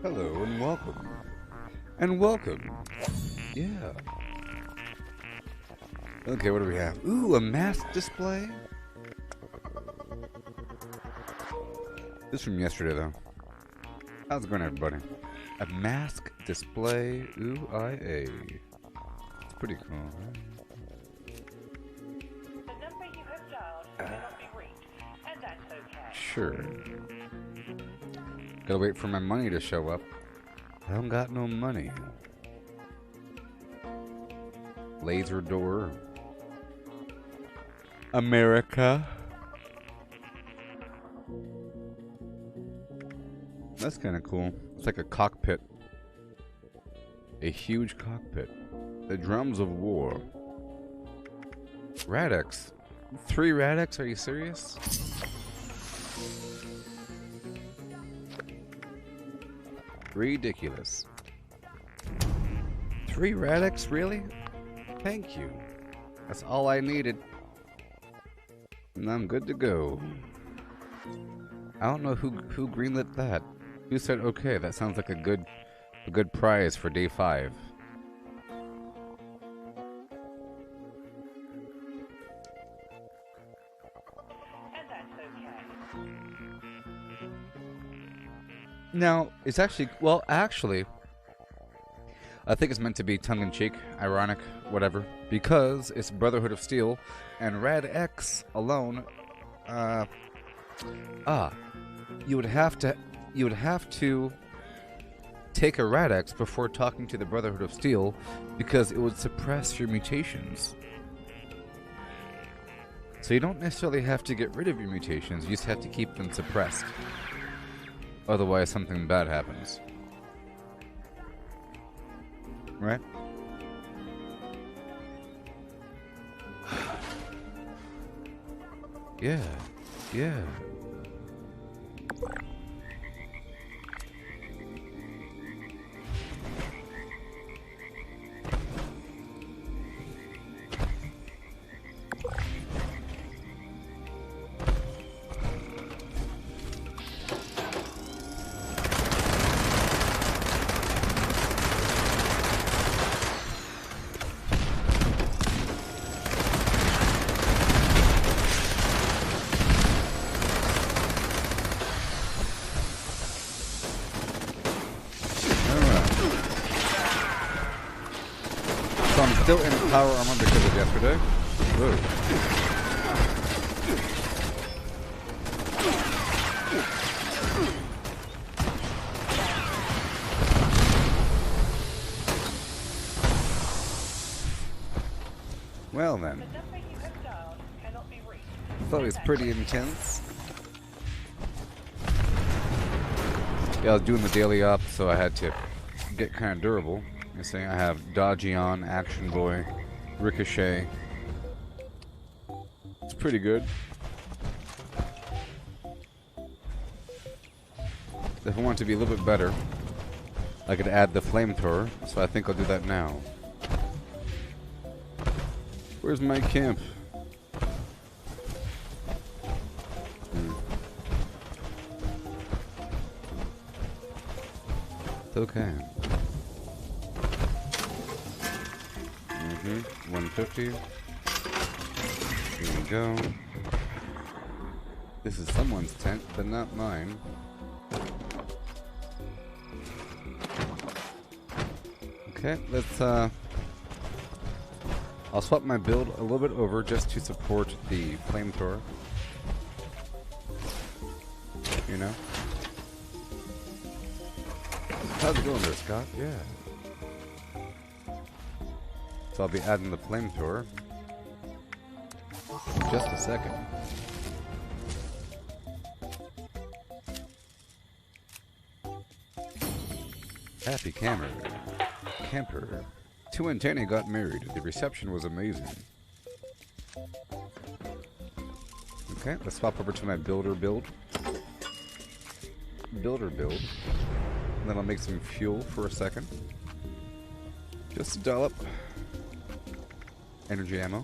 Hello and welcome. And welcome. Yeah. Okay, what do we have? Ooh, a mask display? This is from yesterday, though. How's it going, everybody? A mask display. Ooh, IA. It's pretty cool, right? The number you have dialed cannot be reached, and that's okay. Sure. Gotta wait for my money to show up. I don't got no money. Laser door. America. That's kind of cool. It's like a cockpit. A huge cockpit. The drums of war. Radix. 3 Radix? Are you serious? Ridiculous. 3 Radix? Really? Thank you. That's all I needed. And I'm good to go. I don't know who greenlit that. Who said okay? That sounds like a good prize for day 5. And that's okay. Now, it's actually, well, actually, I think it's meant to be tongue-in-cheek, ironic, whatever, because it's Brotherhood of Steel, and Rad X alone, you would have to take a Rad X before talking to the Brotherhood of Steel, because it would suppress your mutations. So you don't necessarily have to get rid of your mutations, you just have to keep them suppressed. Otherwise, something bad happens. Right? Yeah. Yeah. So I'm still in power armor because of yesterday. Whoa. Well then. The number you have dialed cannot be reached. Thought it was pretty intense. Yeah, I was doing the daily op, so I had to get kind of durable. You see, I have Dodgeon, Action Boy, Ricochet. It's pretty good. If I want to be a little bit better, I could add the flamethrower, so I think I'll do that now. Where's my camp? It's okay. 150. Here we go. This is someone's tent, but not mine. Okay, let's I'll swap my build a little bit over just to support the flamethrower. You know? How's it going there, Scott? Yeah. So I'll be adding the flamethrower in just a second. Happy camper. 2 and 10 got married. The reception was amazing. Okay, let's swap over to my builder build. And then I'll make some fuel for a second. Just a dollop. Energy ammo.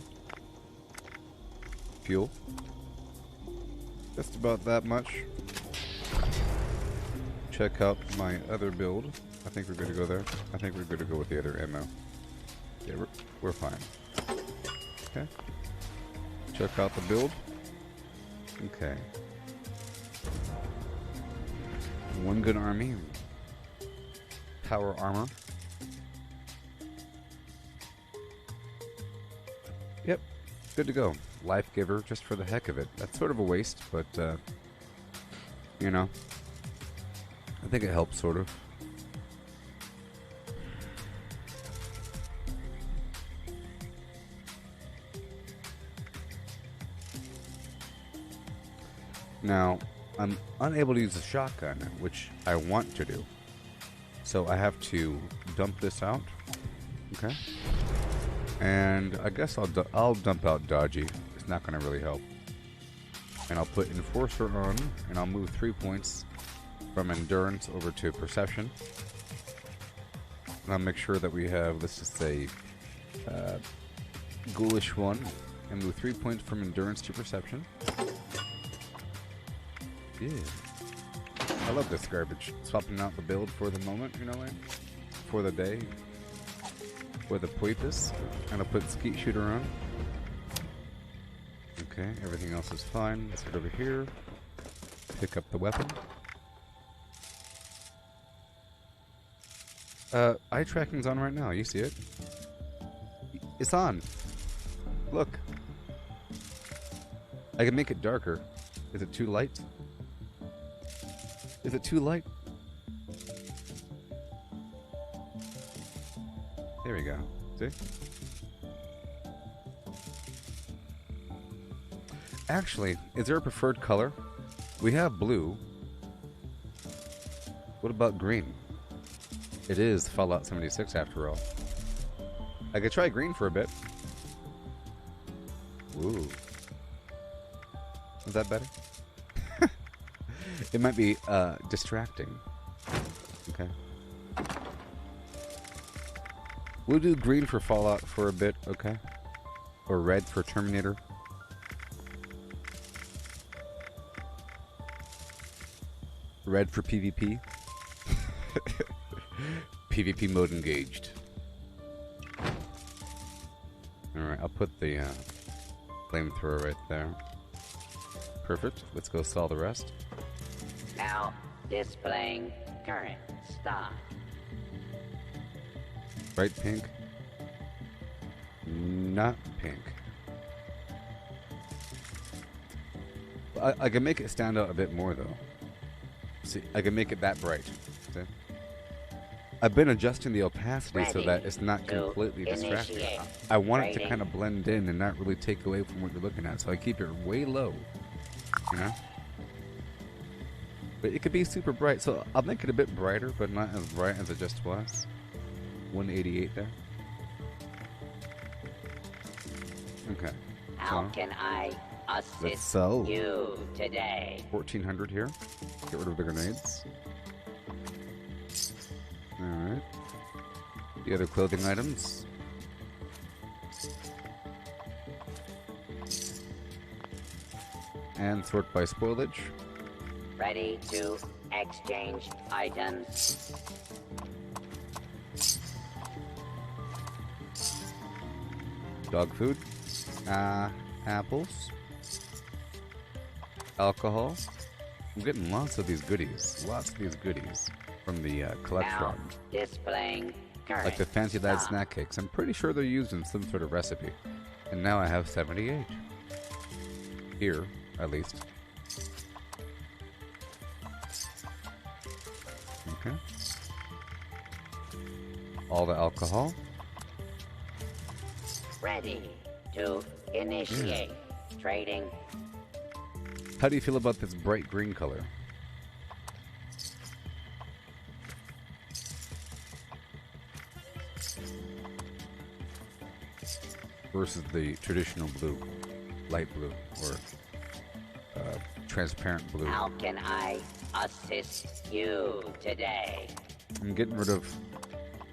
Fuel. Just about that much. check out my other build. I think we're good to go there. I think we're good to go with the other ammo. Yeah, we're fine. Okay. Check out the build. Okay. One good army. Power armor. Yep. Good to go. Life giver just for the heck of it. That's sort of a waste, but you know, I think it helps sort of. Now, I'm unable to use a shotgun, which I want to do. So I have to dump this out. Okay. And I guess I'll dump out Dodgy. It's not going to really help. And I'll put Enforcer on, and I'll move 3 points from Endurance over to Perception. And I'll make sure that we have, let's just say, Ghoulish 1, and move 3 points from Endurance to Perception. Yeah. I love this garbage. Swapping out the build for the moment, you know, for the day. For the Poipus. And I'll put Skeet Shooter on. Okay, everything else is fine. Let's get over here. Pick up the weapon. Eye tracking's on right now. You see it? It's on. Look. I can make it darker. Is it too light? Is it too light? There we go. See? Actually, is there a preferred color? We have blue. What about green? It is Fallout 76 after all. I could try green for a bit. Ooh. Is that better? It might be distracting. Okay. We'll do green for Fallout for a bit, okay? Or red for Terminator. Red for PvP. PvP mode engaged. Alright, I'll put the flamethrower right there. Perfect. Let's go sell the rest. Now displaying current stock. Bright pink. Not pink. I can make it stand out a bit more though. See, I can make it that bright. See? I've been adjusting the opacity so that it's not completely distracting. I want it to kind of blend in and not really take away from what you're looking at, so I keep it way low. You know? But it could be super bright, so I'll make it a bit brighter, but not as bright as it just was. 188 there. Okay. How can I assist you today? 1400 here. Get rid of the grenades. Alright. The other clothing items. And sort by spoilage. Ready to exchange items. Dog food. Apples. Alcohol. I'm getting lots of these goodies. Lots of these goodies from the collection. Displaying current like the Fancy Lad stock. snack cakes. I'm pretty sure they're used in some sort of recipe. And now I have 78. Here, at least. Okay. All the alcohol. Ready to initiate trading. How do you feel about this bright green color? Versus the traditional blue, light blue, or transparent blue. How can I assist you today? I'm getting rid of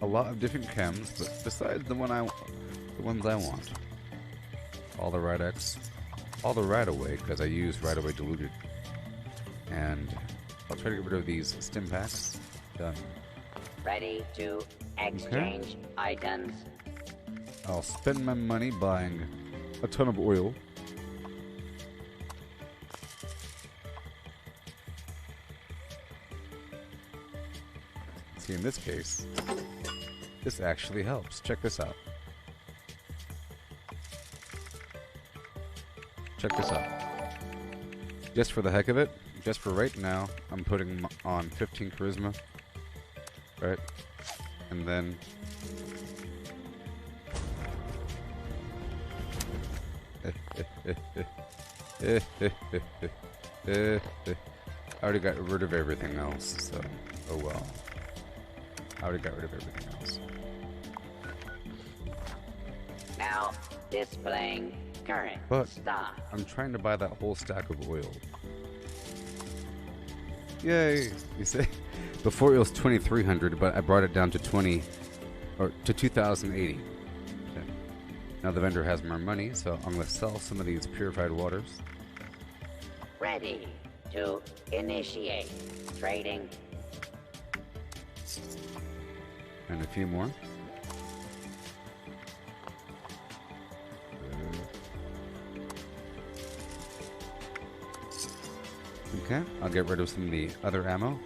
a lot of different chems, but besides the ones I want. All the Right X, all the Right Away, because I use Right Away diluted, and I'll try to get rid of these stim packs. Done. Ready to exchange items. I'll spend my money buying a ton of oil. See, in this case, this actually helps. Check this out. Check this out. Just for the heck of it, just for right now, I'm putting on 15 charisma. Right? And then... I already got rid of everything else, so... Oh well. I already got rid of everything else. Now, displaying current But stock. I'm trying to buy that whole stack of oil. Yay! You see? Before it was 2,300, but I brought it down to 2,080. Okay. Now the vendor has more money, so I'm going to sell some of these purified waters. Ready to initiate trading. And a few more. Okay, I'll get rid of some of the other ammo.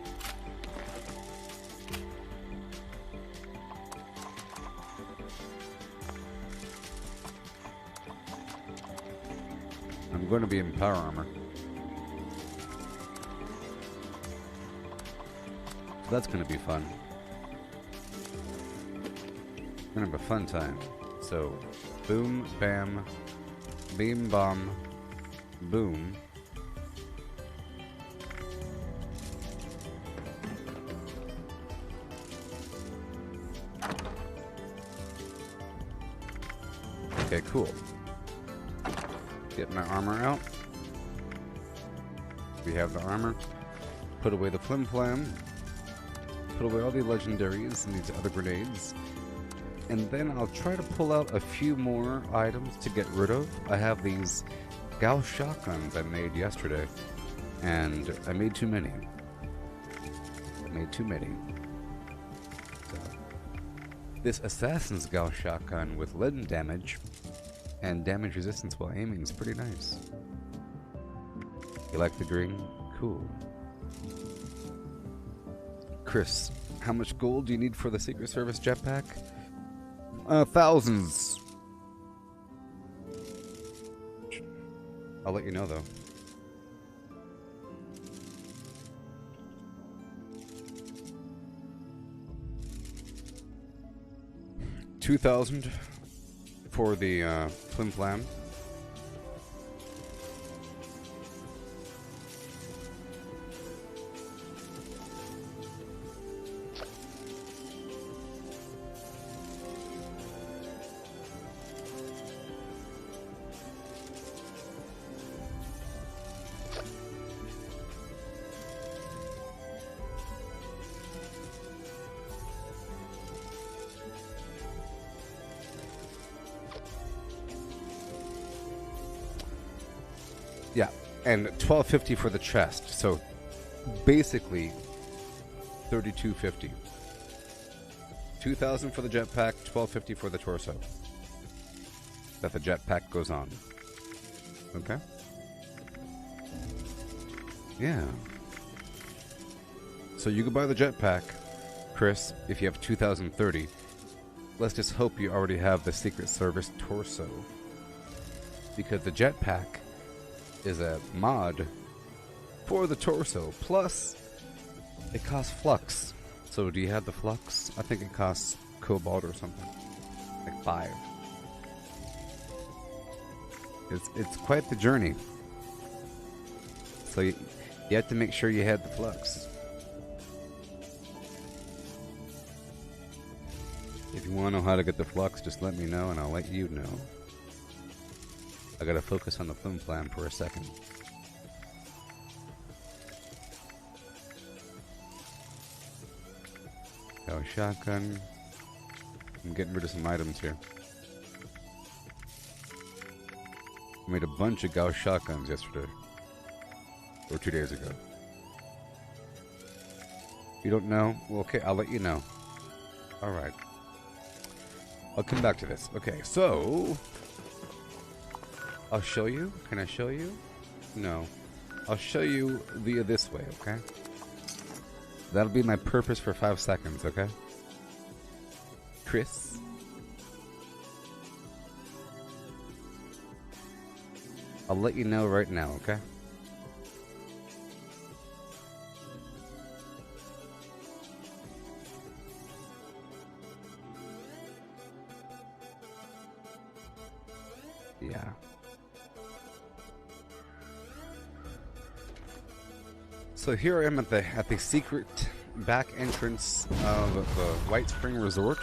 I'm going to be in power armor. That's going to be fun. Gonna have a fun time. So, boom, bam, beam, bomb, boom. Okay, cool. Get my armor out. We have the armor. Put away the flim flam. Put away all the legendaries and these other grenades. And then I'll try to pull out a few more items to get rid of. I have these Gauss shotguns I made yesterday, and I made too many. So, this Assassin's Gauss shotgun with lead damage and damage resistance while aiming is pretty nice. You like the green? Cool. Chris, how much gold do you need for the Secret Service jetpack? Thousands. I'll let you know though. $2,000 for the flim flam. Yeah, and $12.50 for the chest. So basically $32.50. $2,000 for the jetpack, $12.50 for the torso. That the jetpack goes on. Okay. Yeah. So you can buy the jetpack, Chris, if you have 2,030. Let's just hope you already have the Secret Service torso. Because the jetpack is a mod for the torso. Plus, it costs flux. So do you have the flux? I think it costs cobalt or something. Like 5. It's quite the journey. So you have to make sure you had the flux. If you want to know how to get the flux, just let me know and I'll let you know. I gotta focus on the flim flam for a second. Got a shotgun. I'm getting rid of some items here. I made a bunch of Gauss shotguns yesterday. Or 2 days ago. You don't know? Well, okay, I'll let you know. Alright. I'll come back to this. Okay, so... I'll show you. Can I show you? No. I'll show you via this way, okay? That'll be my purpose for 5 seconds, okay? Chris? I'll let you know right now, okay? Yeah. So here I am at the secret back entrance of the White Spring Resort.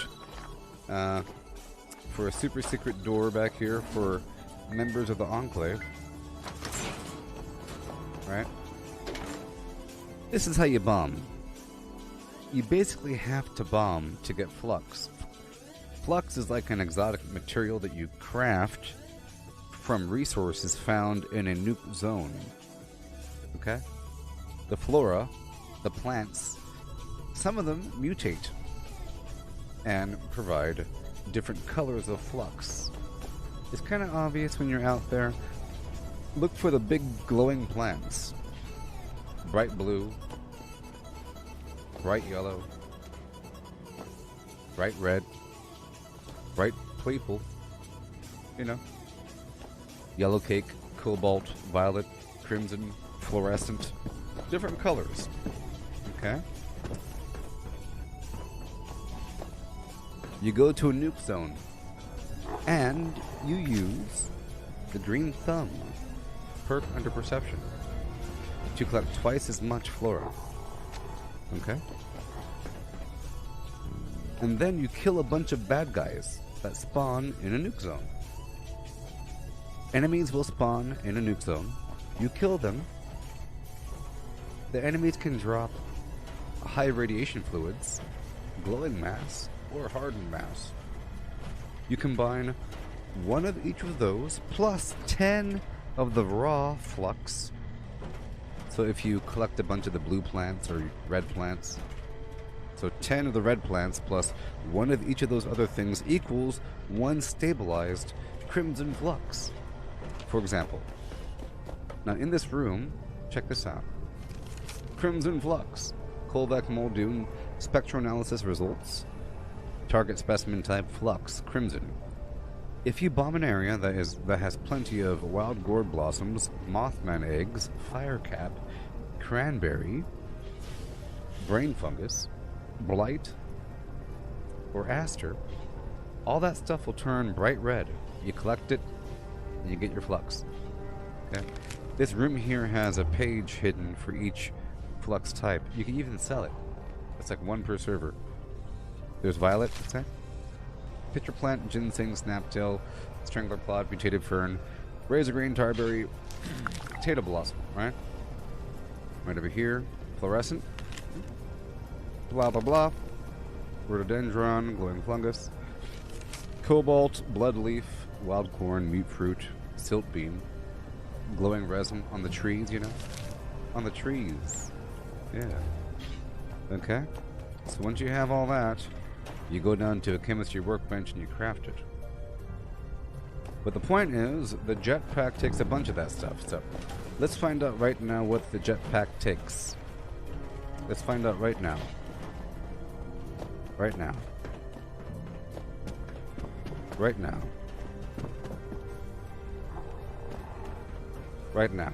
For a super secret door back here for members of the Enclave. Right? This is how you bomb. You basically have to bomb to get flux. Flux is like an exotic material that you craft from resources found in a nuke zone. Okay? The flora, the plants, some of them mutate and provide different colors of flux. It's kind of obvious when you're out there. Look for the big glowing plants. Bright blue, bright yellow, bright red, bright purple, you know. Yellow cake, cobalt, violet, crimson, fluorescent. Different colors. Okay? You go to a nuke zone and you use the green thumb perk under perception to collect twice as much flora. Okay? And then you kill a bunch of bad guys that spawn in a nuke zone. Enemies will spawn in a nuke zone. You kill them. The enemies can drop high radiation fluids, glowing mass, or hardened mass. You combine one of each of those plus 10 of the raw flux. So if you collect a bunch of the blue plants or red plants, so 10 of the red plants plus one of each of those other things equals one stabilized crimson flux. For example, now in this room, check this out. Crimson flux, Kolvek Muldoon, spectroanalysis results, target specimen type flux, crimson. If you bomb an area that has plenty of wild gourd blossoms, mothman eggs, firecap, cranberry, brain fungus, blight, or aster, all that stuff will turn bright red. You collect it, and you get your flux. Okay? This room here has a page hidden for each flux type. You can even sell it. It's like one per server. There's violet, what's that? Pitcher plant, ginseng, snaptail, strangler plot, mutated fern, razor green, tarberry, potato blossom, right? Right over here, fluorescent, blah blah blah, rhododendron, glowing fungus, cobalt, bloodleaf, wild corn, mute fruit, silt bean, glowing resin on the trees, you know? On the trees. Yeah. Okay. So once you have all that, you go down to a chemistry workbench and you craft it. But the point is, the jetpack takes a bunch of that stuff. So let's find out right now what the jetpack takes. Let's find out right now. Right now. Right now. Right now.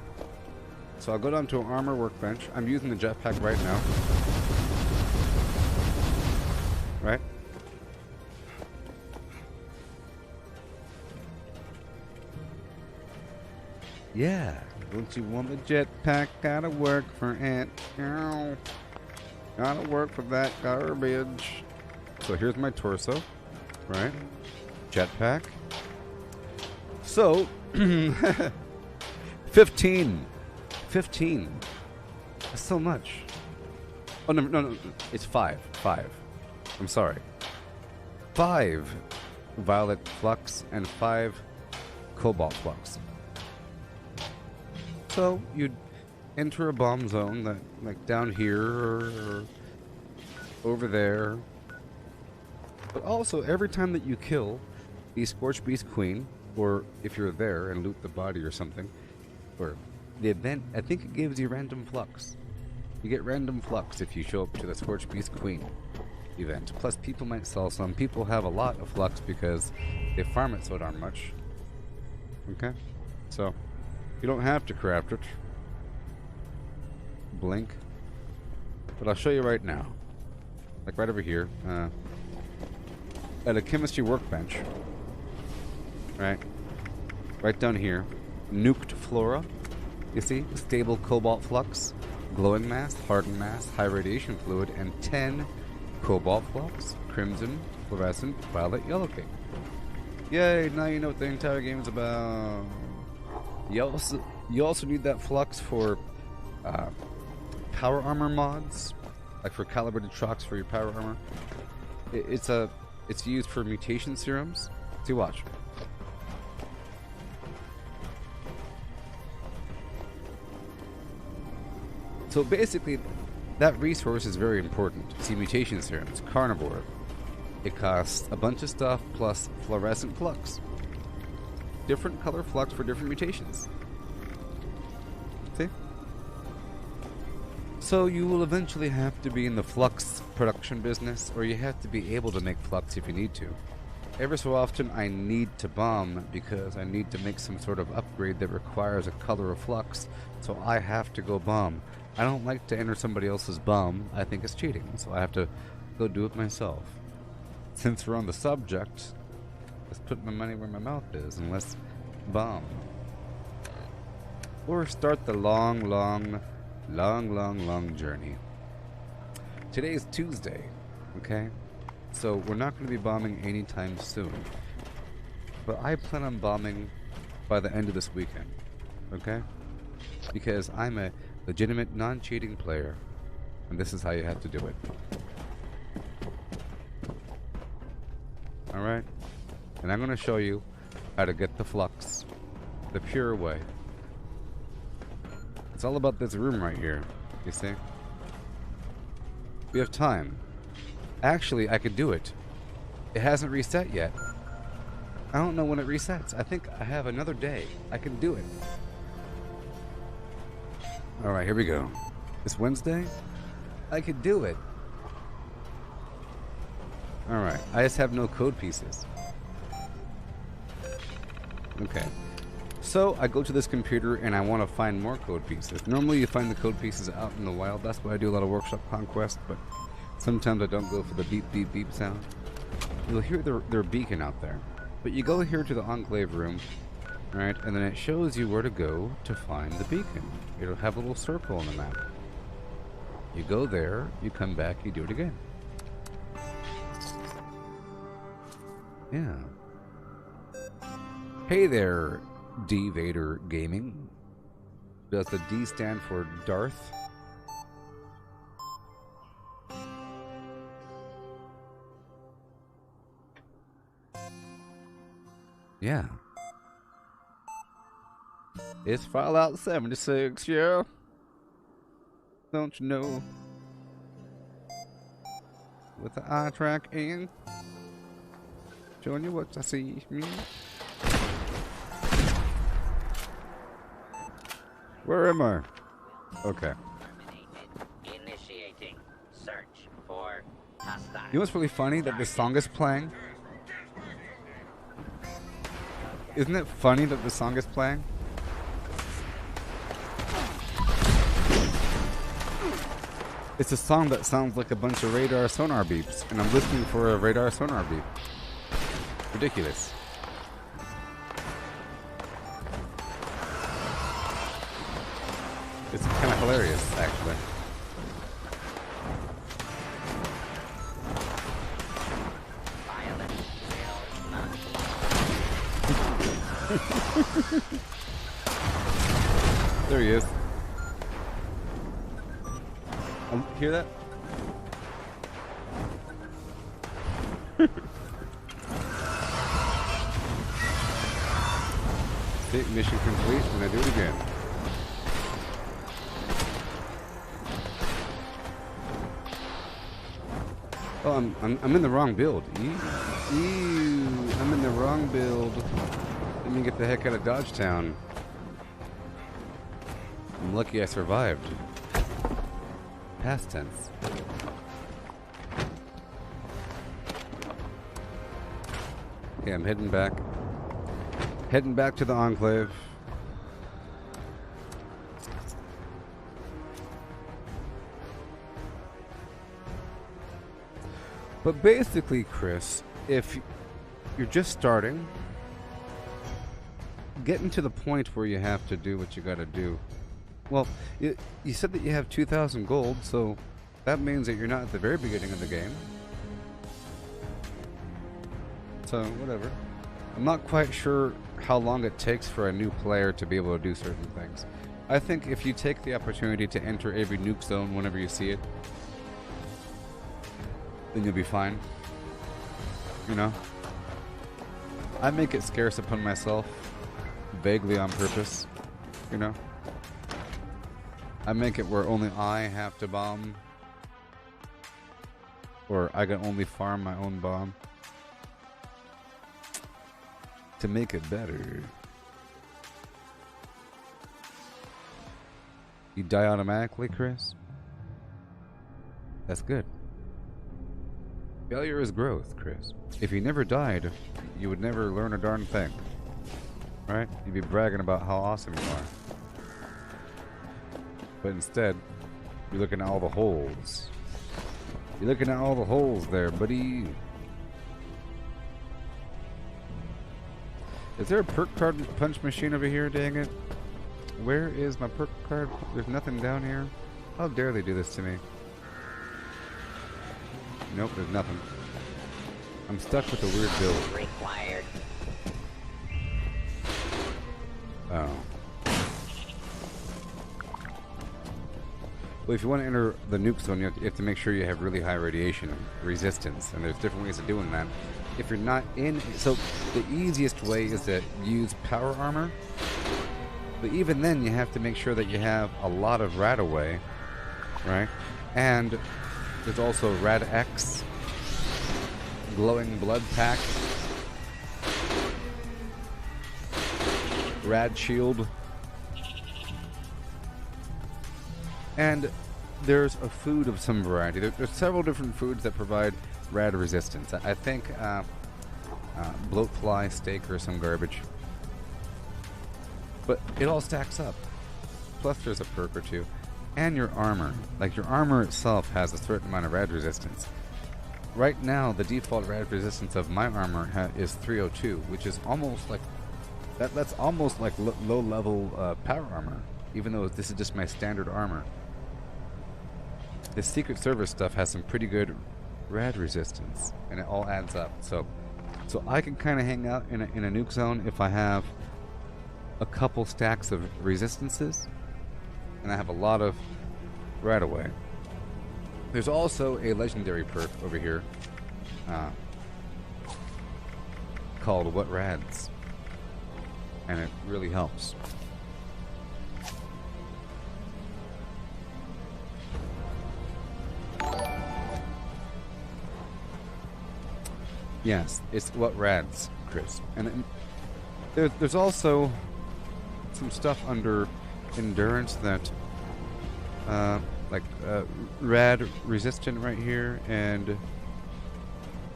So I'll go down to an armor workbench. I'm using the jetpack right now. Right? Yeah. Don't you want the jetpack? Gotta work for it. Ow. Gotta work for that garbage. So here's my torso. Right? Jetpack. So, 15. 15. That's so much. Oh, no. It's 5. 5. I'm sorry. 5 violet flux and 5 cobalt flux. So you'd enter a bomb zone that, like down here, or over there. But also, every time that you kill the Scorched Beast Queen, or if you're there and loot the body or something, or the event, I think it gives you random flux. You get random flux if you show up to the Scorched Beast Queen event. Plus, people might sell some. People have a lot of flux because they farm it so darn much. Okay? So, you don't have to craft it. Blink. But I'll show you right now. Like right over here. At a chemistry workbench. Right? Right down here. Nuked flora. You see? Stable cobalt flux. Glowing mass, hardened mass, high radiation fluid, and 10 cobalt flux, crimson, fluorescent, violet, yellow cake. Yay, now you know what the entire game is about. You also need that flux for power armor mods, like for calibrated shocks for your power armor. It's used for mutation serums. See, watch. So basically, that resource is very important. See, mutation serum, it's carnivore. It costs a bunch of stuff plus fluorescent flux. Different color flux for different mutations. See? So you will eventually have to be in the flux production business, or you have to be able to make flux if you need to. Every so often I need to bomb because I need to make some sort of upgrade that requires a color of flux, so I have to go bomb. I don't like to enter somebody else's bomb. I think it's cheating, so I have to go do it myself. Since we're on the subject, let's put my money where my mouth is and let's bomb. Or start the long journey. Today is Tuesday, okay? So we're not going to be bombing anytime soon. But I plan on bombing by the end of this weekend, okay? Because I'm a legitimate, non-cheating player, and this is how you have to do it. Alright? And I'm going to show you how to get the flux the pure way. It's all about this room right here, you see? We have time. Actually, I could do it. It hasn't reset yet. I don't know when it resets. I think I have another day. I can do it. Alright, here we go. It's Wednesday? I could do it. Alright, I just have no code pieces. Okay. So, I go to this computer and I want to find more code pieces. Normally you find the code pieces out in the wild. That's why I do a lot of workshop conquest, but sometimes I don't go for the beep beep beep sound. You'll hear their beacon out there. But you go here to the enclave room, right, and then it shows you where to go to find the beacon. It'll have a little circle on the map. You go there, you come back, you do it again. Yeah. Hey there, D Vader Gaming. Does the D stand for Darth? Yeah. It's Fallout 76, yeah. Don't you know? With the eye track in. Showing you what I see. Where am I? Okay. Initiating search for hostile. You know what's really funny? That this song is playing. Isn't it funny that the song is playing? It's a song that sounds like a bunch of radar sonar beeps, and I'm listening for a radar sonar beep. Ridiculous. It's kind of hilarious, actually. There he is. Hear that? Okay, mission complete, and I do it again. Oh, I'm in the wrong build. Ew, I'm in the wrong build. Let me get the heck out of Dodgetown. I'm lucky I survived. Past tense. Okay, I'm heading back. Heading back to the Enclave. But basically, Chris, if you're just starting, getting to the point where you have to do what you gotta do. Well, you said that you have 2,000 gold, so that means that you're not at the very beginning of the game. So, whatever. I'm not quite sure how long it takes for a new player to be able to do certain things. I think if you take the opportunity to enter every nuke zone whenever you see it, then you'll be fine. You know? I make it scarce upon myself, vaguely on purpose, you know? I make it where only I have to bomb, or I can only farm my own bomb to make it better. You die automatically, Chris? That's good. Failure is growth, Chris. If you never died, you would never learn a darn thing. Right? You'd be bragging about how awesome you are. But instead, you're looking at all the holes. You're looking at all the holes there, buddy. Is there a perk card punch machine over here, dang it? Where is my perk card? There's nothing down here. How dare they do this to me? Nope, there's nothing. I'm stuck with a weird build. Required. Oh. Well, if you want to enter the nuke zone, you have to make sure you have really high radiation resistance, and there's different ways of doing that. If you're not in... So, the easiest way is to use power armor, but even then, you have to make sure that you have a lot of Radaway, right? And there's also Rad X, Glowing Blood Pack, Rad Shield, and there's a food of some variety. There's several different foods that provide rad resistance. I think bloatfly steak or some garbage, but it all stacks up. Plus, there's a perk or two. And your armor. Like, your armor itself has a certain amount of rad resistance. Right now, the default rad resistance of my armor is 302, which is almost like... That's almost like low-level power armor, even though this is just my standard armor. The Secret Service stuff has some pretty good rad resistance, and it all adds up. So I can kind of hang out in a nuke zone if I have a couple stacks of resistances, and I have a lot of Radaway. There's also a legendary perk over here called What Rads, and it really helps. Yes, it's What Rads, Chris. And there's also some stuff under endurance that rad resistant right here, and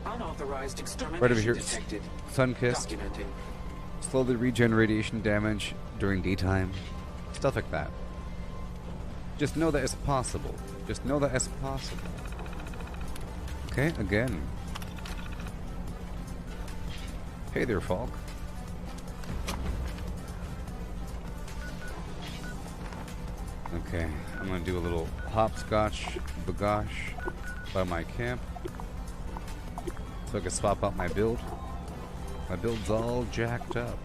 unauthorized extermination right over here, detected. Sun-Kissed, Documenting. slowly regen radiation damage during daytime, stuff like that. Just know that it's possible. Just know that it's possible. Okay, again. Hey there, Falk. Okay, I'm gonna do a little hopscotch bagosh by my camp, so I can swap out my build. My build's all jacked up.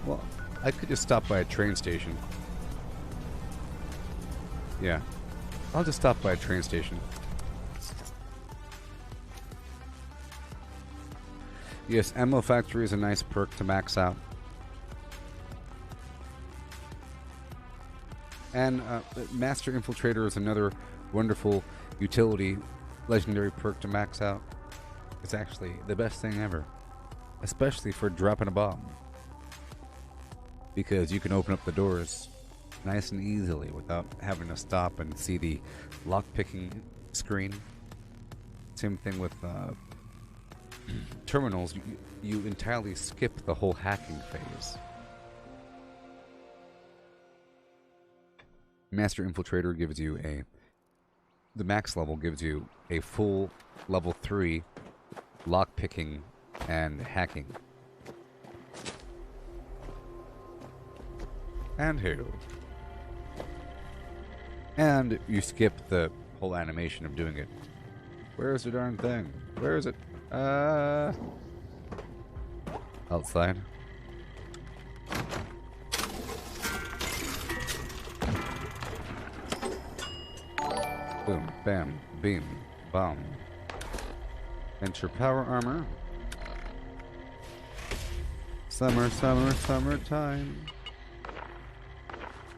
Well, I could just stop by a train station. Yeah, I'll just stop by a train station. Yes, Ammo Factory is a nice perk to max out. And Master Infiltrator is another wonderful utility legendary perk to max out. It's actually the best thing ever, especially for dropping a bomb, because you can open up the doors nice and easily without having to stop and see the lock-picking screen. Same thing with terminals. You entirely skip the whole hacking phase. Master Infiltrator gives you the max level gives you a full level 3 lock-picking and hacking. And who? And you skip the whole animation of doing it. Where's the darn thing? Where is it? Outside. Boom, bam, beam, bomb. Enter power armor. Summer, summer, summertime.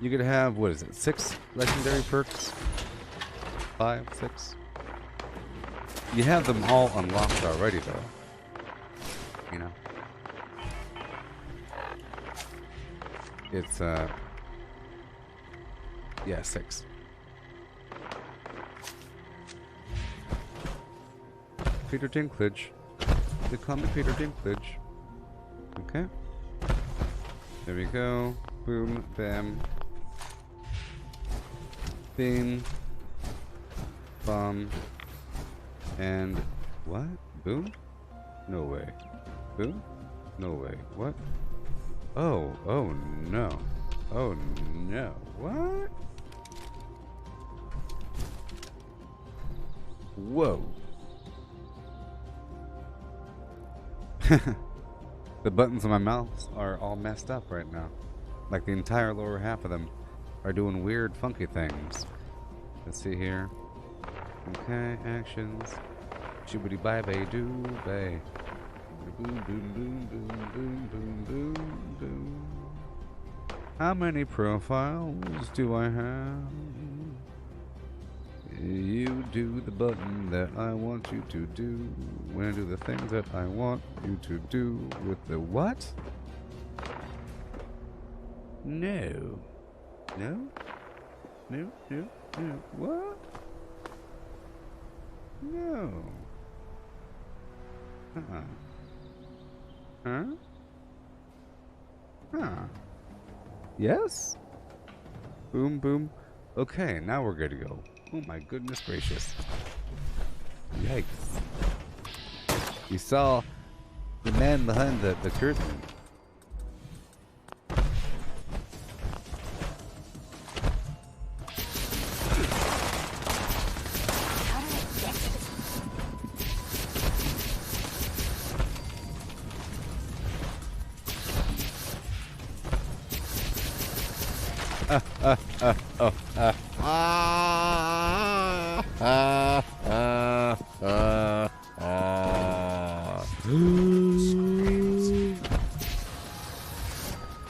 You could have, what is it, 6 legendary perks? 5, 6? You have them all unlocked already, though. You know? It's, yeah, 6. Peter Dinklage. They call me Peter Dinklage. Okay. There we go. Boom, bam. Beam. Bomb. And what? Boom? No way. Boom? No way. What? Oh, oh no. Oh no. What? Whoa. The buttons on my mouse are all messed up right now. Like the entire lower half of them are doing weird, funky things. Let's see here. Okay, actions. Shibbity bye bay doo bay. Boom boom boom boom boom boom boom boom. How many profiles do I have? You do the button that I want you to do. When I do the things that I want you to do with the what? No. No? No, no, no. What? No. Huh? Huh? Yes? Boom, boom. Okay, now we're good to go. Oh my goodness gracious. Yikes. You saw the man behind the curtain.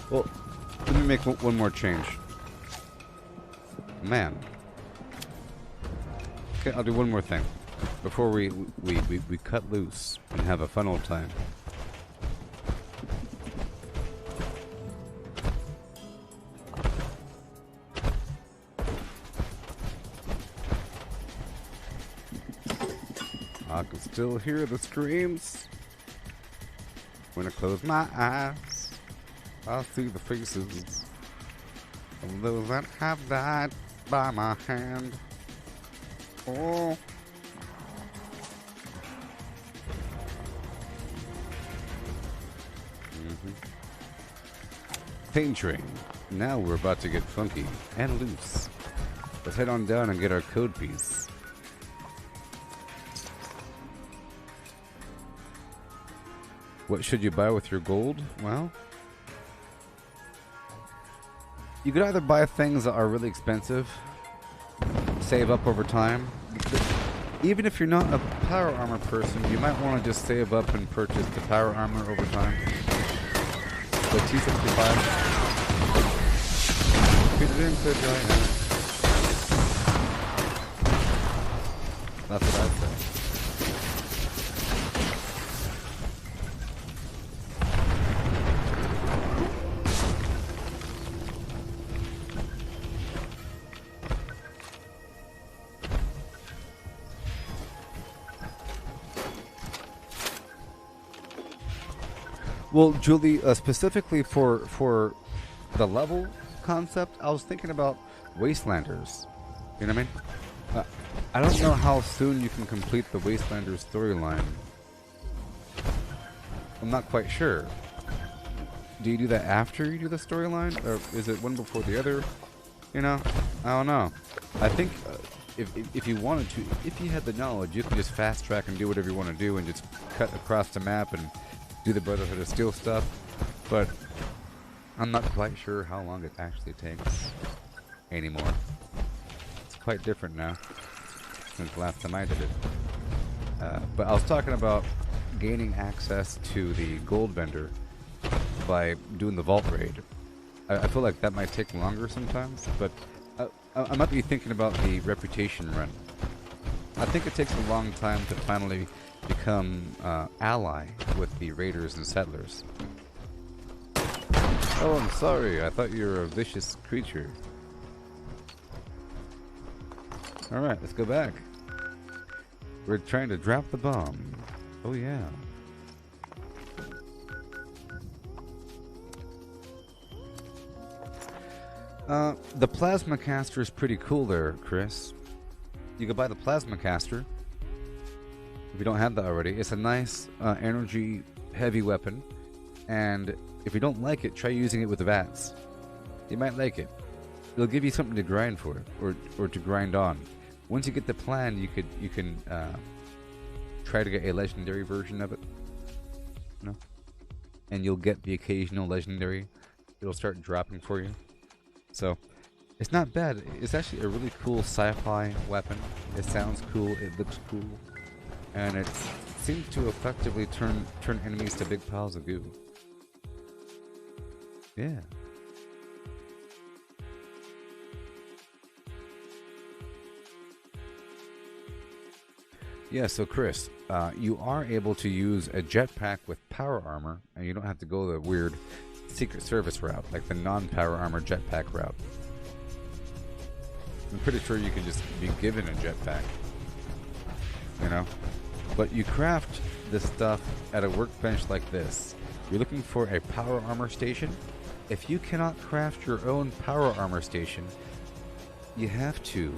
Well, let me make one more change. Man. Okay, I'll do one more thing before we cut loose and have a fun old time. I can still hear the screams. When I close my eyes, I see the faces of those that have died by my hand. Oh. Pain Train. Now we're about to get funky and loose. Let's head on down and get our code piece. What should you buy with your gold? Well, you could either buy things that are really expensive, save up over time. Even if you're not a power armor person, you might want to just save up and purchase the power armor over time. So T65. He didn't say giant. That's what I say. Well, Julie, specifically for the level concept, I was thinking about Wastelanders. You know what I mean? I don't know how soon you can complete the Wastelanders storyline. I'm not quite sure. Do you do that after you do the storyline, or is it one before the other? You know, I don't know. I think if you wanted to, if you had the knowledge, you could just fast track and do whatever you want to do and just cut across the map and do the Brotherhood of Steel stuff, but I'm not quite sure how long it actually takes anymore. It's quite different now since the last time I did it. But I was talking about gaining access to the gold vendor by doing the vault raid. I feel like that might take longer sometimes, but I might be thinking about the reputation run. I think it takes a long time to finally become ally with the raiders and settlers. Oh, I'm sorry. I thought you were a vicious creature. Alright, let's go back. We're trying to drop the bomb. Oh, yeah. The plasma caster is pretty cool there, Chris. You can buy the plasma caster if you don't have that already. It's a nice energy heavy weapon, and if you don't like it, try using it with the bats. You might like it. It'll give you something to grind for, or to grind on. Once you get the plan, you can try to get a legendary version of it. No, and you'll get the occasional legendary. It'll start dropping for you. So it's not bad. It's actually a really cool sci-fi weapon. It sounds cool. It looks cool. And it seems to effectively turn enemies to big piles of goo. Yeah. Yeah, so Chris, you are able to use a jetpack with power armor, and you don't have to go the weird Secret Service route, like the non-power armor jetpack route. I'm pretty sure you can just be given a jetpack, you know? But you craft this stuff at a workbench like this. You're looking for a power armor station. If you cannot craft your own power armor station, you have to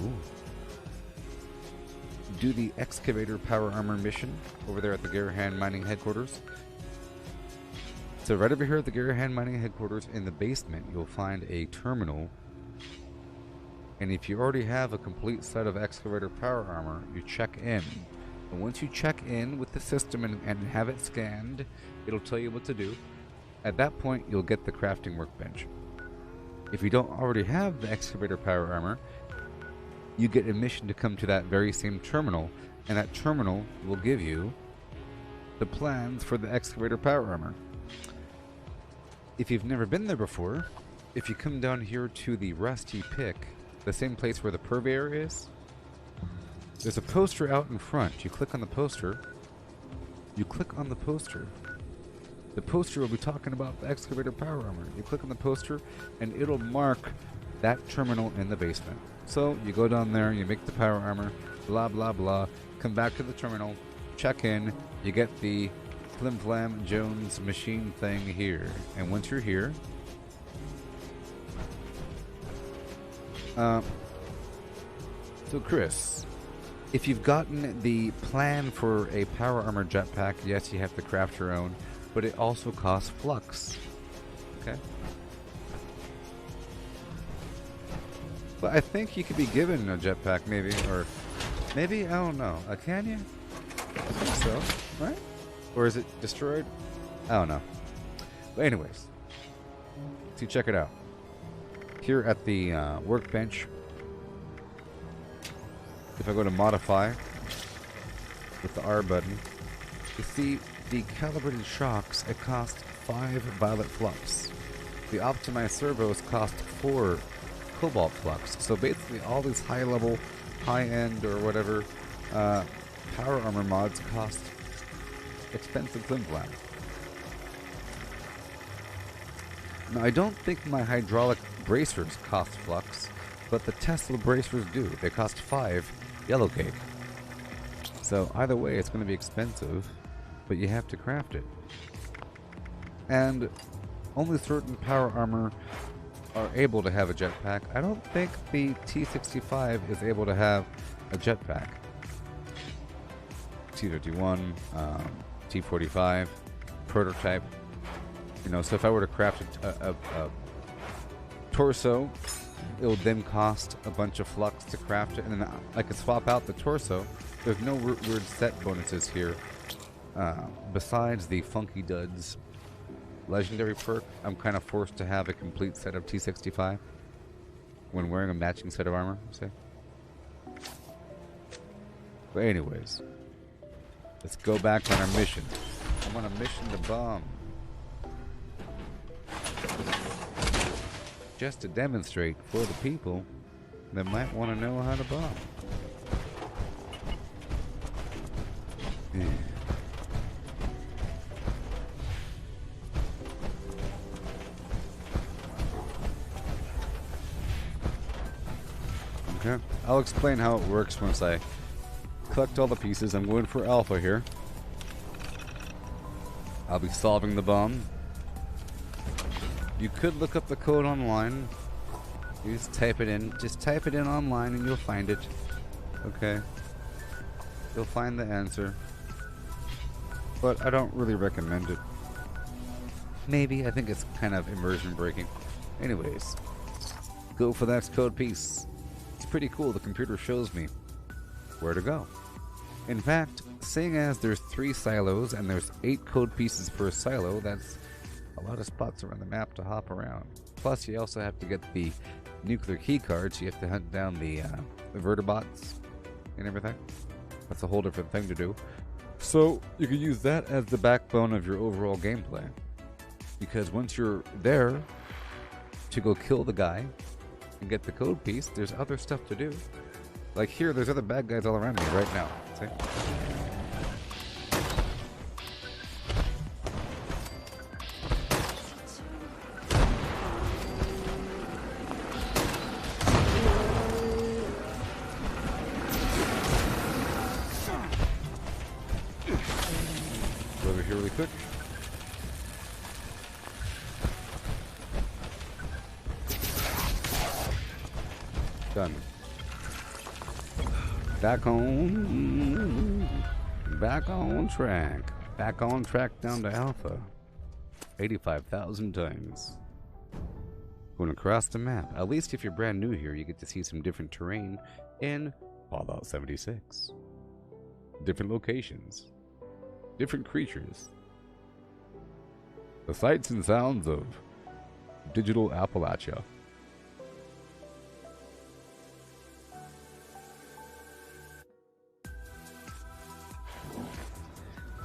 do the excavator power armor mission over there at the Garahan Mining Headquarters. So right over here at the Garahan Mining Headquarters in the basement, you'll find a terminal. And if you already have a complete set of excavator power armor, you check in. And once you check in with the system and have it scanned, it'll tell you what to do. At that point, you'll get the crafting workbench. If you don't already have the excavator power armor, you get a mission to come to that very same terminal, and that terminal will give you the plans for the excavator power armor. If you've never been there before, if you come down here to the Rusty Pick, the same place where the purveyor is, there's a poster out in front. You click on the poster. You click on the poster. The poster will be talking about the excavator power armor. You click on the poster, and it'll mark that terminal in the basement. So you go down there, you make the power armor, blah blah blah, come back to the terminal, check in, you get the Flim Flam Jones machine thing here. And once you're here, so Chris, if you've gotten the plan for a power armor jetpack, yes, you have to craft your own, but it also costs flux. Okay? But I think you could be given a jetpack, maybe, or maybe, I don't know. Can you? I think so, right? Or is it destroyed? I don't know. But anyways, so check it out. Here at the workbench, if I go to modify with the R button, you see the calibrated shocks, it costs 5 violet flux. The optimized servos cost 4 cobalt flux. So basically all these high level, high end or whatever power armor mods cost expensive flim flam. Now I don't think my hydraulic bracers cost flux, but the Tesla bracers do. They cost 5 yellow cake. So either way it's going to be expensive, but you have to craft it. And only certain power armor are able to have a jetpack. I don't think the T-65 is able to have a jetpack. T-51, T-45, prototype. You know, so if I were to craft a torso, it would then cost a bunch of flux to craft it, and then I could swap out the torso. There's no weird set bonuses here. Besides the Funky Duds legendary perk, I'm kind of forced to have a complete set of T-65 when wearing a matching set of armor, say. But anyways, let's go back on our mission. I'm on a mission to bomb. Just to demonstrate for the people that might want to know how to bomb. Yeah. Okay, I'll explain how it works once I collect all the pieces. I'm going for alpha here. I'll be solving the bomb. You could look up the code online. You just type it in. Just type it in online and you'll find it. Okay. You'll find the answer. But I don't really recommend it. Maybe. I think it's kind of immersion breaking. Anyways. Go for that code piece. It's pretty cool. The computer shows me where to go. In fact, seeing as there's 3 silos and there's 8 code pieces per silo, that's a lot of spots around the map to hop around. Plus, you also have to get the nuclear key cards. You have to hunt down the vertibots and everything. That's a whole different thing to do. So, you can use that as the backbone of your overall gameplay. Because once you're there to go kill the guy and get the code piece, there's other stuff to do. Like here, there's other bad guys all around me right now. See? Go over here really quick. Done. Back on track. Back on track down to Alpha. 85,000 times. Going across the map. At least if you're brand new here, you get to see some different terrain in Fallout 76. Different locations. Different creatures. The sights and sounds of digital Appalachia.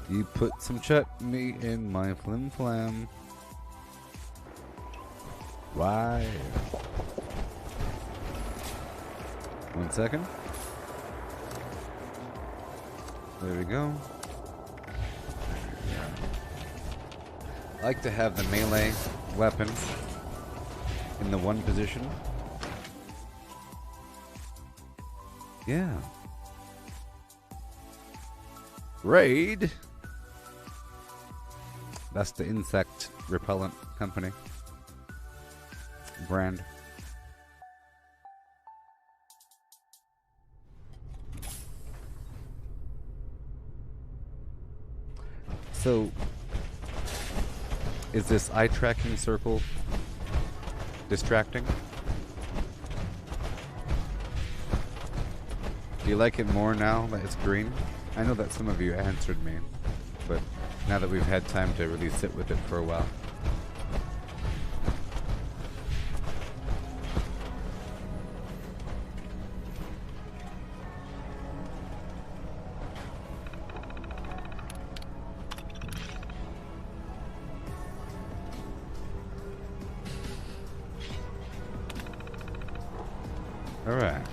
You put some chutney in my flim flam. Why? 1 second. There we go. I like to have the melee weapon in the one position. Yeah. Raid. That's the insect repellent company. Brand. So, is this eye tracking circle distracting? Do you like it more now that it's green? I know that some of you answered me, but now that we've had time to really sit with it for a while. Alright.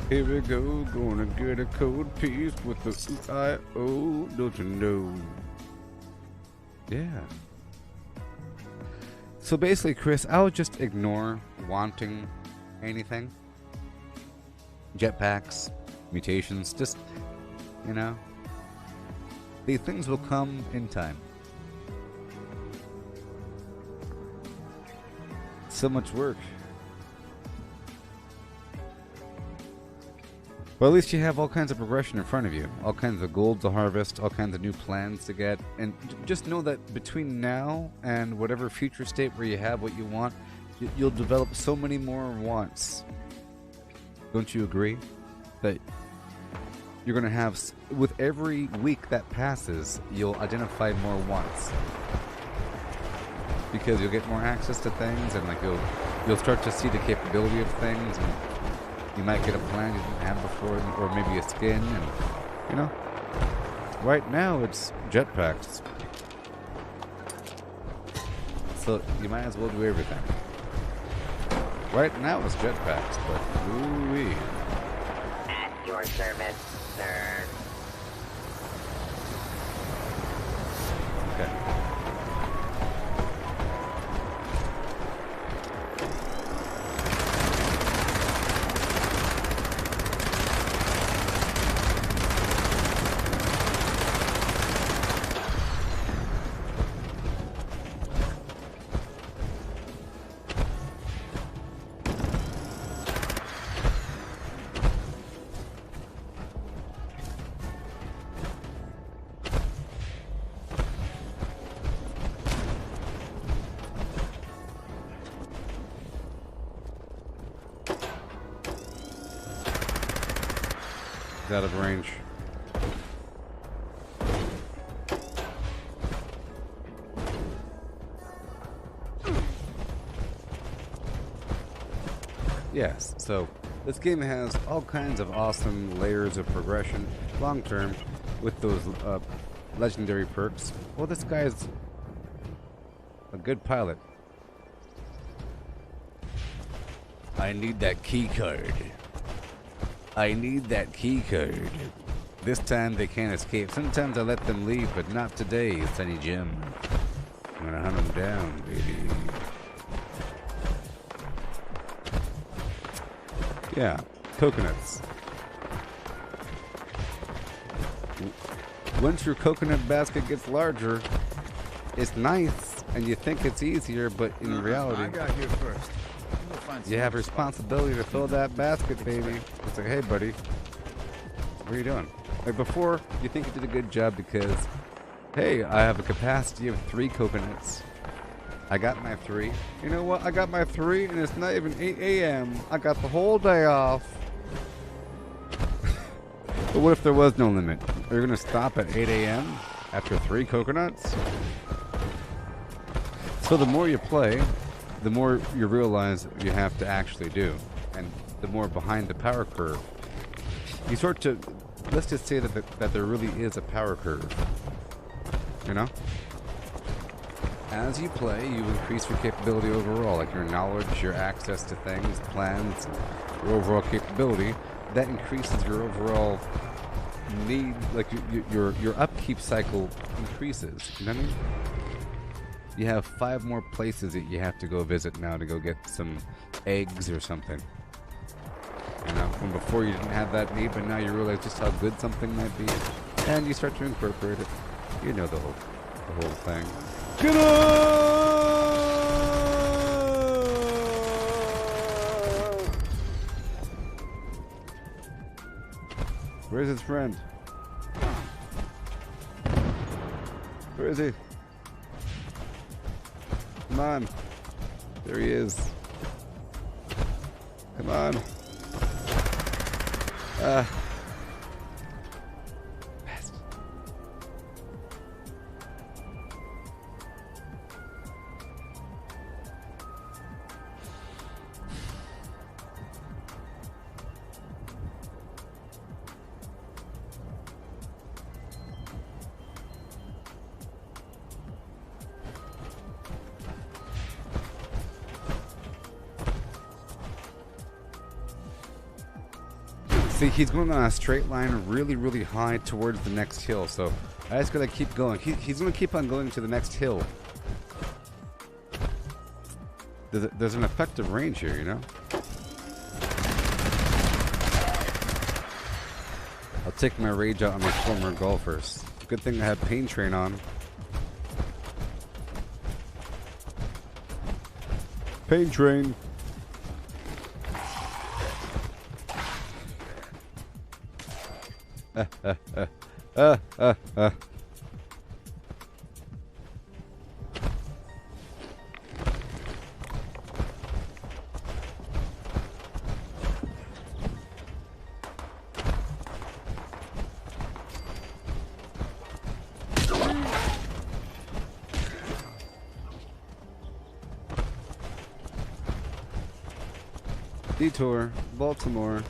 Here we go, gonna get a cold piece with the I-O, don't you know? Yeah. So basically, Chris, I'll just ignore wanting anything. Jetpacks, mutations, just, you know. These things will come in time. So much work. Well, at least you have all kinds of progression in front of you. All kinds of gold to harvest, all kinds of new plans to get. And just know that between now and whatever future state where you have what you want, you'll develop so many more wants. Don't you agree? That you're going to have, with every week that passes, you'll identify more wants. Because you'll get more access to things, and like you'll start to see the capability of things, and you might get a plan you didn't have before, or maybe a skin, and you know. Right now it's jetpacks, so you might as well do everything. Right now it's jetpacks, but ooh-wee. At your service, sir. Okay. Out of range. Yes, so this game has all kinds of awesome layers of progression long term with those legendary perks. Well, this guy's a good pilot. I need that key card. I need that key card. This time they can't escape. Sometimes I let them leave, but not today, Sunny Jim. I'm gonna hunt them down, baby. Yeah, coconuts. Once your coconut basket gets larger, it's nice, and you think it's easier, but in reality, I got here first. you have responsibility to fill that basket, baby. It's like, hey, buddy, what are you doing? Like before, you think you did a good job because, hey, I have a capacity of 3 coconuts. I got my 3. You know what? I got my 3, and it's not even 8 a.m. I got the whole day off. But what if there was no limit? Are you going to stop at 8 a.m. after 3 coconuts? So the more you play, the more you realize you have to actually do, and the more behind the power curve. You start to, let's just say that there really is a power curve, you know? As you play, you increase your capability overall, like your knowledge, your access to things, plans, your overall capability. That increases your overall need, like your upkeep cycle increases, you know what I mean? You have 5 more places that you have to go visit now to go get some eggs or something. You know, when before you didn't have that need, but now you realize just how good something might be, and you start to incorporate it. You know the whole thing. Get up! Where's his friend? Where is he? Come on. There he is. Come on. Best. See, he's going on a straight line really, really high towards the next hill, so I just gotta keep going. He's gonna keep on going to the next hill. There's an effective range here, you know? I'll take my rage out on my former golfers. Good thing I had Pain Train on. Pain Train. Detour, Baltimore.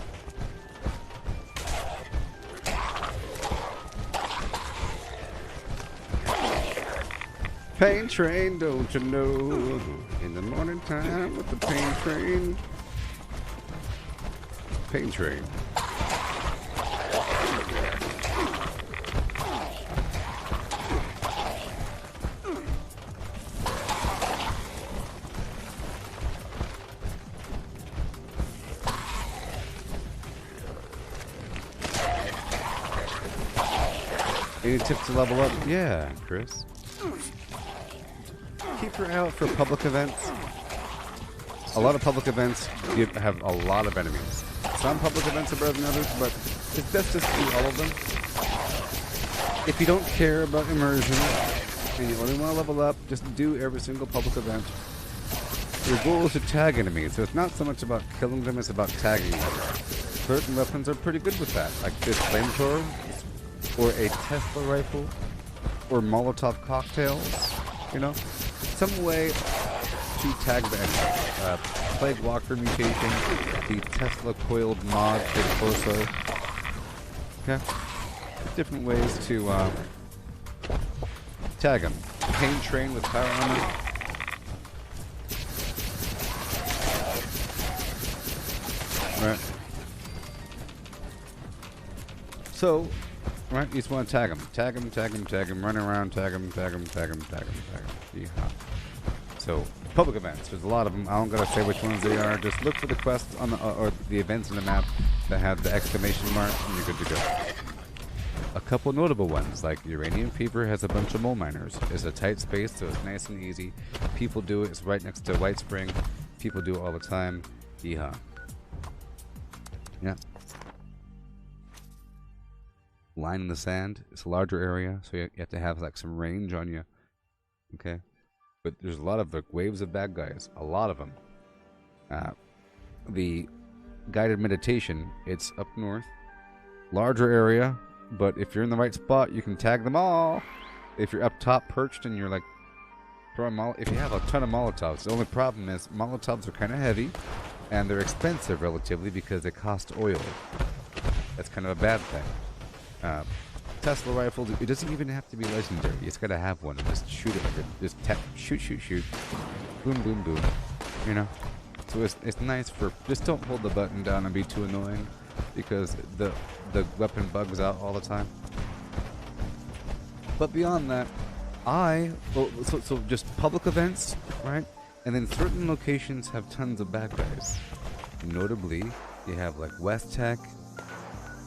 Pain Train, don't you know? In the morning time with the Pain Train. Pain Train. Any tips to level up? Yeah, Chris. Keep her out for public events. A lot of public events have a lot of enemies. Some public events are better than others, but it's best to do all of them. If you don't care about immersion and you only want to level up, just do every single public event. Your goal is to tag enemies, so it's not so much about killing them, it's about tagging them. Certain weapons are pretty good with that, like this flamethrower, or a Tesla rifle, or Molotov cocktails, you know? Some way to tag the enemy. Plague Walker mutation, the Tesla coiled mod for the torso. Okay? Different ways to tag them. Pain Train with power armor. Right. So, right, you just want to tag them. Tag them, tag them, tag them, run around, tag them, tag them, tag them, tag them, tag them. Yeehaw. So, public events, there's a lot of them. I don't gotta say which ones they are. Just look for the quests on the, or the events in the map that have the exclamation mark, and you're good to go. A couple notable ones, like Uranium Fever has a bunch of mole miners. It's a tight space, so it's nice and easy. People do it. It's right next to White Spring. People do it all the time. Yeehaw. Yeah. Line in the sand. It's a larger area, so you have to have like some range on you. Okay. But there's a lot of waves of bad guys. A lot of them. The guided meditation, it's up north. Larger area, but if you're in the right spot, you can tag them all. If you're up top perched and you're like throwing if you have a ton of Molotovs, the only problem is Molotovs are kind of heavy and they're expensive relatively because they cost oil. That's kind of a bad thing. Tesla rifle, it doesn't even have to be legendary. You just gotta have one and just shoot it. Just shoot, shoot, shoot. Boom, boom, boom. You know? So it's nice for, just don't hold the button down and be too annoying because the weapon bugs out all the time. But beyond that, so just public events, right? And then certain locations have tons of bad guys. Notably, you have like West Tech.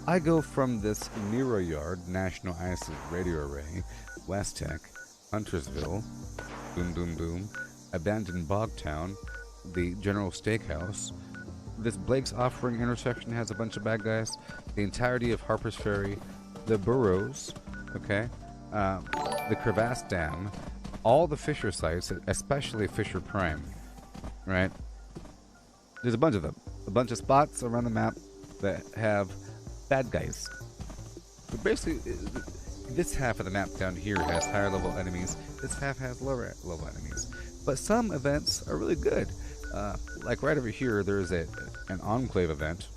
I go from this Nero Yard, National ISIS Radio Array, West Tech, Huntersville, boom, boom, boom, Abandoned Bogtown, the General Steakhouse. This Blake's Offering intersection has a bunch of bad guys. The entirety of Harper's Ferry, the Burrows, okay, the Crevasse Dam, all the Fisher sites, especially Fisher Prime, right? There's a bunch of them. A bunch of spots around the map that have bad guys. But basically, this half of the map down here has higher level enemies. This half has lower level enemies. But some events are really good. Like right over here, there's an Enclave event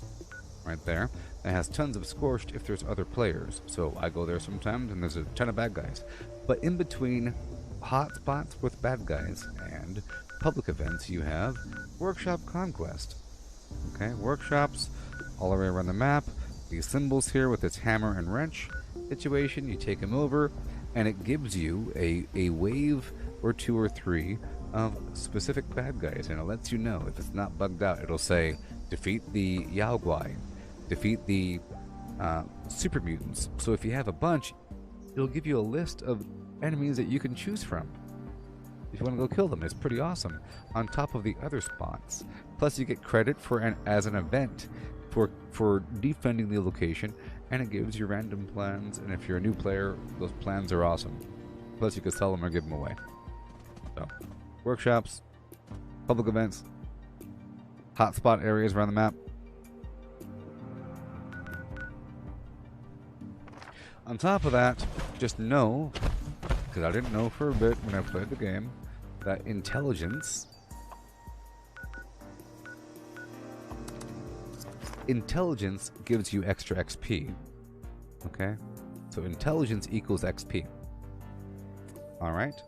right there that has tons of Scorched if there's other players. So I go there sometimes and there's a ton of bad guys. But in between hot spots with bad guys and public events, you have Workshop Conquest. Okay, workshops all the way around the map. these symbols here with its hammer and wrench situation. You take them over, and it gives you a wave or 2 or 3 of specific bad guys, and it lets you know if it's not bugged out. It'll say defeat the Yao Guai, defeat the super mutants. So if you have a bunch, it'll give you a list of enemies that you can choose from if you want to go kill them. It's pretty awesome, on top of the other spots. Plus you get credit for as an event for defending the location, and it gives you random plans, and if you're a new player, those plans are awesome. Plus you can sell them or give them away. So workshops, public events, hotspot areas around the map. On top of that, just know, because I didn't know for a bit when I played the game, that intelligence gives you extra XP. Okay? So intelligence equals XP. Alright?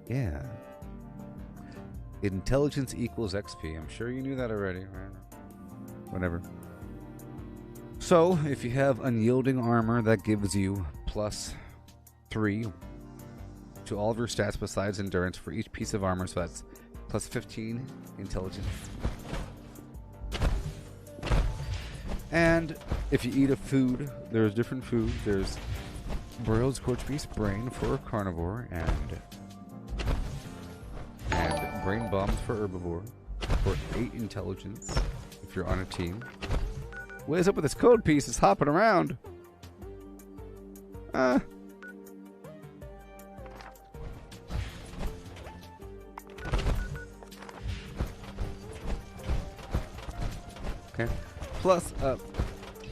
Yeah. Intelligence equals XP. I'm sure you knew that already, right? Whatever. So, if you have unyielding armor, that gives you +3 to all of your stats besides endurance for each piece of armor, so that's +15 intelligence. And if you eat a food, there's different food. There's broiled scorched beast brain for a carnivore, and brain bombs for herbivore for 8 intelligence if you're on a team. What is up with this code piece? It's hopping around. Okay. Plus,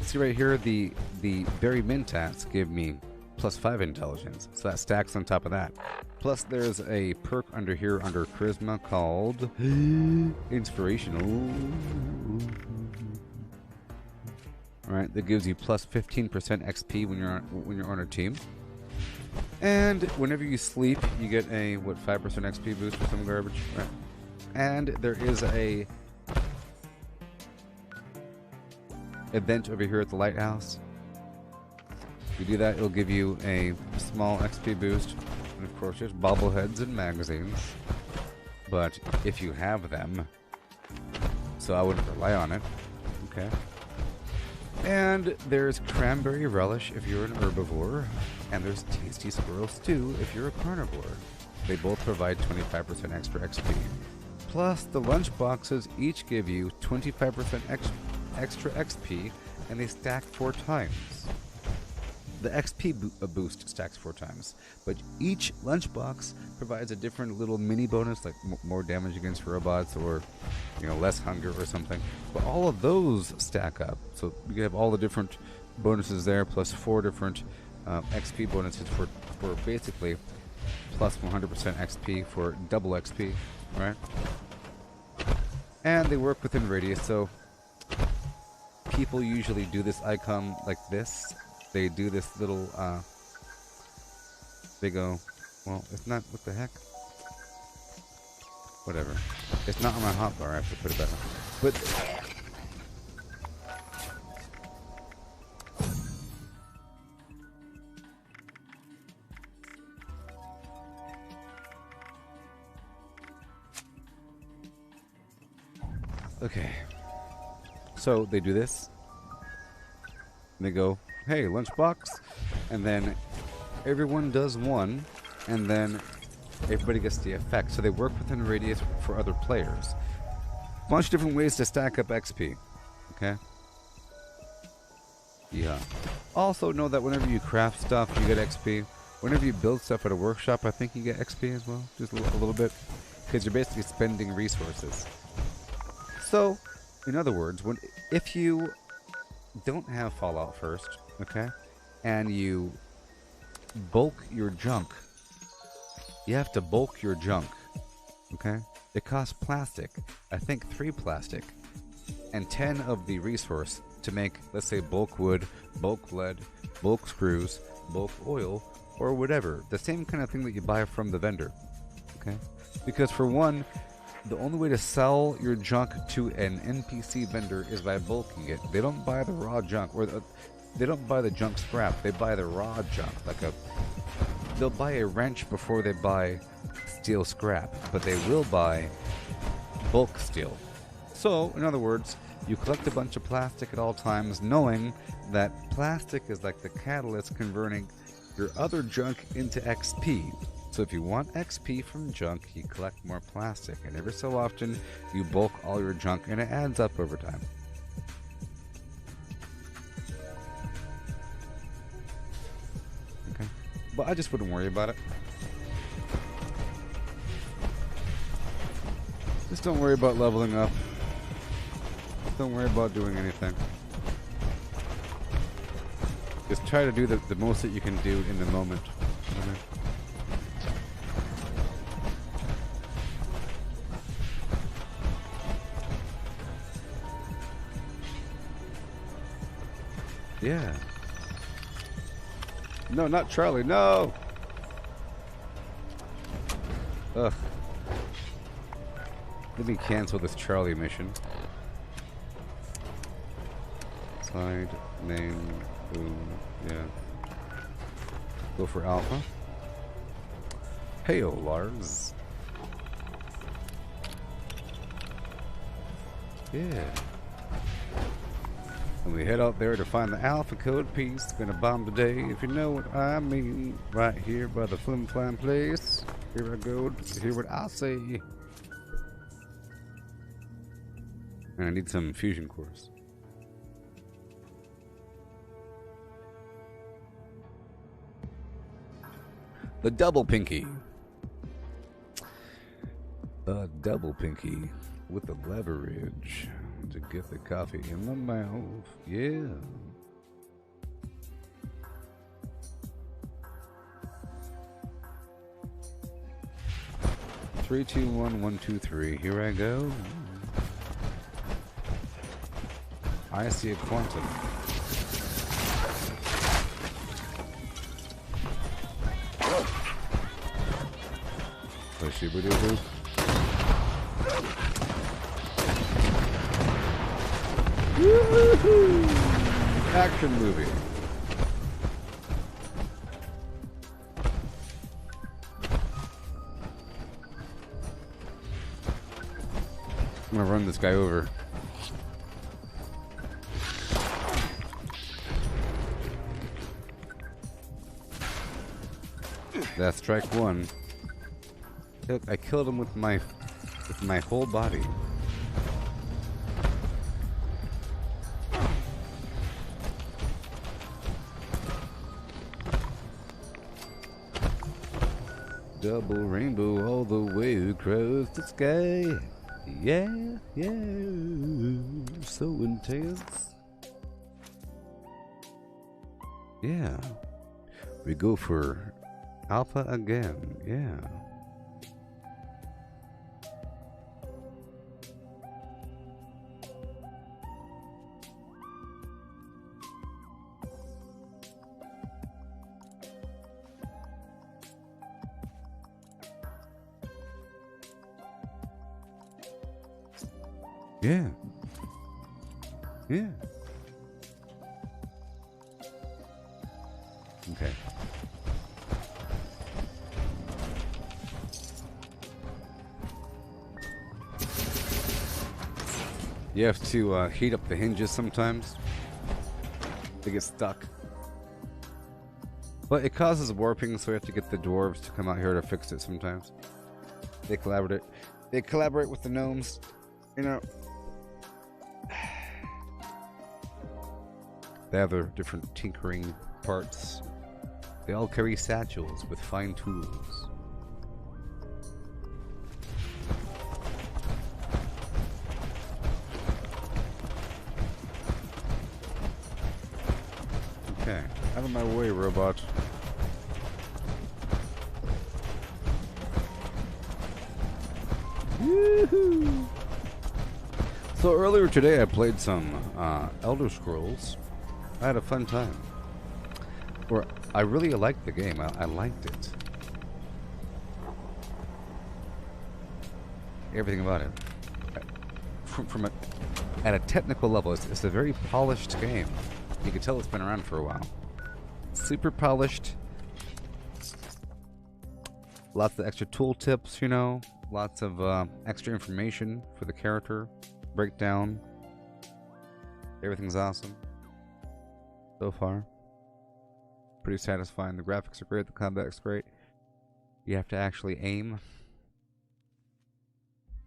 see right here, the berry mintats give me +5 intelligence, so that stacks on top of that. Plus, there's a perk under here under charisma called inspirational. All right, that gives you +15% XP when you're on a team. And whenever you sleep, you get a 5% XP boost or some garbage. Right. And there is a event over here at the lighthouse. If you do that, it'll give you a small XP boost. And of course, there's bobbleheads and magazines. But if you have them, so I wouldn't rely on it. Okay. And there's cranberry relish if you're an herbivore, and there's tasty squirrel stew if you're a carnivore. They both provide 25% extra XP. Plus, the lunch boxes each give you 25% extra XP, and they stack 4 times. The XP boost stacks 4 times, but each lunchbox provides a different little mini bonus, like more damage against robots, or less hunger or something. But all of those stack up, so you have all the different bonuses there, plus 4 different XP bonuses for basically plus 100% XP for double XP, right? And they work within radius, so people usually do this icon like this. They do this little, they go, well, it's not, what the heck? Whatever. It's not on my hotbar, I have to put it back on. But, okay. So, they do this. And they go, hey, lunchbox, and then everyone does one, and then everybody gets the effect. So they work within radius for other players. Bunch of different ways to stack up XP. Okay? Yeah. Also know that whenever you craft stuff, you get XP. Whenever you build stuff at a workshop, I think you get XP as well. Just a little bit. Because you're basically spending resources. So, in other words, if you don't have Fallout first, okay, and you bulk your junk, you have to bulk your junk, okay? It costs plastic, I think 3 plastic, and 10 of the resource to make, let's say, bulk wood, bulk lead, bulk screws, bulk oil, or whatever. The same kind of thing that you buy from the vendor, okay? Because for one, The only way to sell your junk to an NPC vendor is by bulking it. They don't buy the raw junk, or they don't buy the junk scrap. They buy the raw junk, they'll buy a wrench before they buy steel scrap, but they will buy bulk steel. So, in other words, you collect a bunch of plastic at all times, knowing that plastic is like the catalyst converting your other junk into XP. So if you want XP from junk, you collect more plastic, and every so often you bulk all your junk, and it adds up over time. Okay, but I just wouldn't worry about it. Just don't worry about leveling up. Just don't worry about doing anything. Just try to do the most that you can do in the moment. Okay. Yeah. No, not Charlie. No. Ugh. Let me cancel this Charlie mission. Side, name, boom, yeah. Go for Alpha. Hail, Lars. Yeah. And we head out there to find the Alpha code piece. Gonna bomb today, if you know what I mean. Right here by the Flim Flam place. Here I go. Hear what I say. And I need some fusion cores. The double pinky. A double pinky with the leverage to get the coffee in the mouth. Yeah. Three, two, one, 1, 2, 3. Here I go. I see a quantum. Pushy boo boo. Woohoo! Action movie. I'm gonna run this guy over. That's strike one. Look, I killed him with my whole body. Double rainbow all the way across the sky. Yeah, yeah, so intense. Yeah, we go for Alpha again. Yeah. Yeah. Yeah. Okay. You have to heat up the hinges sometimes. They get stuck. But it causes warping, so we have to get the dwarves to come out here to fix it sometimes. They collaborate. They collaborate with the gnomes. You know. They have their different tinkering parts. They all carry satchels with fine tools. Okay, out of my way, robot. Woohoo! So earlier today I played some Elder Scrolls. I had a fun time. Or I really liked the game. I liked it. everything about it. At a technical level, it's a very polished game. You can tell it's been around for a while. Super polished. Lots of extra tooltips, you know. Lots of extra information for the character. Breakdown. Everything's awesome. So far. Pretty satisfying. The graphics are great. The combat's great. You have to actually aim.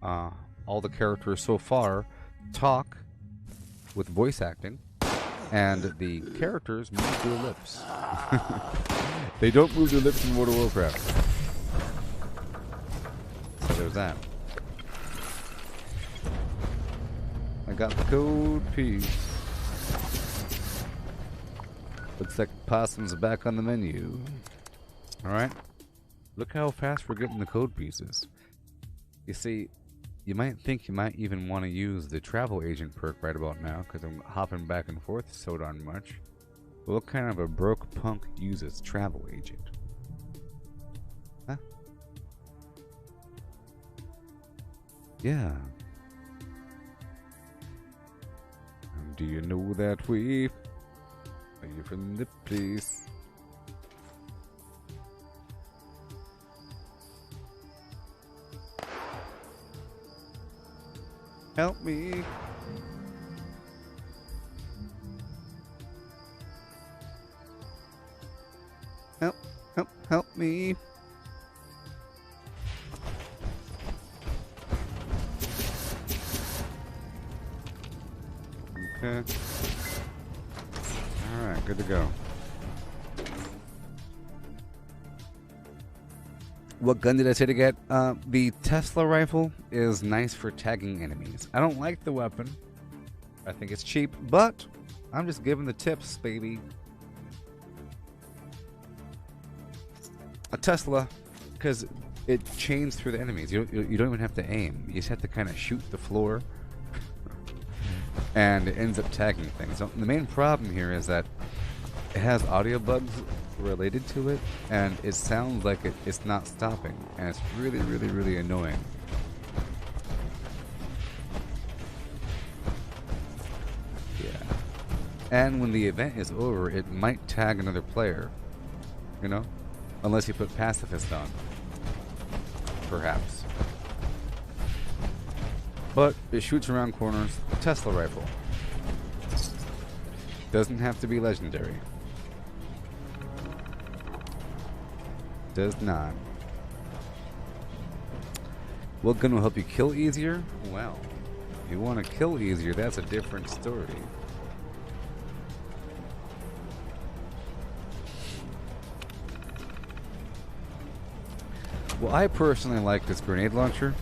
All the characters so far talk with voice acting. And the characters move their lips. They don't move their lips in World of Warcraft. So there's that. I got the code piece. Looks like Possum's back on the menu. Alright. Look how fast we're getting the code pieces. You see, you might think you might even want to use the travel agent perk right about now, because I'm hopping back and forth so darn much. But what kind of a broke punk uses travel agent? Huh? Yeah. Do you know that we are you from the place? Help me. Help me. Okay. Alright, good to go. What gun did I say to get? The Tesla rifle is nice for tagging enemies. I don't like the weapon. I think it's cheap, but I'm just giving the tips, baby. A Tesla, because it chains through the enemies. You don't even have to aim. You just have to kind of shoot the floor. And it ends up tagging things. So the main problem here is that it has audio bugs related to it, and it sounds like it's not stopping, and it's really, really, really annoying. Yeah. And when the event is over, it might tag another player, you know? Unless you put pacifist on. Perhaps. But it shoots around corners. Tesla rifle. Doesn't have to be legendary. Does not. What gun will help you kill easier? Well, if you want to kill easier, that's a different story. Well, I personally like this grenade launcher.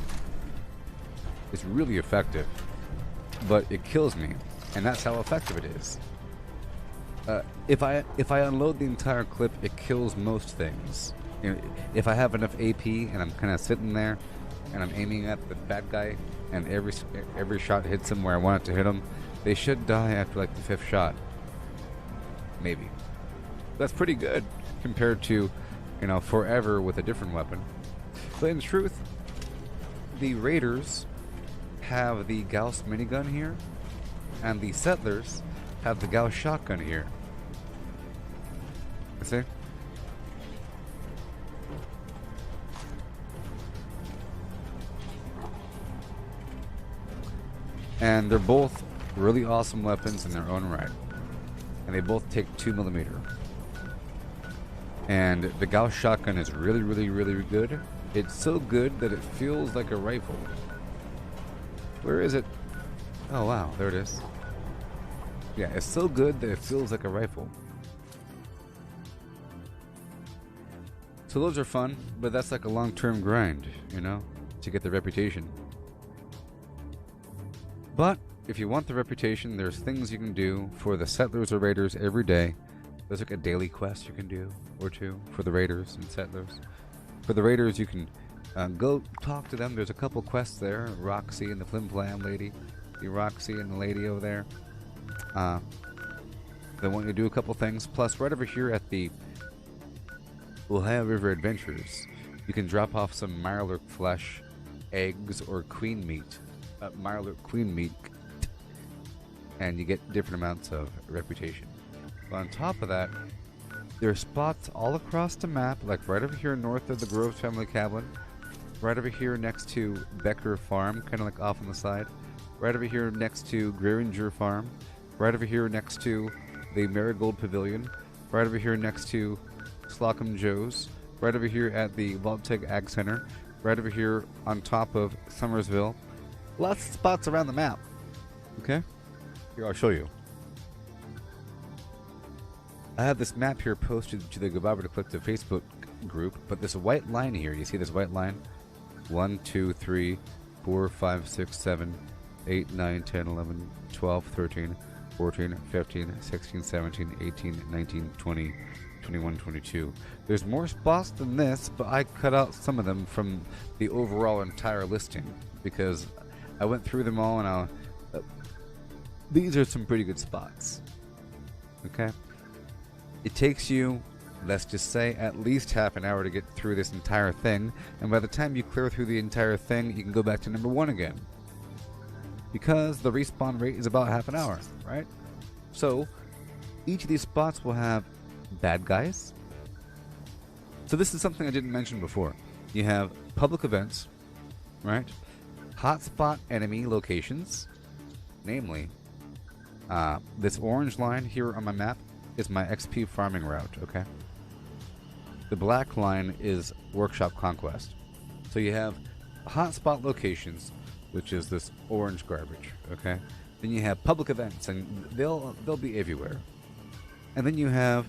It's really effective, but it kills me, and that's how effective it is. If I unload the entire clip, it kills most things. You know, if I have enough AP and I'm kind of sitting there and I'm aiming at the bad guy, and every shot hits him where I want it to hit him, they should die after like the 5th shot, maybe. That's pretty good compared to, you know, forever with a different weapon. But in truth, the Raiders have the Gauss minigun here, and the Settlers have the Gauss shotgun here. You see? And they're both really awesome weapons in their own right. And they both take 2mm. And the Gauss shotgun is really, really, really good. It's so good that it feels like a rifle. Where is it? Oh wow, there it is. Yeah, it's so good that it feels like a rifle. So those are fun, but that's like a long-term grind, you know, to get the reputation. But if you want the reputation, there's things you can do for the Settlers or Raiders every day. There's like a daily quest you can do, or two, for the Raiders and Settlers. For the Raiders, you can go talk to them. There's a couple quests there. Roxy and the Flim Flam lady. The Roxy and the lady over there. They want you to do a couple things. Plus, right over here at the Ohio River Adventures, you can drop off some Mirelurk flesh eggs or queen meat, Mirelurk queen meat, and you get different amounts of reputation. But on top of that, there are spots all across the map, like right over here north of the Groves family cabin, right over here next to Becker Farm, kind of like off on the side, right over here next to Greringer Farm, right over here next to the Marigold Pavilion, right over here next to Slocum Joe's, right over here at the Voltec Ag Center, right over here on top of Summersville. Lots of spots around the map. Okay? Here, I'll show you. I have this map here posted to the Gooboberti Collective Facebook group, but this white line here, you see this white line? 1, 2, 3, 4, 5, 6, 7, 8, 9, 10, 11, 12, 13, 14, 15, 16, 17, 18, 19, 20, 21, 22. There's more spots than this, but I cut out some of them from the overall entire listing because I went through them all and these are some pretty good spots. Okay? It takes you, let's just say, at least half an hour to get through this entire thing, and by the time you clear through the entire thing, you can go back to number 1 again. Because the respawn rate is about half an hour, right? So, each of these spots will have bad guys. So this is something I didn't mention before. You have public events, right? Hotspot enemy locations, namely, this orange line here on my map is my XP farming route, okay? The black line is Workshop Conquest. So you have hotspot locations, which is this orange garbage, okay? Then you have public events, and they'll be everywhere. And then you have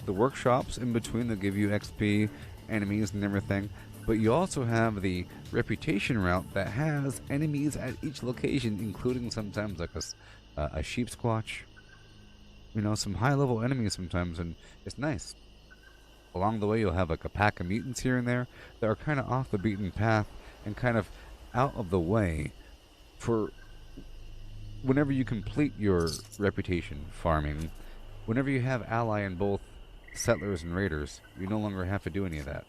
the workshops in between that give you XP, enemies, and everything. But you also have the reputation route that has enemies at each location, including sometimes like a sheep squatch. You know, some high-level enemies sometimes, and it's nice. Along the way, you'll have like a pack of mutants here and there that are kind of off the beaten path and kind of out of the way for whenever you complete your reputation farming. Whenever you have ally in both settlers and raiders, you no longer have to do any of that.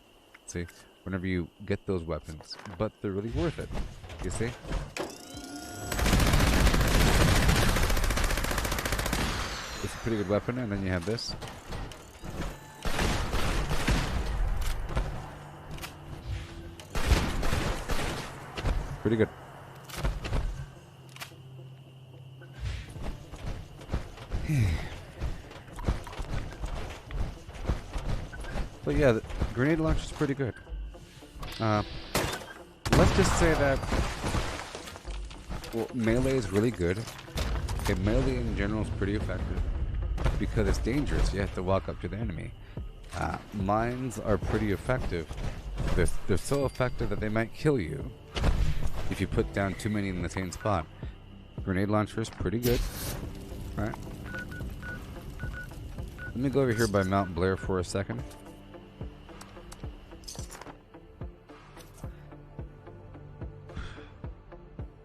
See? Whenever you get those weapons. But they're really worth it. You see? It's a pretty good weapon, and then you have this. Pretty good. But yeah, the grenade launcher is pretty good. Let's just say that, well, melee is really good. Okay, melee in general is pretty effective because it's dangerous. You have to walk up to the enemy. Mines are pretty effective. They're so effective that they might kill you if you put down too many in the same spot. Grenade launcher is pretty good. Alright. Let me go over here by Mount Blair for a second.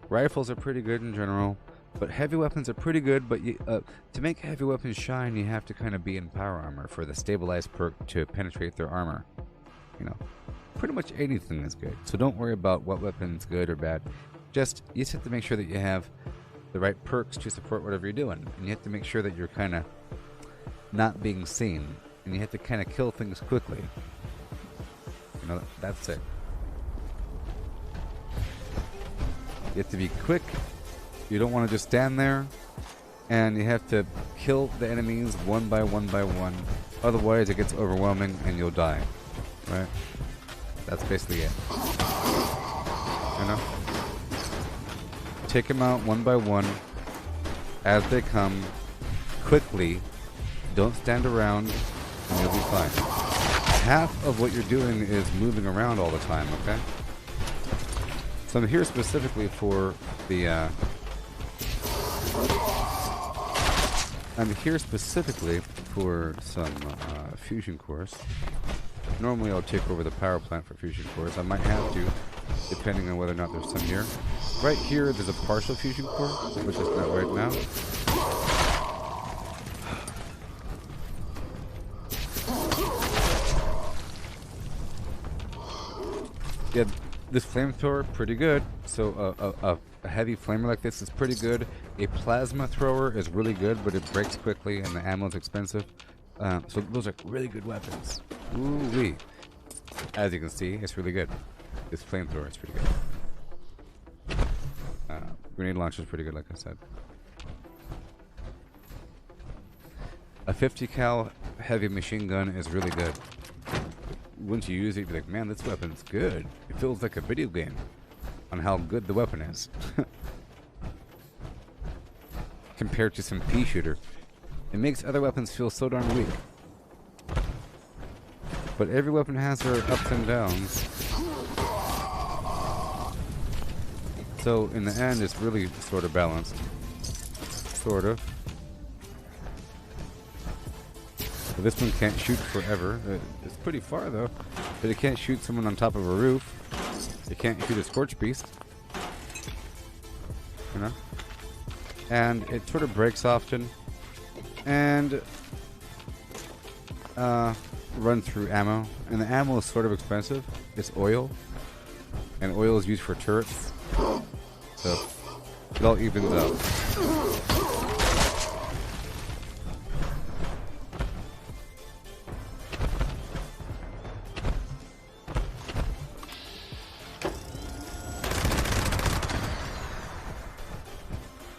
Rifles are pretty good in general, but heavy weapons are pretty good, but to make heavy weapons shine, you have to kind of be in power armor for the stabilized perk to penetrate their armor. You know, pretty much anything is good, so don't worry about what weapon's good or bad. You just have to make sure that you have the right perks to support whatever you're doing, and you have to make sure that you're kind of not being seen, and you have to kind of kill things quickly. You know, that's it. You have to be quick. You don't want to just stand there, and you have to kill the enemies one by one by one. Otherwise, it gets overwhelming and you'll die. Right? That's basically it. You know? Take them out one by one as they come quickly. Don't stand around, and you'll be fine. Half of what you're doing is moving around all the time. Okay? So I'm here specifically for the, I'm here specifically for some fusion cores. Normally I'll take over the power plant for fusion cores. I might have to, depending on whether or not there's some here. Right here, there's a partial fusion core, which is not right now. Yeah, This flamethrower, pretty good. So a heavy flamer like this is pretty good. A plasma thrower is really good, but it breaks quickly and the ammo is expensive. So those are really good weapons. Ooh-wee. As you can see, it's really good. This flamethrower is pretty good. Grenade launcher is pretty good, like I said. A 50 cal heavy machine gun is really good. Once you use it, you'll be like, man, this weapon's good. It feels like a video game on how good the weapon is. Compared to some pea shooter. It makes other weapons feel so darn weak. But every weapon has their ups and downs. So in the end, it's really sort of balanced. Sort of. But this one can't shoot forever. It's pretty far though. But it can't shoot someone on top of a roof. It can't shoot a scorch beast. You know? And it sort of breaks often. And run through ammo. And the ammo is sort of expensive. It's oil. And oil is used for turrets. So it all evens out.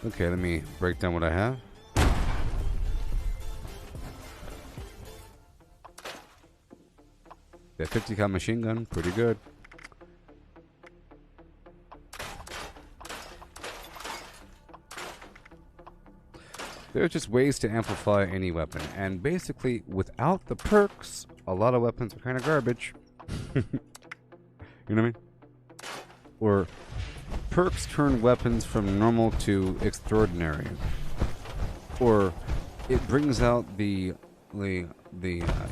Okay, let me break down what I have. The 50 cal machine gun, pretty good. There are just ways to amplify any weapon, and basically, without the perks, a lot of weapons are kind of garbage. You know what I mean? Or perks turn weapons from normal to extraordinary. Or it brings out the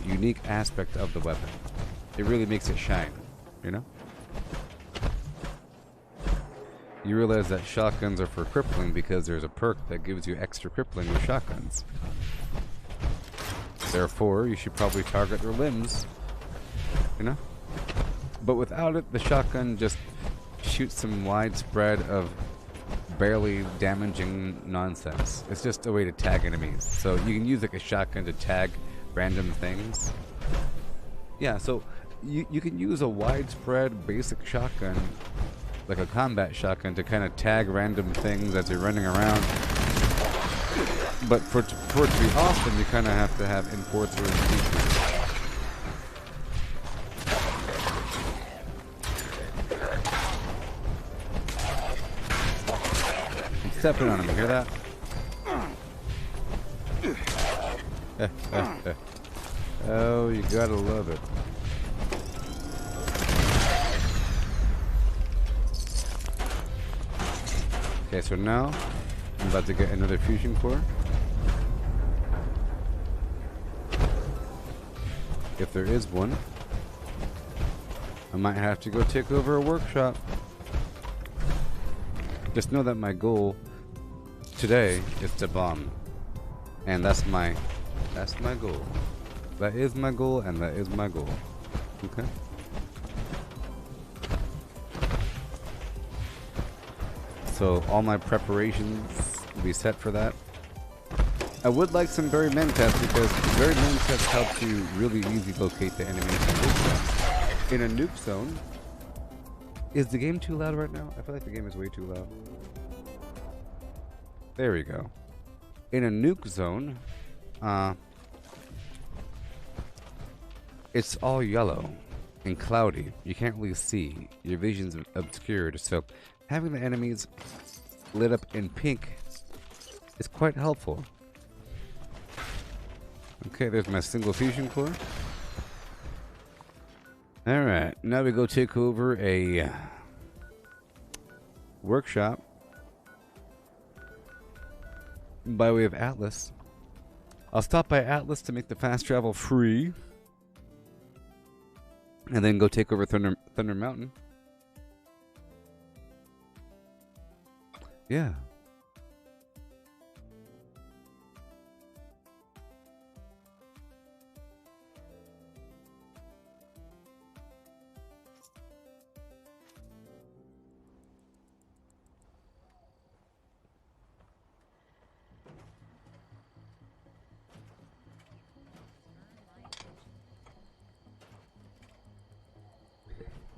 unique aspect of the weapon. It really makes it shine, you know? You realize that shotguns are for crippling because there's a perk that gives you extra crippling with shotguns. Therefore, you should probably target their limbs, you know? But without it, the shotgun just shoots some widespread of barely damaging nonsense. It's just a way to tag enemies. So you can use like a shotgun to tag random things. Yeah, so you can use a widespread basic shotgun, like a combat shotgun, to kind of tag random things as you're running around. But for it to be awesome, you kind of have to have enforcers and features. I'm stepping on him, you hear that? Oh, you gotta love it. Okay, so now I'm about to get another fusion core. If there is one. I might have to go take over a workshop. Just know that my goal today is to bomb. And that's my goal. That is my goal, and that is my goal. Okay? So all my preparations will be set for that. I would like some Berry Men tests because Berry Men tests help you really easily locate the enemies in a nuke zone. Is the game too loud right now? I feel like the game is way too loud. There we go. In a nuke zone, it's all yellow and cloudy. You can't really see. Your vision's obscured, so having the enemies lit up in pink is quite helpful. Okay, there's my single fusion core. Alright, now we go take over a workshop by way of Atlas. I'll stop by Atlas to make the fast travel free, and then go take over Thunder Mountain. Yeah.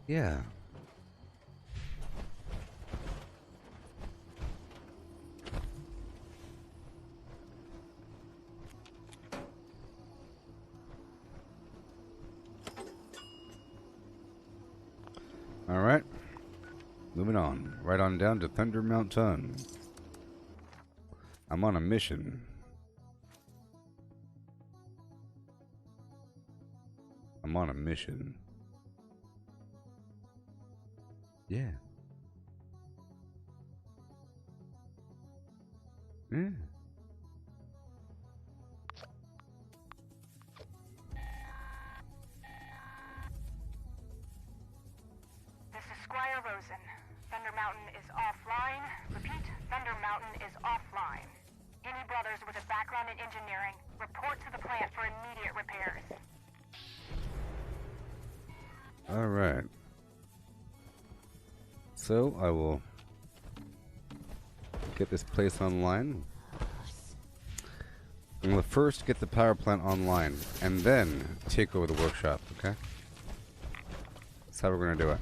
Yeah. All right. Moving on. Right on down to Thunder Mountain. I'm on a mission. I'm on a mission. Yeah. Yeah. This is Squire Rosen. Thunder Mountain is offline. Repeat, Thunder Mountain is offline. Any brothers with a background in engineering, report to the plant for immediate repairs. All right. So I will get this place online. I'm going to first get the power plant online and then take over the workshop, okay? That's how we're going to do it.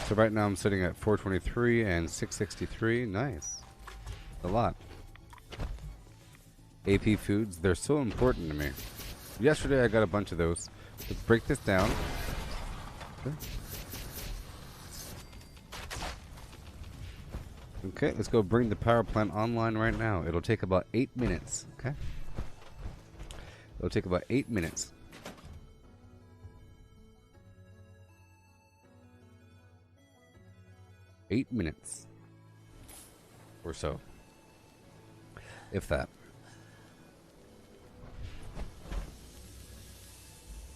So right now I'm sitting at 423 and 663. Nice. A lot. AP foods, they're so important to me. Yesterday I got a bunch of those. Let's break this down. Okay, let's go bring the power plant online right now. It'll take about 8 minutes, okay? It'll take about 8 minutes. Eight minutes. Or so. If that.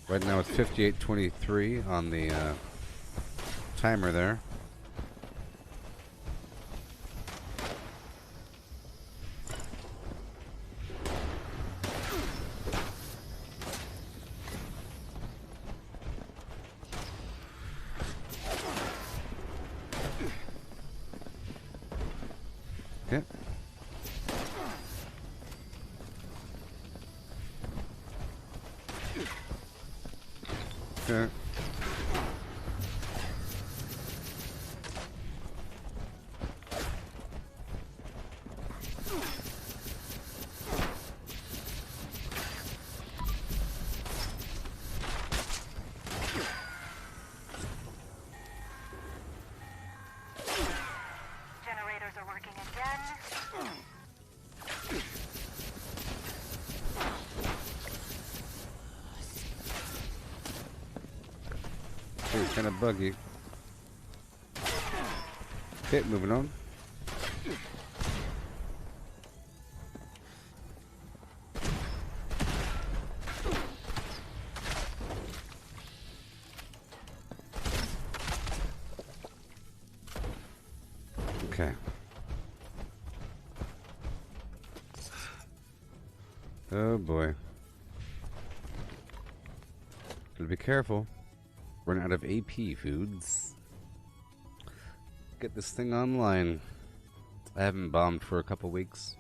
Right now it's 58:23 on the timer there. Okay. Okay. Generators are working again. It's kind of buggy. Okay, moving on. Okay. Oh boy. Gotta be careful. Run out of AP foods. Get this thing online. I haven't bombed for a couple weeks.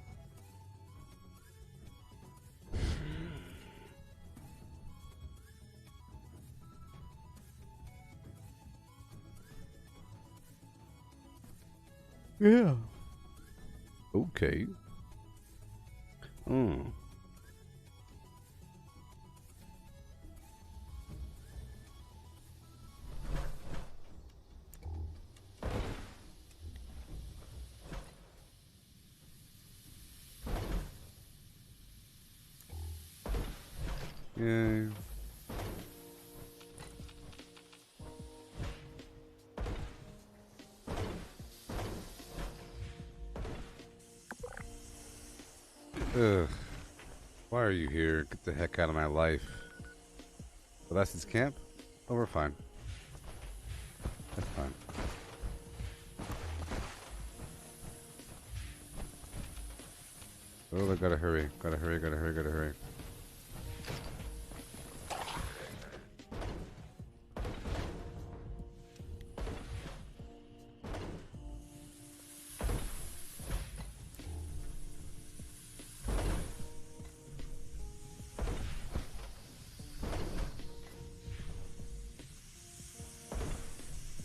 Yeah. Okay. Oh. Yeah. Ugh. Why are you here? Get the heck out of my life. Well, that's his camp? Oh, we're fine. That's fine. Oh, I gotta hurry. Gotta hurry, gotta hurry, gotta hurry.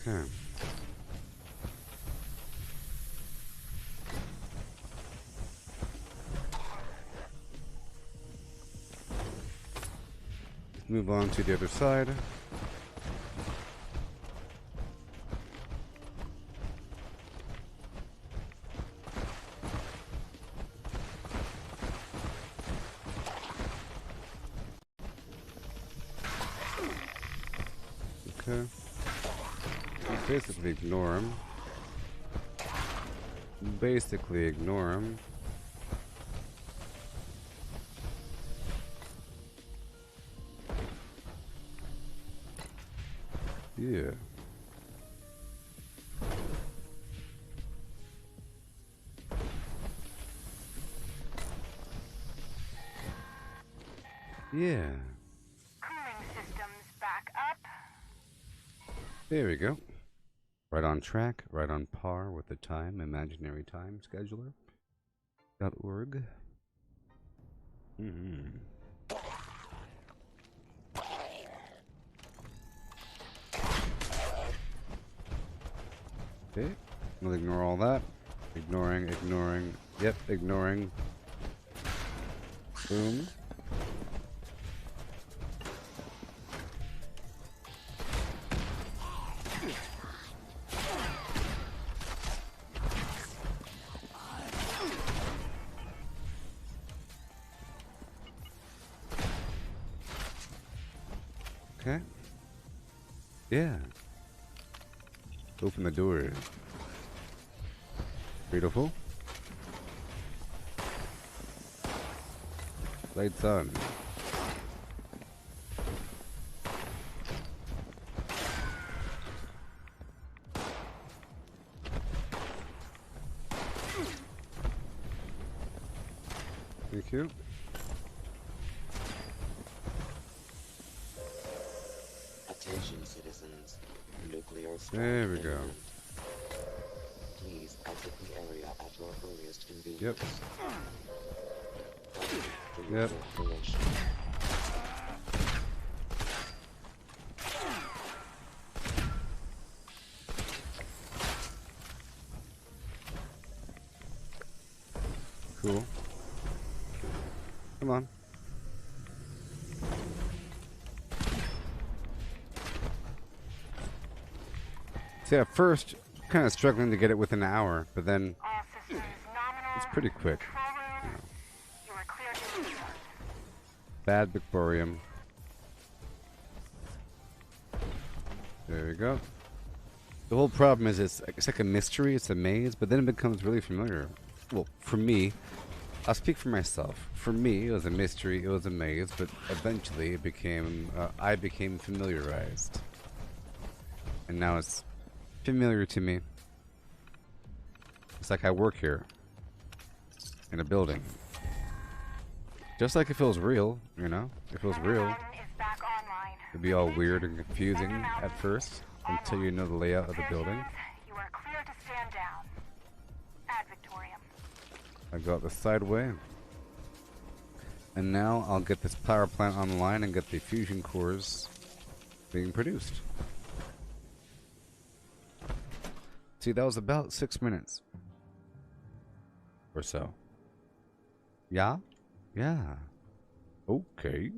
Okay. Move on to the other side. Okay. Basically ignore him. Basically ignore him. Yeah. Yeah. Cooling systems back up. There we go. Right on track, right on par with the time, imaginary time scheduler. .org. Okay, we'll ignore all that. Ignoring, ignoring. Yep, ignoring. Boom. Okay. Yeah. Open the door. Beautiful. Lights on. Thank you. Attention, citizens. Nuclear strike There we go. imminent. Please exit the area at your earliest convenience. Yep. For Yep. your information. Cool. Come on. See, at first, kind of struggling to get it within an hour, but then All systems nominal. it's pretty quick. Control room. You are clear to leave. Bad Victorium. There we go. The whole problem is it's like a mystery, it's a maze, but then it becomes really familiar. Well, for me, I'll speak for myself. For me, it was a mystery, it was a maze, but eventually it became, I became familiarized. And now it's familiar to me. It's like I work here in a building. Just like it feels real, you know? It feels Thunder real. Mountain is back online. It'd be all weird and confusing at first until you know the layout of the building. You are clear to stand down. Ad Victorium. I go out the side way. And now I'll get this power plant online and get the fusion cores being produced. See, that was about 6 minutes. Or so. Yeah? Yeah. Okay.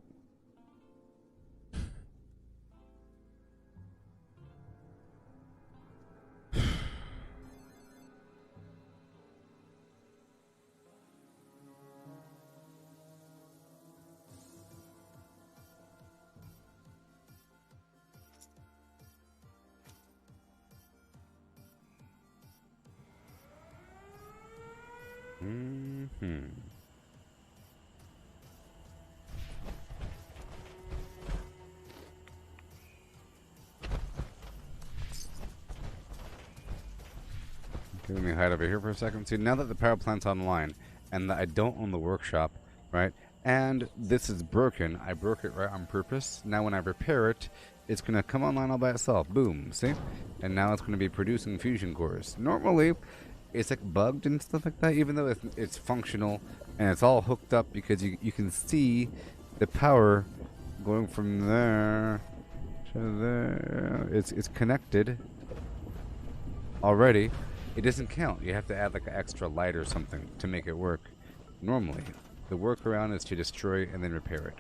Okay, let me hide over here for a second. See, now that the power plant's online and that I don't own the workshop, right? And this is broken. I broke it right on purpose. Now when I repair it, it's going to come online all by itself. Boom. See? And now it's going to be producing fusion cores. Normally, it's like bugged and stuff like that, even though it's functional and it's all hooked up because you can see the power going from there to there. It's connected. already, it doesn't count. You have to add like an extra light or something to make it work. Normally, the workaround is to destroy and then repair it.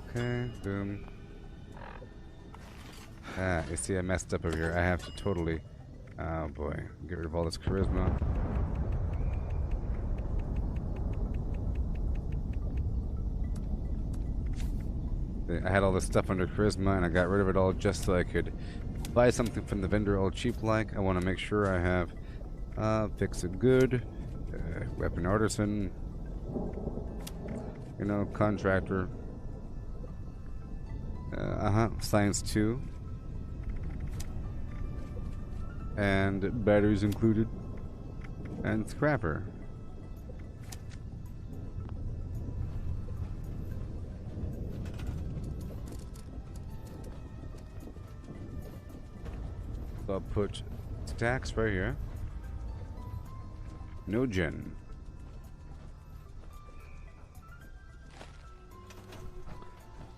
Okay, boom. Ah, you see I messed up over here. I have to totally... Oh boy, get rid of all this charisma. I had all this stuff under charisma and I got rid of it all just so I could buy something from the vendor all cheap like. I want to make sure I have fix it good, weapon artisan, you know, contractor, science 2, and batteries included, and scrapper. So I'll put stacks right here. No gen.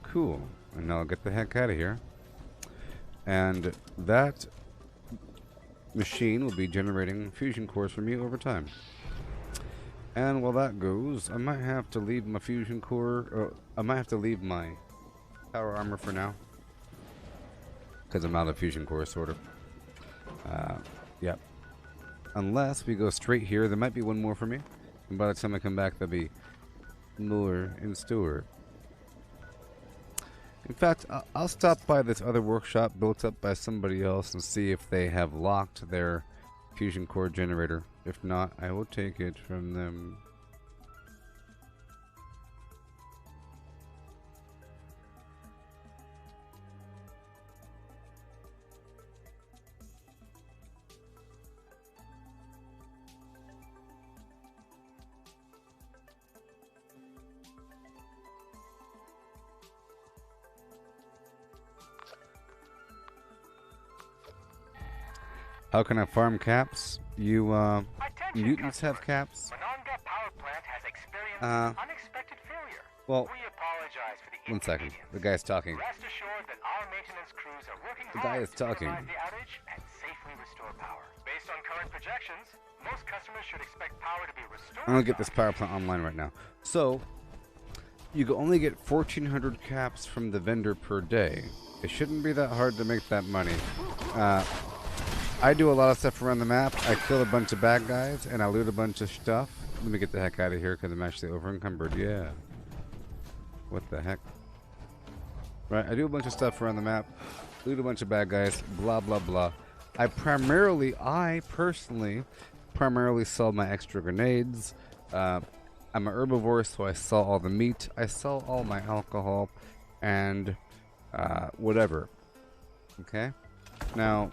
Cool. And now I'll get the heck out of here. And that machine will be generating fusion cores for me over time. And while that goes, I might have to leave my fusion core, I might have to leave my power armor for now. Because I'm out of fusion core, sort of. Yep. Unless we go straight here, there might be one more for me. And by the time I come back, there'll be more in store. In fact, I'll stop by this other workshop built up by somebody else and see if they have locked their fusion core generator. If not, I will take it from them. How can I farm caps? You, mutants have caps? Monongah Power Plant has experienced unexpected failure. Well, We apologize for the one second. inconvenience. The guy's talking. Rest assured that our maintenance crews are working The guy hard is to talking. minimize the outage and safely restore power. Based on current projections, most customers should expect power to be restored. I'm gonna get this power plant online right now. So, you can only get 1,400 caps from the vendor per day. It shouldn't be that hard to make that money. I do a lot of stuff around the map. I kill a bunch of bad guys, and I loot a bunch of stuff. Let me get the heck out of here, because I'm actually over-encumbered. Yeah. What the heck? Right, I do a bunch of stuff around the map. Loot a bunch of bad guys. Blah, blah, blah. I personally, primarily sell my extra grenades. I'm an herbivore, so I sell all the meat. I sell all my alcohol, and whatever. Okay? Now...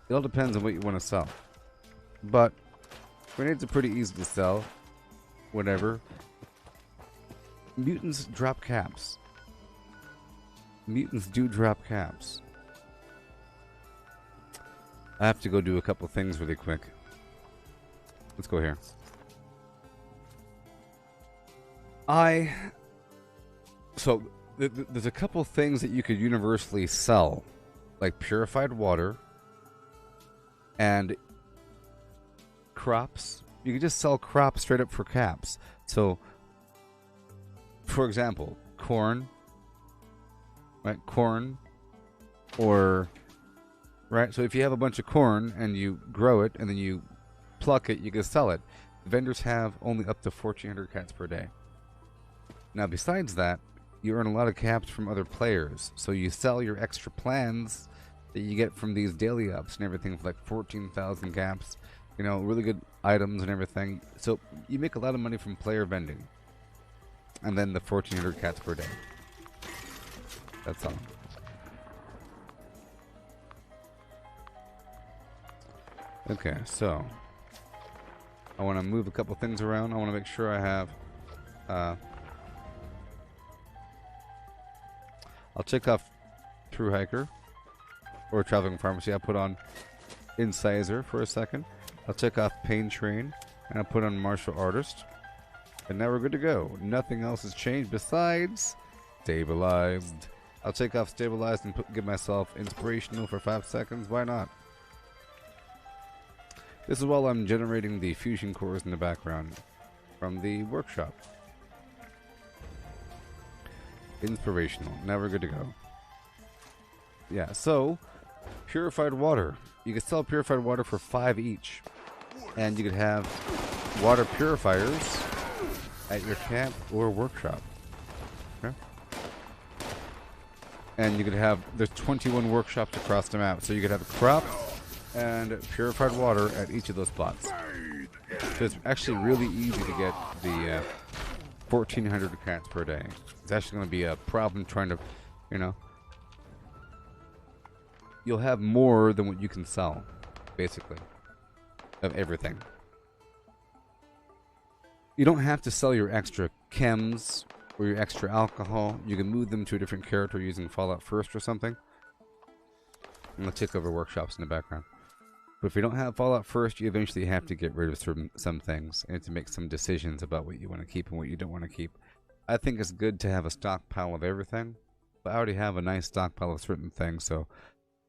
it all depends on what you want to sell. But grenades are pretty easy to sell. Whatever. Mutants drop caps. Mutants do drop caps. I have to go do a couple things really quick. Let's go here. So, there's a couple things that you could universally sell. Like purified water. And crops. You can just sell crops straight up for caps. So, for example, corn. Right? Corn. Or, right? So if you have a bunch of corn and you grow it and then you pluck it, you can sell it. Vendors have only up to 1,400 caps per day. Now, besides that, you earn a lot of caps from other players. So you sell your extra plans that you get from these daily ups and everything for like 14,000 caps, you know, really good items and everything. So you make a lot of money from player vending. And then the 1,400 caps per day. That's all. Okay, so I want to move a couple things around. I want to make sure I have I'll check off True Hiker or Traveling Pharmacy. I'll put on Incisor for a second. I'll check off Pain Train and I'll put on Martial Artist. And now we're good to go. Nothing else has changed besides stabilized. I'll take off stabilized and give myself inspirational for 5 seconds. Why not? This is while I'm generating the fusion cores in the background from the workshop. Inspirational. Now we're good to go. Yeah, so purified water. You can sell purified water for 5 each. And you could have water purifiers at your camp or workshop. Okay? And you could have, there's 21 workshops across the map. So you could have crop and purified water at each of those spots. So it's actually really easy to get the 1,400 cats per day. It's actually going to be a problem trying to, you know, you'll have more than what you can sell, basically, of everything. You don't have to sell your extra chems or your extra alcohol. You can move them to a different character using Fallout First or something. And they'll take over workshops in the background. But if you don't have Fallout First, you eventually have to get rid of some things and to make some decisions about what you want to keep and what you don't want to keep. I think it's good to have a stockpile of everything, but I already have a nice stockpile of certain things, so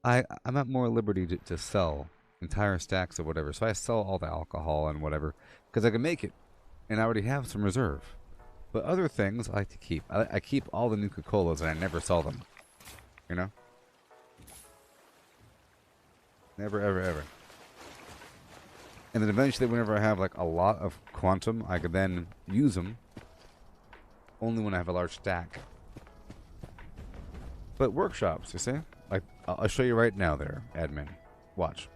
I'm at more liberty to sell entire stacks of whatever. So I sell all the alcohol and whatever, because I can make it, and I already have some reserve. But other things I like to keep. I keep all the Nuka-Colas, and I never sell them. You know? Never, ever, ever. And then eventually, whenever I have like a lot of quantum, I could then use them. Only when I have a large stack. But workshops, you see? Like, I'll show you right now there, admin. Watch.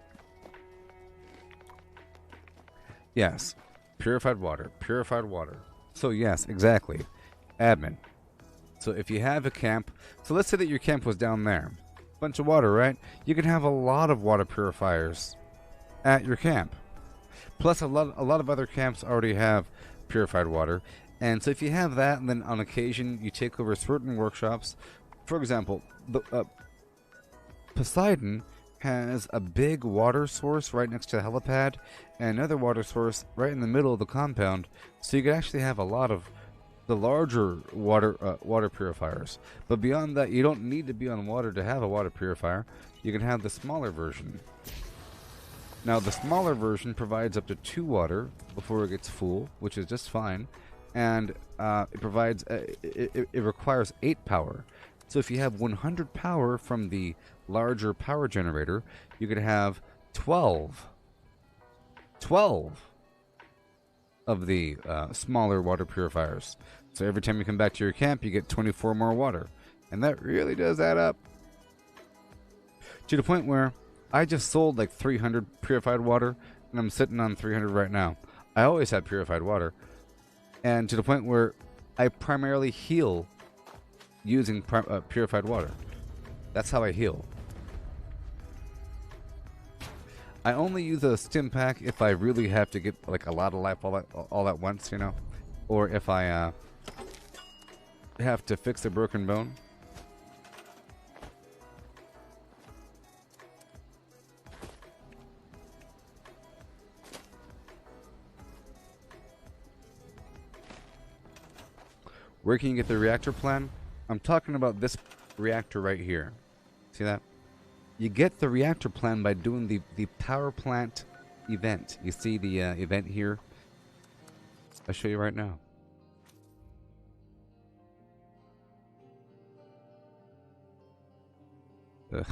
Yes. Purified water. Purified water. So yes, exactly. Admin. So if you have a camp... So let's say that your camp was down there. Bunch of water, right? You can have a lot of water purifiers at your camp. Plus, a lot of other camps already have purified water. And so if you have that, and then on occasion you take over certain workshops... For example, Poseidon has a big water source right next to the helipad and another water source right in the middle of the compound, so you could actually have a lot of the larger water purifiers. But beyond that, you don't need to be on water to have a water purifier. You can have the smaller version. Now the smaller version provides up to 2 water before it gets full, which is just fine, and it requires 8 power. So if you have 100 power from the larger power generator, you could have 12 of the smaller water purifiers. So every time you come back to your camp, you get 24 more water. And that really does add up. To the point where I just sold like 300 purified water, and I'm sitting on 300 right now. I always have purified water. And to the point where I primarily heal using purified water. That's how I heal. I only use a stim pack if I really have to get like a lot of life all at once, you know, or if I have to fix a broken bone. Where can you get the reactor plan? I'm talking about this reactor right here. See that? You get the reactor plan by doing the power plant event. You see the event here? I'll show you right now. Ugh.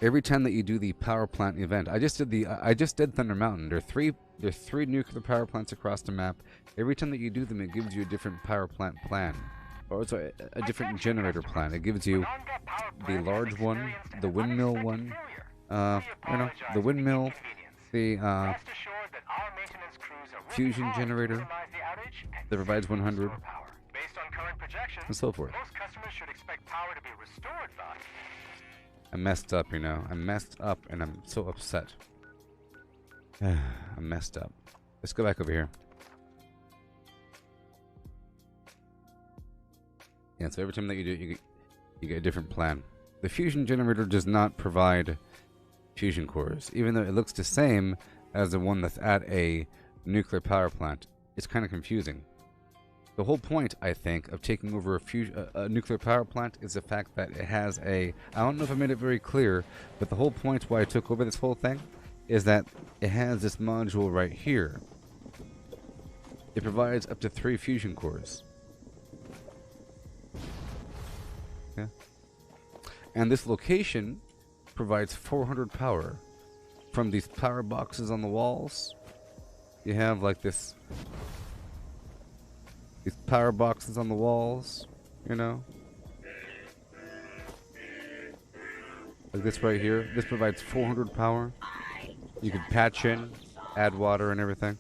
Every time that you do the power plant event, I just did Thunder Mountain. There's three nuclear power plants across the map. Every time that you do them, it gives you a different power plant plan. Or sorry, a different generator plan. It gives you the large one, the windmill one, the windmill, the fusion generator that provides 100, and so forth. I messed up, you know. I messed up, and I'm so upset. I messed up. Let's go back over here. Yeah, so every time that you do it, you get a different plan. The fusion generator does not provide fusion cores, even though it looks the same as the one that's at a nuclear power plant. It's kind of confusing. The whole point, I think, of taking over a nuclear power plant is the fact that it has a... I don't know if I made it very clear, but the whole point why I took over this whole thing is that it has this module right here. It provides up to 3 fusion cores. Yeah. And this location provides 400 power from these power boxes on the walls. You have like these power boxes on the walls, you know, like this right here. This provides 400 power. You can patch in, add water and everything.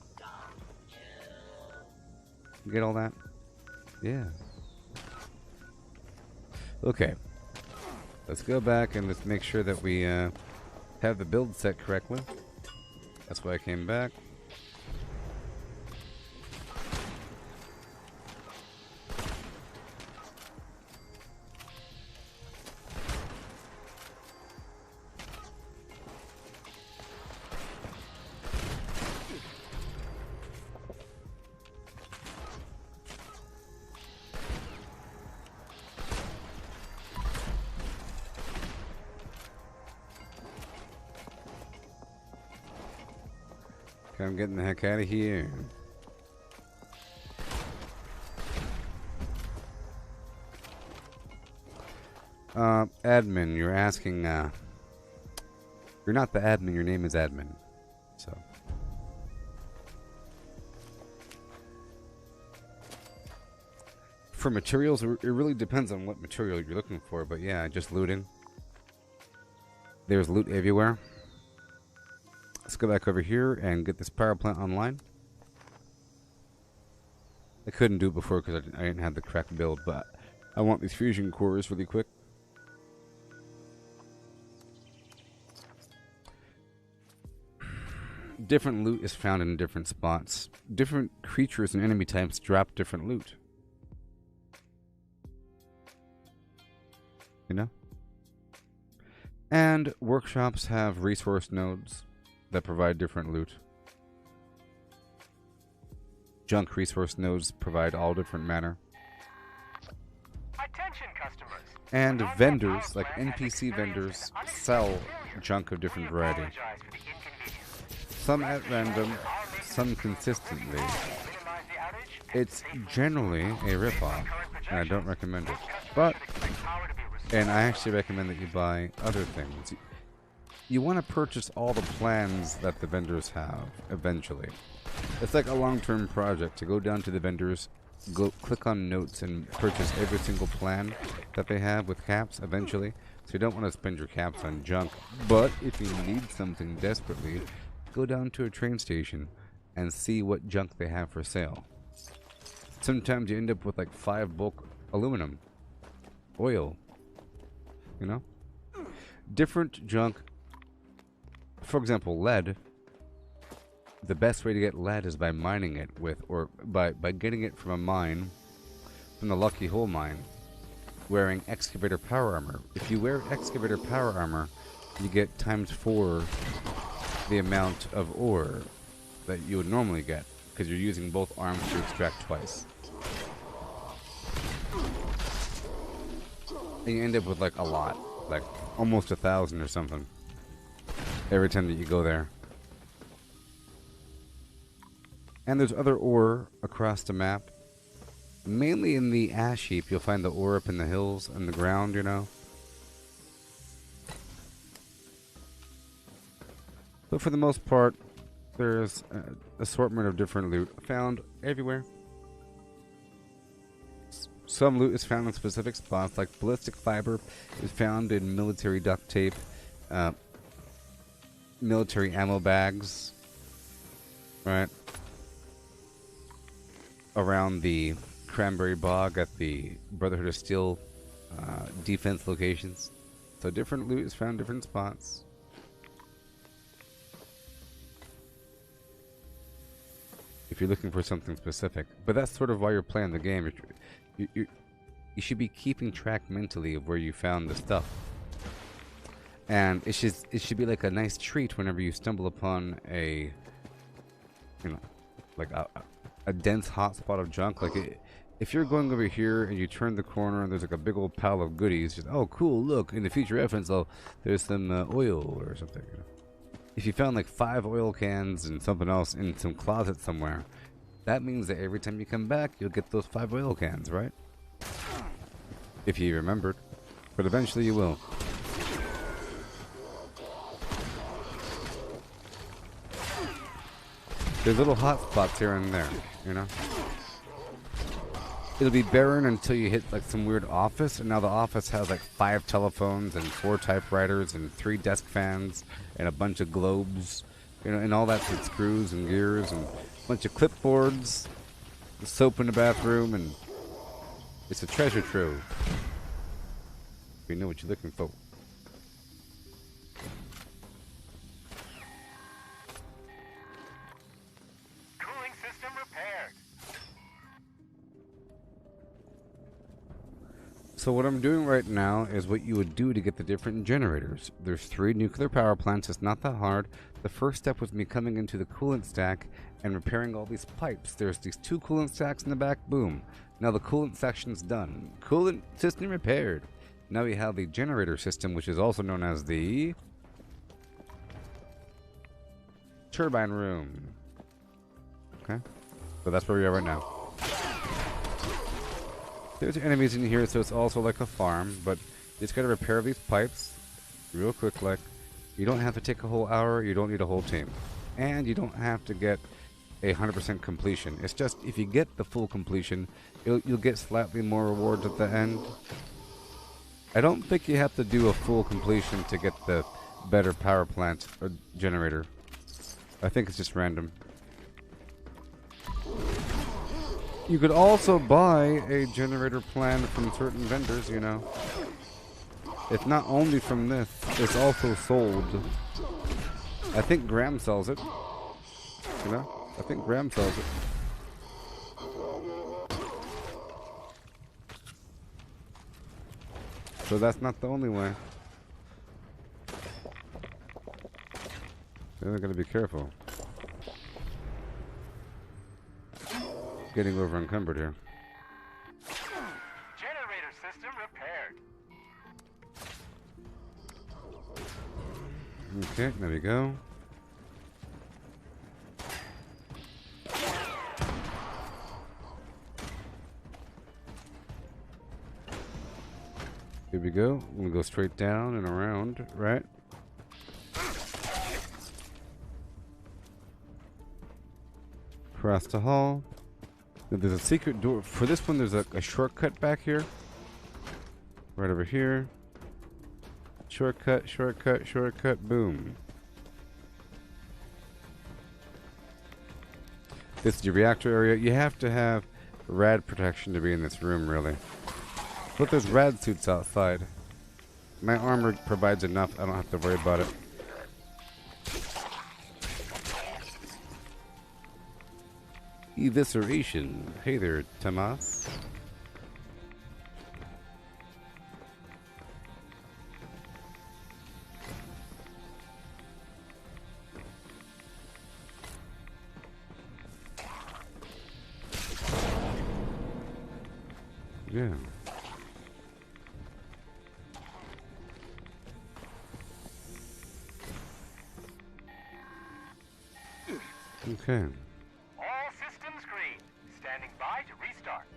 You get all that? Yeah. Okay. Let's go back and let's make sure that we have the build set correctly. That's why I came back. I'm getting the heck out of here. Admin, you're asking, you're not the admin, your name is admin. So. For materials, it really depends on what material you're looking for, but yeah, just looting. There's loot everywhere. Let's go back over here and get this power plant online. I couldn't do it before because I didn't have the correct build, but I want these fusion cores really quick. Different loot is found in different spots. Different creatures and enemy types drop different loot. You know? And workshops have resource nodes that provide different loot. Junk resource nodes provide all different manner. Attention customers. And vendors, like NPC vendors, sell junk of different variety. Some at random, some consistently. It's generally a ripoff, and I don't recommend it. But, and I actually recommend that you buy other things. You want to purchase all the plans that the vendors have, eventually. It's like a long-term project to go down to the vendors, go click on notes and purchase every single plan that they have with caps, eventually. So you don't want to spend your caps on junk. But if you need something desperately, go down to a train station and see what junk they have for sale. Sometimes you end up with like 5 bulk aluminum, oil, you know? Different junk. For example, lead. The best way to get lead is by mining it with, or by getting it from a mine, from the Lucky Hole mine, wearing excavator power armor. If you wear excavator power armor, you get ×4 the amount of ore that you would normally get, because you're using both arms to extract twice. And you end up with like a lot, like almost 1,000 or something, every time that you go there. And there's other ore across the map. Mainly in the ash heap, you'll find the ore up in the hills and the ground, you know. But for the most part, there's an assortment of different loot found everywhere. Some loot is found in specific spots, like ballistic fiber is found in military duct tape, military ammo bags, right? Around the Cranberry Bog at the Brotherhood of Steel defense locations. So different loot is found in different spots. If you're looking for something specific. But that's sort of why you're playing the game. You should be keeping track mentally of where you found the stuff. And it should be like a nice treat whenever you stumble upon a, you know, like a dense hotspot of junk. Like if you're going over here and you turn the corner and there's like a big old pile of goodies, just, oh cool, look, in the future reference, there's some oil or something. You know? If you found like 5 oil cans and something else in some closet somewhere, that means that every time you come back, you'll get those 5 oil cans, right? If you remembered. But eventually you will. There's little hot spots here and there, you know? It'll be barren until you hit like some weird office, and now the office has like 5 telephones and 4 typewriters and 3 desk fans and a bunch of globes, you know, and all that's with screws and gears and a bunch of clipboards, soap in the bathroom, and it's a treasure trove. You know what you're looking for. Cooling system repaired. So what I'm doing right now is what you would do to get the different generators. There's 3 nuclear power plants. It's not that hard. The first step was me coming into the coolant stack and repairing all these pipes. There's these 2 coolant stacks in the back. Boom. Now the coolant section's done. Coolant system repaired. Now we have the generator system, which is also known as the turbine room. Okay. So that's where we are right now. There's enemies in here, so it's also like a farm, but you just gotta repair these pipes real quick. Like, you don't have to take a whole hour, you don't need a whole team, and you don't have to get 100% completion. It's just if you get the full completion, you'll get slightly more rewards at the end. I don't think you have to do a full completion to get the better power plant or generator. I think it's just random. You could also buy a generator plan from certain vendors, you know. It's not only from this, it's also sold. I think Graham sells it. You know? I think Graham sells it. So that's not the only way. Then I gotta be careful. Getting over encumbered here. Generator system repaired. Okay, there we go. Here we go. I'm gonna go straight down and around, right? Across the hall. Now there's a secret door. For this one, there's a shortcut back here. Right over here. Shortcut, shortcut, shortcut, boom. This is your reactor area. You have to have rad protection to be in this room, really. But there's rad suits outside. My armor provides enough. I don't have to worry about it. Evisceration. Hey there, Tomas. Yeah. Okay. All systems green. Standing by to restart.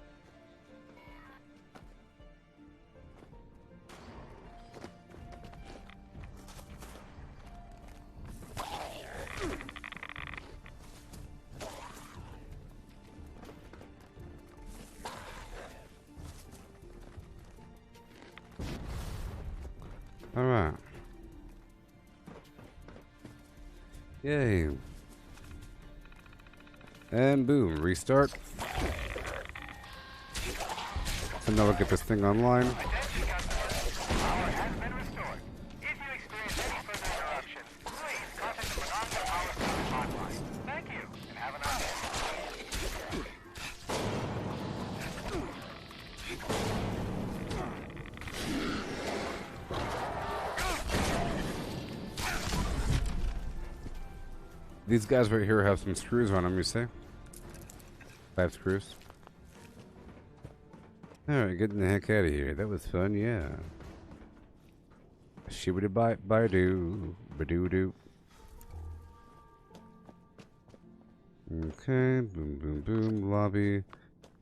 All right. Yay. And boom, restart. So now we'll get this thing online. Attention customers. Power has been restored. If you experience any further interruptions, please contact the Mononga Power Service hotline. Thank you, and have a nice day. These guys right here have some screws on them, you see? 5 screws. Alright, getting the heck out of here. That was fun, yeah. Shibbity bye doo. Badoo doo. Okay, boom boom boom, lobby.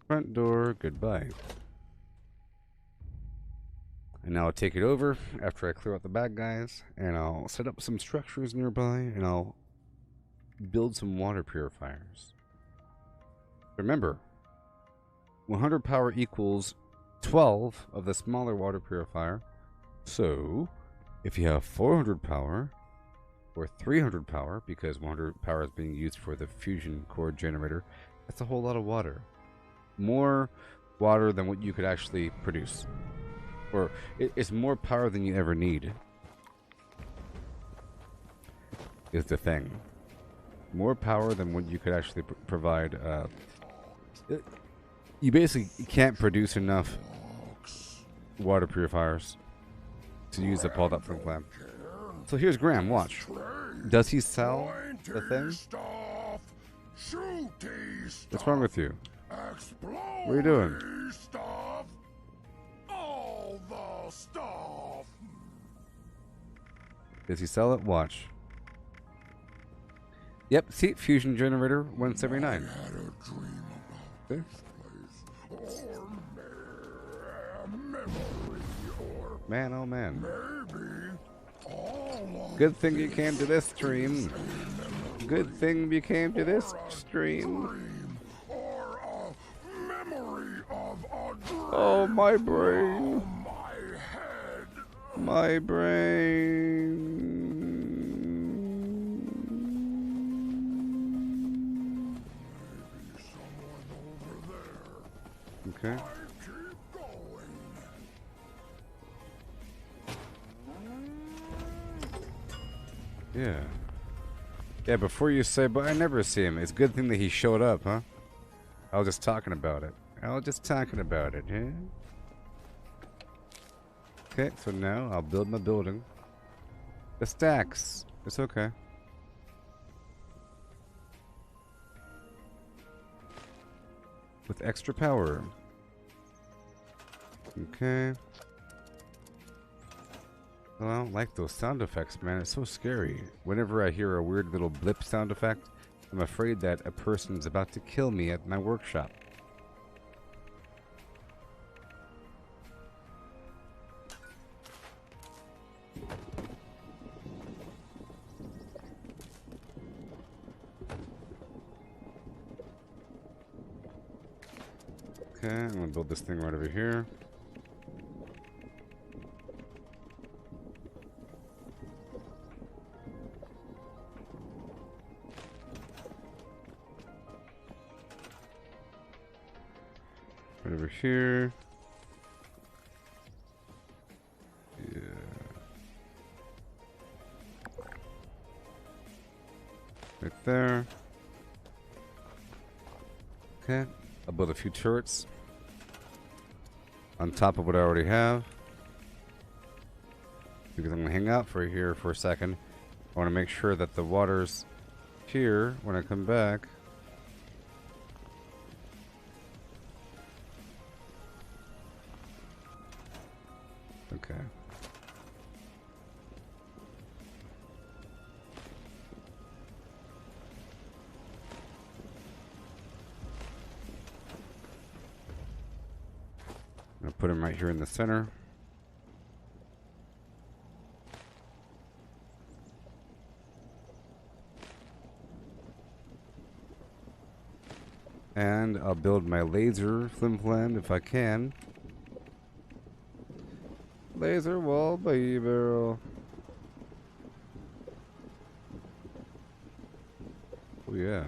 Front door, goodbye. And now I'll take it over after I clear out the bad guys, and I'll set up some structures nearby, and I'll build some water purifiers. Remember, 100 power equals 12 of the smaller water purifier. So, if you have 400 power, or 300 power, because 100 power is being used for the fusion core generator, that's a whole lot of water. More water than what you could actually produce. Or, it's more power than you ever need. Is the thing. More power than what you could actually provide. You basically can't produce enough water purifiers to use up all that from Clam. So here's Graham, watch. Does he sell the thing? What's wrong with you? What are you doing? All the stuff. Does he sell it? Watch. Yep, see, fusion generator 179. I had a dream about this place, or a memory, or Man, oh man. maybe all of Good thing you came to this stream. Good thing you came to this stream. dream, or a memory of a dream. Oh, my brain. My head. My brain. Someone over there. Okay. I keep going. Yeah. Yeah, before you say, but I never see him. It's a good thing that he showed up, huh? I was just talking about it. I was just talking about it, yeah? Okay, so now I'll build my building. The stacks. It's okay. With extra power. Okay. Well, I don't like those sound effects, man. It's so scary. Whenever I hear a weird little blip sound effect, I'm afraid that a person's about to kill me at my workshop. Okay, I'm gonna build this thing right over here. Right over here. Yeah. Right there. Okay. I'll build a few turrets on top of what I already have, because I'm gonna hang out here for a second. I want to make sure that the water's here when I come back. Okay. I'm gonna put him right here in the center. And I'll build my laser flim-flam if I can. Laser wall, baby barrel. Oh yeah.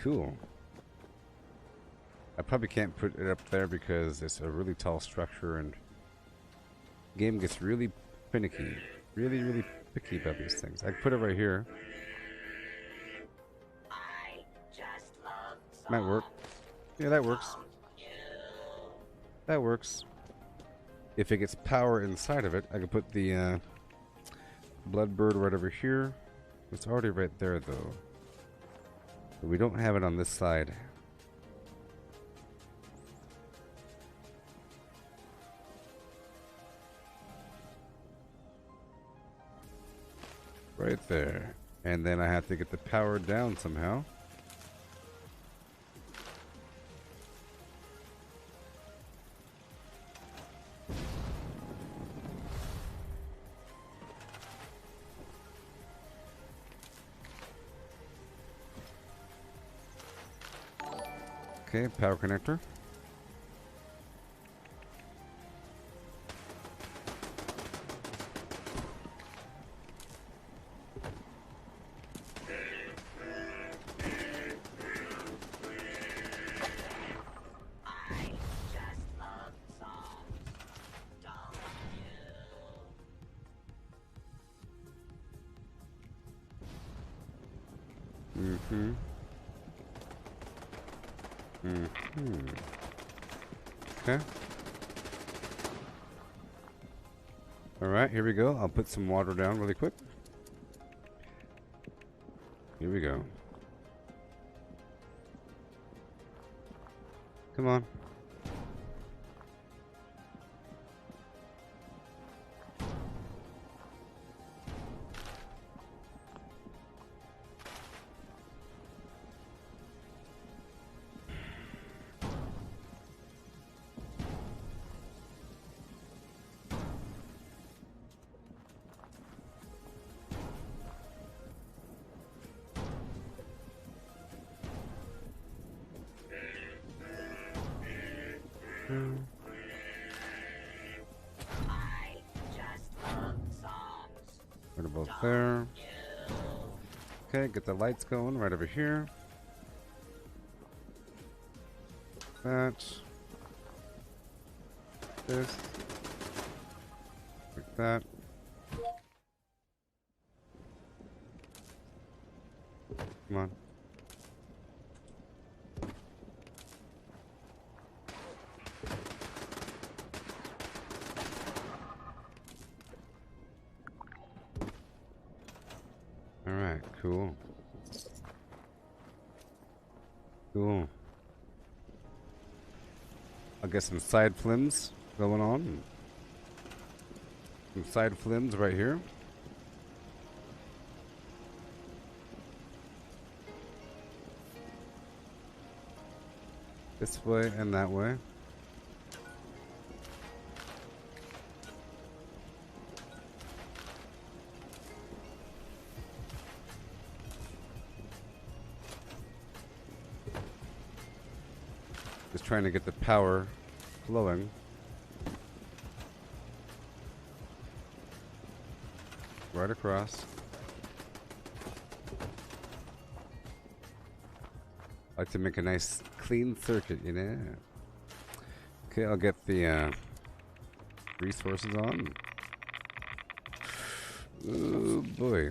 Cool. I probably can't put it up there because it's a really tall structure and the game gets really finicky. Really picky about these things. I can put it right here. I just love Might work. Yeah, that works. That works. If it gets power inside of it, I can put the Bloodbird right over here. It's already right there, though. But we don't have it on this side. Right there. And then I have to get the power down somehow. Okay, power connector. Mm-hmm. Mm-hmm. Okay. Alright, here we go. I'll put some water down really quick. Here we go. Come on. Right about there. Okay, get the lights going right over here. That. This. Like that. Come on. Alright, cool. Cool. I'll get some side flims going on. Some side flims right here. This way and that way. Just trying to get the power flowing. Right across. I like to make a nice clean circuit, you know. Okay, I'll get the resources on. Oh boy.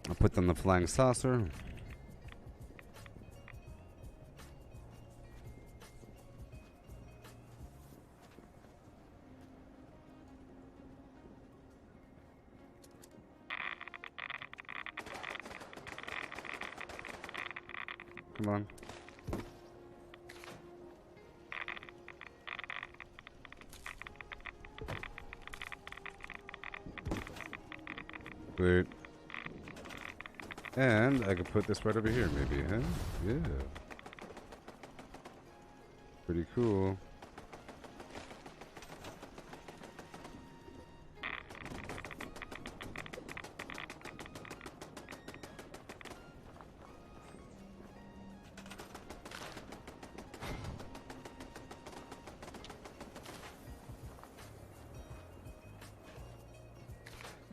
I'll put them in the flying saucer. Come on. Wait. And I could put this right over here, maybe, huh? Yeah. Pretty cool.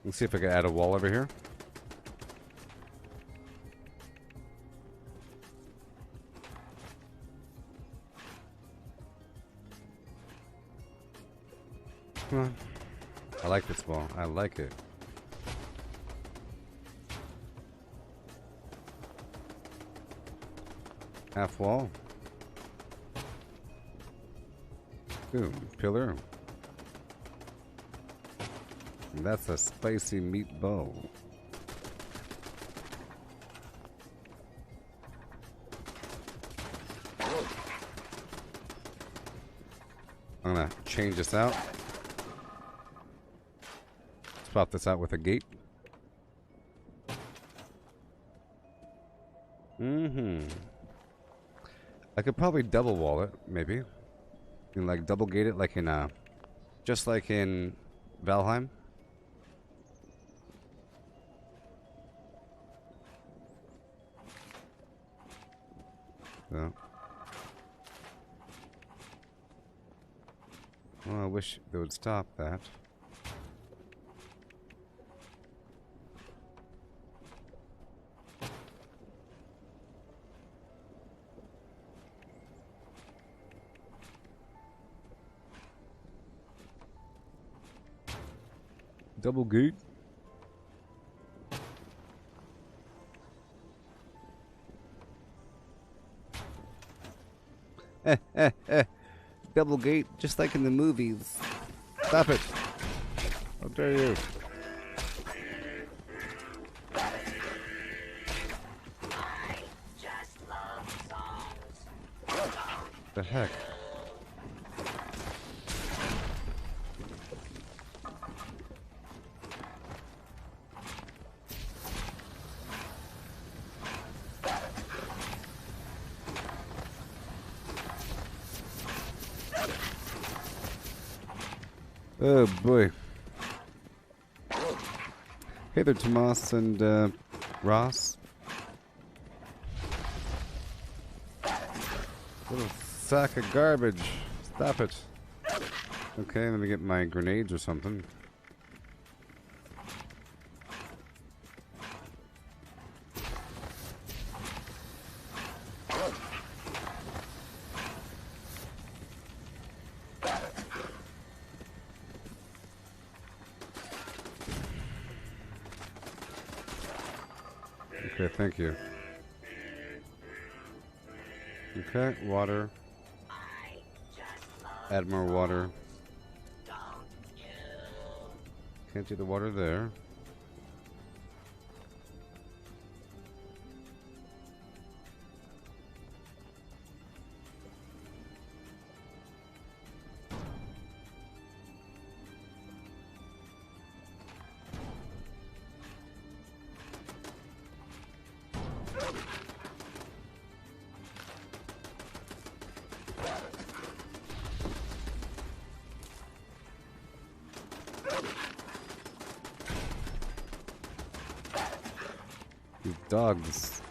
Let's see if I can add a wall over here. Come on. I like this wall. I like it. Half wall. Ooh, pillar. And that's a spicy meatball. I'm gonna change this out. Swap this out with a gate. I could probably double wall it, maybe. And like double gate it like in just like in Valheim. So. Well, I wish they would stop that. Double gate. Double gate, just like in the movies. Stop it. How dare you? I just love songs. The heck? Oh boy. Hey there, Tomas and Ross. Little sack of garbage. Stop it. Okay, let me get my grenades or something. Okay, thank you. Okay, water. Add more water. Can't do the water there. These dogs.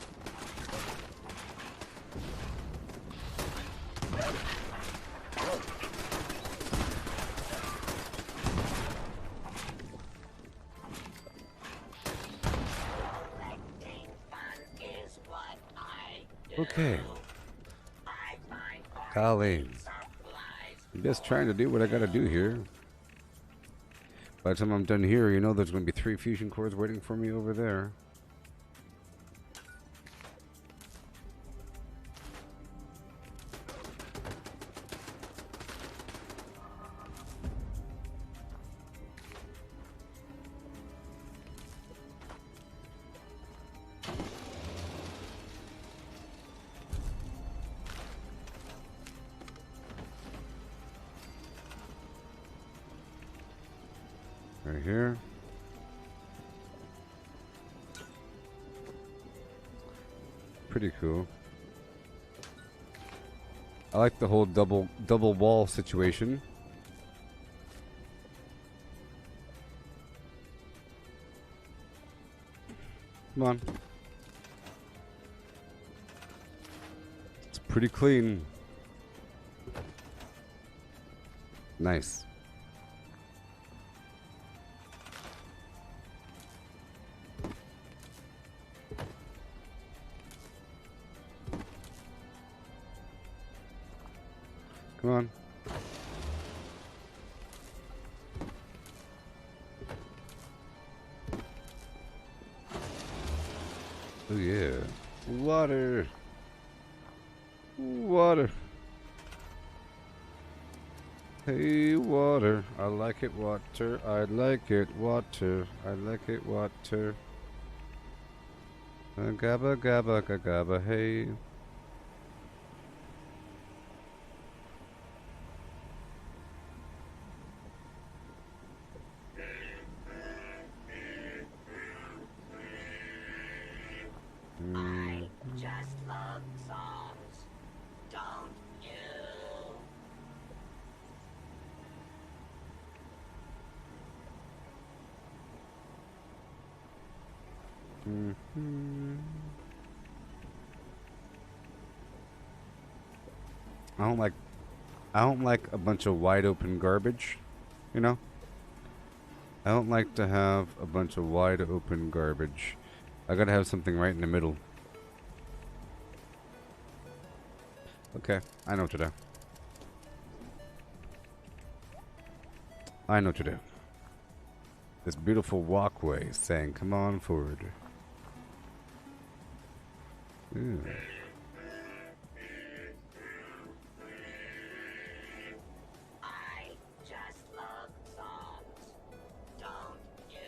Okay. Golly. I'm just trying to do what I gotta do here. By the time I'm done here, you know there's gonna be 3 fusion cores waiting for me over there. Right here. Pretty cool. I like the whole double wall situation. Come on. It's pretty clean. Nice. Come on. Oh yeah. Water. Water. Hey, water. I like it, water. I like it, water. I like it, water. Gabba, gabba, gabba, hey. I just love songs. Don't you? I don't like I don't like a bunch of wide open garbage, you know? I don't like to have a bunch of wide open garbage. I gotta have something right in the middle. Okay, I know what to do. I know what to do. This beautiful walkway saying, come on forward. Ooh. I just love songs. Don't you?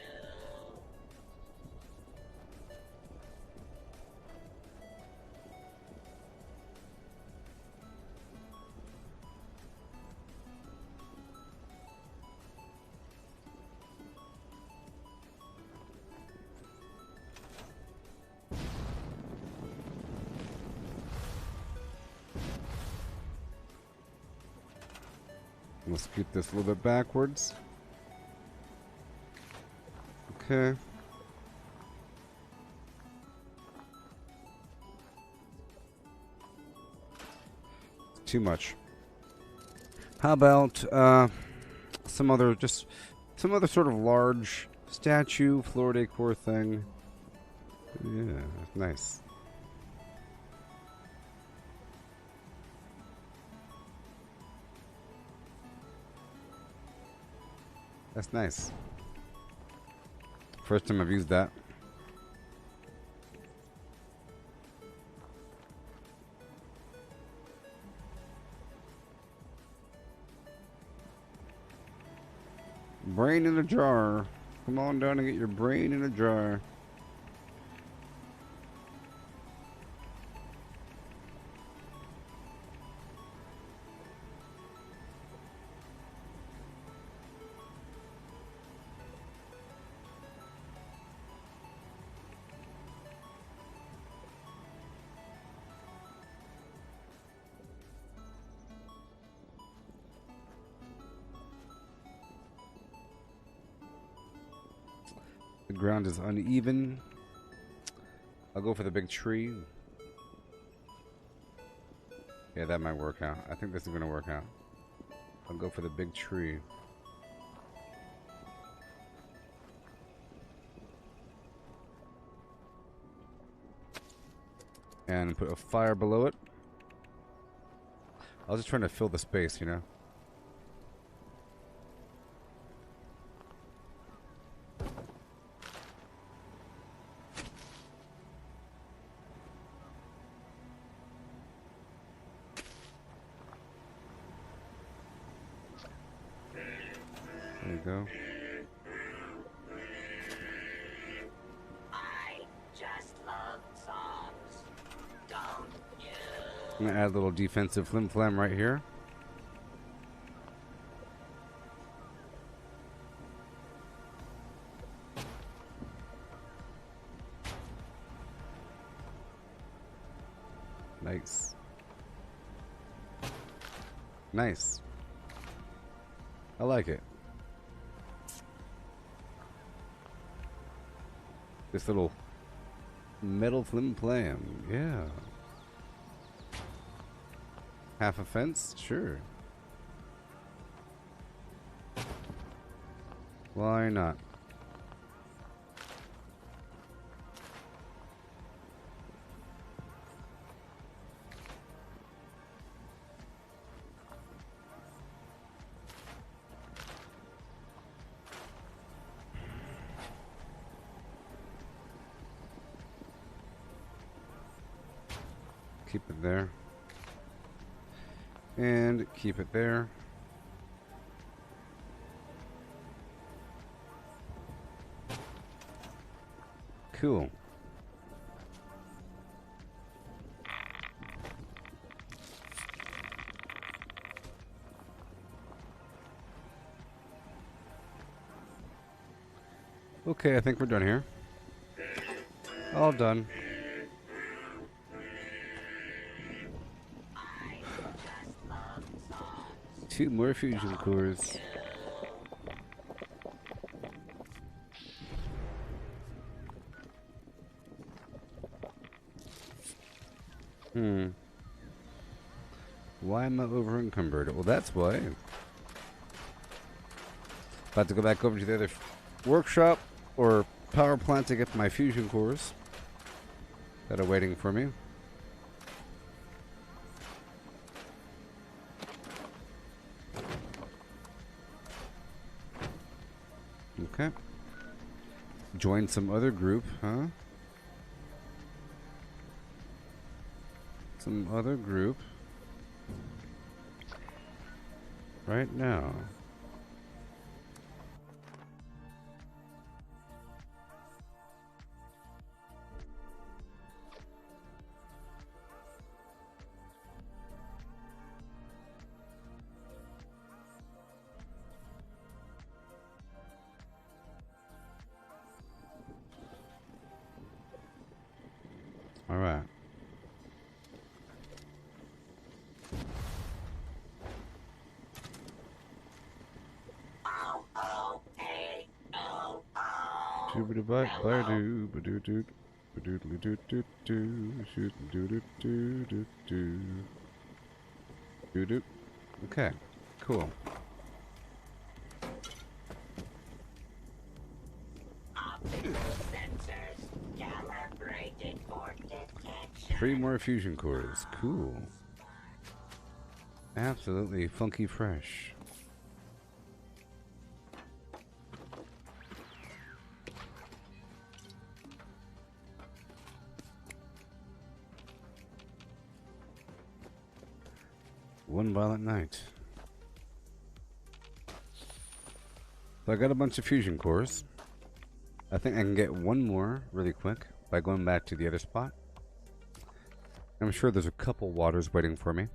Let's keep this a little bit backwards. Okay. Too much. How about some other sort of large statue floor decor thing? Yeah, nice. That's nice. First time I've used that. Brain in a jar. Come on down and get your brain in a jar. The ground is uneven. I'll go for the big tree. Yeah, that might work out. I think this is gonna work out. I'll go for the big tree. And put a fire below it. I was just trying to fill the space, you know? There you go. I just love songs. Don't you? I'm gonna add a little defensive flim flam right here. Nice. Nice. I like it. This little metal flim flam. Yeah. Half a fence? Sure. Why not? keep it there. And keep it there. Cool. Okay, I think we're done here. All done. Two more fusion cores. Why am I over encumbered? Well, that's why. About to go back over to the other workshop or power plant to get my fusion cores that are waiting for me. Okay. Join some other group, huh? Some other group. Right now. All right. Okay, cool. Three more fusion cores. Cool. Absolutely funky fresh. One violent night. So I got a bunch of fusion cores. I think I can get one more really quick by going back to the other spot. I'm sure there's a couple waters waiting for me.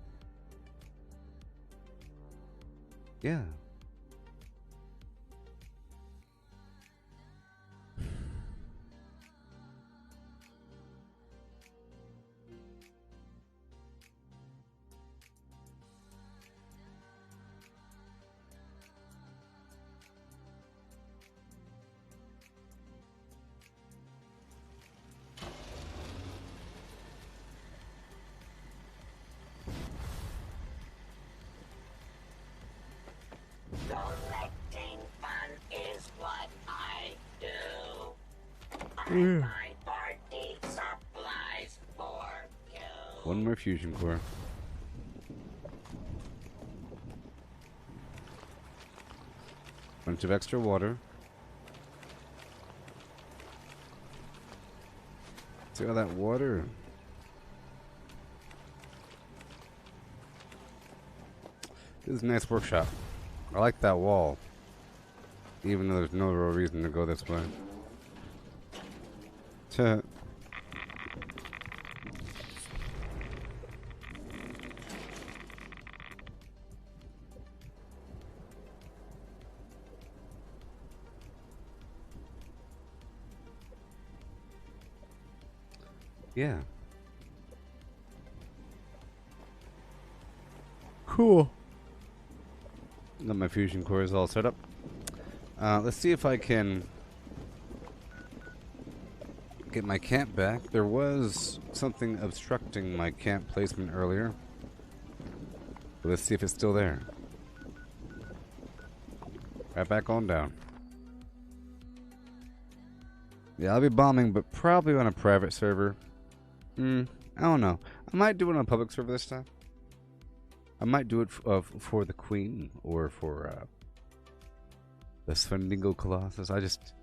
Yeah. Collecting fun is what I do. I find party supplies for you. One more fusion core. Bunch of extra water. See all that water? This is a nice workshop. I like that wall. Even though there's no real reason to go this way. Yeah. Cool. Got my fusion cores all set up. Let's see if I can get my camp back. There was something obstructing my camp placement earlier. But let's see if it's still there. Right back on down. Yeah, I'll be bombing, but probably on a private server. I don't know. I might do it on a public server this time. I might do it for the Queen or for the Svendigo Colossus. I just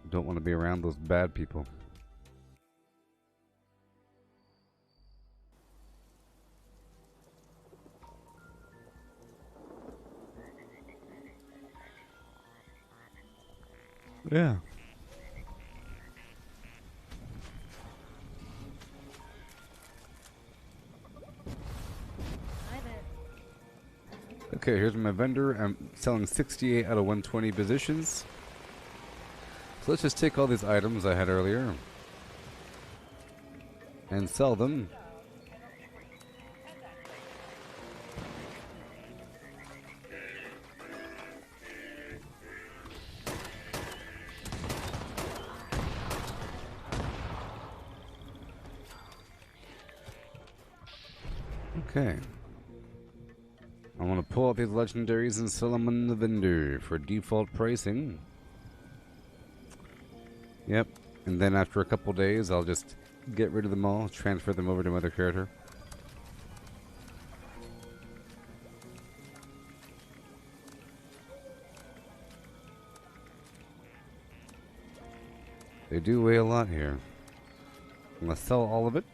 don't want to be around those bad people. Yeah. Okay, here's my vendor. I'm selling 68 out of 120 positions. So let's just take all these items I had earlier and sell them. Okay. I want to pull out these legendaries and sell them on the vendor for default pricing. Yep. And then after a couple days, I'll just get rid of them all, transfer them over to another character. They do weigh a lot here. I'm gonna sell all of it.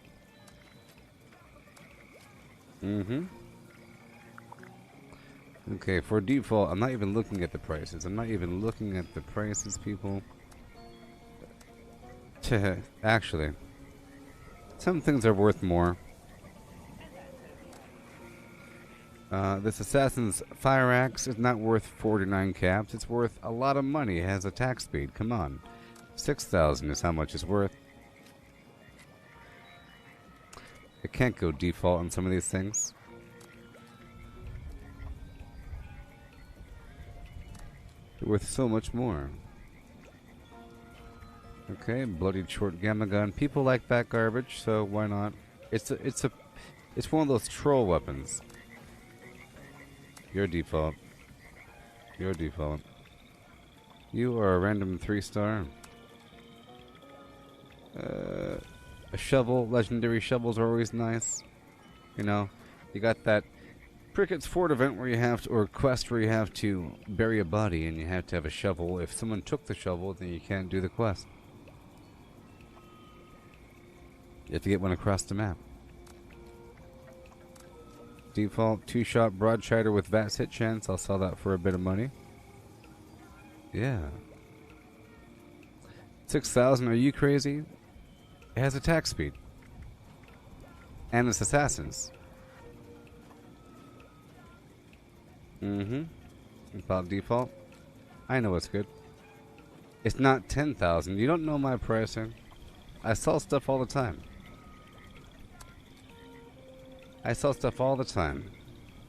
Mm-hmm. Okay, for default, I'm not even looking at the prices. I'm not even looking at the prices, people. Actually, some things are worth more. This Assassin's Fire Axe is not worth 49 caps. It's worth a lot of money. It has attack speed. Come on. 6,000 is how much it's worth. It can't go default on some of these things. They're worth so much more. Okay, bloodied short gamma gun. People like that garbage, so why not? It's one of those troll weapons. Your default. Your default. You are a random 3-star. A shovel. Legendary shovels are always nice. You know, you got that Cricket's Fort event where you have to, or quest where you have to bury a body and you have to have a shovel. If someone took the shovel, then you can't do the quest. You have to get one across the map. Default 2-shot broadshider with VATS hit chance. I'll sell that for a bit of money. Yeah. 6,000, are you crazy? It has attack speed. And it's assassins. Mm-hmm. About default. I know it's good. It's not 10,000. You don't know my pricing. I sell stuff all the time. I sell stuff all the time.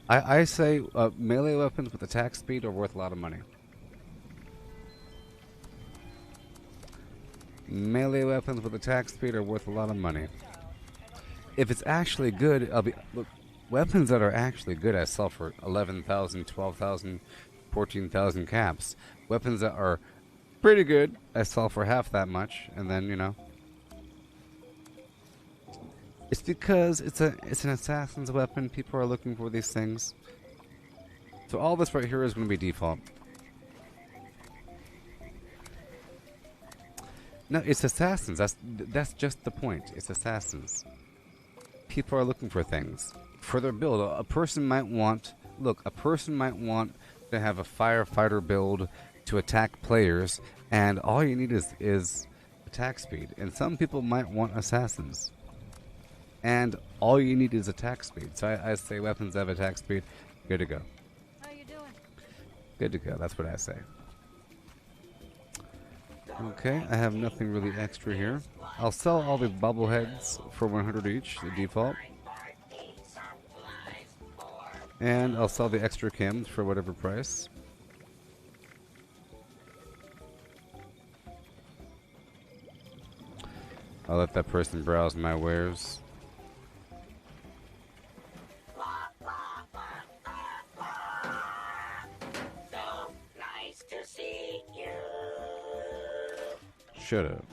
I say melee weapons with attack speed are worth a lot of money. Melee weapons with attack speed are worth a lot of money. If it's actually good, look, weapons that are actually good I sell for 11,000, 12,000, 14,000 caps. Weapons that are pretty good I sell for half that much, and then, you know. It's because it's an assassin's weapon. People are looking for these things. So all this right here is going to be default. No, it's assassins. That's just the point. It's assassins. People are looking for things for their build. A person might want to have a firefighter build to attack players, and all you need is attack speed. And some people might want assassins. And all you need is attack speed. So I say weapons have attack speed. Good to go. How you doing? Good to go. That's what I say. Okay, I have nothing really extra here. I'll sell all the bobbleheads for 100 each, the default. And I'll sell the extra chems for whatever price. I'll let that person browse my wares. Shut up.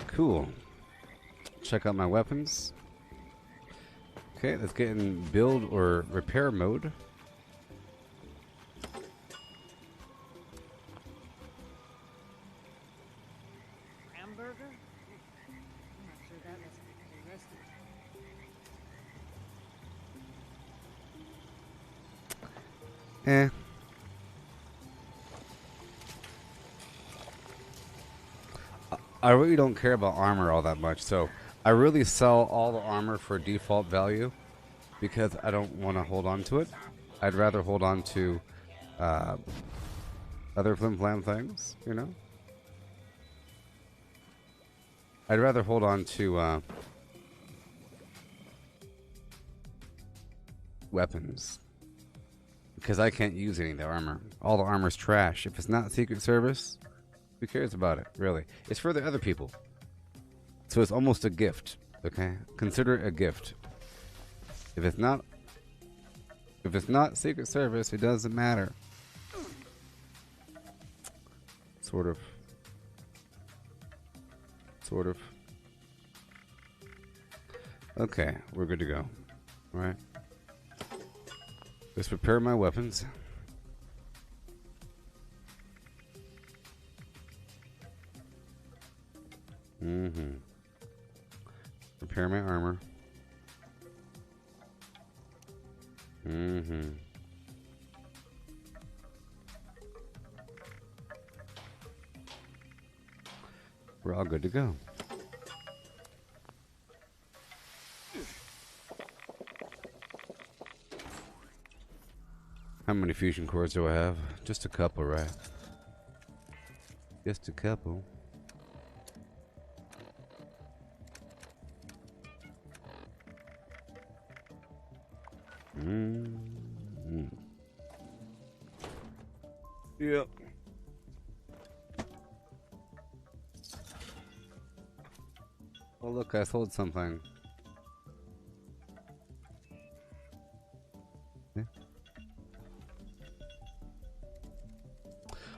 Cool. Check out my weapons. Okay, let's get in build or repair mode. Hamburger? I'm not sure that was realistic. I really don't care about armor all that much, so I really sell all the armor for default value because I don't want to hold on to it. I'd rather hold on to other flim-flam things, you know? I'd rather hold on to weapons because I can't use any of the armor. All the armor's trash. If it's not Secret Service, who cares about it, really? It's for the other people. So it's almost a gift, okay? Consider it a gift. If it's not Secret Service, it doesn't matter. Sort of. Okay, we're good to go. Alright. Let's prepare my weapons. Prepare my armor. We're all good to go. How many fusion cores do I have? Just a couple, right? Just a couple. Yep. Oh look, I sold something. Yeah.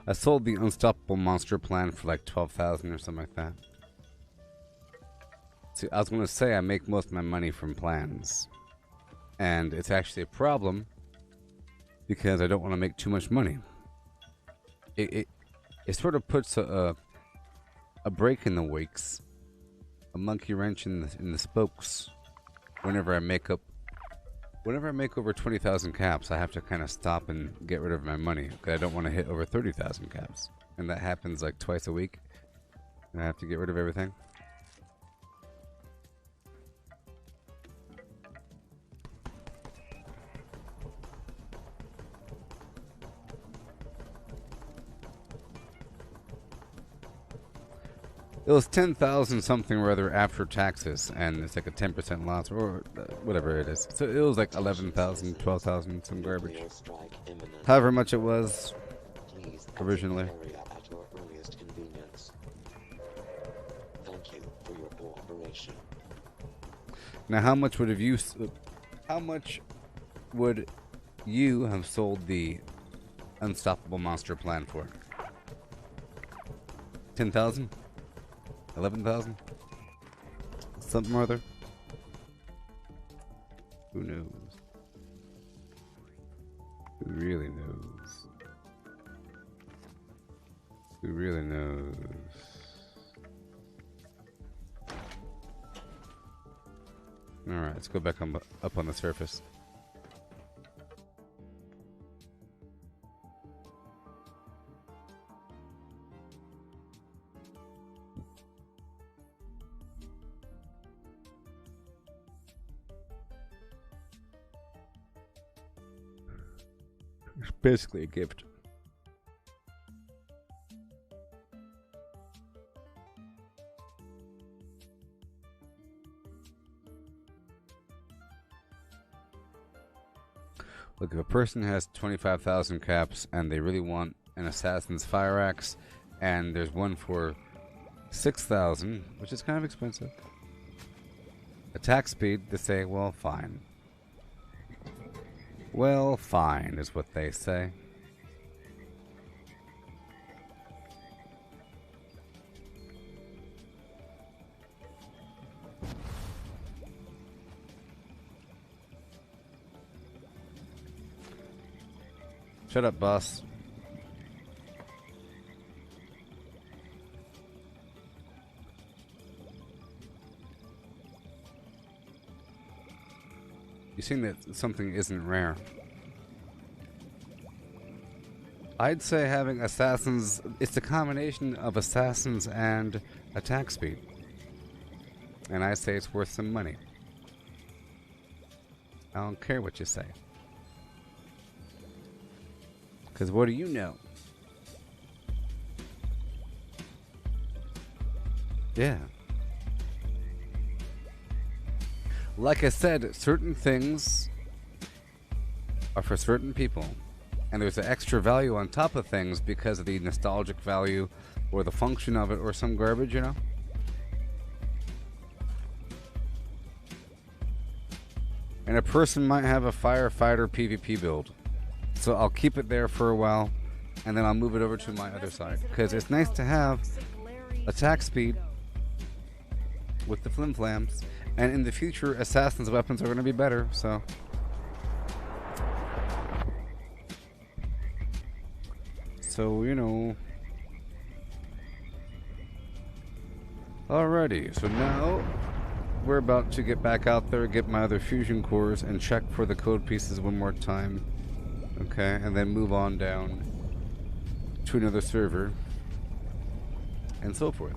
I sold the Unstoppable Monster plan for like 12,000 or something like that. See, I was going to say I make most of my money from plans. And it's actually a problem because I don't want to make too much money. It sort of puts a break in the wakes, a monkey wrench in the spokes. Whenever I make over 20,000 caps, I have to kind of stop and get rid of my money because I don't want to hit over 30,000 caps, and that happens like twice a week. And I have to get rid of everything. It was 10,000 something or other after taxes, and it's like a 10% loss, or whatever it is. So it was like 11,000, 12,000, some garbage. However much it was originally. At your earliest convenience. Thank you for your cooperation. Now, how much would you have sold the Unstoppable Monster plan for? 10,000? 11,000? Something or other? Who knows? Who really knows? Who really knows? Alright, let's go back up on the surface. It's basically a gift. Look, if a person has 25,000 caps and they really want an assassin's fire axe, and there's one for 6,000, which is kind of expensive. Attack speed, they say, well, fine. Well, fine, is what they say. Shut up, boss. You seem that something isn't rare. I'd say having assassins, it's a combination of assassins and attack speed. And I say it's worth some money. I don't care what you say. Because what do you know? Yeah. Like I said, certain things are for certain people. And there's an extra value on top of things because of the nostalgic value or the function of it or some garbage, you know? And a person might have a firefighter PvP build. So I'll keep it there for a while, and then I'll move it over to my other side. Because it's nice to have attack speed with the flim-flams. And in the future, assassin's weapons are going to be better, so... So, you know... Alrighty, so now... We're about to get back out there, get my other fusion cores, and check for the code pieces one more time. Okay, and then move on down to another server, and so forth.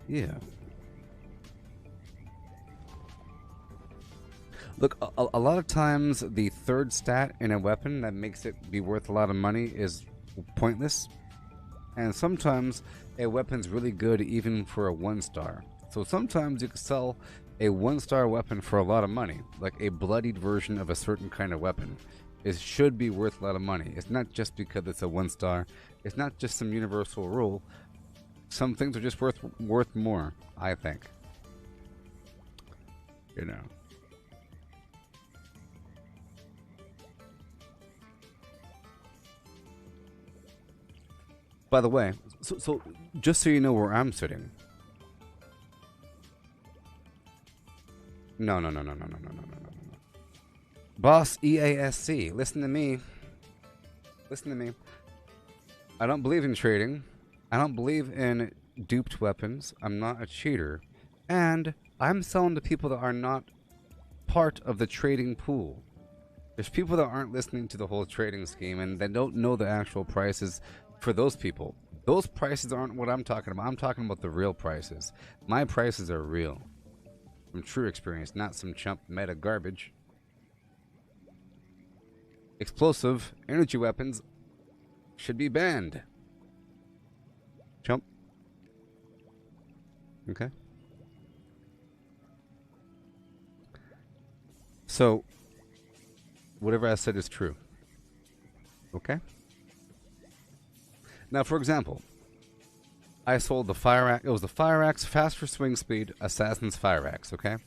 Yeah. Look, a lot of times the third stat in a weapon that makes it be worth a lot of money is pointless, and sometimes a weapon's really good even for a 1-star. So sometimes you can sell a 1-star weapon for a lot of money, like a bloodied version of a certain kind of weapon. It should be worth a lot of money. It's not just because it's a 1-star. It's not just some universal rule. Some things are just worth more, I think. You know. By the way, so just so you know where I'm sitting. No. Boss EASC, listen to me. Listen to me. I don't believe in trading. I don't believe in duped weapons. I'm not a cheater. And I'm selling to people that are not part of the trading pool. There's people that aren't listening to the whole trading scheme and that don't know the actual prices. For those people, those prices aren't what I'm talking about. I'm talking about the real prices. My prices are real. From true experience, not some chump meta garbage. Explosive energy weapons should be banned. Chump. Okay. So, whatever I said is true. Okay? Now, for example, I sold the Fire Axe. It was the Fire Axe Faster Swing Speed Assassin's Fire Axe, okay?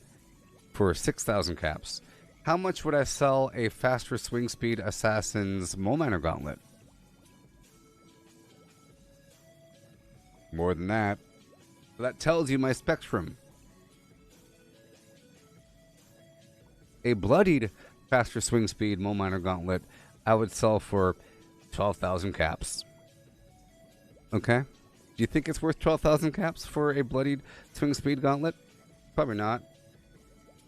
For 6,000 caps. How much would I sell a Faster Swing Speed Assassin's Mole Miner Gauntlet? More than that. That tells you my spectrum. A bloodied Faster Swing Speed Mole Miner Gauntlet I would sell for 12,000 caps. Okay? Do you think it's worth 12,000 caps for a bloodied swing speed gauntlet? Probably not.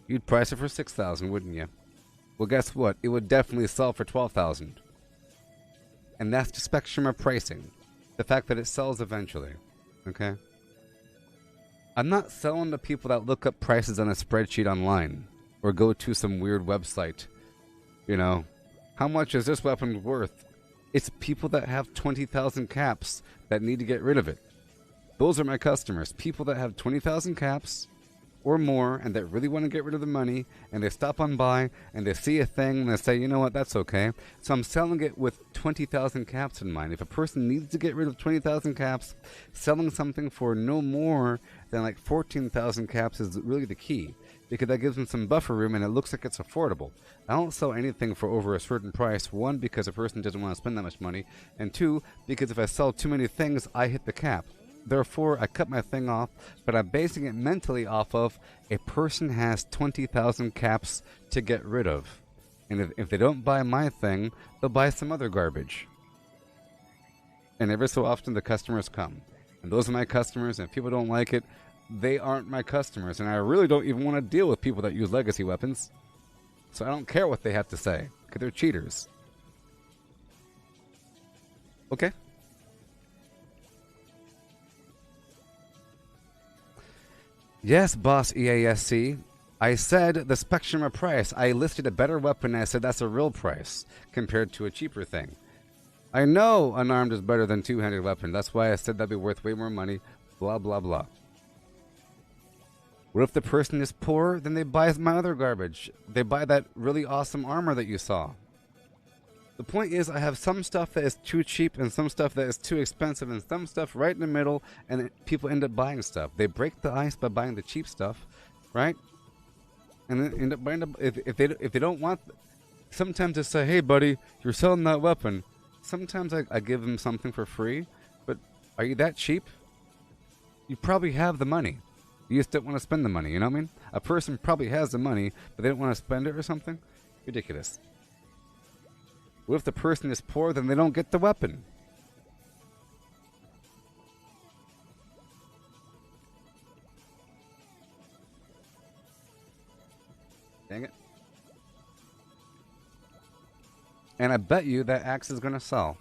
You'd price it for 6,000, wouldn't you? Well, guess what? It would definitely sell for 12,000. And that's the spectrum of pricing. The fact that it sells eventually. Okay? I'm not selling to people that look up prices on a spreadsheet online. Or go to some weird website. You know, how much is this weapon worth? It's people that have 20,000 caps that need to get rid of it. Those are my customers. People that have 20,000 caps or more and that really want to get rid of the money, and they stop on by and they see a thing and they say, you know what, that's okay. So I'm selling it with 20,000 caps in mind. If a person needs to get rid of 20,000 caps, selling something for no more than like 14,000 caps is really the key, because that gives them some buffer room and it looks like it's affordable. I don't sell anything for over a certain price. One, because a person doesn't want to spend that much money, and two, because if I sell too many things, I hit the cap. Therefore, I cut my thing off, but I'm basing it mentally off of a person has 20,000 caps to get rid of. And if they don't buy my thing, they'll buy some other garbage. And every so often, the customers come. And those are my customers, and if people don't like it, they aren't my customers. And I really don't even want to deal with people that use legacy weapons. So I don't care what they have to say, because they're cheaters. Okay. Yes, boss EASC. I said the spectrum of price. I listed a better weapon and I said that's a real price compared to a cheaper thing. I know unarmed is better than two-handed weapon. That's why I said that'd be worth way more money. Blah, blah, blah. What if the person is poor? Then they buy my other garbage. They buy that really awesome armor that you saw. The point is, I have some stuff that is too cheap and some stuff that is too expensive and some stuff right in the middle, and people end up buying stuff. They break the ice by buying the cheap stuff, right? And then end up buying if they don't want. Sometimes they say, "Hey, buddy, you're selling that weapon." Sometimes I give them something for free, but are you that cheap? You probably have the money. You just don't want to spend the money. You know what I mean? A person probably has the money, but they don't want to spend it or something. Ridiculous. What if the person is poor, then they don't get the weapon? Dang it. And I bet you that axe is going to sell.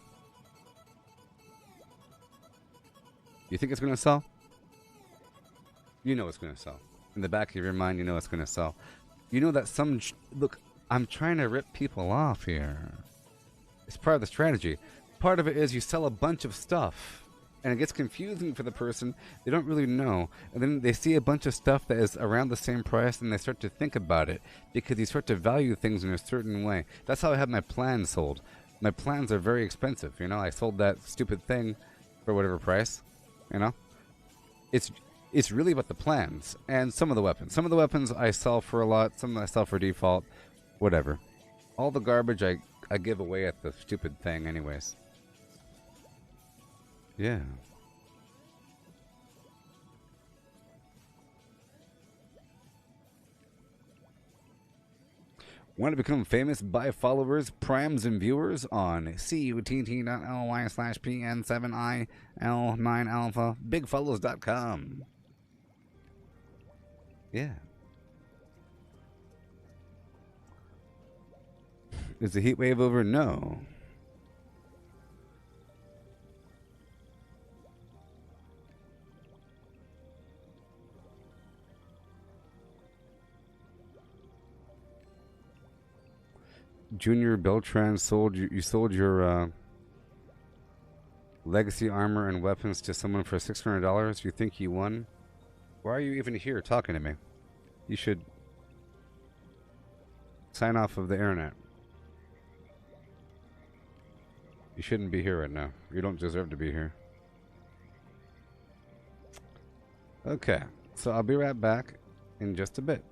You think it's going to sell? You know it's going to sell. In the back of your mind, you know it's going to sell. You know that some... Look, I'm trying to rip people off here. It's part of the strategy. Part of it is you sell a bunch of stuff, and it gets confusing for the person. They don't really know. And then they see a bunch of stuff that is around the same price, and they start to think about it, because you start to value things in a certain way. That's how I have my plans sold. My plans are very expensive, you know? I sold that stupid thing for whatever price, you know? It's really about the plans, and some of the weapons. Some of the weapons I sell for a lot, some I sell for default, whatever. All the garbage I give away at the stupid thing anyways. Yeah. Want to become famous? Buy followers, primes, and viewers on cutt.ly/PN7IL9alpha, bigfollows.com. Yeah. Is the heat wave over? No. Junior Beltran sold you sold your legacy armor and weapons to someone for $600. You think you won? Why are you even here talking to me? You should sign off of the internet. You shouldn't be here right now. You don't deserve to be here. Okay, so I'll be right back in just a bit.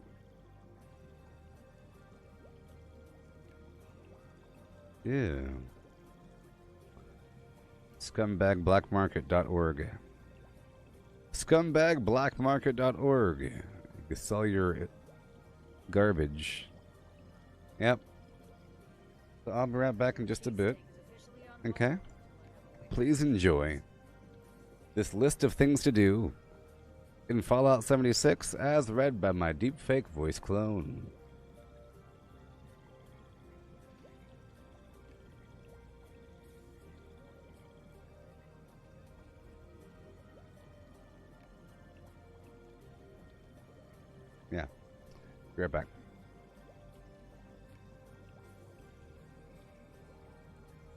Yeah. Scumbagblackmarket.org. Scumbagblackmarket.org. You can sell your garbage. Yep. So I'll be right back in just a bit. Okay? Please enjoy this list of things to do in Fallout 76 as read by my deepfake voice clone. Yeah. Be right back.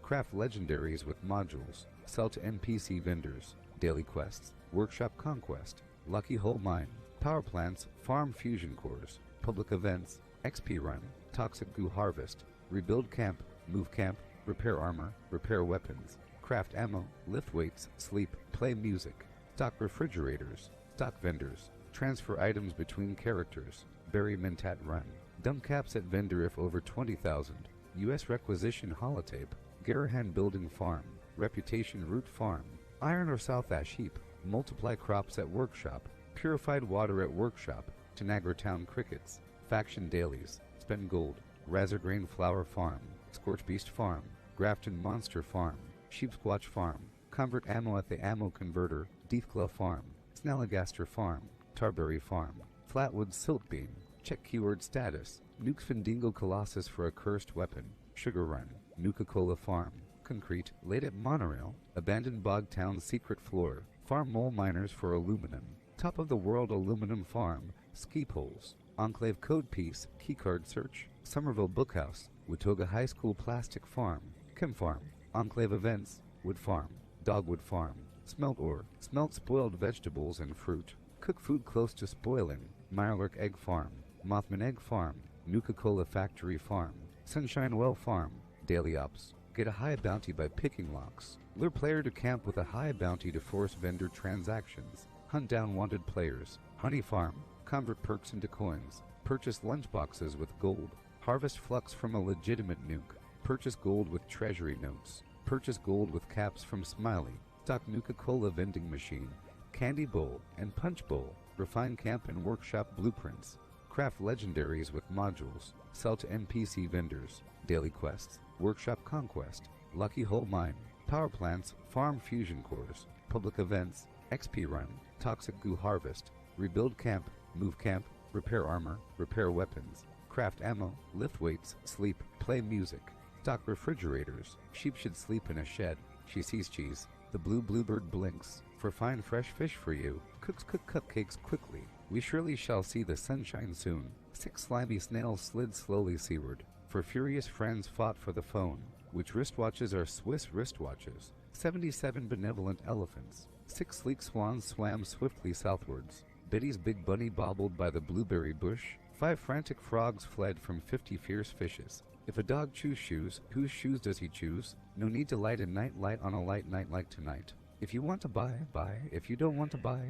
Craft legendaries with modules. Sell to NPC vendors. Daily quests. Workshop conquest. Lucky Hole Mine. Power plants. Farm fusion cores. Public events. XP run. Toxic goo harvest. Rebuild camp. Move camp. Repair armor. Repair weapons. Craft ammo. Lift weights. Sleep. Play music. Stock refrigerators. Stock vendors. Transfer items between characters. Bury Mentat run. Dump caps at vendor if over 20,000. U.S. requisition holotape. Garahan building farm. Reputation root farm. Iron or South Ash heap. Multiply crops at workshop. Purified water at workshop. Tanagra Town crickets. Faction dailies. Spend gold. Razorgrain flower farm. Scorch beast farm. Grafton monster farm. Sheepsquatch farm. Convert ammo at the ammo converter. Deathclaw farm. Snalligaster farm. Tarberry farm. Flatwood siltbeam. Check keyword status. Nuke Findingo Colossus for a cursed weapon. Sugar run. Nuka-Cola farm. concrete, laid at monorail, abandoned bog town secret floor, farm mole miners for aluminum, top of the world aluminum farm, ski poles, Enclave code piece, keycard search, Somerville Bookhouse, Watoga High School plastic farm, Chem farm, Enclave events, wood farm, dogwood farm, smelt ore, smelt spoiled vegetables and fruit, cook food close to spoiling, Mirelurk egg farm, Mothman egg farm, Nuka-Cola factory farm, Sunshine Well farm, daily ops, get a high bounty by picking locks, lure player to camp with a high bounty to force vendor transactions, hunt down wanted players, honey farm, convert perks into coins, purchase lunchboxes with gold, harvest flux from a legitimate nuke, purchase gold with treasury notes, purchase gold with caps from Smiley, stock Nuka-Cola vending machine, candy bowl and punch bowl, refine camp and workshop blueprints, craft legendaries with modules, sell to NPC vendors, daily quests, workshop conquest, lucky hole mine, power plants, farm fusion cores, public events, XP run, toxic goo harvest, rebuild camp, move camp, repair armor, repair weapons, craft ammo, lift weights, sleep, play music, stock refrigerators, sheep should sleep in a shed, she sees cheese, the blue bluebird blinks, for fine fresh fish for you, cooks cook cupcakes quickly, we surely shall see the sunshine soon, 6 slimy snails slid slowly seaward, for furious friends fought for the phone, which wristwatches are Swiss wristwatches, 77 benevolent elephants, 6 sleek swans swam swiftly southwards, Betty's big bunny bobbled by the blueberry bush, 5 frantic frogs fled from 50 fierce fishes. If a dog chews shoes, whose shoes does he choose? No need to light a night light on a light night like tonight. If you want to buy, buy. If you don't want to buy,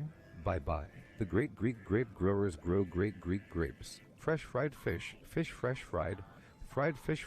buy. The great Greek grape growers grow great Greek grapes. Fresh fried fish, fish fresh fried fish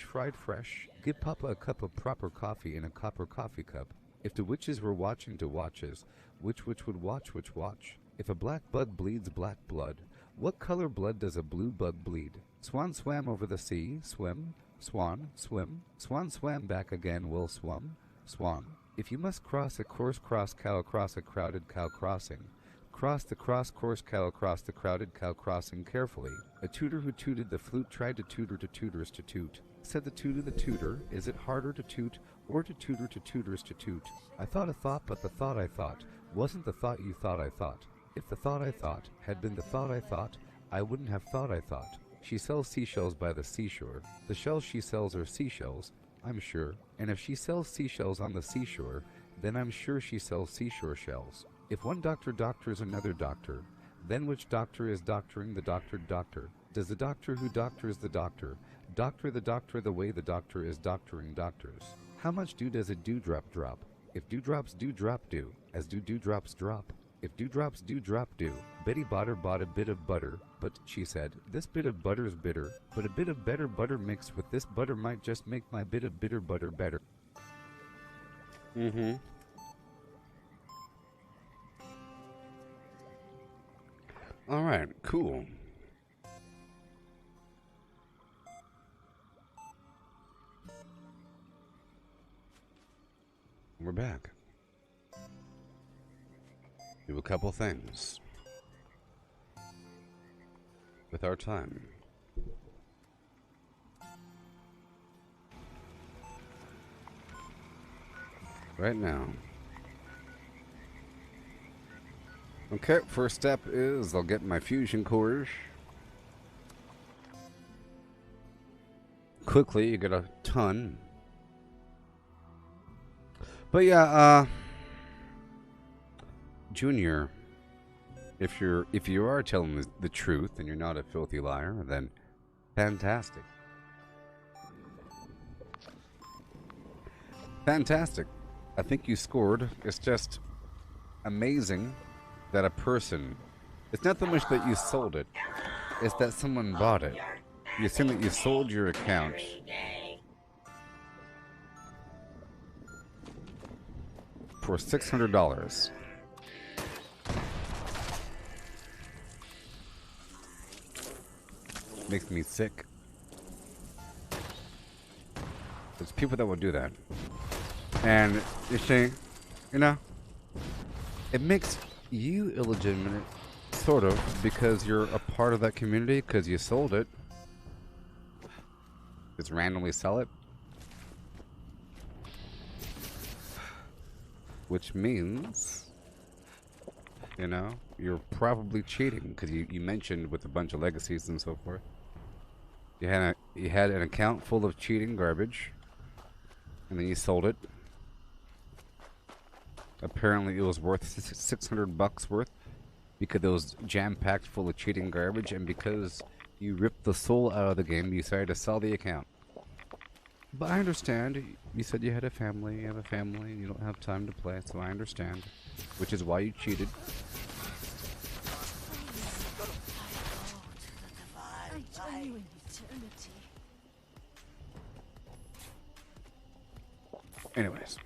fried fresh. Give Papa a cup of proper coffee in a copper coffee cup. If the witches were watching to watches, which would watch which watch? If a black bug bleeds black blood, what color blood does a blue bug bleed? Swan swam over the sea, swim, swan, swim. Swan swam back again, will swum, swan. If you must cross a course cross cow across a crowded cow crossing, cross the cross course cow across the crowded cow crossing carefully. A tutor who tooted the flute tried to tutor to tutors to toot. Said the tutor the tutor, is it harder to toot or to tutor to tutors to toot? I thought a thought, but the thought I thought wasn't the thought you thought I thought. If the thought I thought had been the thought I thought, I wouldn't have thought I thought. She sells seashells by the seashore. The shells she sells are seashells, I'm sure. And if she sells seashells on the seashore, then I'm sure she sells seashore shells. If one doctor doctors another doctor, then which doctor is doctoring the doctored doctor? Does the doctor who doctors the doctor the doctor the way the doctor is doctoring doctors? How much dew does a dewdrop drop? If dewdrops do drop dew, as do dewdrops drop. If dewdrops do drop dew, Betty bought a bit of butter, but she said, this bit of butter's bitter, but a bit of better butter mixed with this butter might just make my bit of bitter butter better. Mm-hmm. Alright, cool. We're back. Do a couple things with our time. Right now. Okay, first step is I'll get my fusion cores. Quickly, you get a ton. But yeah, Junior, if you are telling the truth and you're not a filthy liar, then fantastic. Fantastic. I think you scored. It's just amazing that a person, it's not so much that you sold it, it's that someone bought it. You assume that you sold your account for $600. Makes me sick. There's people that will do that. And you see, you know, it makes you illegitimate, sort of, because you're a part of that community, because you sold it. Just randomly sell it. which means, you know, you're probably cheating because you mentioned with a bunch of legacies and so forth. You had an account full of cheating garbage, and then you sold it. Apparently, it was worth $600 worth because it was jam-packed full of cheating garbage, and because you ripped the soul out of the game, you decided to sell the account. But I understand. You said you had a family. You have a family, and you don't have time to play, so I understand. Which is why you cheated. I join you in eternity. Anyways.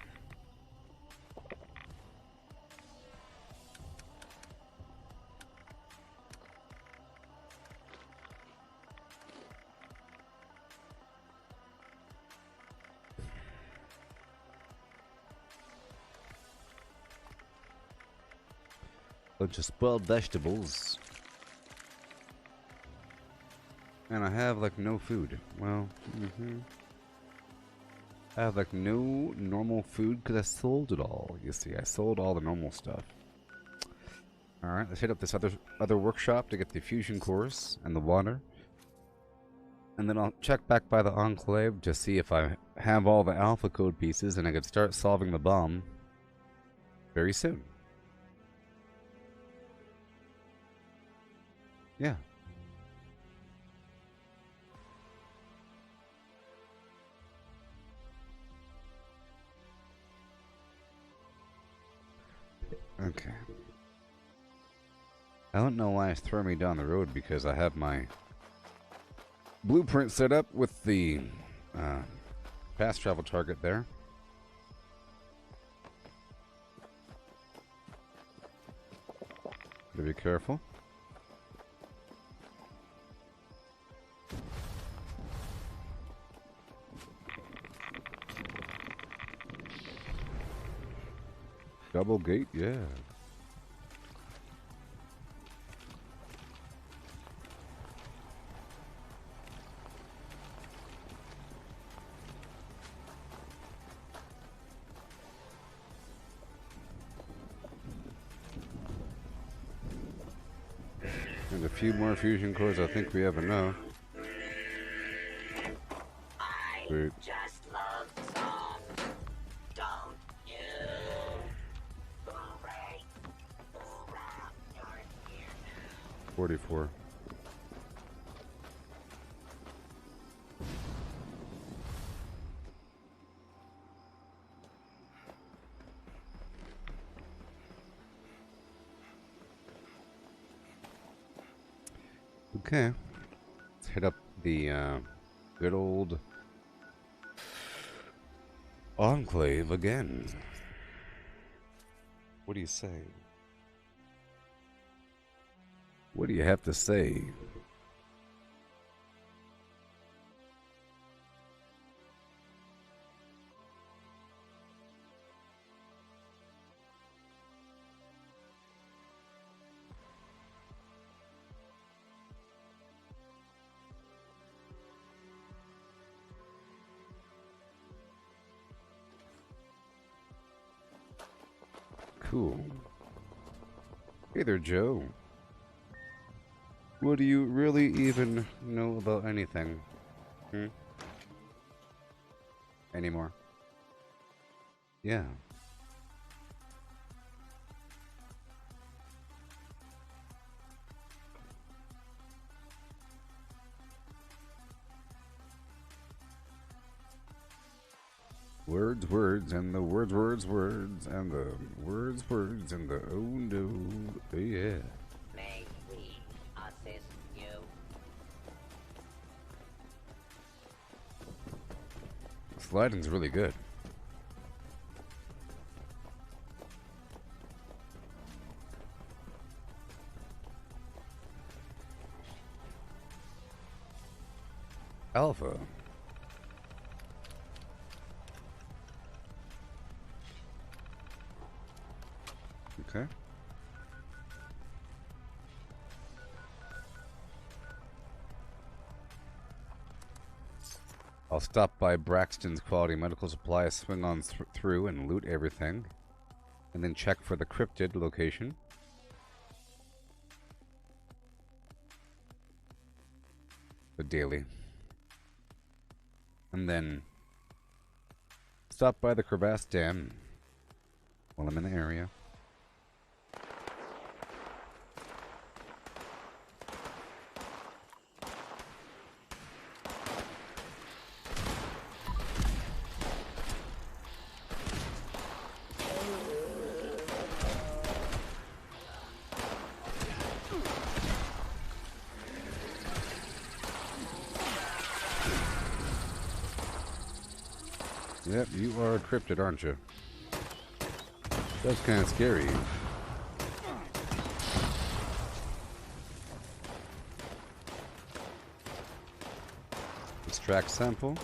Bunch of spoiled vegetables. And I have like no food. Well, I have like no normal food because I sold it all. You see, I sold all the normal stuff. Alright, let's hit up this other workshop to get the fusion cores and the water. And then I'll check back by the Enclave to see if I have all the alpha code pieces and I could start solving the bomb very soon. Yeah. Okay. I don't know why it's throwing me down the road because I have my blueprint set up with the fast travel target there. Gotta be careful. Double gate, yeah. And a few more fusion cores, I think we have enough. Sweet. Just love songs, don't you? Hooray! Hoorah! You're here now. 44. Okay, let's hit up the good old Enclave again. What do you say? What do you have to say? Cool. Hey there, Joe. What do you really even know about anything? Anymore? Yeah. Words, words, and the words, words, words, and the words, words, and the oh no, oh yeah. May we assist you? Sliding's really good. Alpha. Okay. I'll stop by Braxton's Quality Medical Supply, swing on through and loot everything. and then check for the cryptid location. The daily. And then stop by the crevasse dam while I'm in the area. Yep, you are a cryptid, aren't you? That's kind of scary. Extract sample.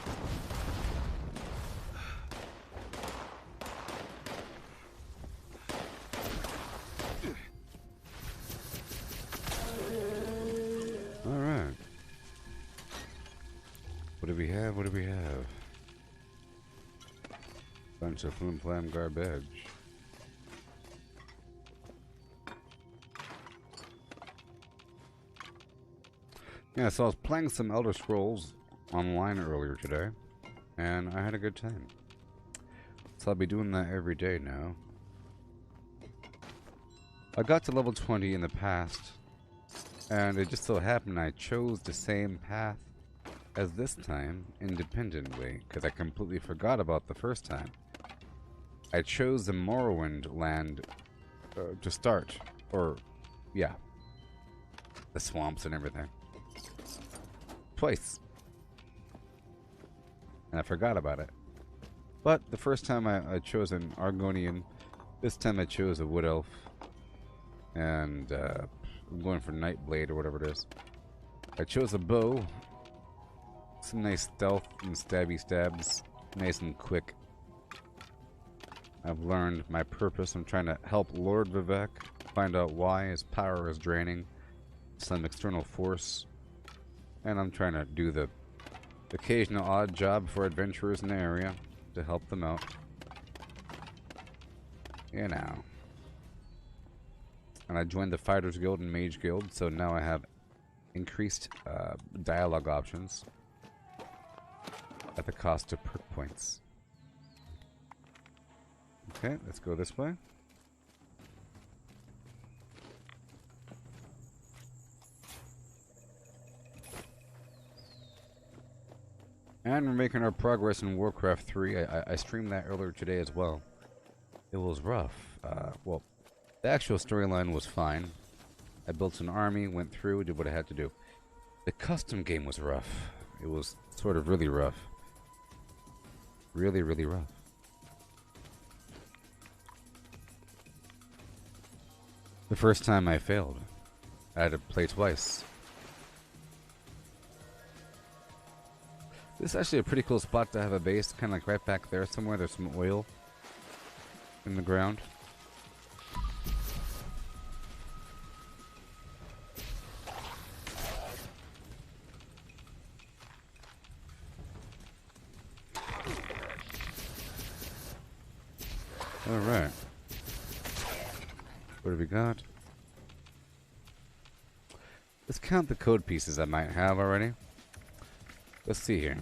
Alright. What do we have? What do we have? Bunch of flim flam garbage. Yeah, so I was playing some Elder Scrolls online earlier today, and I had a good time. So I'll be doing that every day now. I got to level 20 in the past, and it just so happened I chose the same path as this time, independently, because I completely forgot about the first time. I chose the Morrowind land to start, or, yeah, the swamps and everything. Twice. And I forgot about it. But the first time I chose an Argonian, this time I chose a Wood Elf. And I'm going for Nightblade or whatever it is. I chose a bow. Some nice stealth and stabby stabs. Nice and quick. I've learned my purpose. I'm trying to help Lord Vivek find out why his power is draining some external force. And I'm trying to do the occasional odd job for adventurers in the area to help them out. You know. And I joined the Fighters Guild and Mage Guild, so now I have increased dialogue options at the cost of perk points. Okay, let's go this way. And we're making our progress in Warcraft 3. I streamed that earlier today as well. It was rough. Well, the actual storyline was fine. I built an army, went through, did what I had to do. The custom game was rough. It was sort of really rough. Really, really rough. The first time I failed. I had to play twice. This is actually a pretty cool spot to have a base, kind of like right back there somewhere. There's some oil in the ground. Alright. What have we got? Let's count the code pieces I might have already. Let's see here.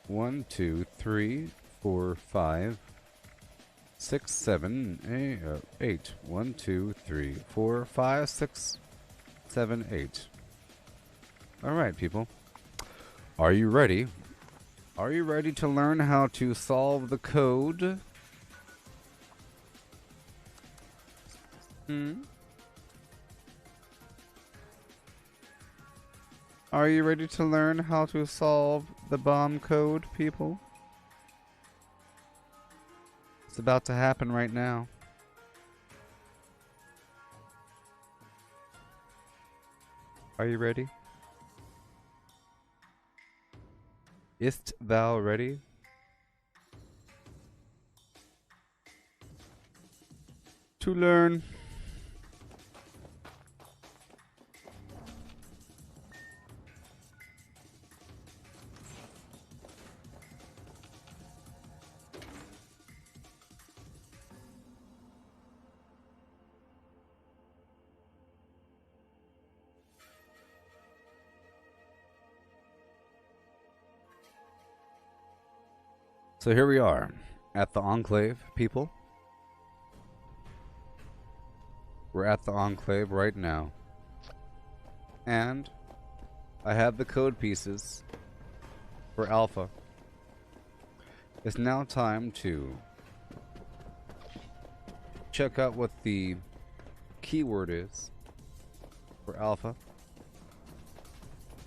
1, 2, 3, 4, 5, 6, 7, 8. 1, 2, 3, 4, 5, 6, 7, 8. Alright, people. Are you ready? Are you ready to learn how to solve the code? Are you ready to learn how to solve the bomb code, people? It's about to happen right now. Are you ready? Ist thou ready? To learn. So here we are at the Enclave, people. We're at the Enclave right now. And I have the code pieces for Alpha. It's now time to check out what the keyword is for Alpha.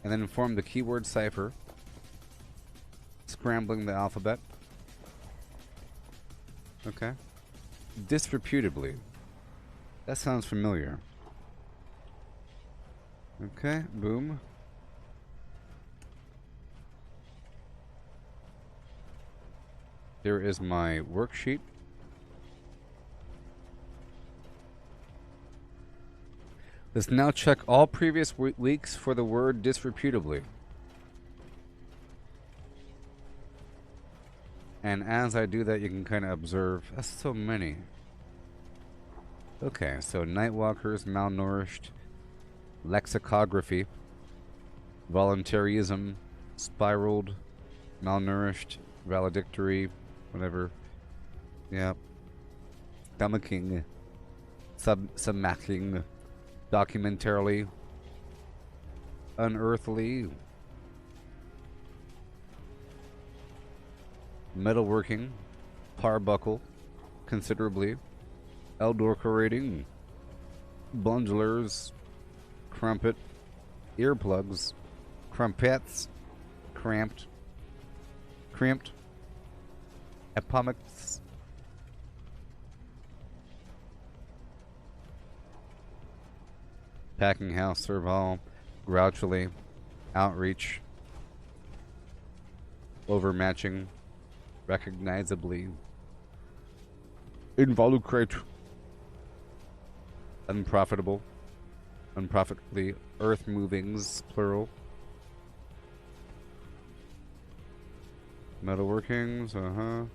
And then form the keyword cipher. Scrambling the alphabet. Okay. Disreputably. That sounds familiar. Okay, boom. There is my worksheet. Let's now check all previous weeks for the word disreputably. And as I do that, you can kind of observe. That's so many. Okay, so Nightwalkers, malnourished, lexicography, voluntarism, spiraled, malnourished, valedictory, whatever. Yep. Stomaching, submaching, documentarily, unearthly, metalworking, parbuckle, considerably, eldorcorating, bundlers, crumpet, earplugs, crumpets, cramped, epomics, packing house, serve hall, grouchily, outreach, overmatching, recognizably, involucrate, unprofitable, unprofitably, earth movings, plural, metalworkings,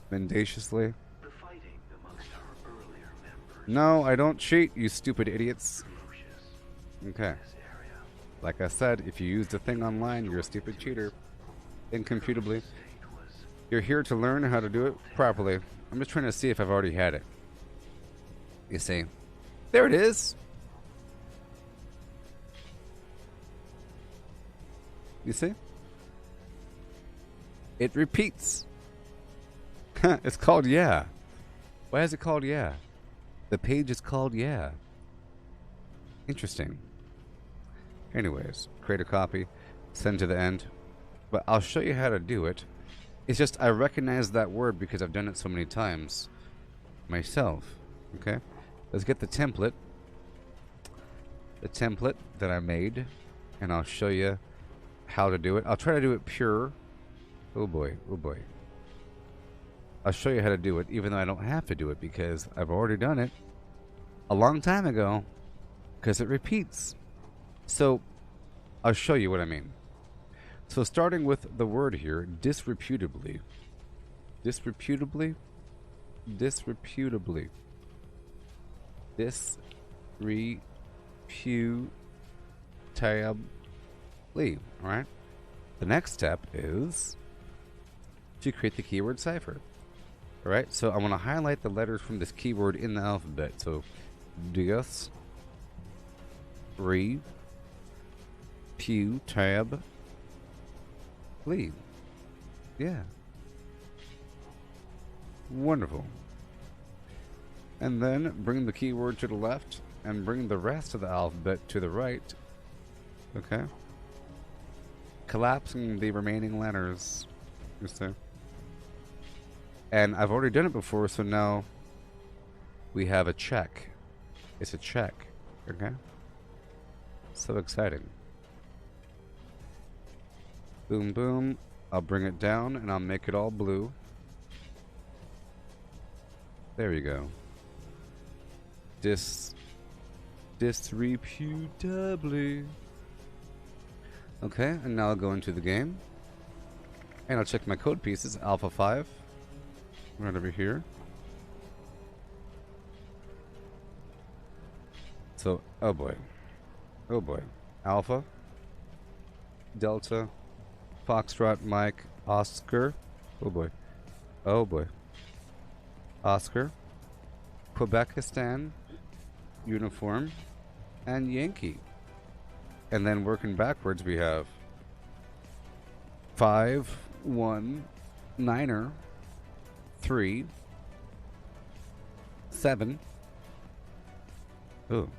mendaciously. The fighting amongst our earlier members. No, I don't cheat, you stupid idiots. Ferocious. Okay. This area. Like I said, if you used a thing online, you're a stupid cheater. Incomputably. State was You're here to learn how to do it properly. I'm just trying to see if I've already had it. You see. There it is. You see? It repeats. It's called Yeah. Why is it called Yeah? The page is called Yeah. Interesting. Anyways, create a copy, send to the end. But I'll show you how to do it. It's just I recognize that word because I've done it so many times myself. Okay? Let's get the template. The template that I made. And I'll show you how to do it. I'll try to do it pure. Oh boy, oh boy. I'll show you how to do it, even though I don't have to do it because I've already done it a long time ago because it repeats. So I'll show you what I mean. So starting with the word here, disreputably. Disreputably? Disreputably. Disreputably. Alright? The next step is to create the keyword cipher. Alright, so I want to highlight the letters from this keyword in the alphabet. So, dis, re, pew, tab, leave. Yeah. Wonderful. And then bring the keyword to the left and bring the rest of the alphabet to the right. Okay. Collapsing the remaining letters. You see? And I've already done it before, so now we have a check. It's a check. Okay? So exciting. Boom, boom. I'll bring it down and I'll make it all blue. There you go. Disreputably. Okay, and now I'll go into the game. And I'll check my code pieces. Alpha 5. Right over here. So, oh boy. Oh boy. Alpha. Delta. Foxtrot, Mike, Oscar. Oh boy. Oh boy. Oscar, Quebecistan, uniform, and Yankee. And then working backwards, we have 5, 1, Niner, 3, 7. Oh.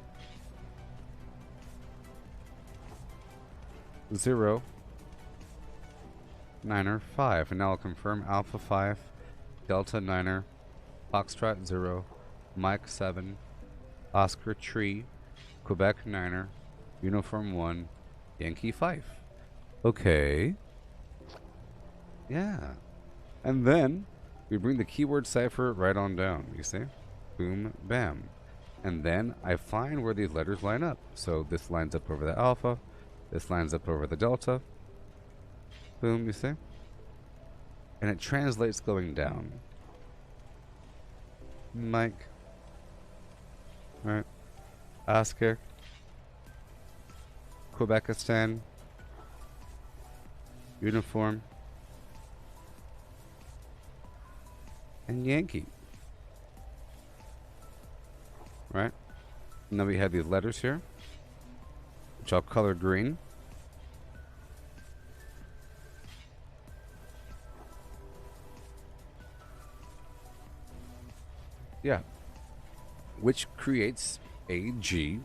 0, Niner, 5. And now I'll confirm Alpha 5, Delta Niner, Foxtrot 0, Mike 7, Oscar Tree, Quebec Niner, Uniform 1, Yankee 5. Okay. Yeah. And then we bring the keyword cipher right on down, you see? Boom, bam. And then I find where these letters line up. So this lines up over the alpha, this lines up over the delta. Boom, you see? And it translates going down. Mike. Alright. Oscar. Quebecistan. Uniform. And Yankee. Right? And then we have these letters here, which I'll color green. Yeah. Which creates AG,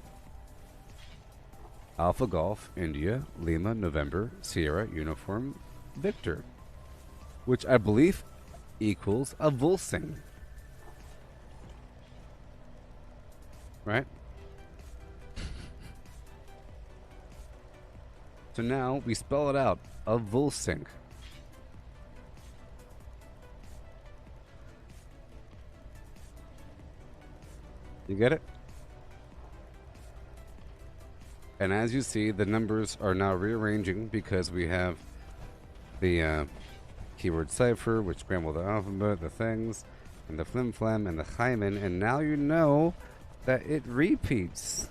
Alpha Golf, India, Lima, November, Sierra, Uniform, Victor. Which I believe equals a Vulsing. Right? So now we spell it out. A Vulsing. You get it? And as you see, the numbers are now rearranging because we have the keyword cipher, which scramble the alphabet, the things, and the flim-flam, and the hymen, and now you know that it repeats.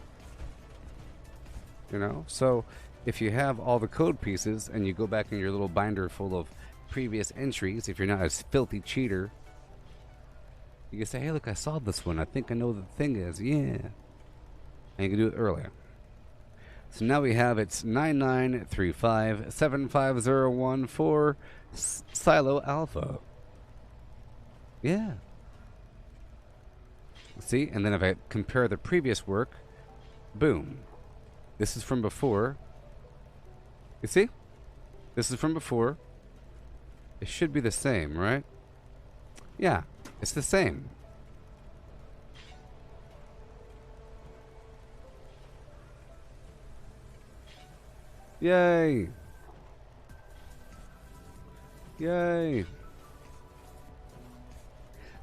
You know? So, if you have all the code pieces, and you go back in your little binder full of previous entries, if you're not a filthy cheater, you can say, hey, look, I solved this one. I think I know what the thing is. Yeah. And you can do it earlier. So now we have it's 99357501 Silo Alpha. Yeah. See? And then if I compare the previous work, boom. This is from before. You see? This is from before. It should be the same, right? Yeah. It's the same. Yay! Yay!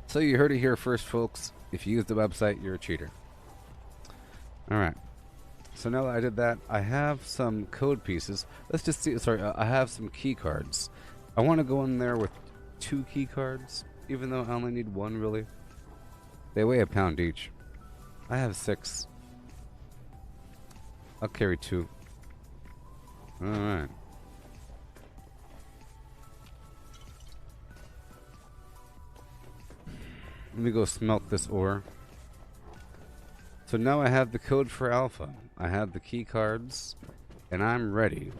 So you heard it here first, folks. If you use the website, you're a cheater. Alright. So now that I did that, I have some code pieces. Let's just see. Sorry, I have some key cards. I want to go in there with 2 key cards. Even though I only need 1, really. They weigh a pound each. I have 6. I'll carry 2. Alright. Let me go smelt this ore. So now I have the code for Alpha. I have the key cards. And I'm ready.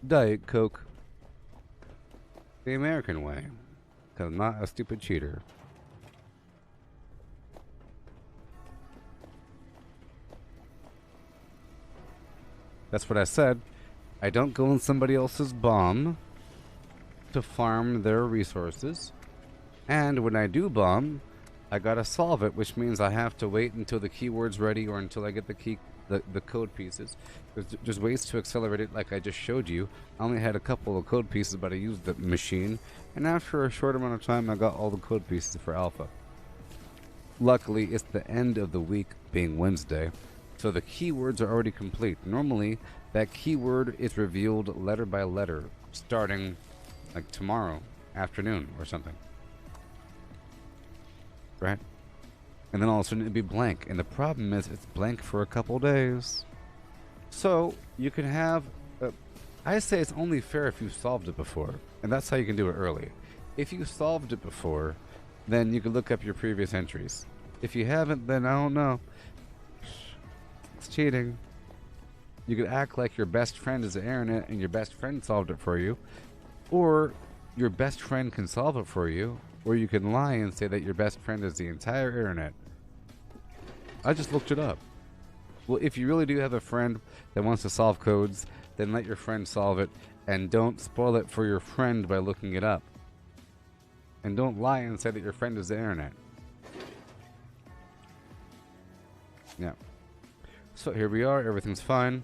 Diet Coke. The American way. I'm not a stupid cheater. That's what I said. I don't go in somebody else's bomb to farm their resources. And when I do bomb, I gotta solve it, which means I have to wait until the keyword's ready or until I get the code pieces. There's ways to accelerate it like I just showed you. I only had a couple of code pieces, but I used the machine. And after a short amount of time, I got all the code pieces for Alpha. Luckily, it's the end of the week, being Wednesday, so the keywords are already complete. Normally, that keyword is revealed letter by letter, starting like tomorrow afternoon or something. Right? And then all of a sudden it'd be blank. And the problem is it's blank for a couple days. So you can have... I say it's only fair if you've solved it before. And that's how you can do it early. If you solved it before, then you could look up your previous entries. If you haven't, then I don't know. It's cheating. You could act like your best friend is the internet and your best friend solved it for you, or your best friend can solve it for you, or you can lie and say that your best friend is the entire internet. I just looked it up. Well, if you really do have a friend that wants to solve codes, then let your friend solve it, and don't spoil it for your friend by looking it up. And don't lie and say that your friend is the internet. Yeah. So here we are, everything's fine.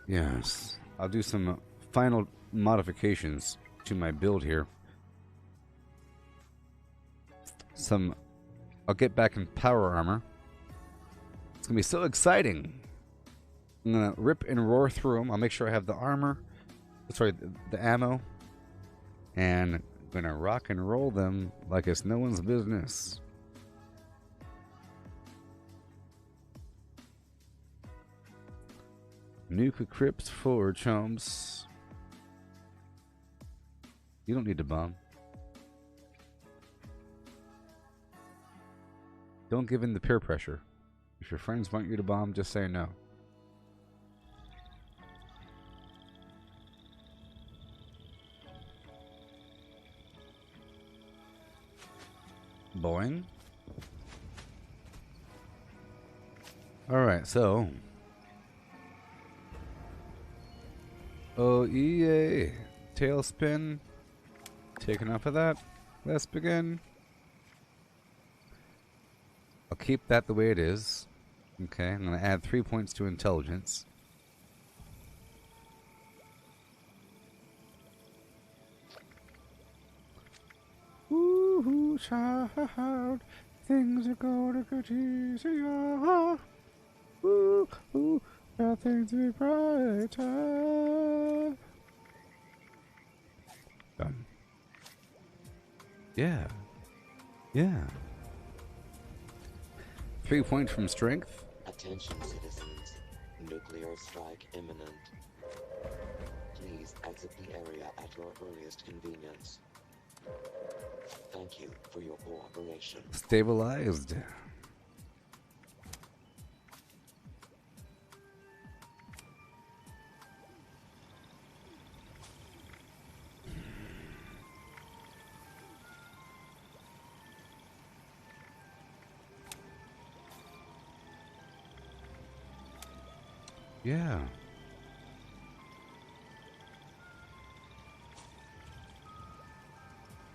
Yes. I'll do some final modifications to my build here. I'll get back in power armor. It's gonna be so exciting. I'm gonna rip and roar through them. I'll make sure I have the armor, sorry, the ammo, and I'm gonna rock and roll them like it's no one's business. Nuke crypts for chumps. You don't need to bomb. Don't give in to peer pressure. If your friends want you to bomb, just say no. Boing. Alright, so. Oh, EA. Tailspin. Taking off of that. Let's begin. I'll keep that the way it is. Okay, I'm going to add 3 points to intelligence. Woo-hoo, child. Things are gonna get easier. Woo-hoo, now things will be brighter. Done. Yeah. Yeah. 3 points from strength. Attention, citizens. Nuclear strike imminent. Please exit the area at your earliest convenience. Thank you for your cooperation. Stabilized. Yeah.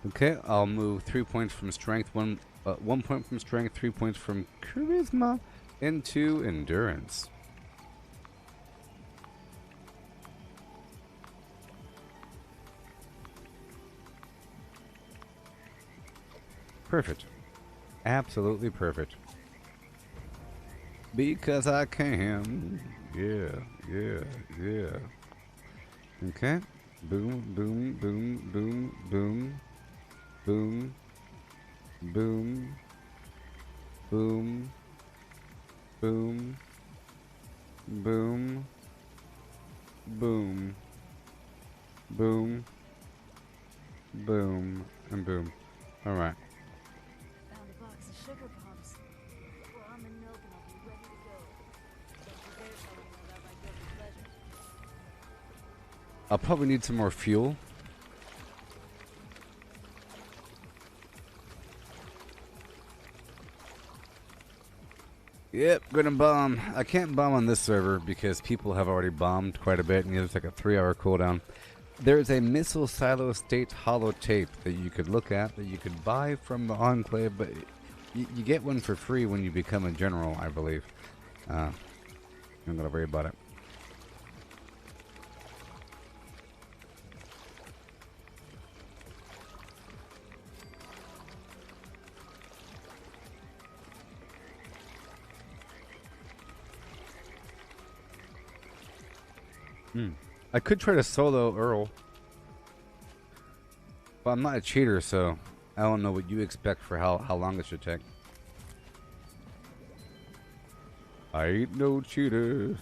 Okay, I'll move 3 points from strength, 1 point from strength, 3 points from charisma into endurance. Perfect. Absolutely perfect. Because I can. Yeah, yeah, yeah. Okay. Boom, boom, boom, boom, boom. Boom. Boom. Boom. Boom. Boom. Boom. Boom. Boom. And boom. Alright. Found a box of sugar pops. Pour almond milk and I'll be ready to go. Don't you dare tell anyone about my guilty pleasure. I'll probably need some more fuel. Yep, gonna bomb. I can't bomb on this server because people have already bombed quite a bit and it's like a 3-hour cooldown. There's a missile silo state holotape that you could look at, that you could buy from the Enclave, but you get one for free when you become a general, I believe. I'm gonna worry about it. I could try to solo Earl. But I'm not a cheater, so I don't know what you expect for how long it should take. I ain't no cheater.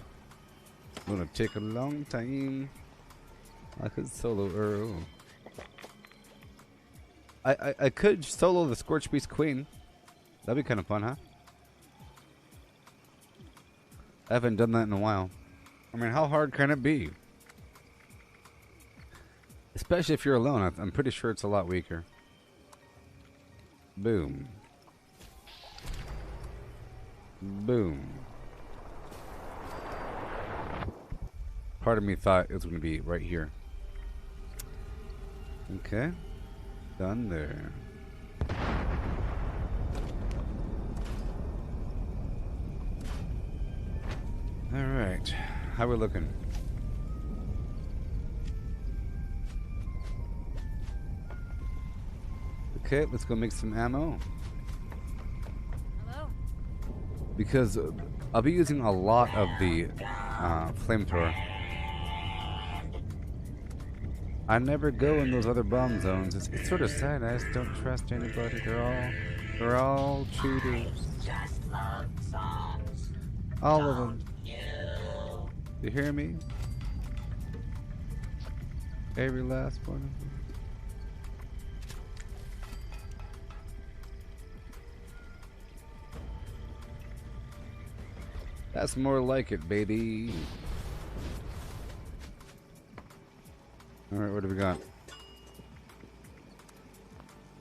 Gonna take a long time. I could solo Earl. I could solo the Scorch Beast Queen. That'd be kind of fun, huh? I haven't done that in a while. I mean, how hard can it be? Especially if you're alone. I'm pretty sure it's a lot weaker. Boom. Boom. Part of me thought it was going to be right here. Okay. Done there. Alright. How we looking? Okay, let's go make some ammo. Hello? Because I'll be using a lot of the flamethrower. I never go in those other bomb zones. It's sort of sad. I just don't trust anybody. They're all cheaters. Just love songs. All of them. You. You hear me? Every last one of them. That's more like it, baby. Alright, what do we got?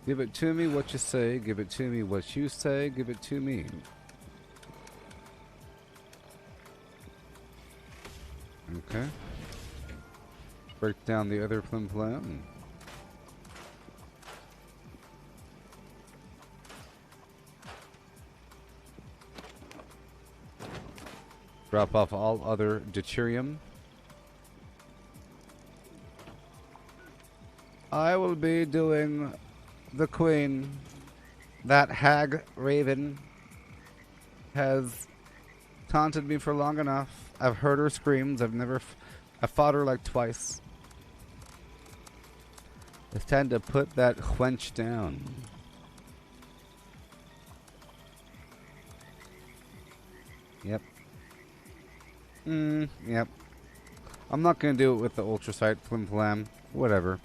Give it to me what you say. Give it to me what you say. Give it to me. Okay. Break down the other flim flam. Drop off all other deuterium. I will be doing the queen. That hag raven has taunted me for long enough. I've heard her screams. I fought her like twice. It's time to put that wench down. Yep. Yep. I'm not gonna do it with the ultrasight flim flam. Whatever.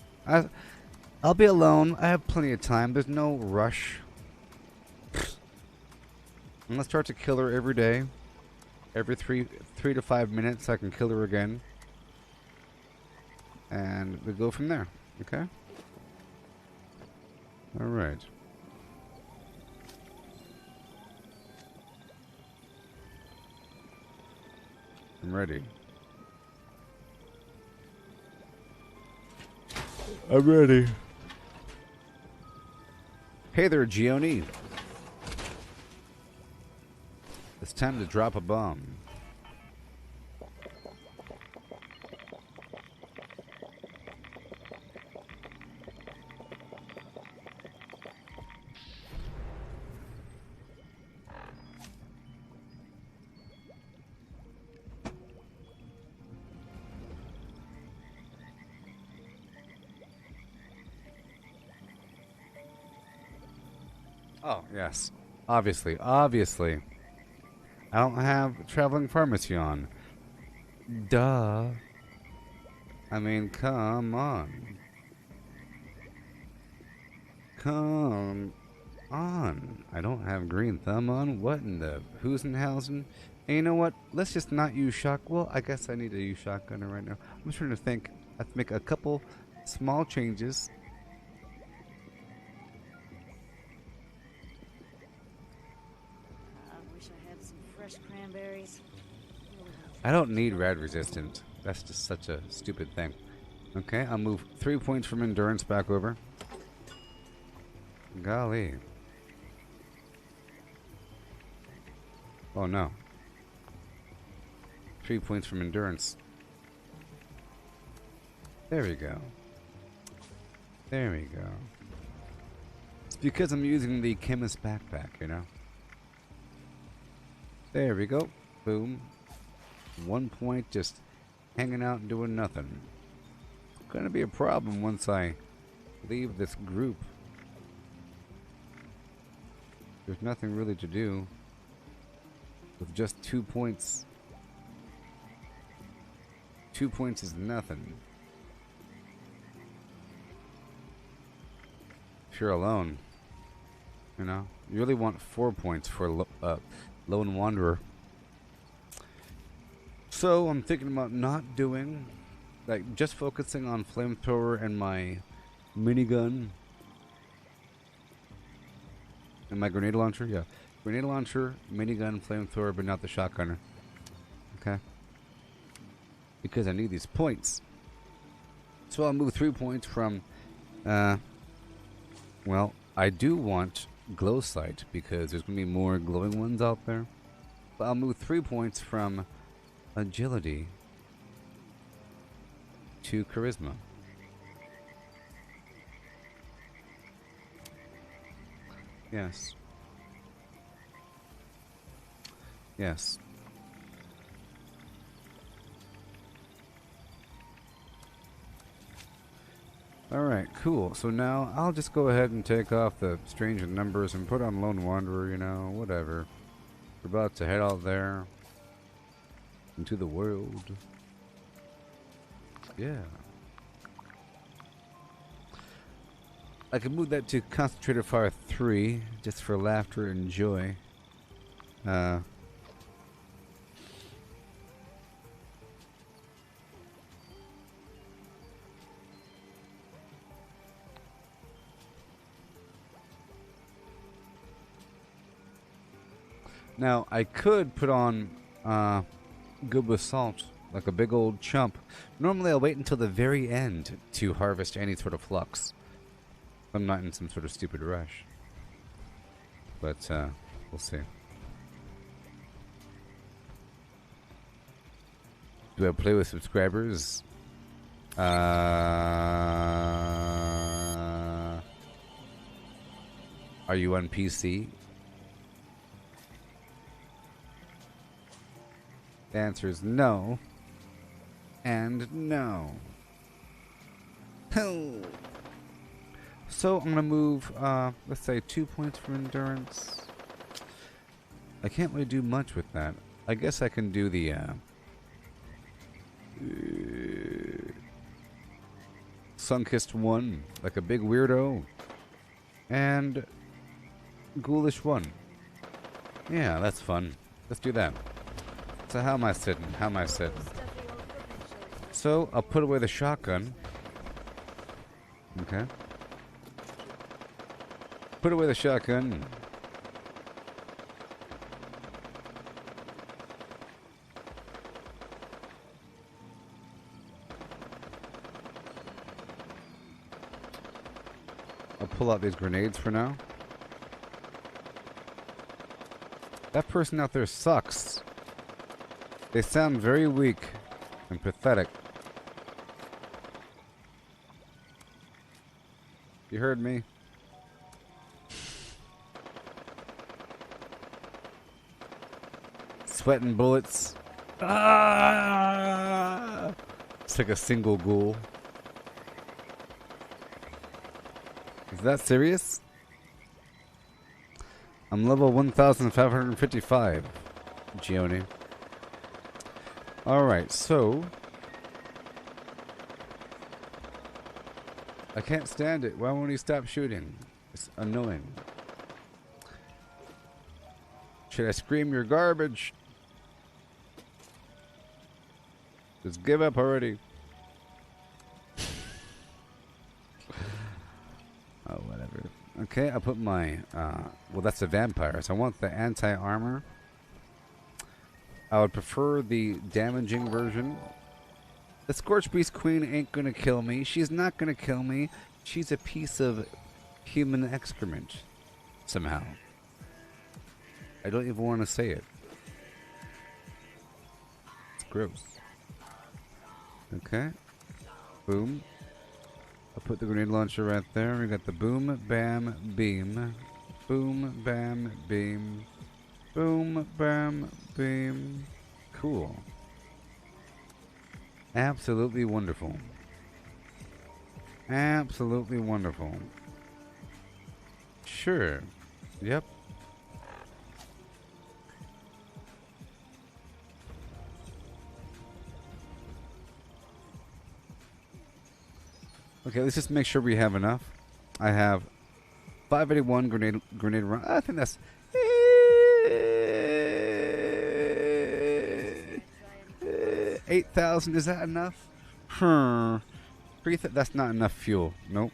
I'll be alone. I have plenty of time. There's no rush. I'm gonna start to kill her every day. Every 3 to 5 minutes I can kill her again. And we go from there. Okay? Alright. I'm ready. I'm ready. Hey there, Gioni. It's time to drop a bomb. Oh, yes. Obviously. I don't have traveling pharmacy on. Duh. I mean, come on. Come on. I don't have green thumb on. What in the Husenhausen? And you know what? Let's just not use shock. Well, I guess I need to use shotgunner right now. I'm trying to think. I have to make a couple small changes. I wish I had some fresh cranberries. I don't need rad resistant. That's just such a stupid thing. Okay, I'll move 3 points from endurance back over. Golly. Oh no. 3 points from endurance. There we go. There we go. It's because I'm using the chemist backpack, you know? There we go. Boom. 1 point just hanging out and doing nothing. Gonna be a problem once I leave this group. There's nothing really to do with just 2 points. 2 points is nothing. If you're alone, you know, you really want 4 points for Lone Wanderer. So I'm thinking about not doing, like, just focusing on flamethrower and my minigun and my grenade launcher. Yeah, grenade launcher, minigun, flamethrower, but not the shotgunner. Okay, because I need these points. So I'll move 3 points from. Well, I do want glow sight because there's gonna be more glowing ones out there. But I'll move 3 points from agility to charisma. Yes. Yes. Alright, cool. So now I'll just go ahead and take off the strange numbers and put on Lone Wanderer, you know, whatever. We're about to head out there into the world. Yeah. I can move that to Concentrated Fire 3 just for laughter and joy. Now, I could put on Good with Salt, like a big old chump. Normally, I'll wait until the very end to harvest any sort of flux. I'm not in some sort of stupid rush. But, we'll see. Do I play with subscribers? Are you on PC? The answer is no. And no. So I'm gonna move, let's say 2 points for endurance. I can't really do much with that. I guess I can do the, Sunkissed 1, like a big weirdo. And Ghoulish 1. Yeah, that's fun. Let's do that. So how am I sitting? How am I sitting? So I'll put away the shotgun. Okay. Put away the shotgun. I'll pull out these grenades for now. That person out there sucks. They sound very weak and pathetic. You heard me. Sweating bullets. Ah! It's like a single ghoul. Is that serious? I'm level 1555, Gioni. Alright, so I can't stand it. Why won't he stop shooting? It's annoying. Should I scream you're garbage? Just give up already. Oh, whatever. Okay, I'll put my, well, that's a vampire, so I want the anti-armor. I would prefer the damaging version. The Scorch Beast Queen ain't gonna kill me. She's not gonna kill me. She's a piece of human excrement. Somehow. I don't even want to say it. It's gross. Okay. Boom. I'll put the grenade launcher right there. We got the boom, bam, beam. Boom, bam, beam. Boom, bam, beam. Cool. Absolutely wonderful. Absolutely wonderful. Sure. Yep. Okay, let's just make sure we have enough. I have 581 grenade run. I think that's 8,000. Is that enough? That's not enough fuel. Nope.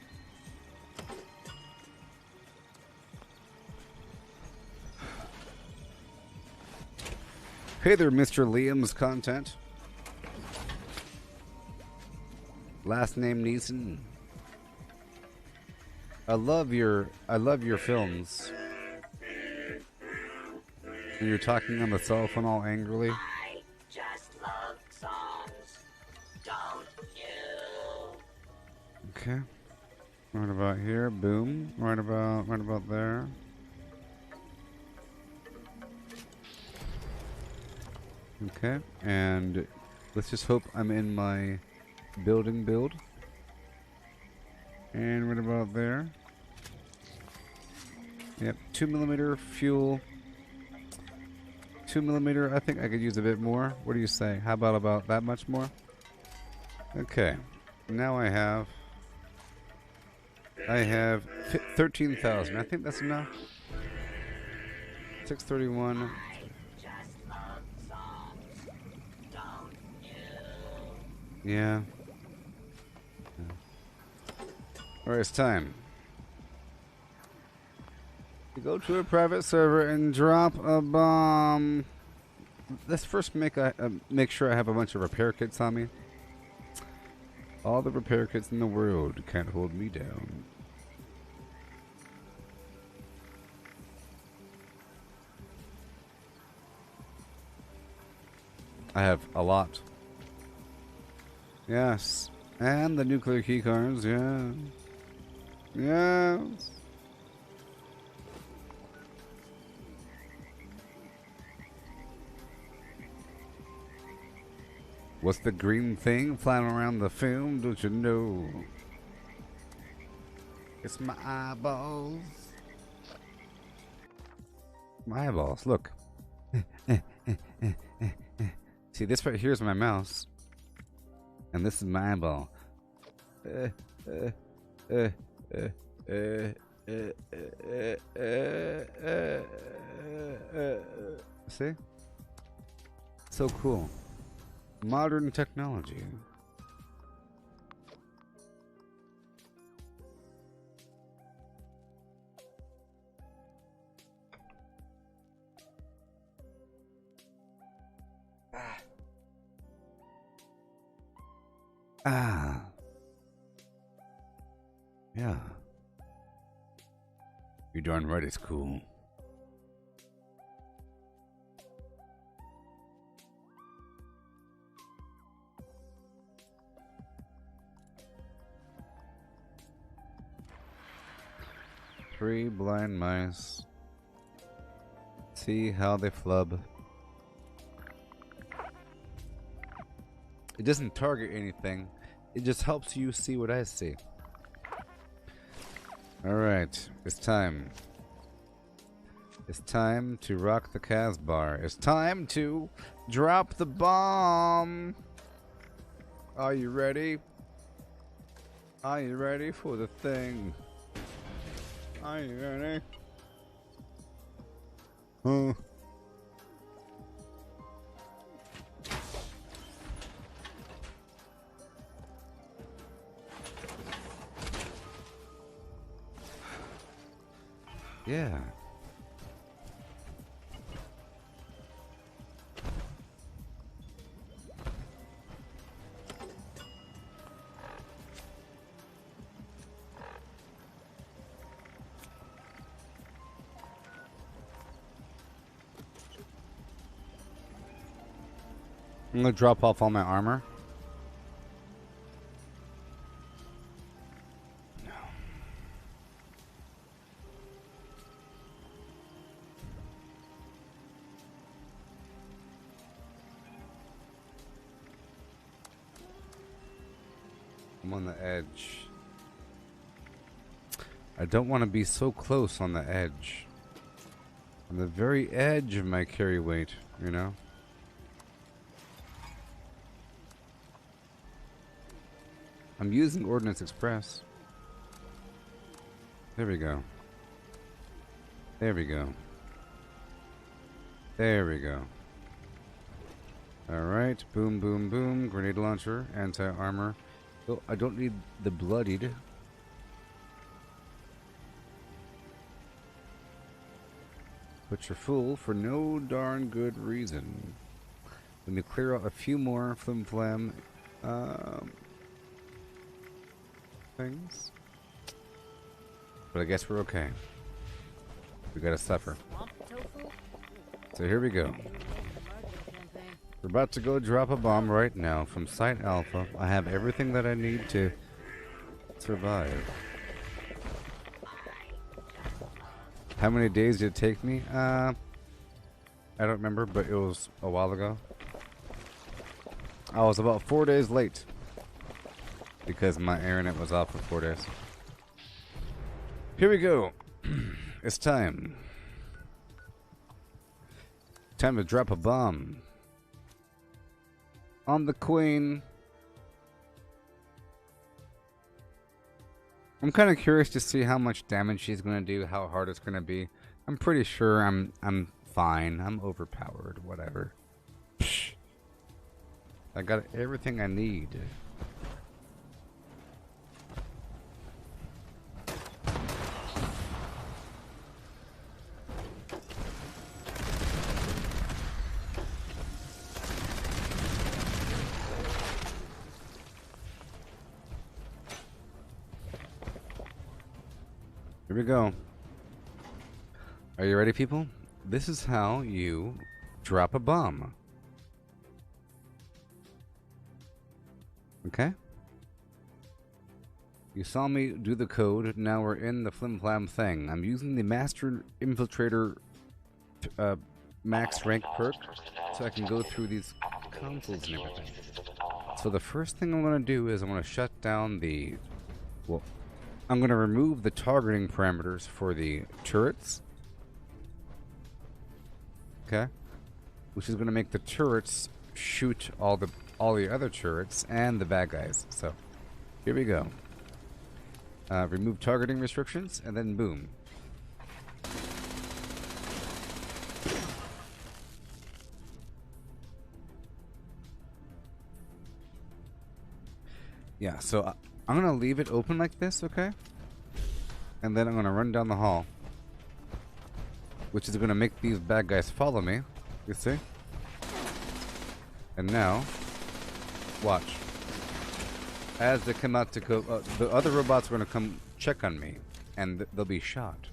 Hey there, Mr. Liam's content. Last name Neeson. I love your films. And you're talking on the cell phone all angrily. I just love songs. Don't you? Okay. Right about here. Boom. Right about there. Okay. And let's just hope I'm in my building build. And right about there. Yep. 2mm fuel. 2mm. I think I could use a bit more. What do you say? How about that much more? Okay. Now I have 13,000. I think that's enough. 631. Just love songs. Don't you? Yeah. Alright, it's time to go to a private server and drop a bomb. Let's first make sure I have a bunch of repair kits on me. All the repair kits in the world can't hold me down. I have a lot. Yes. And the nuclear key cards, yeah. Yes. What's the green thing flying around the film? Don't you know? It's my eyeballs. My eyeballs, look. See, this right here is my mouse. And this is my eyeball. See? So cool. Modern technology. Ah. Yeah. You're darn right it's cool. Three blind mice. See how they flub. It doesn't target anything. It just helps you see what I see. Alright, it's time. It's time to rock the Casbah. It's time to drop the bomb. Are you ready? Are you ready for the thing? Are you ready? Huh? Yeah. I'm gonna drop off all my armor. No. I'm on the edge. I don't want to be so close on the edge. On the very edge of my carry weight, you know? I'm using Ordnance Express. There we go. There we go. There we go. Alright, boom, boom, boom. Grenade launcher, anti-armor. Oh, I don't need the bloodied. But you're full for no darn good reason. Let me clear out a few more flim-flam things. But I guess we're okay. We gotta suffer. So here we go. We're about to go drop a bomb right now from Site Alpha. I have everything that I need to survive. How many days did it take me? I don't remember, but it was a while ago. I was about 4 days late because my internet was off for 4 days. Here we go. It's time. Time to drop a bomb on the Queen. I'm kind of curious to see how much damage she's gonna do, how hard it's gonna be. I'm pretty sure I'm fine. I'm overpowered. Whatever. Psh. I got everything I need. Here we go. Are you ready, people? This is how you drop a bomb. Okay? You saw me do the code. Now we're in the flim-flam thing. I'm using the Master Infiltrator max rank perk so I can go through these consoles and everything. So the first thing I'm going to do is I'm going to shut down the... Well, I'm going to remove the targeting parameters for the turrets. Okay? Which is going to make the turrets shoot all the other turrets and the bad guys. So, here we go. Remove targeting restrictions, and then boom. Yeah, so I'm going to leave it open like this, okay? And then I'm going to run down the hall. Which is going to make these bad guys follow me. You see? And now, watch. As they come out to go, the other robots are going to come check on me. And they'll be shot.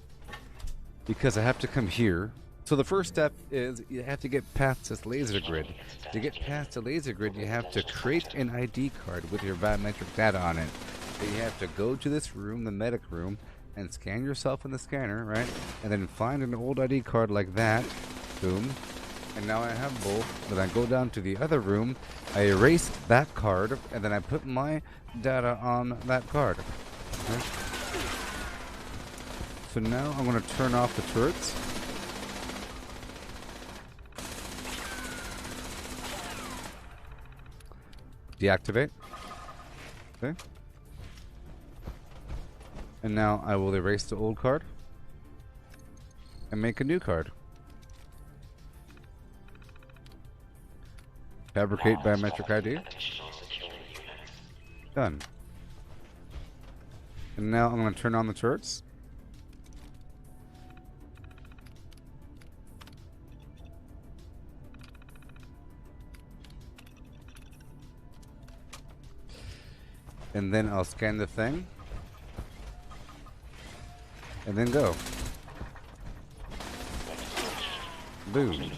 Because I have to come here. So the first step is you have to get past this laser grid. To get past the laser grid, you have to create an ID card with your biometric data on it. So you have to go to this room, the medic room, and scan yourself in the scanner, right? And then find an old ID card like that. Boom. And now I have both. Then I go down to the other room, I erase that card, and then I put my data on that card. Okay? So now I'm going to turn off the turrets. Deactivate. Okay. And now I will erase the old card and make a new card. Fabricate biometric ID. Done. And now I'm going to turn on the turrets. And then I'll scan the thing. And then go. Boom.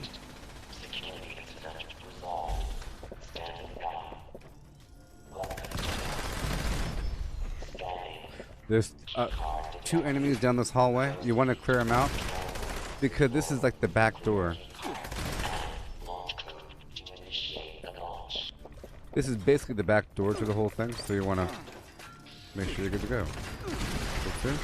There's 2 enemies down this hallway. You want to clear them out because this is like the back door. This is basically the back door to the whole thing, so you want to make sure you're good to go. Okay.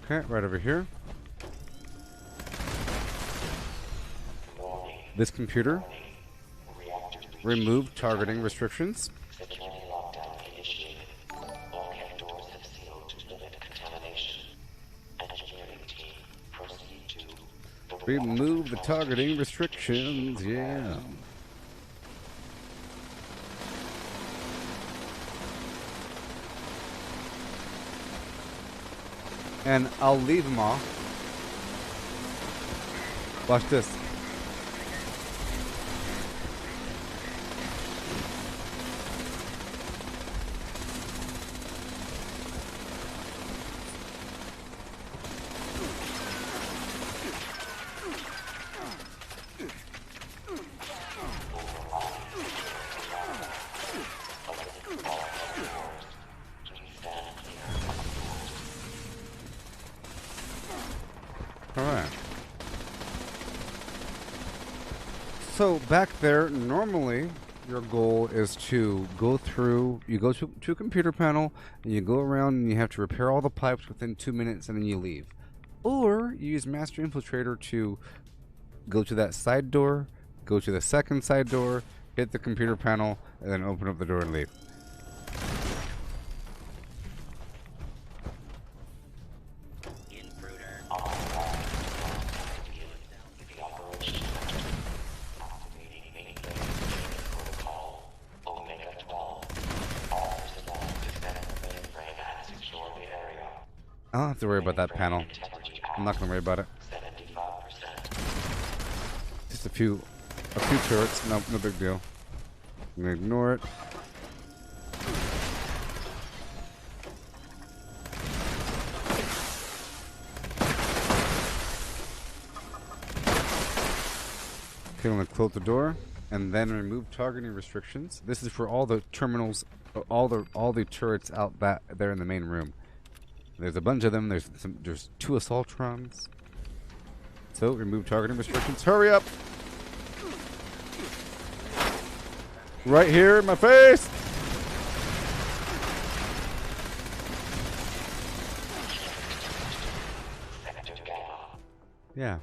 Okay, right over here. This computer. Remove targeting restrictions. Security lockdown initiated. All cave doors have sealed to limit contamination. Engineering team, proceed to the Remove the targeting restrictions, yeah. And I'll leave them off. Watch this. Alright. So back there, normally your goal is to go through, you go to a computer panel and you go around and you have to repair all the pipes within 2 minutes and then you leave. Or you use Master Infiltrator to go to that side door, go to the second side door, hit the computer panel, and then open up the door and leave. I don't have to worry about that panel. I'm not gonna worry about it. Just a few turrets. No big deal. I'm gonna ignore it. Okay, I'm gonna close the door and then remove targeting restrictions. This is for all the terminals, all the turrets out there in the main room. There's a bunch of them. There's 2 assaultrons. So remove targeting restrictions. Hurry up! Right here in my face! Yeah.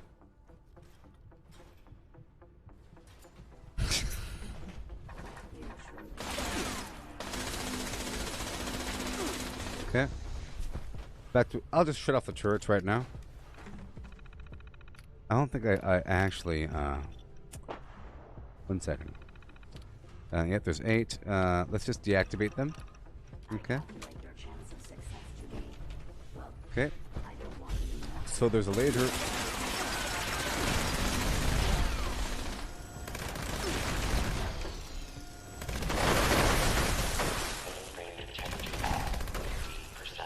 Okay. Back to. I'll just shut off the turrets right now. I don't think I actually. 1 second. Yep, there's 8. Let's just deactivate them. Okay. Okay. So there's a laser.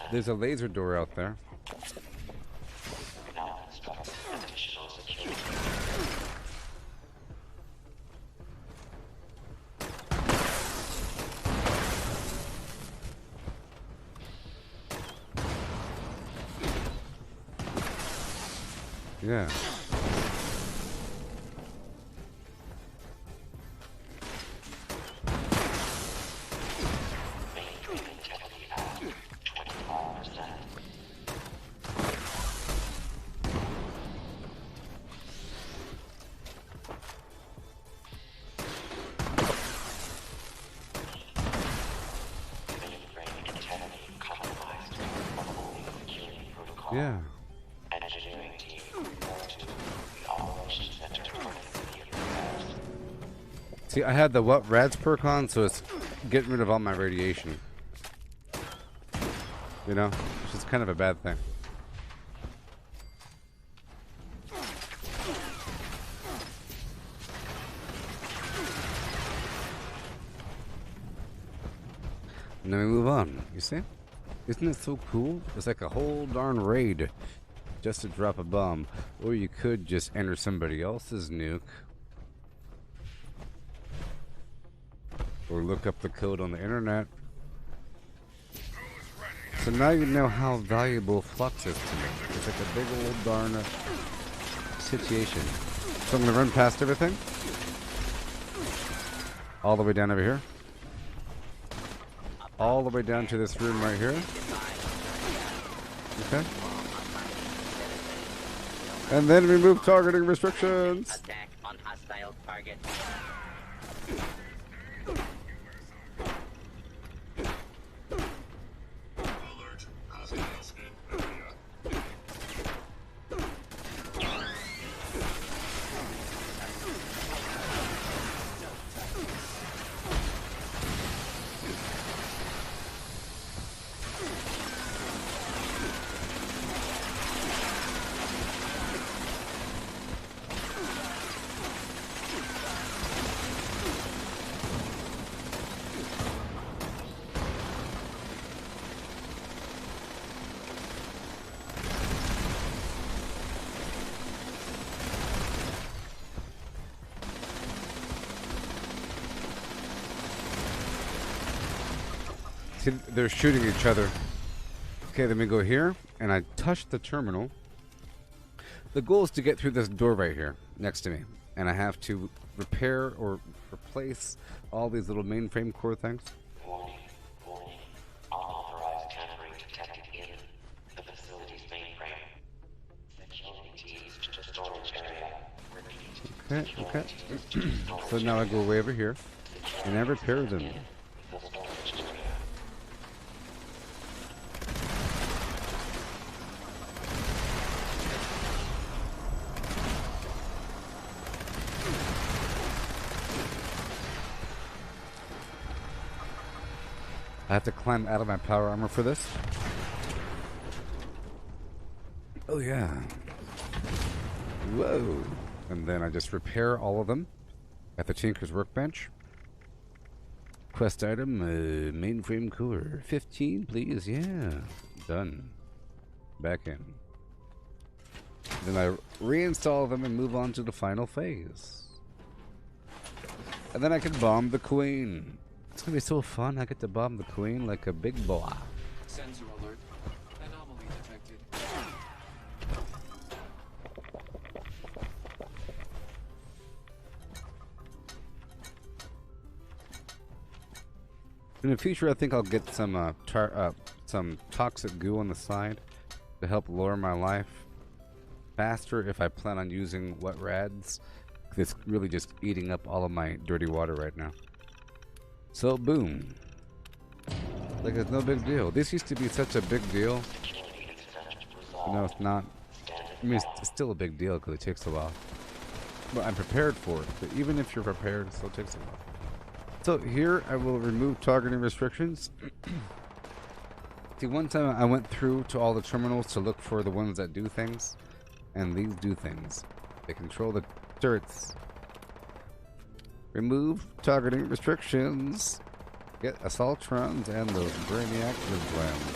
There's a laser door out there. Yeah. Yeah. See, I had the what rads perk on, so it's getting rid of all my radiation. You know, which is kind of a bad thing. And then we move on, you see? Isn't it so cool? It's like a whole darn raid just to drop a bomb. Or you could just enter somebody else's nuke. Or look up the code on the internet. So now you know how valuable Flux is to me. It's like a big old darn situation. So I'm going to run past everything. All the way down over here. All the way down to this room right here. Okay. And then remove targeting restrictions. Attack on hostile target. See, they're shooting each other. Okay, then we go here, and I touch the terminal. The goal is to get through this door right here, next to me. And I have to repair or replace all these little mainframe core things. Warning, warning. Unauthorized tampering detected in the facility's mainframe. Security teams to storage area. Repeat. Okay, okay. So now I go way over here, and I repair them. The storage area. I have to climb out of my power armor for this. Oh yeah. Whoa. And then I just repair all of them at the Tinker's Workbench. Quest item, mainframe core. 15, please. Yeah. Done. Back in. Then I reinstall them and move on to the final phase. And then I can bomb the Queen. It's gonna be so fun. I get to bomb the Queen like a big boy. Sensor alert. Anomaly detected. In the future, I think I'll get some toxic goo on the side to help lower my life faster if I plan on using wet rads. It's really just eating up all of my dirty water right now. So boom. Like it's no big deal. This used to be such a big deal. But no, it's not. I mean, it's still a big deal because it takes a while. But I'm prepared for it. But even if you're prepared, it still takes a while. So here I will remove targeting restrictions. See, one time I went through to all the terminals to look for the ones that do things. And these do things. They control the turrets. Remove targeting restrictions. Get assaultrons and those brainiac blams.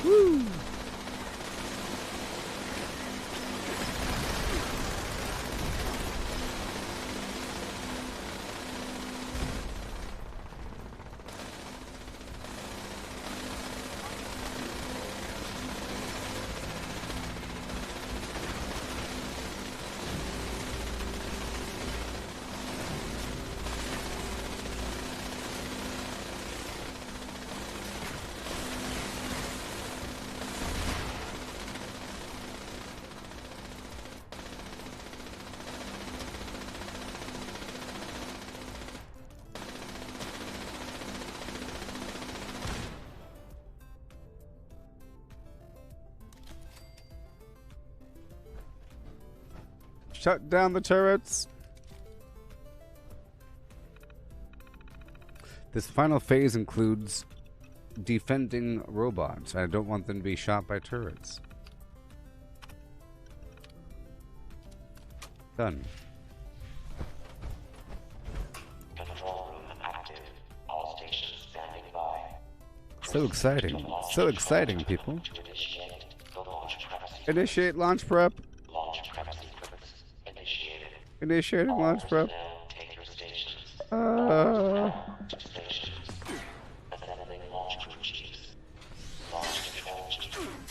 Woo! Shut down the turrets. This final phase includes defending robots. I don't want them to be shot by turrets. Done. Control room active. All stations standing by. So exciting. So exciting, people. To initiate the launch prep sequence. Initiate launch prep. Launch prep sequence initiated. Initiating launch prep. Take your stations. Uh, Stations. Assembling launch crew chiefs. Launch control chief. Stations.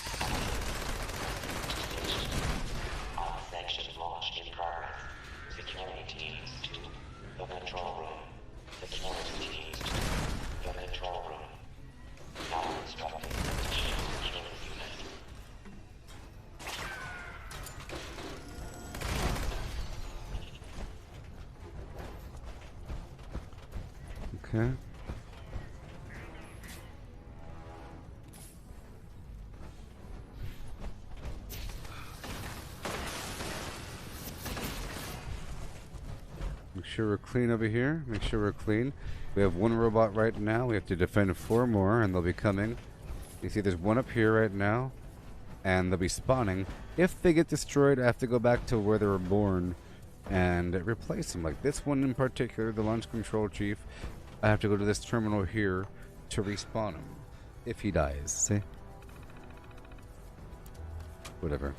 Unsanctioned launch in progress. Security teams to the control room. Security teams to the control room. Now instructing additional security units. Okay. Make sure we're clean over here. Make sure we're clean. We have one robot right now. We have to defend 4 more, and they'll be coming. You see there's one up here right now, and they'll be spawning. If they get destroyed, I have to go back to where they were born and replace them. Like this one in particular, the launch control chief, I have to go to this terminal here to respawn him if he dies. See? Whatever.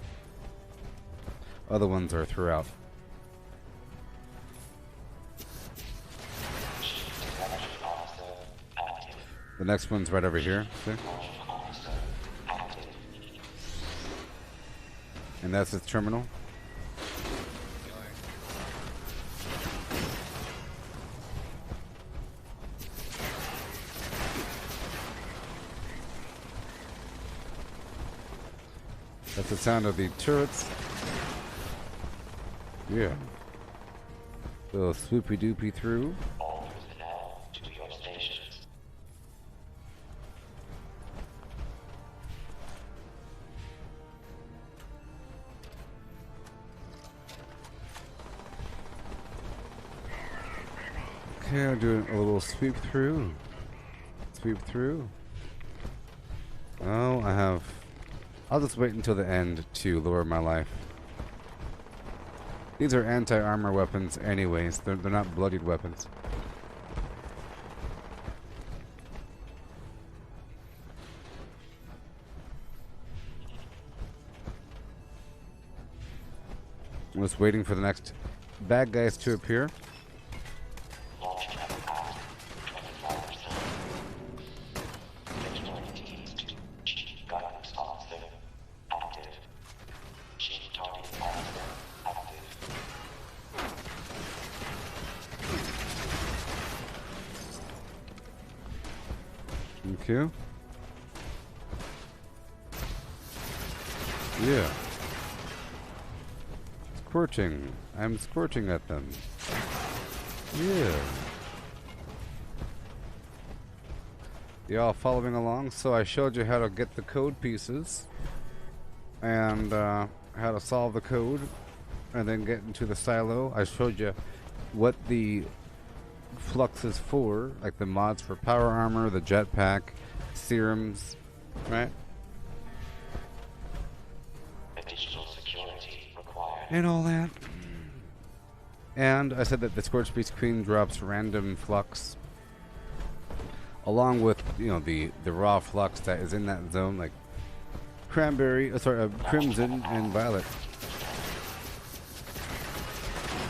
Other ones are throughout. The next one's right over here. See? And that's its terminal. That's the sound of the turrets. Yeah. Little swoopy doopy through. All personnel to your stations. Okay, I'll do a little sweep through. Sweep through. Oh, I'll just wait until the end to lower my life. These are anti-armor weapons anyways. They're not bloodied weapons. I'm just waiting for the next bad guys to appear. Launch capacity 25%. Security chief guidance officer active. Chief target officer active. Thank you. Yeah. Scorching. I'm scorching at them. Yeah. Y'all following along? So I showed you how to get the code pieces and how to solve the code and then get into the silo. I showed you what the flux is for, like the mods for power armor, the jetpack, serums, right? Additional security required. And all that. And I said that the Scorch Beast Queen drops random flux along with, you know, the raw flux that is in that zone, like crimson and violet.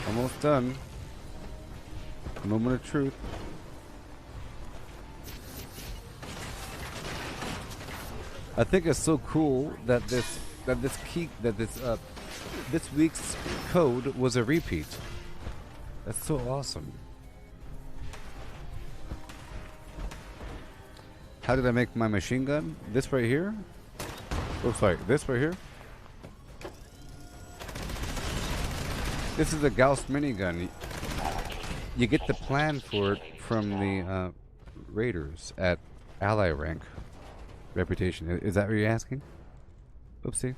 Almost done. Moment of truth. I think it's so cool that this week's code was a repeat. That's so awesome. How did I make my machine gun? This right here? Looks like this right here. This is a Gauss minigun. You get the plan for it from the Raiders at Ally rank reputation. Is that what you're asking? Oopsie.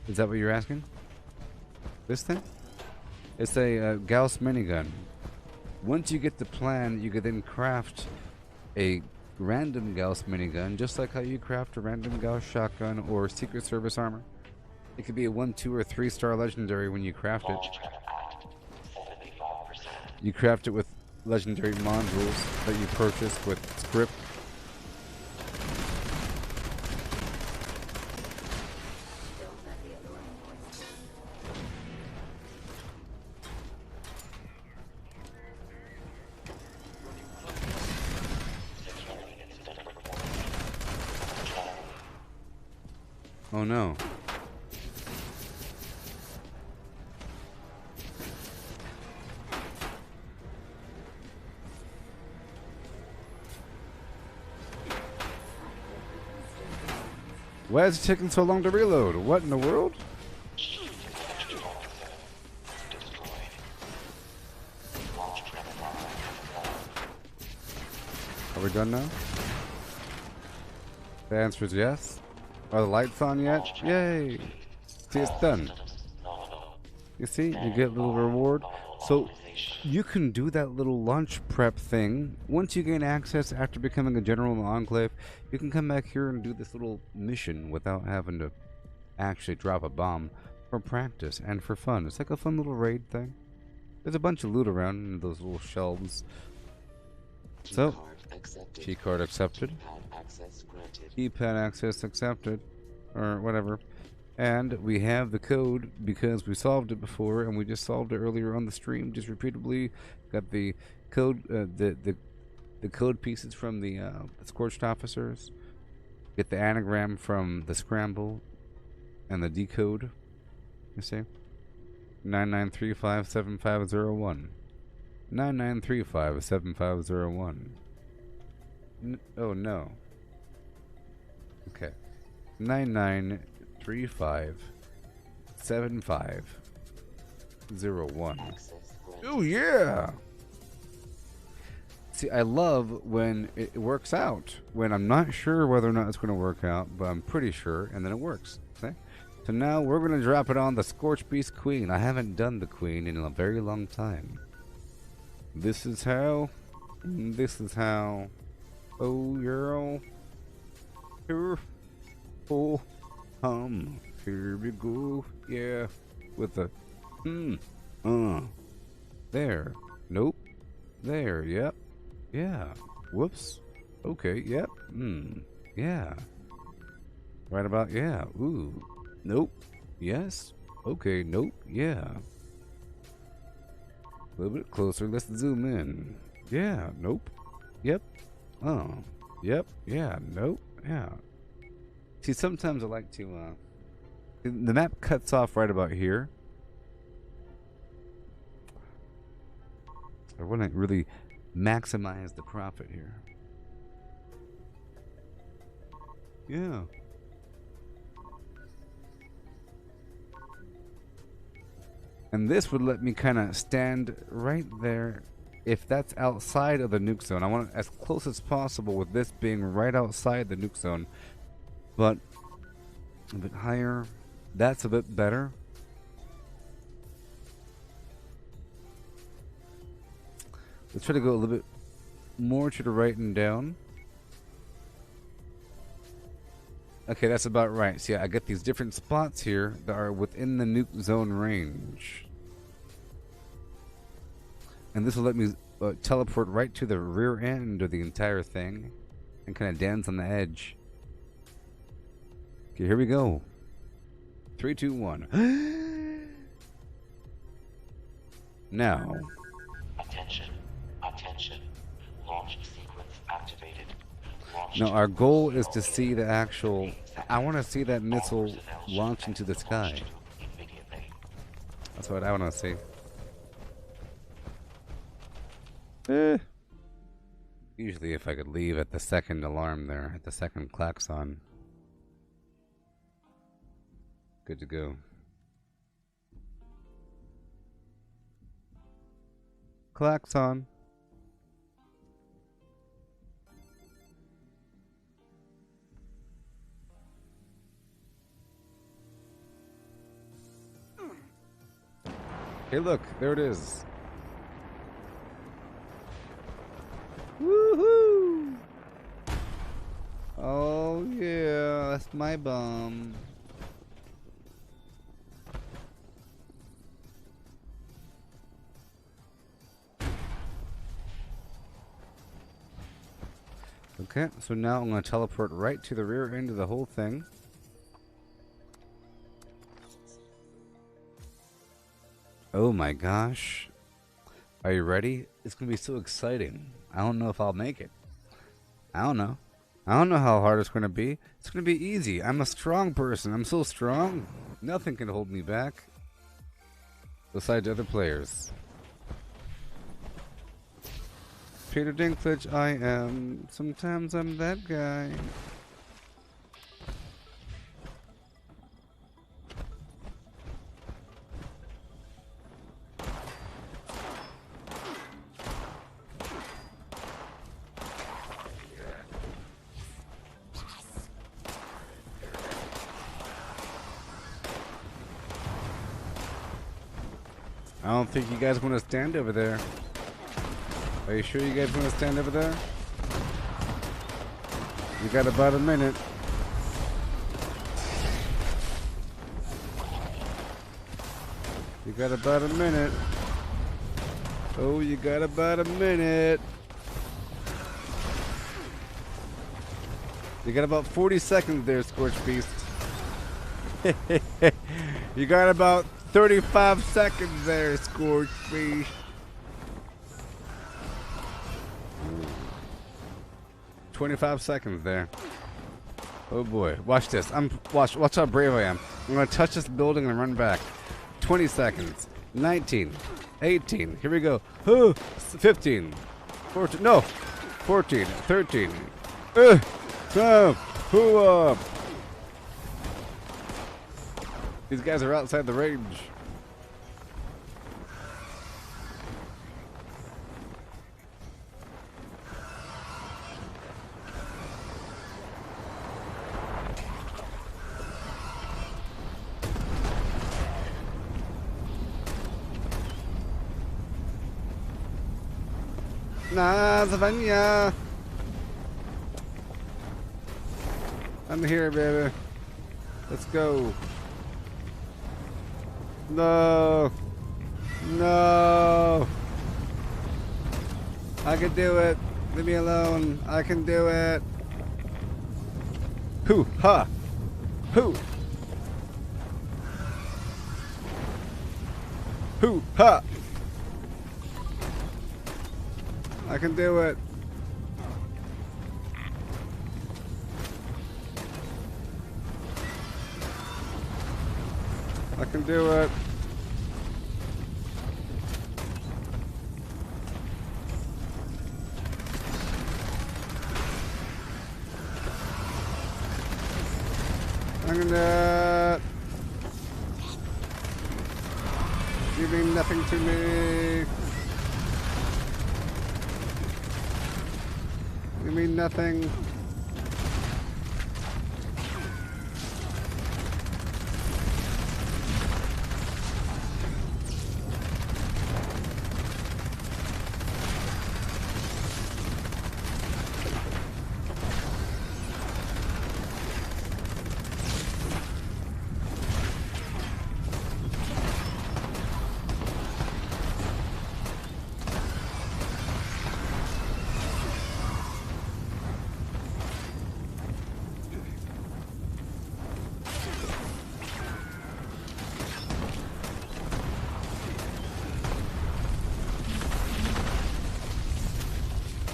Is that what you're asking? This thing? It's a Gauss minigun. Once you get the plan, you can then craft a random Gauss minigun, just like how you craft a random Gauss shotgun or Secret Service armor. It could be a 1, 2, or 3-star legendary when you craft it. Launch prep at 75%. You craft it with legendary modules that you purchase with script. Oh no. Why is it taking so long to reload? What in the world? Are we done now? The answer is yes. Are the lights on yet? Yay! See, it's done. You see, you get a little reward. So you can do that little lunch prep thing. Once you gain access after becoming a general in the Enclave, you can come back here and do this little mission without having to actually drop a bomb for practice and for fun. It's like a fun little raid thing. There's a bunch of loot around in those little shelves. So, key card accepted. Keypad access accepted. Or whatever. And we have the code because we solved it before, and we just solved it earlier on the stream, just repeatedly. Got the code, the code pieces from the Scorched Officers. Get the anagram from the Scramble, and the decode. You see, 99357501. 99357501. Oh no. Okay. 99357501. Oh yeah. See, I love when it works out. When I'm not sure whether or not it's going to work out, but I'm pretty sure, and then it works. See? So now we're going to drop it on the Scorch Beast Queen. I haven't done the Queen in a very long time. This is how. This is how. Oh, girl. Here. Oh, here we go. Yeah. With the. There. Nope. There. Yep. Yeah. Whoops. Okay. Yep. Yeah. Right about. Yeah. Ooh. Nope. Yes. Okay. Nope. Yeah. A little bit closer. Let's zoom in. Yeah. Nope. Yep. Oh. Yep. Yeah. Nope. Yeah. See, sometimes I like to, the map cuts off right about here. I want to really maximize the profit here. Yeah. And this would let me kind of stand right there. If that's outside of the nuke zone, I want it as close as possible with this being right outside the nuke zone. But a bit higher. That's a bit better. Let's try to go a little bit more to the right and down. Okay, that's about right. See, I get these different spots here that are within the nuke zone range. And this will let me teleport right to the rear end of the entire thing and kind of dance on the edge. Okay, here we go. 3, 2, 1. Now. Attention. Attention. Launch sequence activated. Now our goal is to see the actual. I want to see that missile launch into the sky. That's what I want to see. Usually, if I could leave at the second alarm there, at the second klaxon. Good to go. Klaxon. Hey, look, there it is. Woohoo! Oh yeah, that's my bomb. Okay, so now I'm going to teleport right to the rear end of the whole thing. Oh my gosh. Are you ready? It's going to be so exciting. I don't know if I'll make it. I don't know. I don't know how hard it's going to be. It's going to be easy. I'm a strong person. I'm so strong. Nothing can hold me back. Besides other players. Peter Dinklage, I am. Sometimes I'm that guy. I don't think you guys want to stand over there. Are you sure you guys want to stand over there? You got about a minute. You got about a minute. Oh, you got about a minute. You got about 40 seconds there, Scorched Beast. You got about 35 seconds there, Scorched Beast. 25 seconds there. Oh boy, watch this. Watch how brave I am. I'm gonna touch this building and run back. 20 seconds. 19. 18. Here we go. 15. 14. No. 14. 13. 12. These guys are outside the range. Savannah. I'm here, baby. Let's go. No. No. I can do it. Leave me alone. I can do it. Hoo ha. Hoo. Hoo ha. I can do it. I can do it. I can do it. You mean nothing to me. You mean nothing.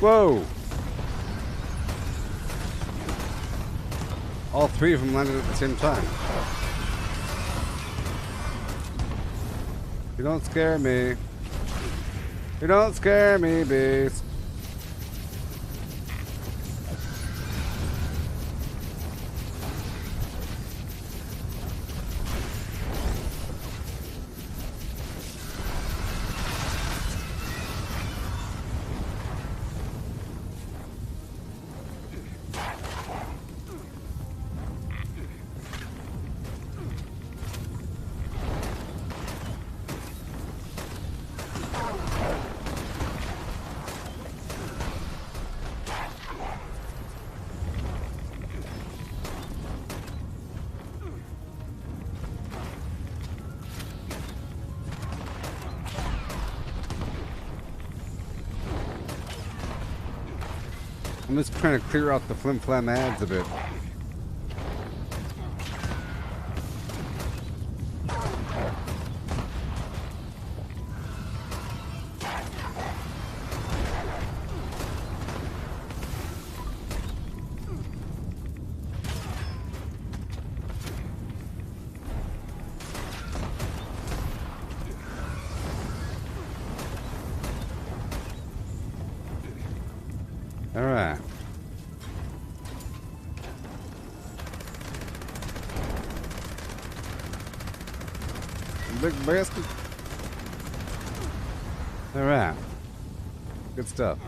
Whoa! All three of them landed at the same time. You don't scare me. You don't scare me, beast. I'm just trying to clear out the flim-flam ads a bit. All right. Big basket. All right. Good stuff.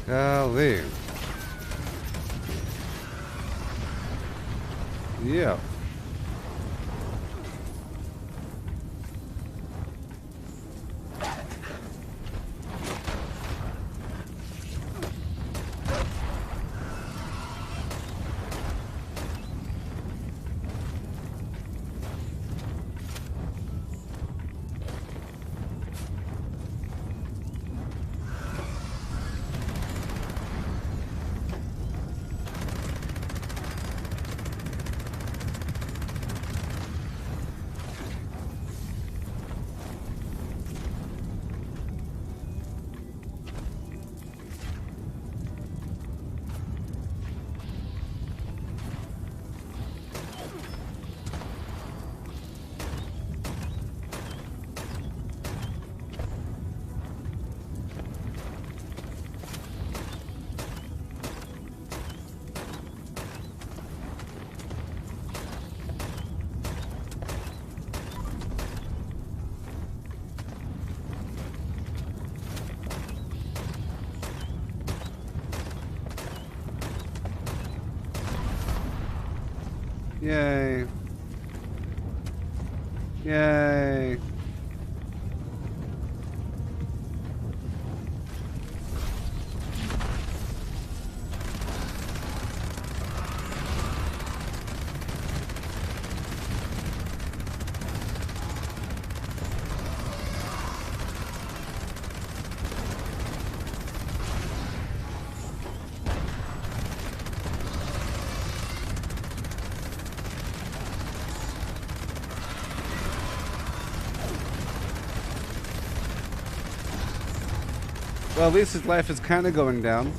Golly. Yeah. Yay. Yay. Well, at least his life is kind of going down.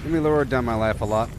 Let me lower down my life a lot.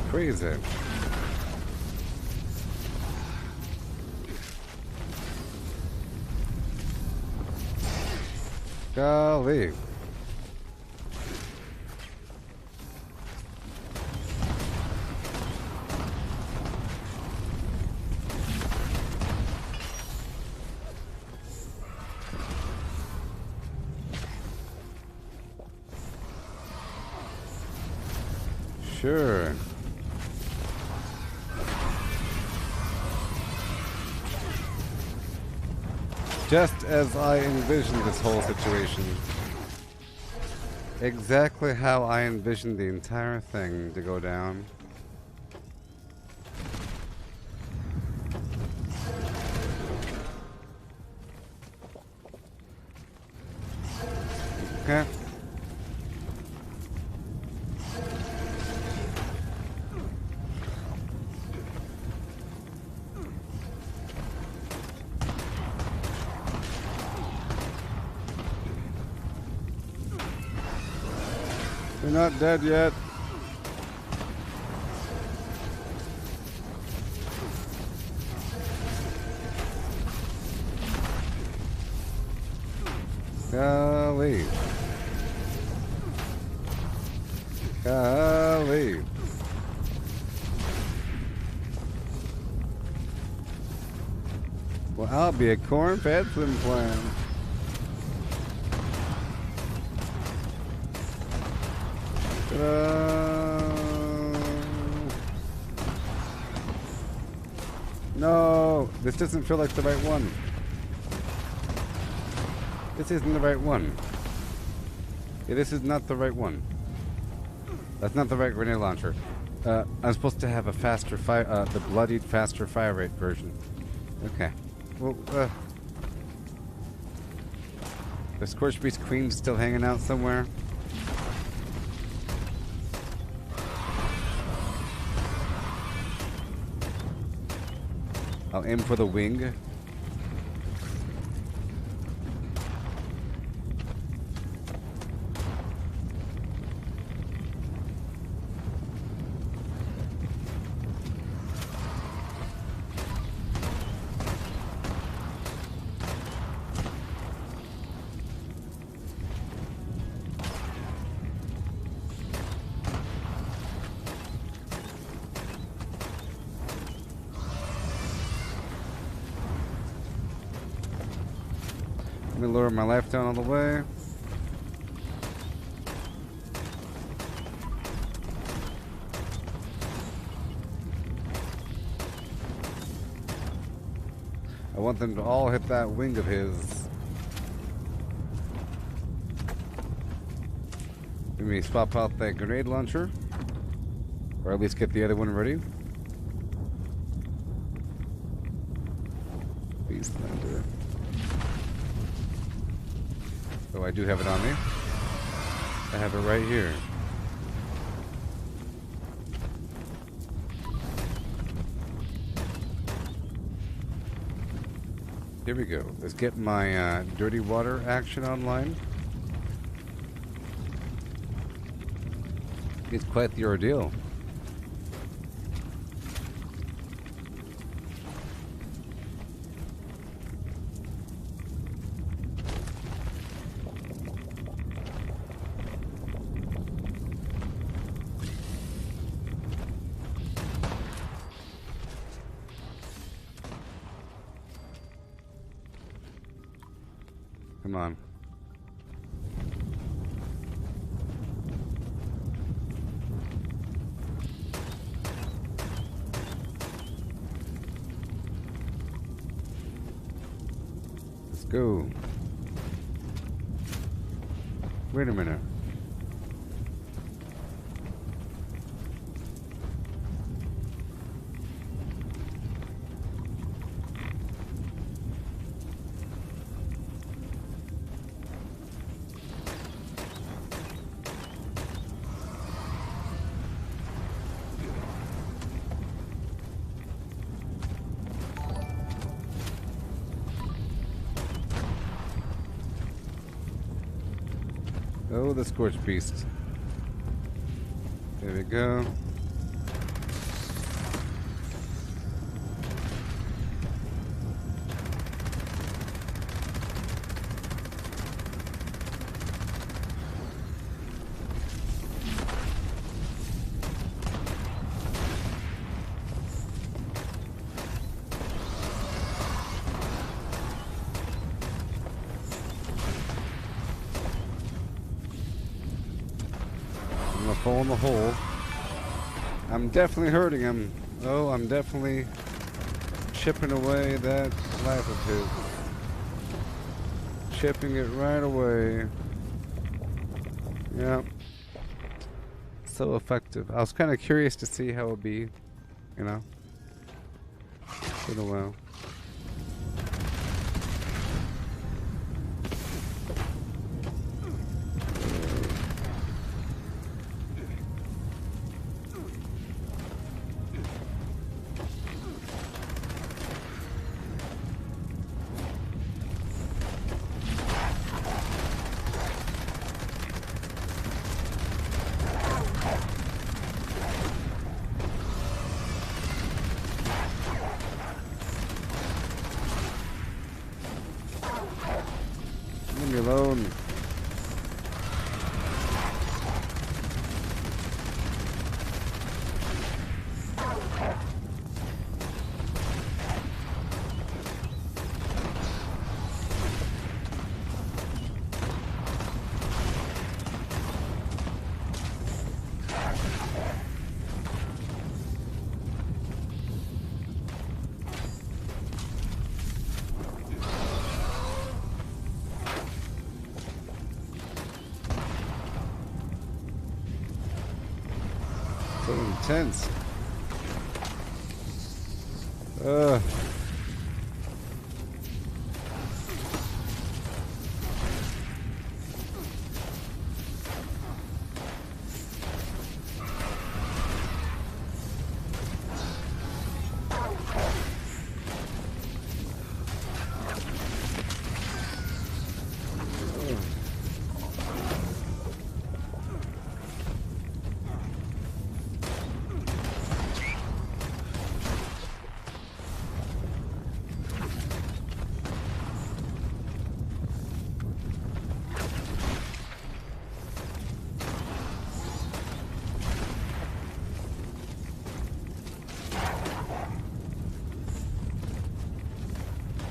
Crazy. Golly. Sure. Just as I envisioned this whole situation. exactly how I envisioned the entire thing to go down. Okay. You're not dead yet. Golly. Golly. Well, I'll be a corn-fed flim flam. No, this doesn't feel like the right one. This isn't the right one. Yeah, this is not the right one. That's not the right grenade launcher. I'm supposed to have a faster fire, the bloodied faster fire rate version. Okay. Well, the Scorched Beast Queen's still hanging out somewhere. I'll aim for the wing. Let me lower my life down all the way. I want them to all hit that wing of his. Let me swap out that grenade launcher. Or at least get the other one ready. Beastlander. Oh, I do have it on me. I have it right here. Here we go. Let's get my dirty water action online. It's quite the ordeal. Come on. Let's go. Wait a minute. Oh, the Scorched Beast. There we go. I'm gonna fall in the hole. I'm definitely hurting him. Oh, I'm definitely chipping away that life of his. Chipping it right away. Yeah. So effective. I was kind of curious to see how it would be, you know. Been a while. Leave me alone. So intense. Ugh.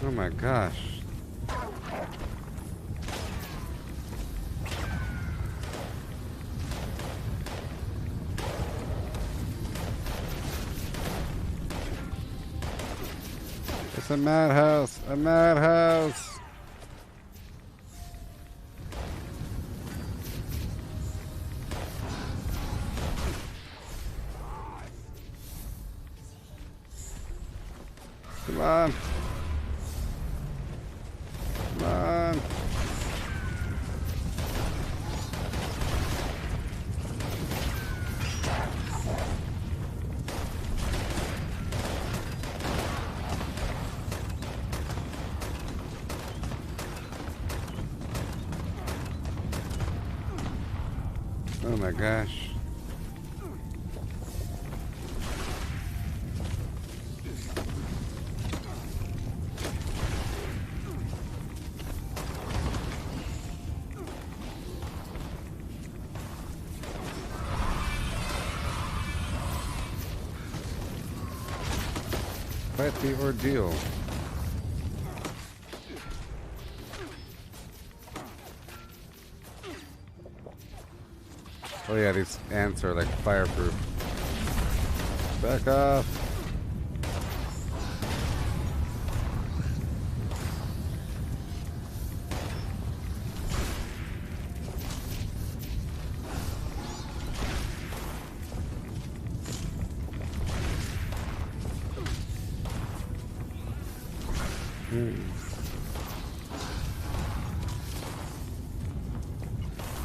Oh my gosh. It's a madhouse. A madhouse. Come on. Come on. Oh my gosh. Fight the ordeal. Oh yeah, these ants are like fireproof. Back off.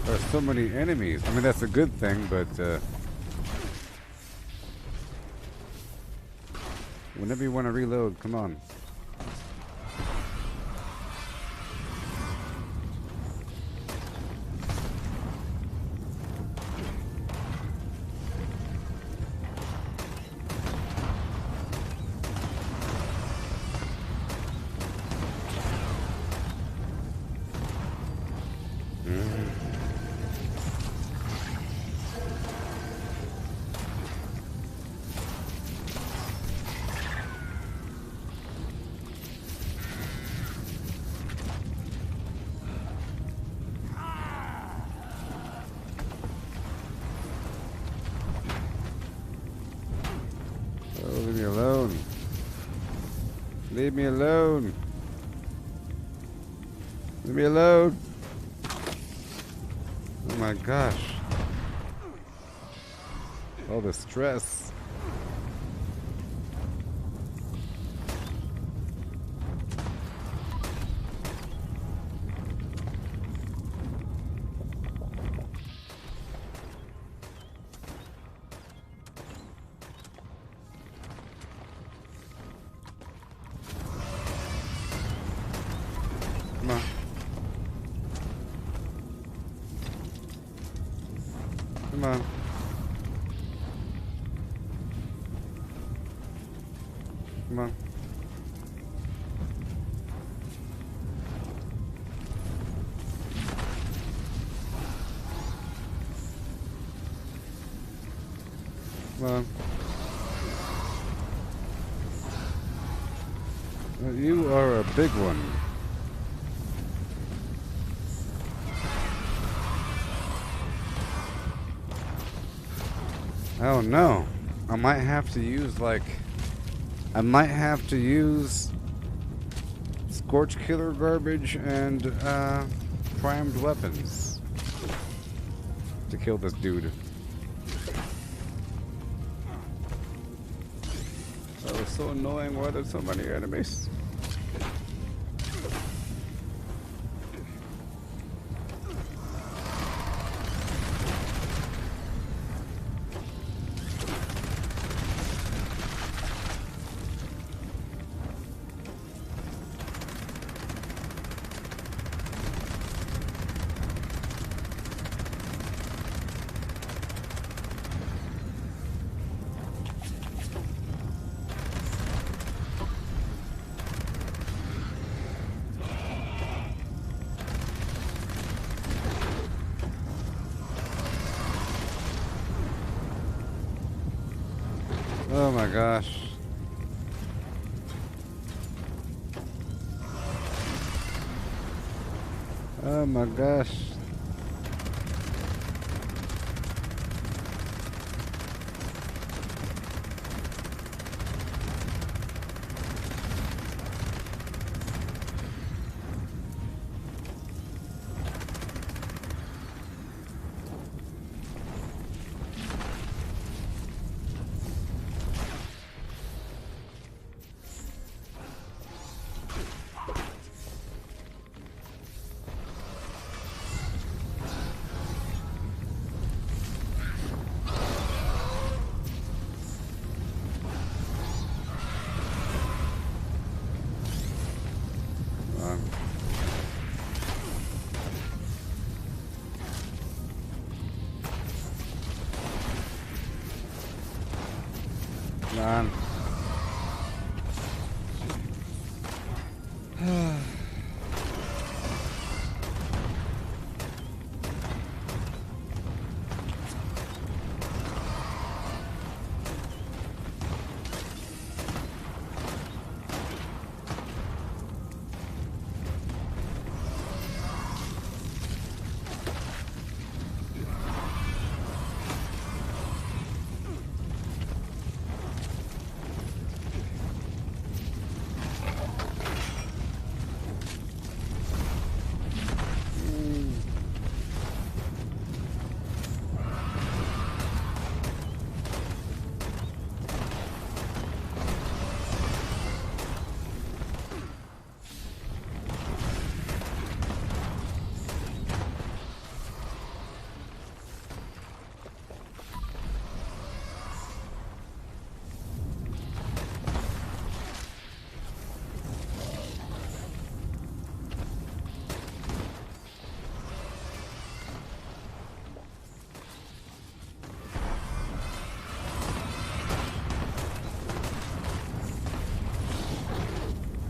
There's so many enemies. I mean, that's a good thing, but whenever you want to reload, come on. Oh, leave me alone. Leave me alone. Leave me alone. my gosh. All the stress. Come on. Come on. Come on. Come on. You are a big one. Oh no. I might have to use Scorch Killer garbage and primed weapons to kill this dude. That was so annoying. Why there's so many enemies? Oh my gosh. Oh my gosh. Man.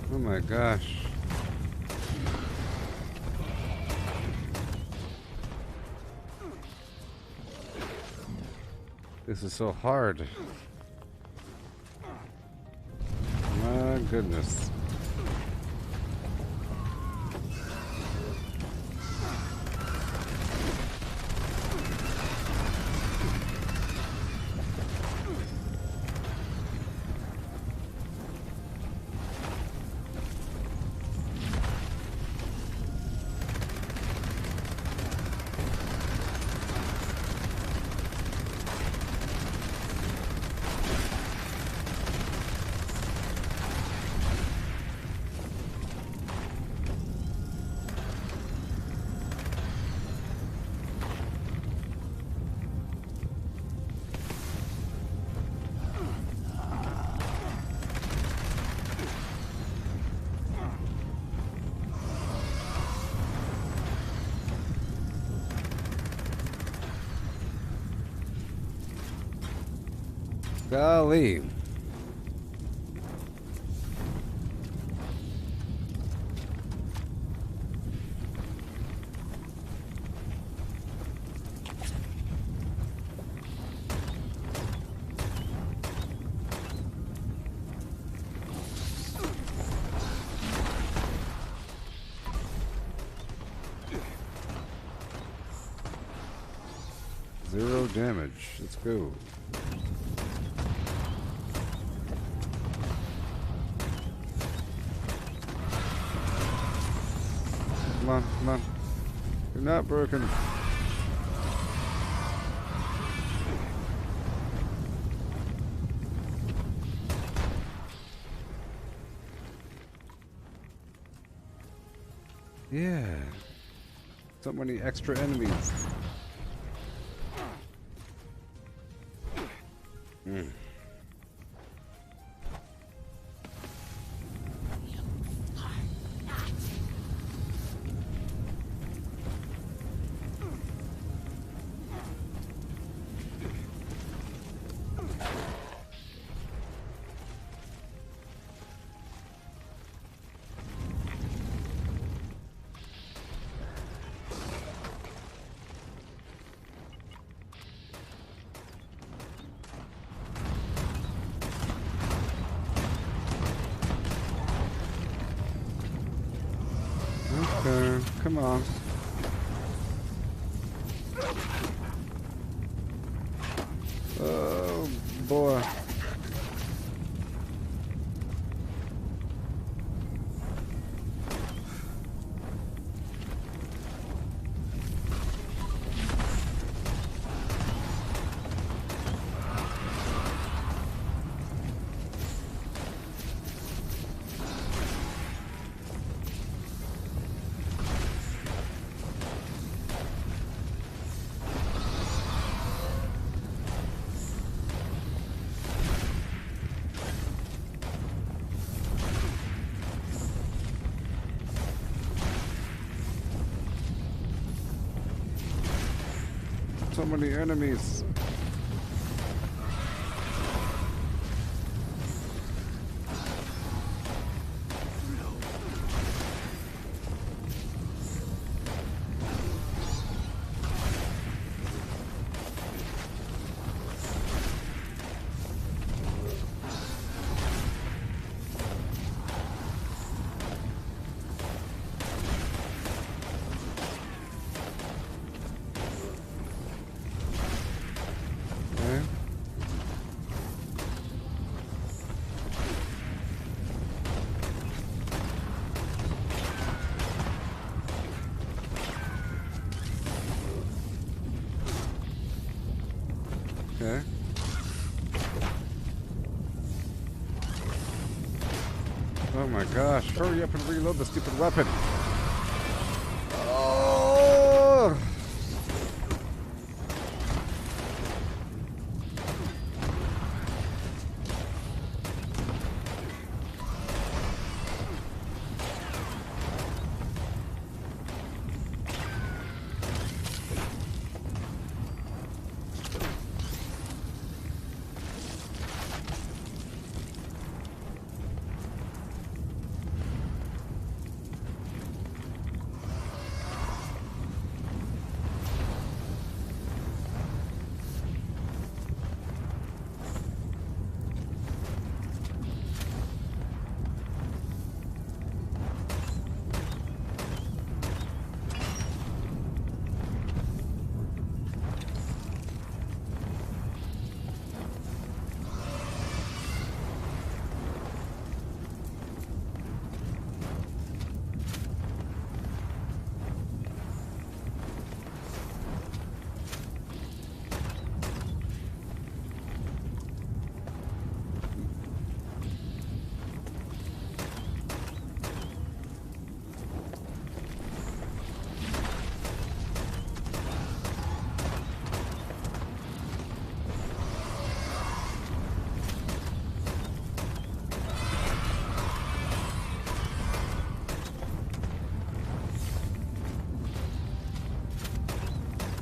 Oh my gosh. This is so hard. My goodness. Golly. Zero damage. Let's go. Come on, come on. You're not broken. Yeah. So many extra enemies. Mm. Okay, come on. Oh boy. So many enemies. Okay. Okay. Oh my gosh, hurry up and reload the stupid weapon. Oh!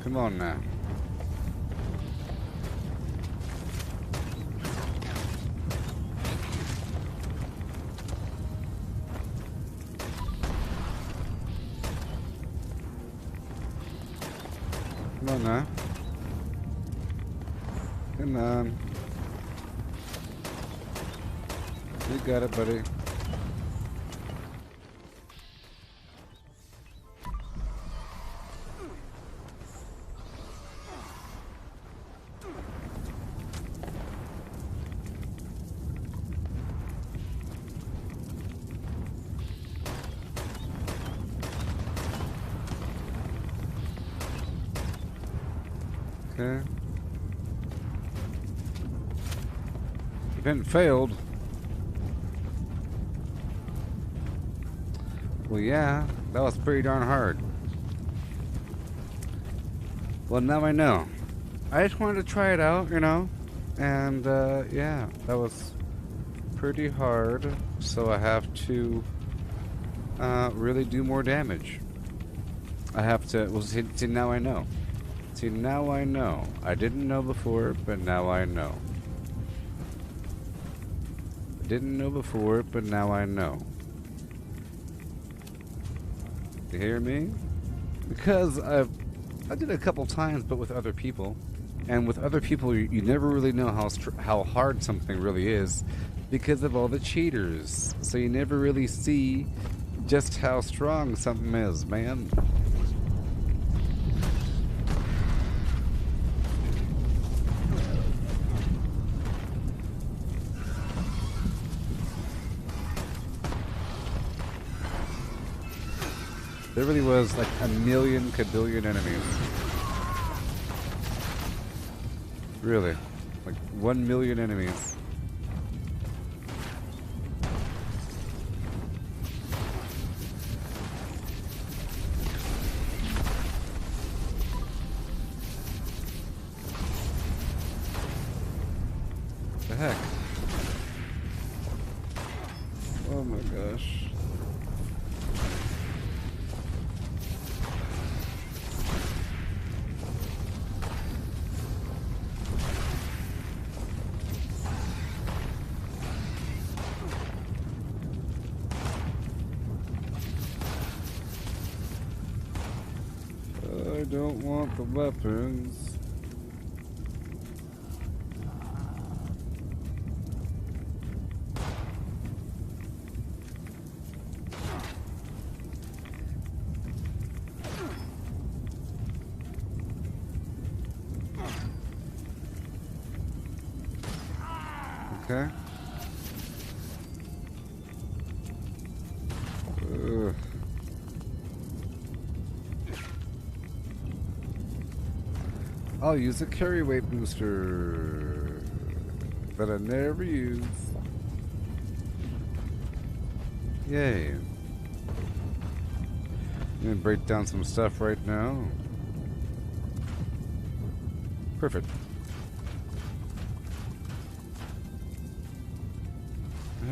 Come on now. Oh no. Come on. You got it, buddy. Okay. Event failed. Well, yeah, that was pretty darn hard. Well, now I know. I just wanted to try it out, you know? And, yeah, that was pretty hard. So I have to, really do more damage. I have to, well, see, now I know. See, now I know. I didn't know before, but now I know. I didn't know before, but now I know. You hear me? Because I did it a couple times, but with other people. And with other people, you never really know how hard something really is because of all the cheaters. So you never really see just how strong something is, man. There really was like a million kabillion enemies. Really. Like 1 million enemies. The heck? Oh my gosh. I don't want the weapons. Okay. Ugh. I'll use a carry weight booster that I never use. Yay. I'm gonna break down some stuff right now. Perfect.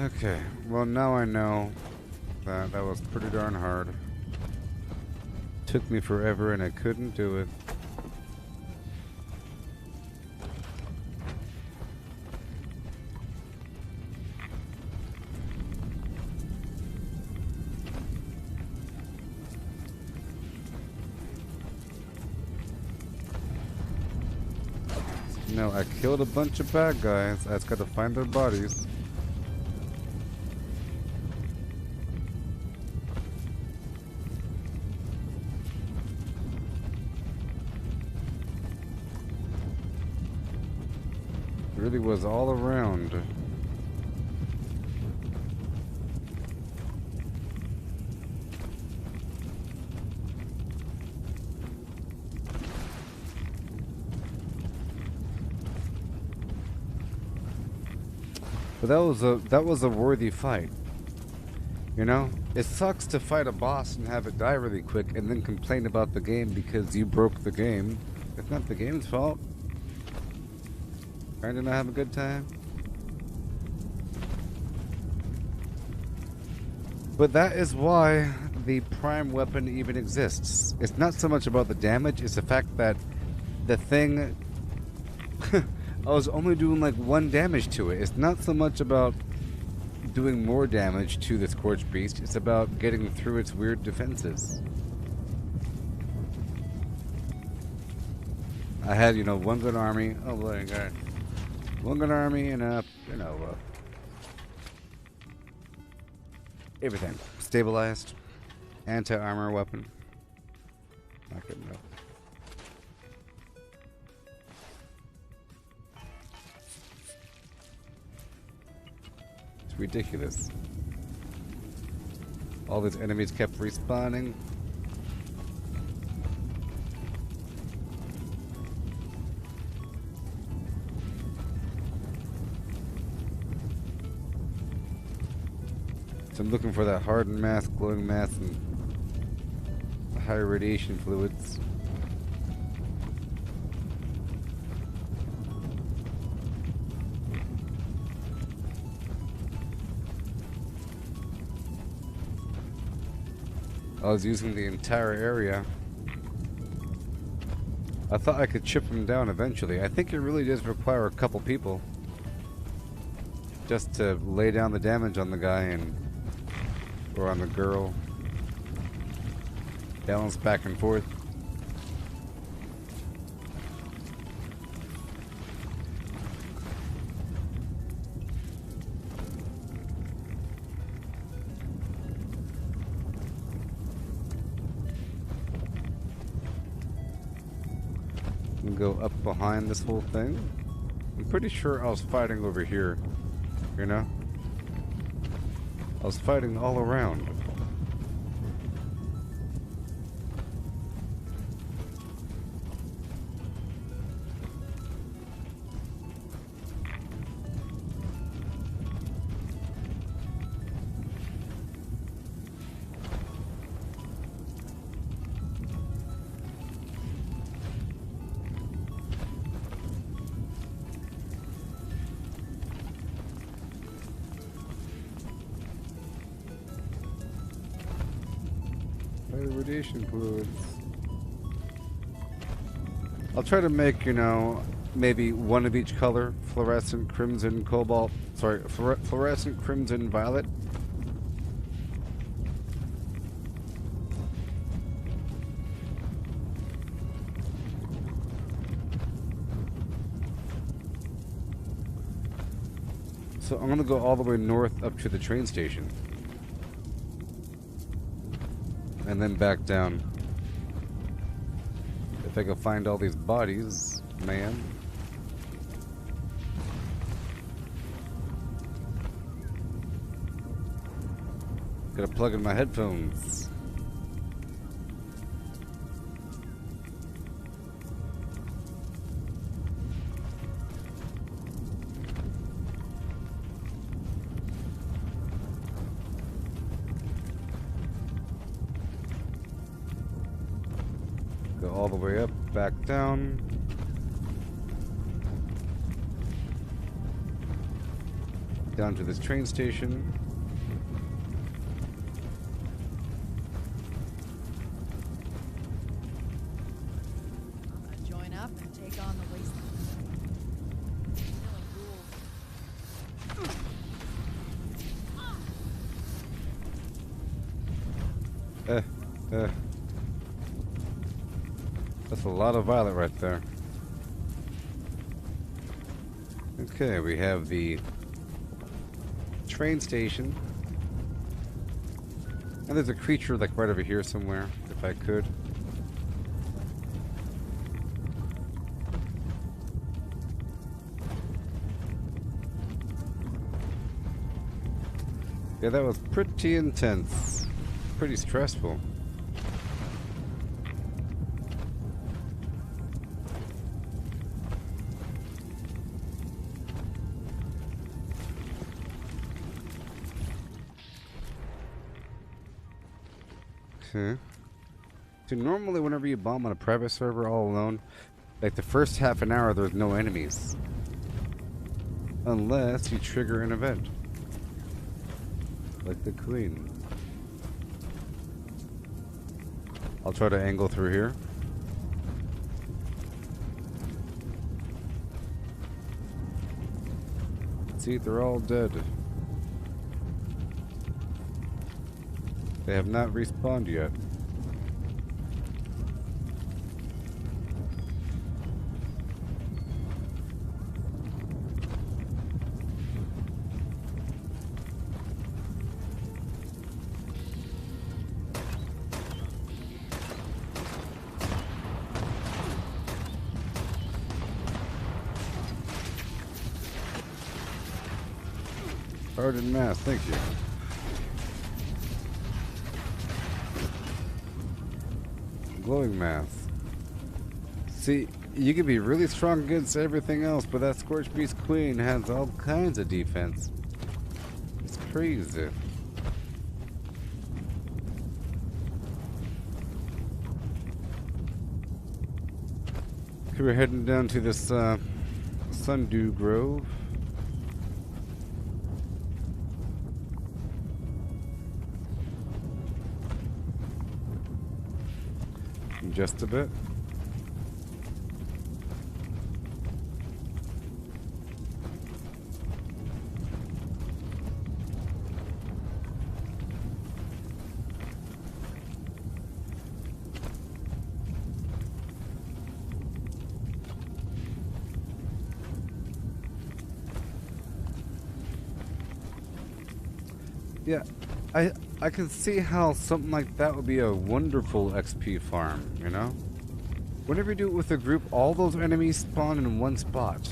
Okay, well now I know that that was pretty darn hard. Took me forever and I couldn't do it. No, I killed a bunch of bad guys. I just gotta find their bodies. It really was all around. But that was a worthy fight. You know? It sucks to fight a boss and have it die really quick and then complain about the game because you broke the game. It's not the game's fault. Trying to not have a good time. But that is why the prime weapon even exists. It's not so much about the damage, it's the fact that the thing I was only doing like 1 damage to it. It's not so much about doing more damage to the Scorched Beast, it's about getting through its weird defenses. I had, you know, one good army. Oh, my God. One good army and, you know, everything. Stabilized. Anti-armor weapon. Not good enough. It's ridiculous. All these enemies kept respawning. So I'm looking for that hardened mass, glowing mass, and high radiation fluids. I was using the entire area. I thought I could chip him down eventually. I think it really does require a couple people just to lay down the damage on the guy and or on the girl. Balance back and forth. And go up behind this whole thing. I'm pretty sure I was fighting over here, you know? I was fighting all around. Radiation fluids. I'll try to make, you know, maybe one of each color. Fluorescent, crimson, cobalt. Sorry, fluorescent, crimson, violet. So I'm gonna go all the way north up to the train station. And then back down. If I can find all these bodies, man. Gotta plug in my headphones. Go all the way up, back down. Down to this train station. I'm gonna join up and take on the wasteland. That's a lot of violet right there. Okay, we have the train station. And there's a creature like right over here somewhere, if I could. Yeah, that was pretty intense. Pretty stressful. Okay. So normally whenever you bomb on a private server all alone, like the first half an hour there's no enemies. Unless you trigger an event. Like the Queen. I'll try to angle through here. See, they're all dead. They have not respawned yet. Hardened mass, thank you. Glowing mass. See, you can be really strong against everything else, but that Scorched Beast Queen has all kinds of defense. It's crazy. Okay, we're heading down to this Sundew Grove. Just a bit. Yeah, I can see how something like that would be a wonderful XP farm, you know? Whenever you do it with a group, all those enemies spawn in one spot.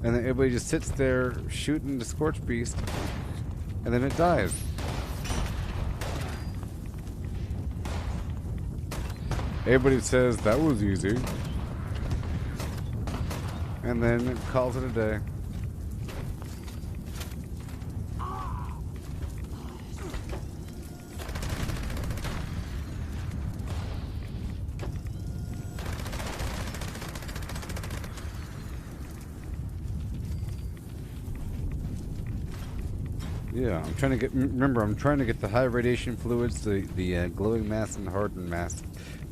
And then everybody just sits there shooting the Scorched Beast, and then it dies. Everybody says that was easy. And then it calls it a day. Yeah, I'm trying to get. Remember, I'm trying to get the high radiation fluids, the glowing mass and hardened mass.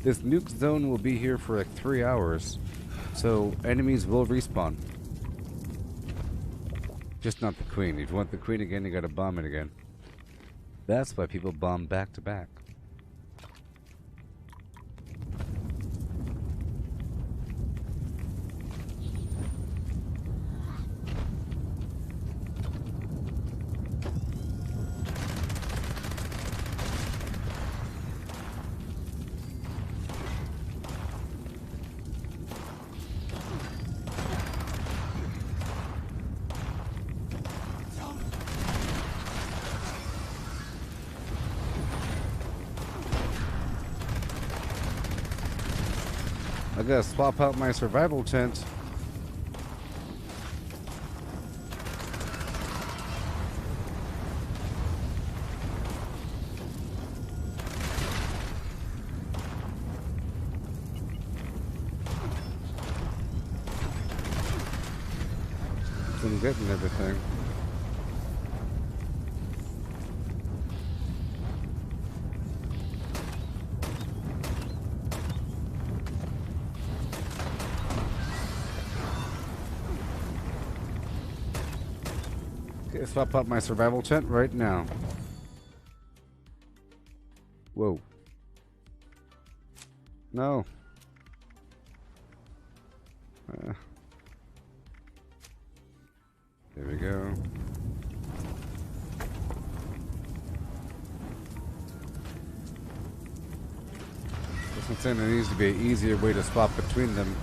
This nuke zone will be here for like 3 hours, so enemies will respawn. Just not the queen. If you want the queen again, you gotta bomb it again. That's why people bomb back to back. I gotta swap out my survival tent. I'm getting everything. Okay, swap out my survival tent right now. Whoa. No. There we go. That's what I'm saying, there needs to be an easier way to swap between them.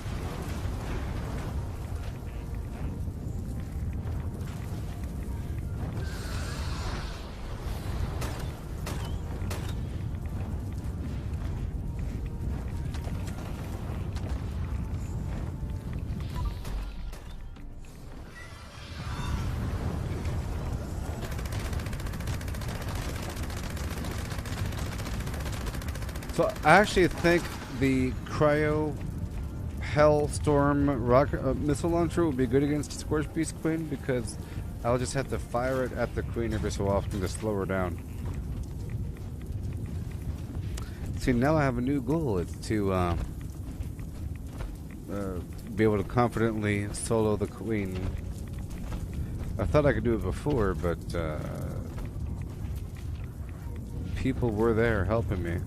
So I actually think the Cryo Hellstorm rocket missile launcher will be good against Scorched Beast Queen because I'll just have to fire it at the Queen every so often to slow her down. See, now I have a new goal. It's to be able to confidently solo the Queen. I thought I could do it before, but people were there helping me.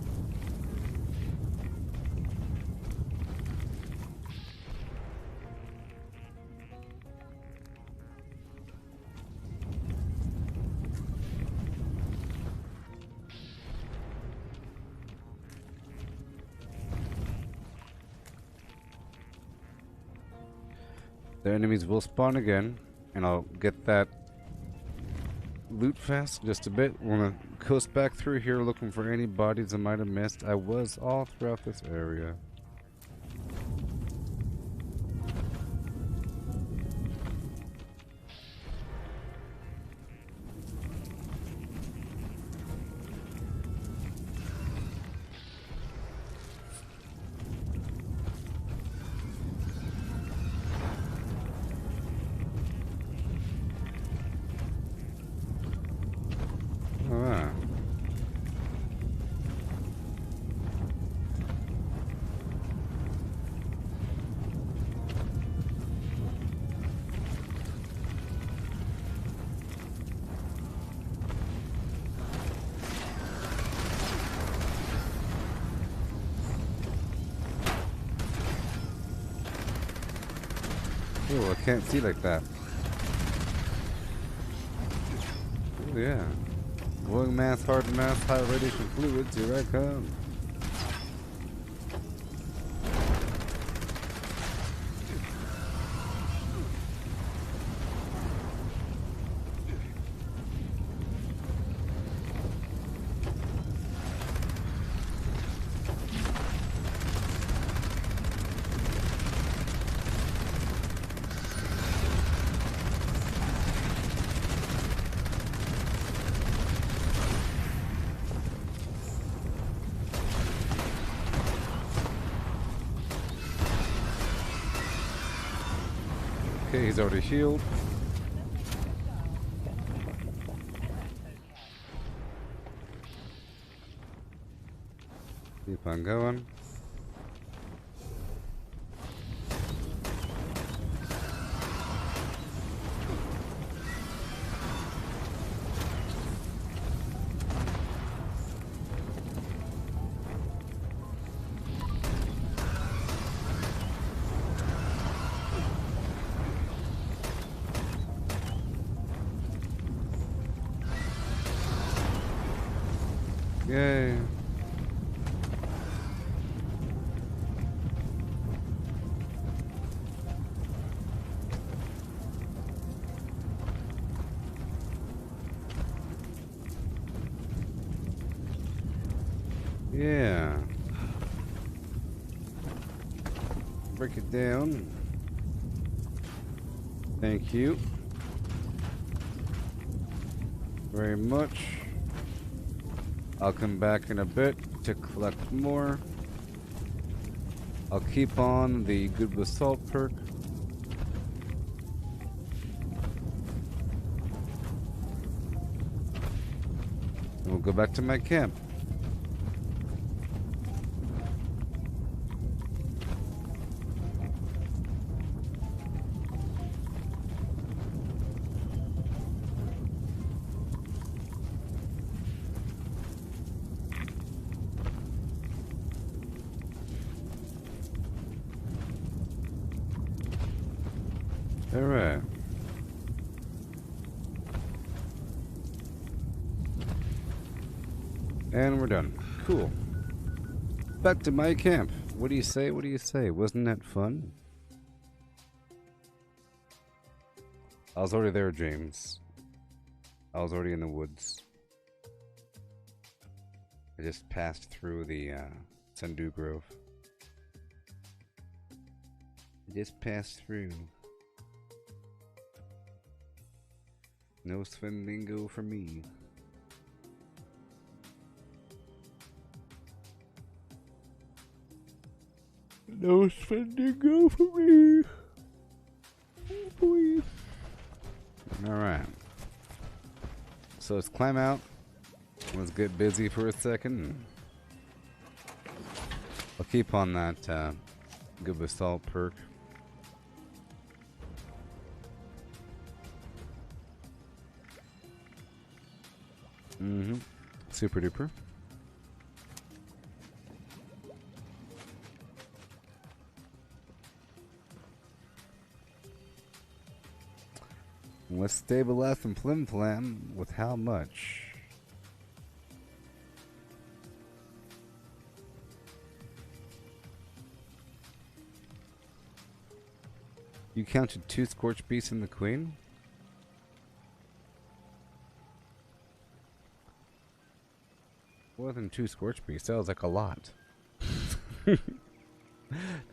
The enemies will spawn again, and I'll get that loot fast just a bit. Wanna coast back through here looking for any bodies I might have missed. I was all throughout this area. Alright. Oh, I can't see like that. Oh yeah. Glowing mass, hard mass, high radiation fluids, here I come. Okay, he's already healed. Keep on going. Yay. Yeah. Break it down. Thank you very much. I'll come back in a bit to collect more. I'll keep on the good with salt perk. And we'll go back to my camp. Alright. And we're done. Cool. Back to my camp. What do you say? What do you say? Wasn't that fun? I was already there, James. I was already in the woods. I just passed through the Sendu Grove. I just passed through. No Svenlingo for me. No Svenlingo for me. Oh boy. Alright. So let's climb out. Let's get busy for a second. I'll keep on that good basalt perk. Super duper. Let's stabilize and flim flam with how much? You counted 2 scorch beasts in the queen? more than 2 Scorch Beasts. That was like a lot. That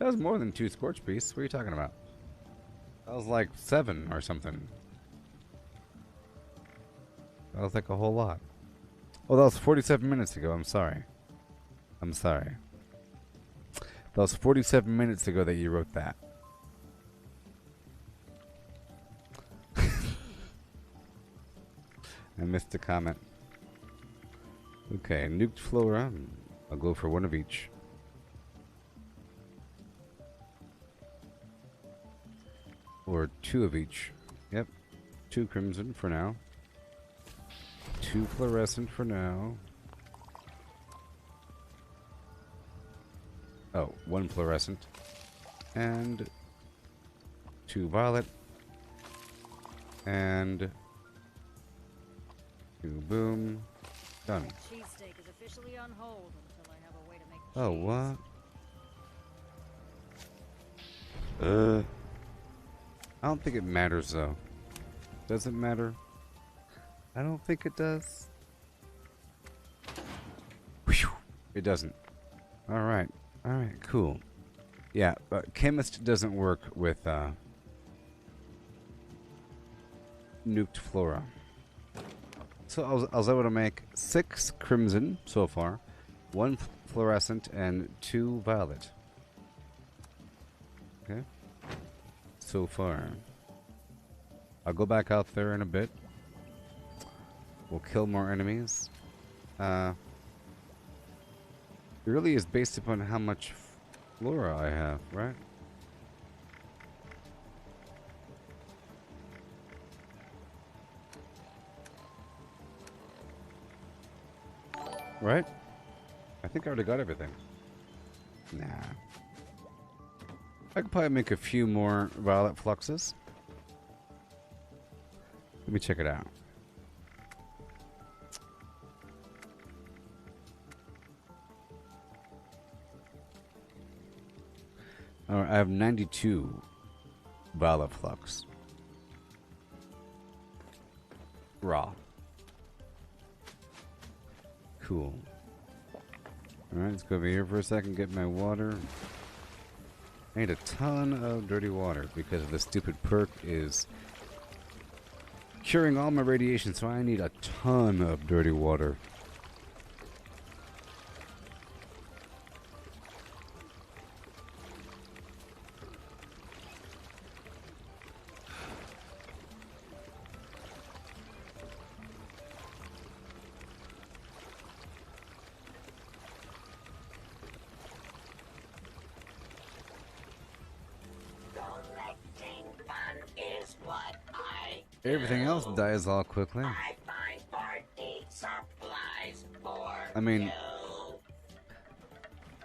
was more than 2 Scorch Beasts. What are you talking about? That was like 7 or something. That was like a whole lot. Oh, that was 47 minutes ago. I'm sorry. I'm sorry. That was 47 minutes ago that you wrote that. I missed a comment. Okay, nuked flora. I'll go for 1 of each. Or 2 of each. Yep. 2 crimson for now. 2 fluorescent for now. Oh, 1 fluorescent. And 2 violet. And 2 boom. Done. Cheesesteak is officially on hold until I have a way to make Oh, cheese. what? I don't think it matters though. Does it matter? I don't think it does. Whew. It doesn't. Alright. Alright, cool. Yeah, but chemist doesn't work with nuked flora. So I was able to make 6 crimson so far, 1 fluorescent, and 2 violet. Okay. So far. I'll go back out there in a bit. We'll kill more enemies. It really is based upon how much flora I have, right? Right? I think I already got everything. Nah. I could probably make a few more violet fluxes. Let me check it out. Alright, I have 92 violet flux. Raw. Cool. Alright, let's go over here for a second, get my water. I need a ton of dirty water because the stupid perk is curing all my radiation, so I need a ton of dirty water. Collecting fun is what I Everything else dies all quickly. I find party supplies for I mean, you.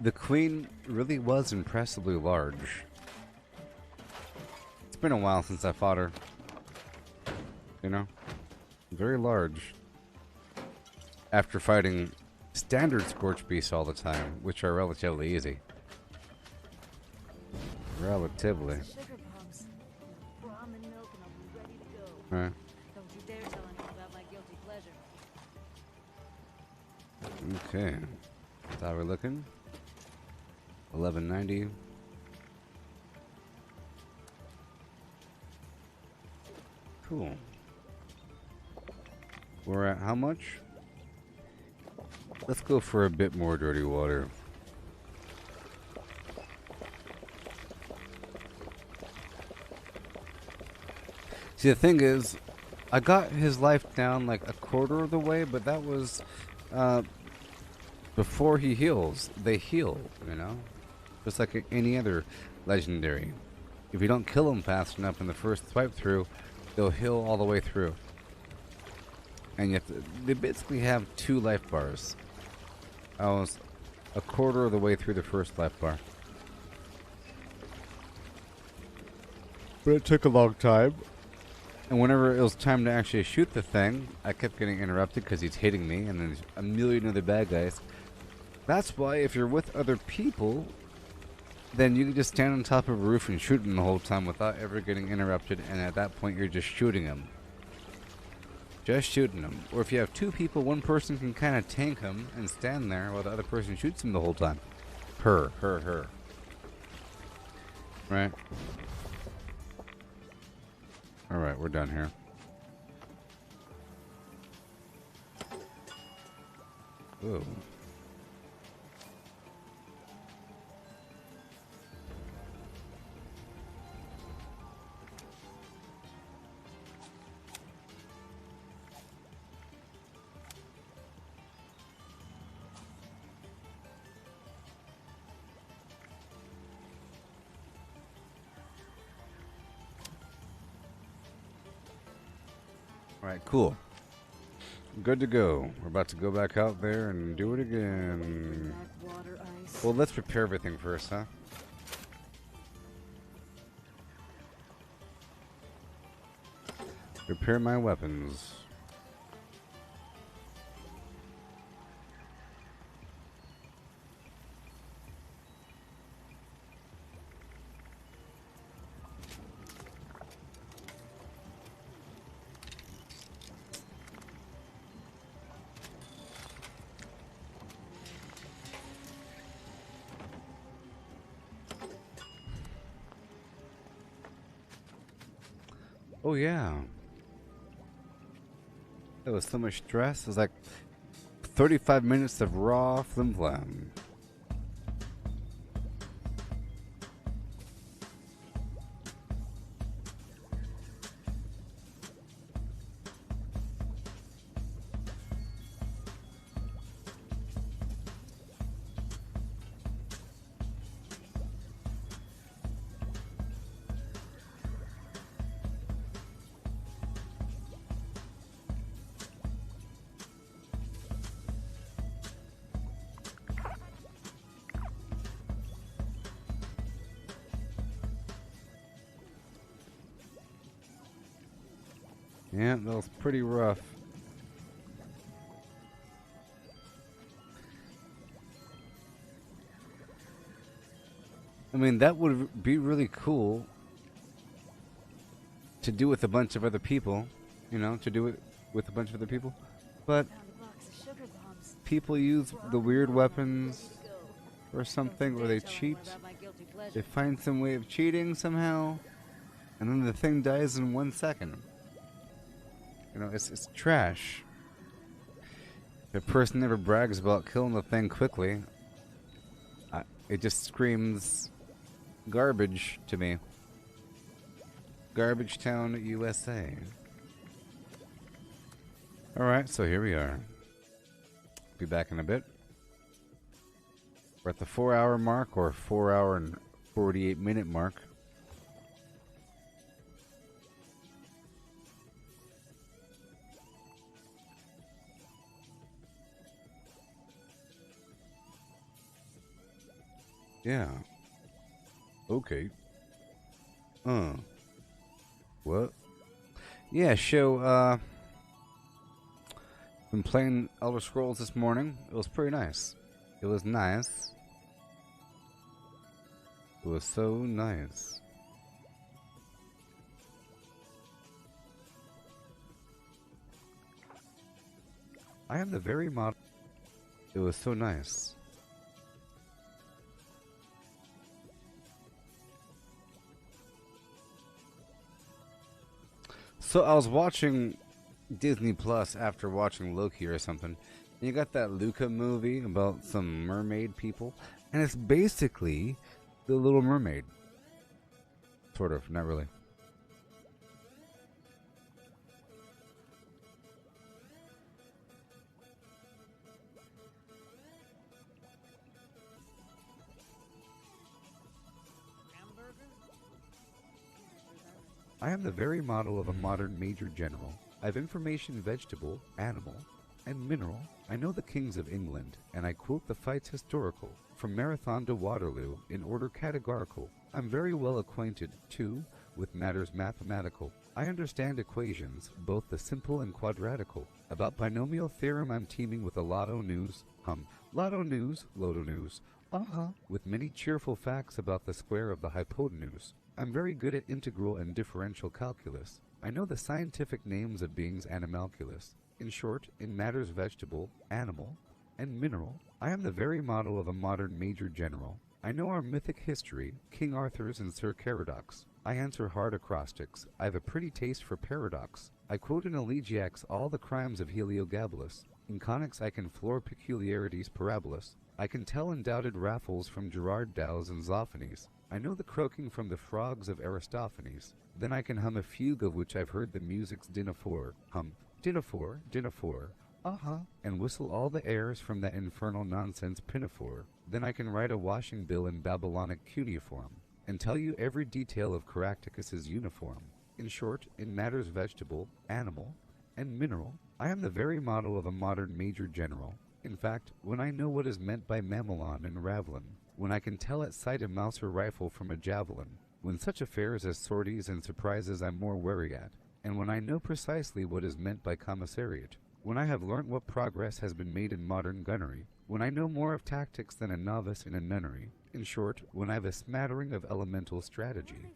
the queen really was impressively large. It's been a while since I fought her. You know? Very large. After fighting standard Scorch Beasts all the time, which are relatively easy. Relatively. Sugar bombs. Rum and milk and I'll be ready to go. Alright. Don't you dare tell anyone about my guilty pleasure. Okay. That's how we're looking. 1190. Cool. We're at how much? Let's go for a bit more dirty water. See, the thing is, I got his life down like a quarter of the way, but that was before he heals. They heal, you know? Just like any other legendary. If you don't kill them fast enough in the first swipe through, they'll heal all the way through. And you have to, they basically have 2 life bars. I was a quarter of the way through the first life bar. But it took a long time. And whenever it was time to actually shoot the thing, I kept getting interrupted because he's hitting me, and then there's a million other bad guys. That's why if you're with other people, then you can just stand on top of a roof and shoot them the whole time without ever getting interrupted, and at that point you're just shooting them. Just shooting them. Or if you have two people, one person can kind of tank them and stand there while the other person shoots them the whole time. Her. Right? Alright, we're done here. Whoa. Alright, cool. Good to go. We're about to go back out there and do it again. Water ice. Well, let's prepare everything first, huh? Prepare my weapons. Oh yeah. There was so much stress. It was like 35 minutes of raw flim flam. Yeah, that was pretty rough. I mean, that would be really cool to do with a bunch of other people, you know, to do it with a bunch of other people. But Found a box of sugar bombs. people use the weird weapons Ready to go. or something, or they Tell 'em cheat. about my guilty pleasure. They find some way of cheating somehow, and then the thing dies in 1 second. You know, it's trash. If a person never brags about killing the thing quickly, it just screams garbage to me. Garbage Town, USA. Alright, so here we are. Be back in a bit. We're at the 4-hour mark, or 4-hour and 48-minute mark. Yeah. Okay. What? Yeah, so, been playing Elder Scrolls this morning. It was pretty nice. It was nice. It was so nice. I am the very mod. It was so nice. So I was watching Disney Plus after watching Loki or something. And you got that Luca movie about some mermaid people, and it's basically The Little Mermaid. Sort of, not really. I am the very model of a modern major general. I have information vegetable, animal, and mineral. I know the kings of England, and I quote the fights historical, from Marathon to Waterloo, in order categorical. I'm very well acquainted, too, with matters mathematical. I understand equations, both the simple and quadratical. About binomial theorem I'm teeming with a lotto news. Lotto news, Loto news. With many cheerful facts about the square of the hypotenuse. I'm very good at integral and differential calculus. I know the scientific names of beings animalculous. In short, in matters vegetable, animal, and mineral, I am the very model of a modern major general. I know our mythic history, King Arthur's and Sir Caradoc. I answer hard acrostics. I have a pretty taste for paradox. I quote in elegiacs all the crimes of Heliogabalus. In conics I can floor peculiarities parabolous. I can tell undoubted raffles from Gerard Dow's and Zoophanes. I know the croaking from the frogs of Aristophanes. Then I can hum a fugue of which I've heard the music's dinaphore. Hum, dinaphore, dinaphore, and whistle all the airs from that infernal nonsense pinafore. Then I can write a washing bill in Babylonic cuneiform, and tell you every detail of Caractacus's uniform. In short, in matters vegetable, animal, and mineral, I am the very model of a modern major general. In fact, when I know what is meant by mamelon and ravelin, when I can tell at sight a Mauser rifle from a javelin, when such affairs as sorties and surprises I'm more wary at, and when I know precisely what is meant by commissariat, when I have learnt what progress has been made in modern gunnery, when I know more of tactics than a novice in a nunnery, in short, when I have a smattering of elemental strategy,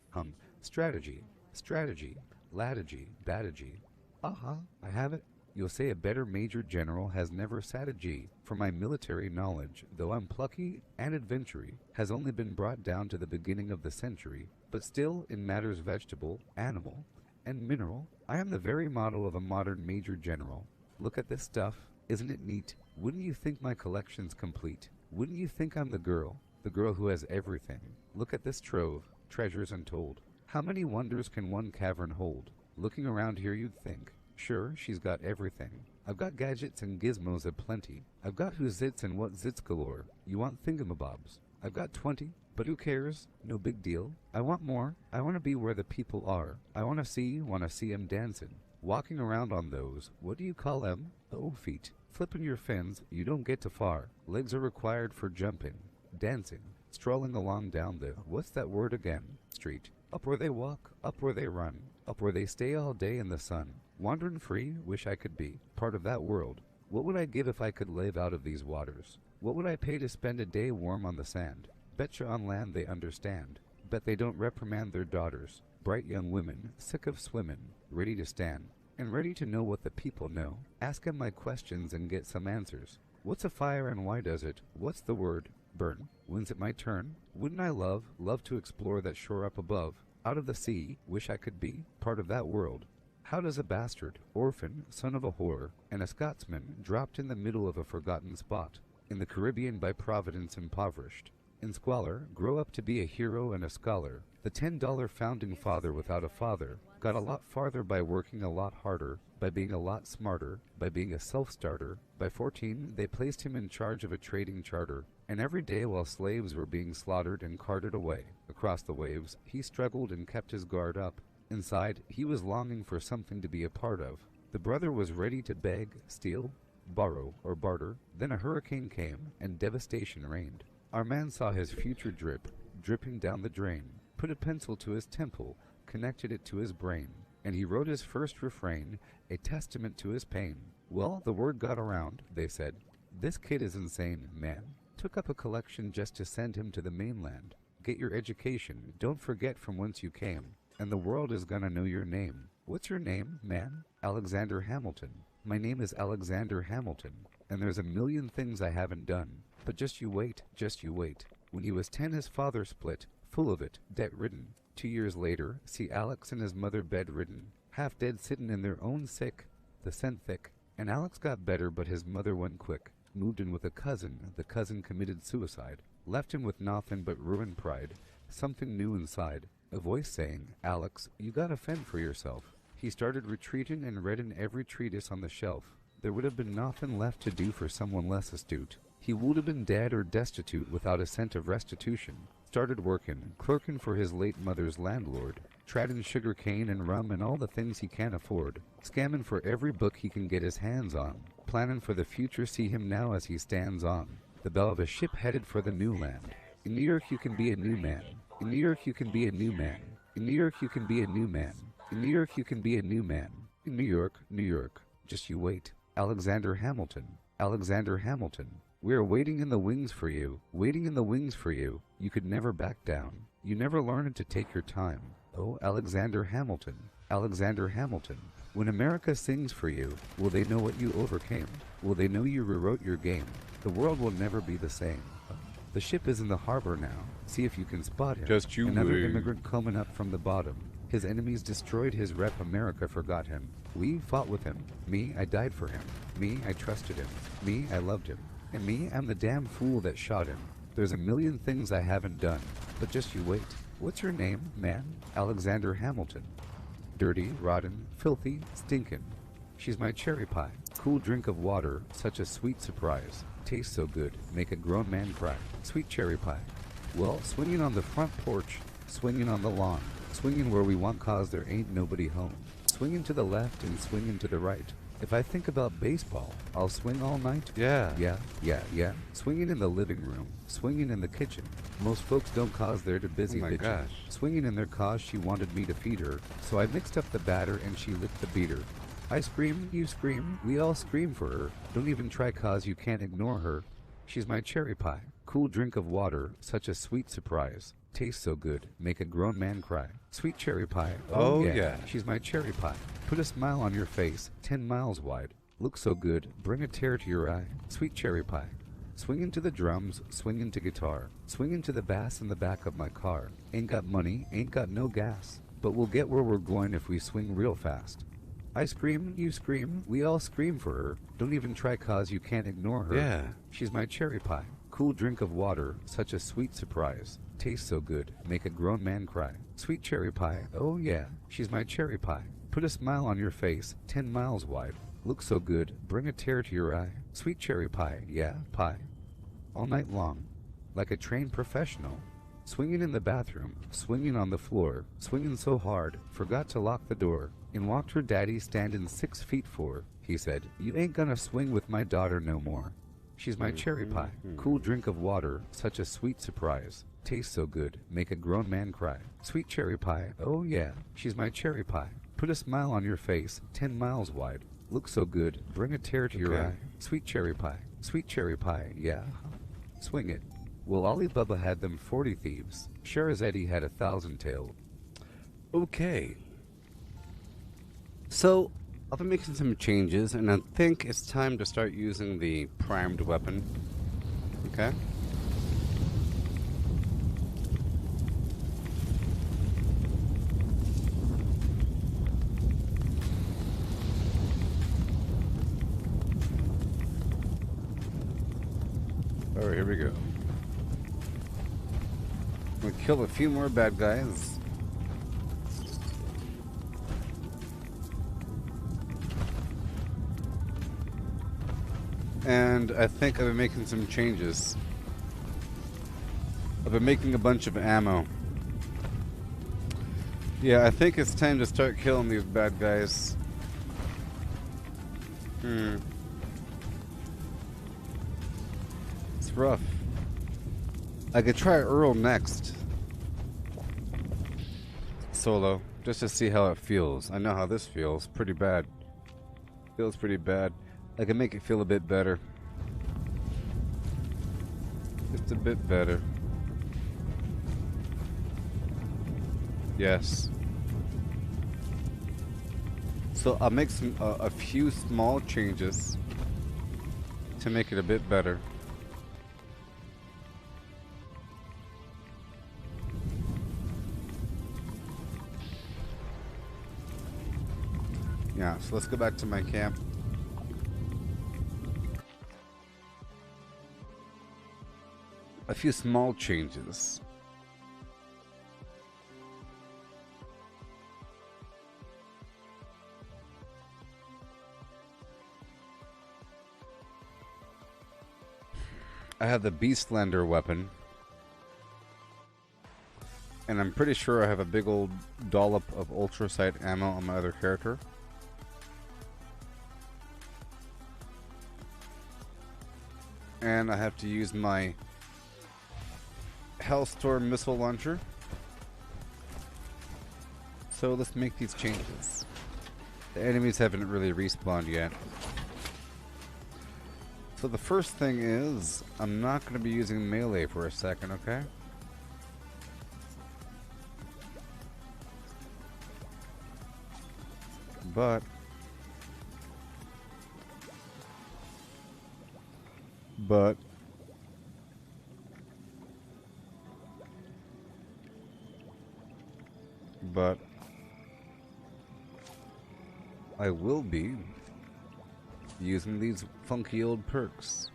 strategy, strategy, latagy, batagy, I have it. You'll say a better major general has never sat a G, for my military knowledge, though I'm plucky and adventury, has only been brought down to the beginning of the century, but still, in matters vegetable, animal, and mineral, I am the very model of a modern major general. Look at this stuff. Isn't it neat? Wouldn't you think my collection's complete? Wouldn't you think I'm the girl who has everything? Look at this trove, treasures untold. How many wonders can one cavern hold? Looking around here you'd think, sure, she's got everything. I've got gadgets and gizmos aplenty. I've got who zits and what zits galore. You want thingamabobs? I've got 20, but who cares? No big deal. I want more. I want to be where the people are. I want to see 'em dancing. Walking around on those, what do you call 'em? Oh, feet. Flipping your fins, you don't get too far. Legs are required for jumping, dancing, strolling along down the, what's that word again? Street. Up where they walk, up where they run, up where they stay all day in the sun. Wandering free, wish I could be part of that world. What would I give if I could live out of these waters? What would I pay to spend a day warm on the sand? Betcha on land they understand. Bet they don't reprimand their daughters. Bright young women, sick of swimming, ready to stand, and ready to know what the people know. Ask 'em my questions and get some answers. What's a fire and why does it? What's the word? Burn. When's it my turn? Wouldn't I love to explore that shore up above? Out of the sea, wish I could be part of that world. How does a bastard, orphan, son of a whore, and a Scotsman dropped in the middle of a forgotten spot, in the Caribbean by Providence impoverished, in squalor, grow up to be a hero and a scholar? The $10 founding father without a father got a lot farther by working a lot harder, by being a lot smarter, by being a self-starter. By 14, they placed him in charge of a trading charter, and every day while slaves were being slaughtered and carted away across the waves, he struggled and kept his guard up. Inside, he was longing for something to be a part of. The brother was ready to beg, steal, borrow, or barter. Then a hurricane came, and devastation reigned. Our man saw his future dripping down the drain, put a pencil to his temple, connected it to his brain, and he wrote his first refrain, a testament to his pain. Well, the word got around, they said. This kid is insane, man. Took up a collection just to send him to the mainland. Get your education, don't forget from whence you came, and the world is gonna know your name. What's your name, man? Alexander Hamilton. My name is Alexander Hamilton, and there's a million things I haven't done. But just you wait, just you wait. When he was 10, his father split, full of it, debt-ridden. 2 years later, see Alex and his mother bedridden, half dead sittin' in their own sick, the scent thick. And Alex got better, but his mother went quick. Moved in with a cousin, the cousin committed suicide. Left him with nothin' but ruined pride, something new inside. A voice saying, Alex, you gotta fend for yourself. He started retreatin' and read in every treatise on the shelf. There would have been nothin' left to do for someone less astute. He would have been dead or destitute without a cent of restitution. Started workin', clerkin' for his late mother's landlord. Tradin' sugar cane and rum and all the things he can't afford. Scammin' for every book he can get his hands on. Plannin' for the future, see him now as he stands on the bow of a ship headed for the new land. In New York you can be a new man. In New York you can be a new man. In New York you can be a new man. In New York you can be a new man. In New York, New York. Just you wait. Alexander Hamilton. Alexander Hamilton. We are waiting in the wings for you. Waiting in the wings for you. You could never back down. You never learned to take your time. Oh, Alexander Hamilton. Alexander Hamilton. When America sings for you, will they know what you overcame? Will they know you rewrote your game? The world will never be the same. The ship is in the harbor now. See if you can spot him. Just you Another wait. immigrant coming up from the bottom. His enemies destroyed his rep. America forgot him. We fought with him. Me, I died for him. Me, I trusted him. Me, I loved him. And me, I'm the damn fool that shot him. There's a million things I haven't done. But just you wait. What's your name, man? Alexander Hamilton. Dirty, rotten, filthy, stinkin'. She's my cherry pie. Cool drink of water, such a sweet surprise. Tastes so good, make a grown man cry. Sweet cherry pie. Well, swinging on the front porch, swinging on the lawn, swinging where we want 'cause there ain't nobody home. Swinging to the left and swinging to the right. If I think about baseball, I'll swing all night. Yeah. Yeah. Swinging in the living room, swinging in the kitchen. Most folks don't 'cause they're too busy Oh my bitching. gosh. Swinging in their 'cause she wanted me to feed her, so I mixed up the batter and she licked the beater. I scream, you scream, we all scream for her. Don't even try 'cause you can't ignore her. She's my cherry pie. Cool drink of water, such a sweet surprise. Tastes so good, make a grown man cry. Sweet cherry pie. Oh, yeah. She's my cherry pie. Put a smile on your face, 10 miles wide. Looks so good, bring a tear to your eye. Sweet cherry pie. Swinging to the drums, swinging to guitar. Swinging to the bass in the back of my car. Ain't got money, ain't got no gas. But we'll get where we're going if we swing real fast. I scream, you scream, we all scream for her. Don't even try 'cause you can't ignore her. Yeah. She's my cherry pie. Cool drink of water, such a sweet surprise. Tastes so good, make a grown man cry. Sweet cherry pie, oh yeah, she's my cherry pie. Put a smile on your face, 10 miles wide. Looks so good, bring a tear to your eye. Sweet cherry pie, yeah, pie. All night long, like a trained professional. Swinging in the bathroom, swinging on the floor, swinging so hard, forgot to lock the door. And walked her daddy standing 6 feet for. He said, you ain't gonna swing with my daughter no more. She's my cherry pie. Cool drink of water, such a sweet surprise. Tastes so good, make a grown man cry. Sweet cherry pie, oh yeah, she's my cherry pie. Put a smile on your face, 10 miles wide. Looks so good, bring a tear to your eye. Sweet cherry pie, yeah. Swing it. Well, Ali Baba had them 40 thieves. Sherazade had 1,000 tail. Okay. So, I've been making some changes, and I think it's time to start using the primed weapon. Okay? Alright, here we go. I'm gonna kill a few more bad guys. And I think I've been making some changes. I've been making a bunch of ammo. Yeah, I think it's time to start killing these bad guys. It's rough. I could try Earl next. Solo. Just to see how it feels. I know how this feels. Pretty bad. Feels pretty bad. I can make it feel a bit better. Just a bit better. Yes. So I'll make some a few small changes to make it a bit better. Yeah, so let's go back to my camp. A few small changes. I have the Beastlander weapon. And I'm pretty sure I have a big old dollop of ultrasight ammo on my other character. And I have to use my Hellstorm missile launcher. So let's make these changes. The enemies haven't really respawned yet. So the first thing is, I'm not going to be using melee for a second, okay? But I will be using these funky old perks.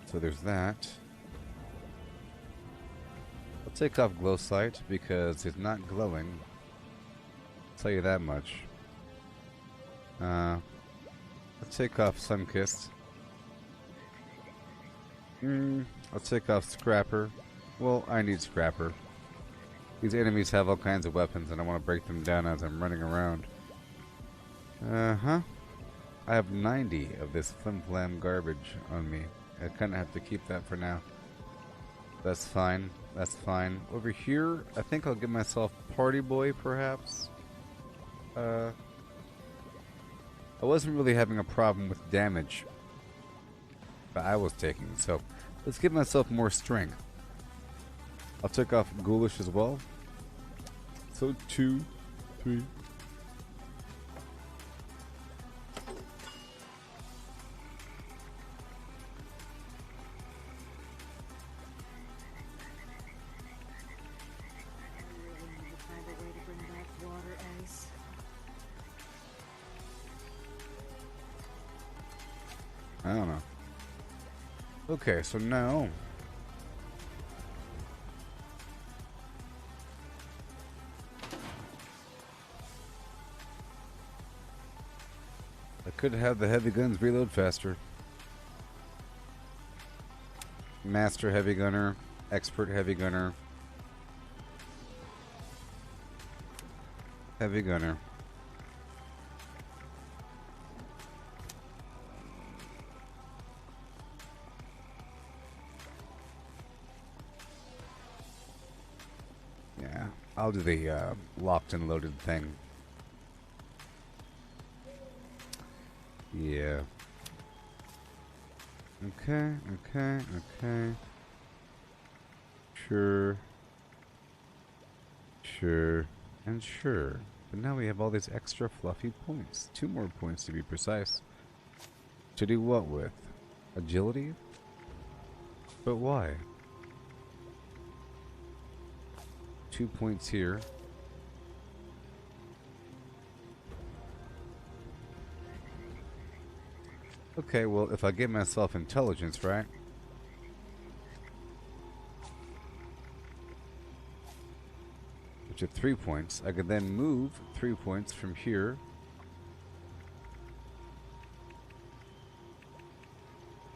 So there's that. I'll take off glow sight because it's not glowing. I'll tell you that much. I'll take off Sunkissed. I'll take off Scrapper. Well, I need Scrapper. These enemies have all kinds of weapons and I want to break them down as I'm running around. I have 90 of this flim-flam garbage on me. I kind of have to keep that for now. That's fine. That's fine. Over here, I think I'll give myself Party Boy, perhaps. I wasn't really having a problem with damage that I was taking, so let's give myself more strength. I'll take off Ghoulish as well. So 2, 3. I don't know. Okay, so now I could have the heavy guns reload faster. Master heavy gunner, expert heavy gunner, heavy gunner. Yeah, I'll do the locked and loaded thing. Yeah. Okay, okay, okay. Sure. Sure. And sure. But now we have all these extra fluffy points. 2 more points to be precise. To do what with? Agility? But why? 2 points here. Okay, well, if I give myself intelligence, right? Which are 3 points. I could then move 3 points from here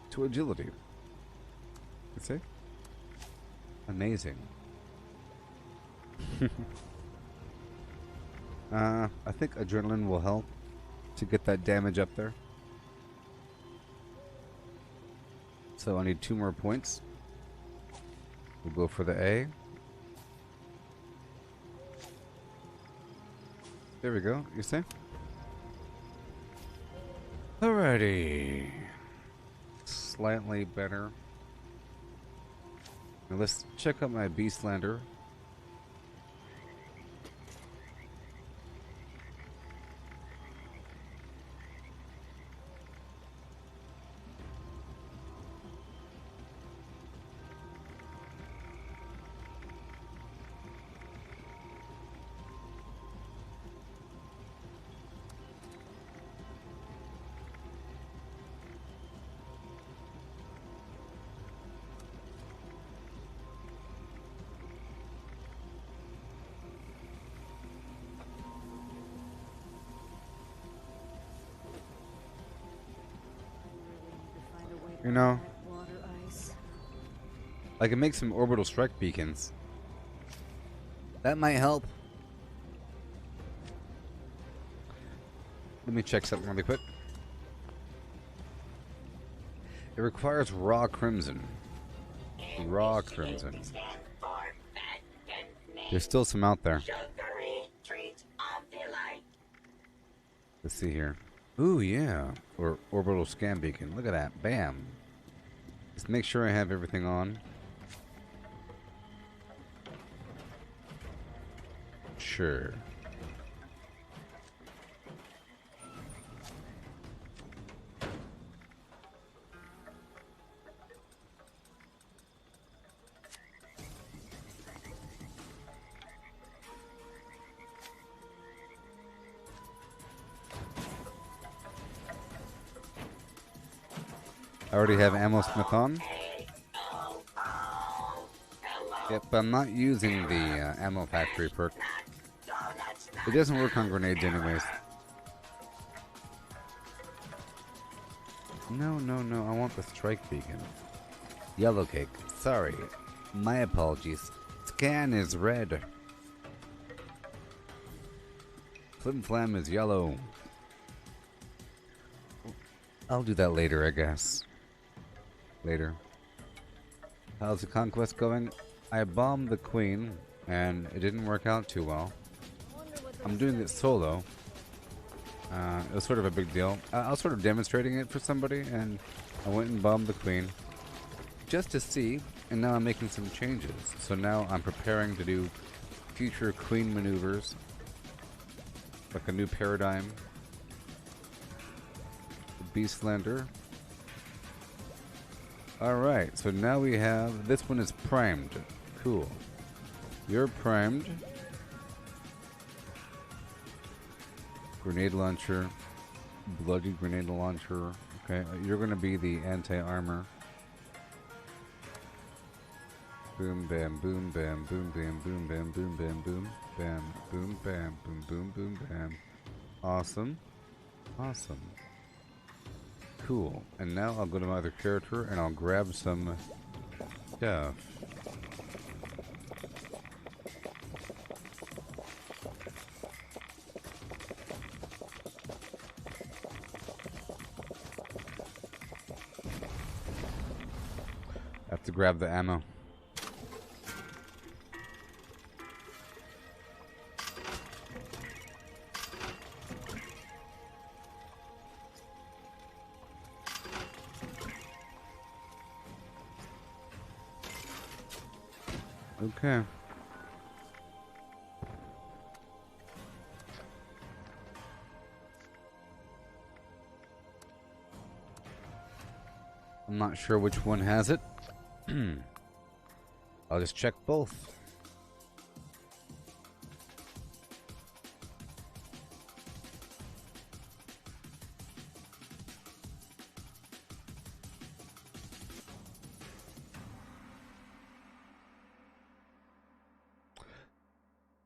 to agility. You see? Amazing. I think adrenaline will help to get that damage up there. So I need 2 more points. We'll go for the A. There we go, you see? Alrighty. Slightly better. Now let's check out my Beastlander. You know, I can make some orbital strike beacons. That might help. Let me check something really quick. It requires raw crimson. Raw crimson. There's still some out there. Let's see here. Ooh, yeah. Or orbital scan beacon. Look at that. Bam. Just make sure I have everything on. sure. I already have ammo smith on. Yep, but I'm not using the ammo factory perk. It doesn't work on grenades anyways. No, no, no, I want the strike beacon. Yellow cake. Sorry. My apologies. Scan is red. Flim Flam is yellow. I'll do that later, I guess. Later. How's the conquest going? I bombed the queen, and it didn't work out too well. I'm doing it solo. It was sort of a big deal. I was sort of demonstrating it for somebody, and I went and bombed the queen. Just to see, and now I'm making some changes. So now I'm preparing to do future queen maneuvers. Like a new paradigm. Beastlander. Alright, so now we have... This one is primed. Cool. You're primed. Grenade launcher. Bloody grenade launcher. Okay, you're gonna be the anti-armor. Boom, bam, boom, bam, boom, bam, boom, bam, boom, bam, boom, bam, boom, bam, boom, boom, boom, bam. Awesome. Awesome. Cool. And now I'll go to my other character and I'll grab some stuff. I have to grab the ammo. Okay. I'm not sure which one has it. I'll just check both.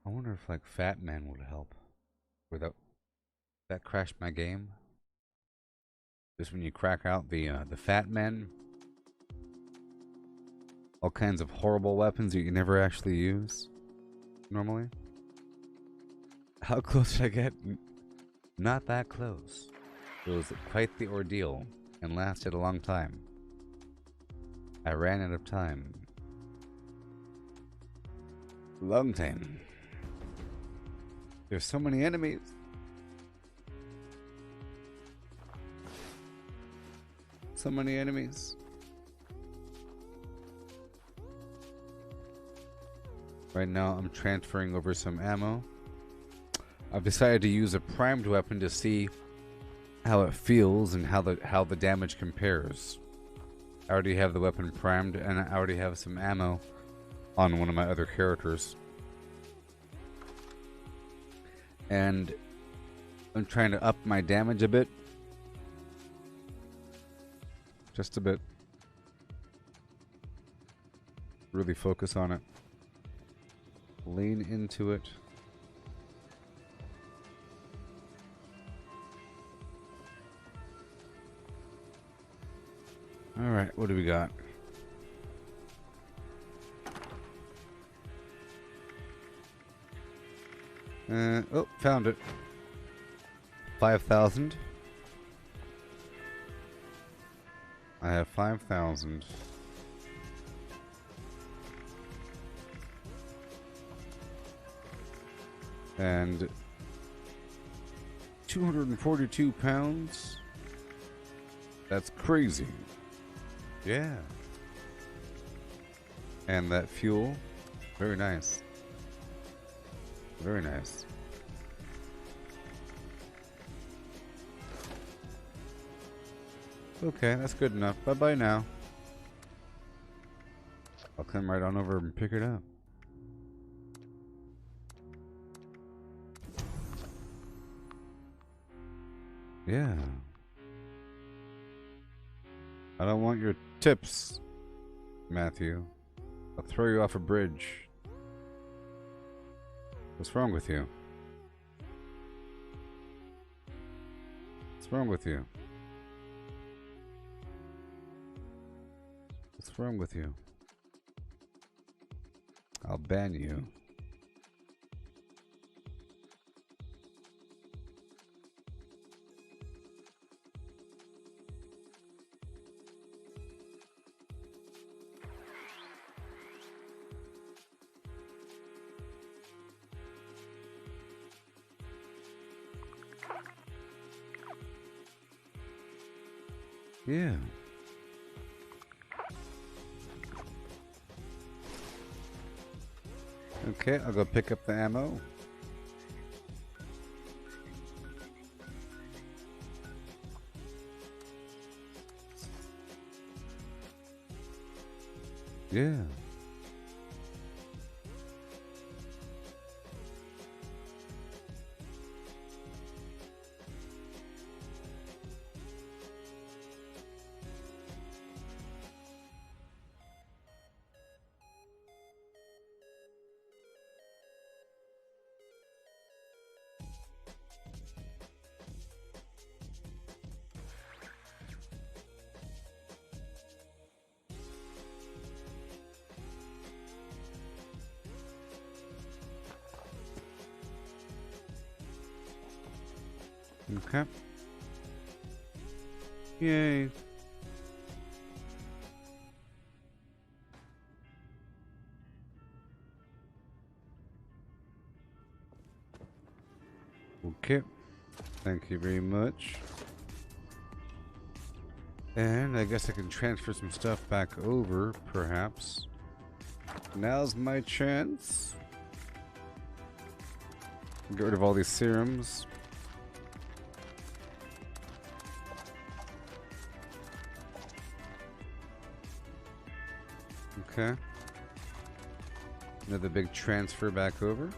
I wonder if like Fat Man would help. Without that crashed my game. Just when you crack out the Fat Man, all kinds of horrible weapons that you never actually use normally. How close did I get? Not that close. It was quite the ordeal and lasted a long time. I ran out of time. Long time. There's so many enemies. So many enemies. Right now I'm transferring over some ammo. I've decided to use a primed weapon to see how it feels and how the damage compares. I already have the weapon primed and I already have some ammo on one of my other characters. And I'm trying to up my damage a bit. Just a bit. Really focus on it. Lean into it. Alright, what do we got? Oh, found it. 5,000. I have 5,000. And 242 pounds. That's crazy. Yeah. And that fuel, very nice. Very nice. Okay, that's good enough. Bye-bye now. I'll come right on over and pick it up. Yeah. I don't want your tips, Matthew. I'll throw you off a bridge. What's wrong with you? What's wrong with you? What's wrong with you? I'll ban you. Yeah. Okay, I'll go pick up the ammo. Yeah. Okay. Yay. Okay. Thank you very much. And I guess I can transfer some stuff back over, perhaps. Now's my chance. Get rid of all these serums. Okay. Another big transfer back over.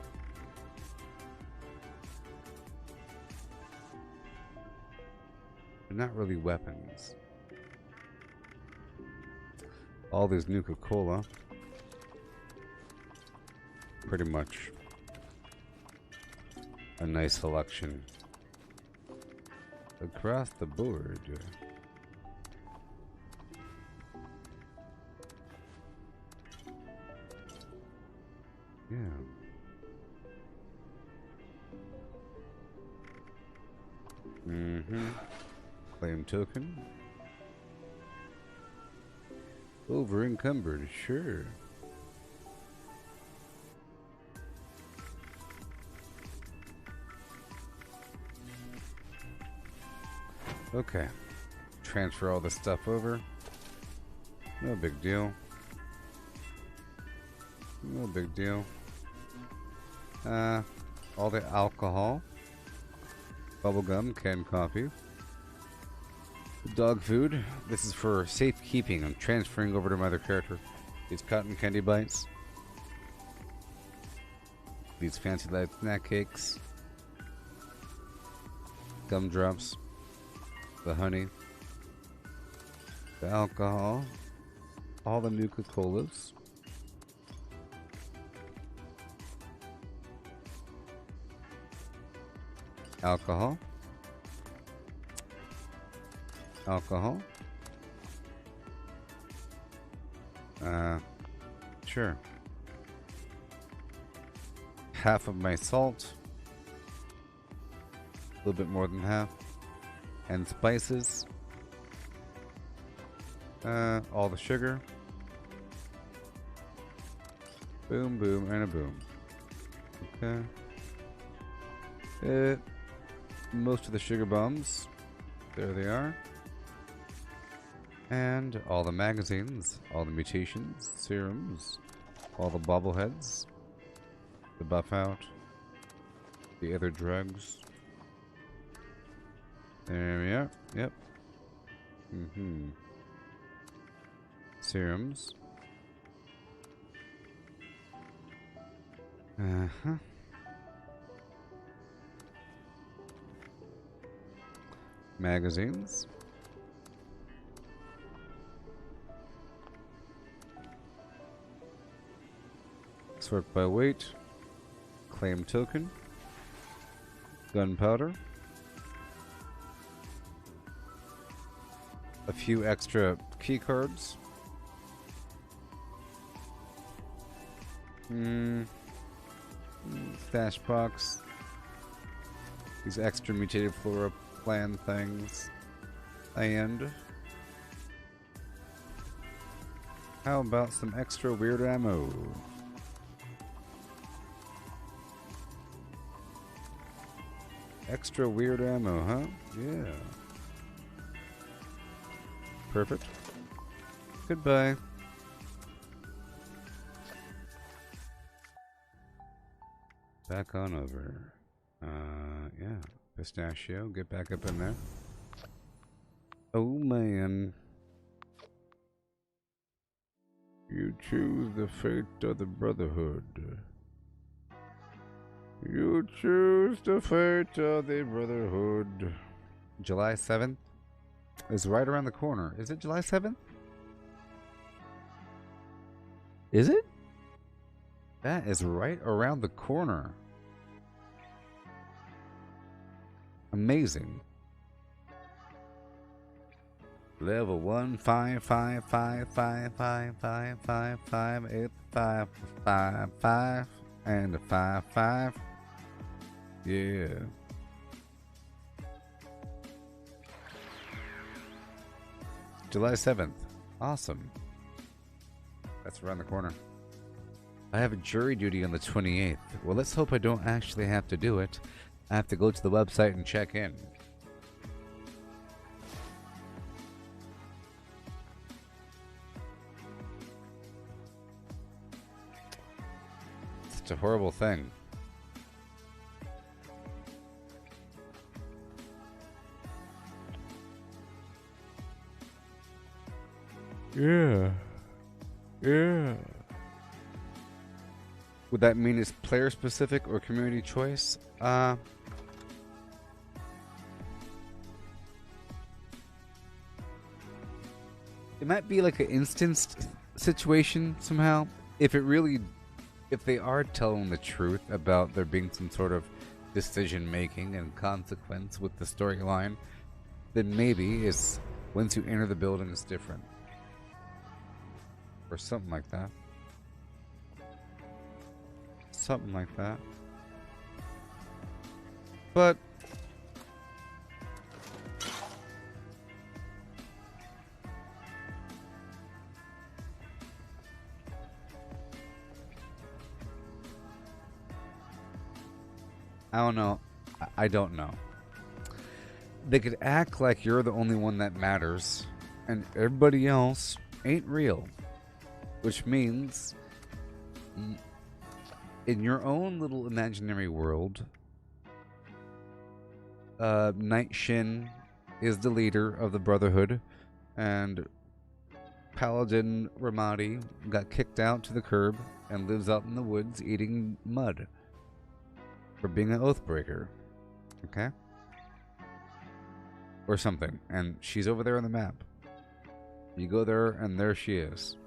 But not really weapons. All these Nuka-Cola. Pretty much a nice selection across the board. Yeah. Mm-hmm. Claim token. Over encumbered, sure. Okay. Transfer all this stuff over. No big deal. No big deal. All the alcohol. Bubblegum, canned coffee. Dog food. This is for safekeeping. I'm transferring over to my other character. These cotton candy bites. These fancy light snack cakes. Gumdrops. The honey. The alcohol. All the Nuka-Colas. Alcohol. Alcohol. Sure. Half of my salt. A little bit more than half. And spices. All the sugar. Boom, boom, and a boom. Okay. Most of the sugar bombs. There they are. And all the magazines, all the mutations, serums, all the bobbleheads, the buff out, The other drugs. There we are. Yep. Serums. Magazines. Sort by weight. Claim token. Gunpowder. A few extra key cards. Stash box. These extra mutated flora plan things. And how about some extra weird ammo? Extra weird ammo, huh? Yeah. Perfect. Goodbye. Back on over. Yeah. Pistachio, get back up in there. Oh man. You choose the fate of the Brotherhood. You choose the fate of the Brotherhood. July 7th is right around the corner. Is it July 7th? Is it? That is right around the corner. Amazing. Level 1 5 5 5 5 5 5 5 5 8 5 5 5 and a 5 5. Yeah. July 7th. Awesome. That's around the corner. I have a jury duty on the 28th. Well, let's hope I don't actually have to do it. I have to go to the website and check in. It's a horrible thing. Yeah. Yeah. Would that mean it's player specific or community choice? It might be like an instanced situation somehow. If they are telling the truth about there being some sort of decision making and consequence with the storyline, then maybe it's once you enter the building it's different. Or something like that. Something like that. But I don't know. I don't know. They could act like you're the only one that matters and everybody else ain't real. Which means in your own little imaginary world, Night Shin is the leader of the Brotherhood, and Paladin Ramadi got kicked out to the curb and lives out in the woods eating mud for being an oathbreaker. Okay? Or something. And she's over there on the map. You go there, and there she is.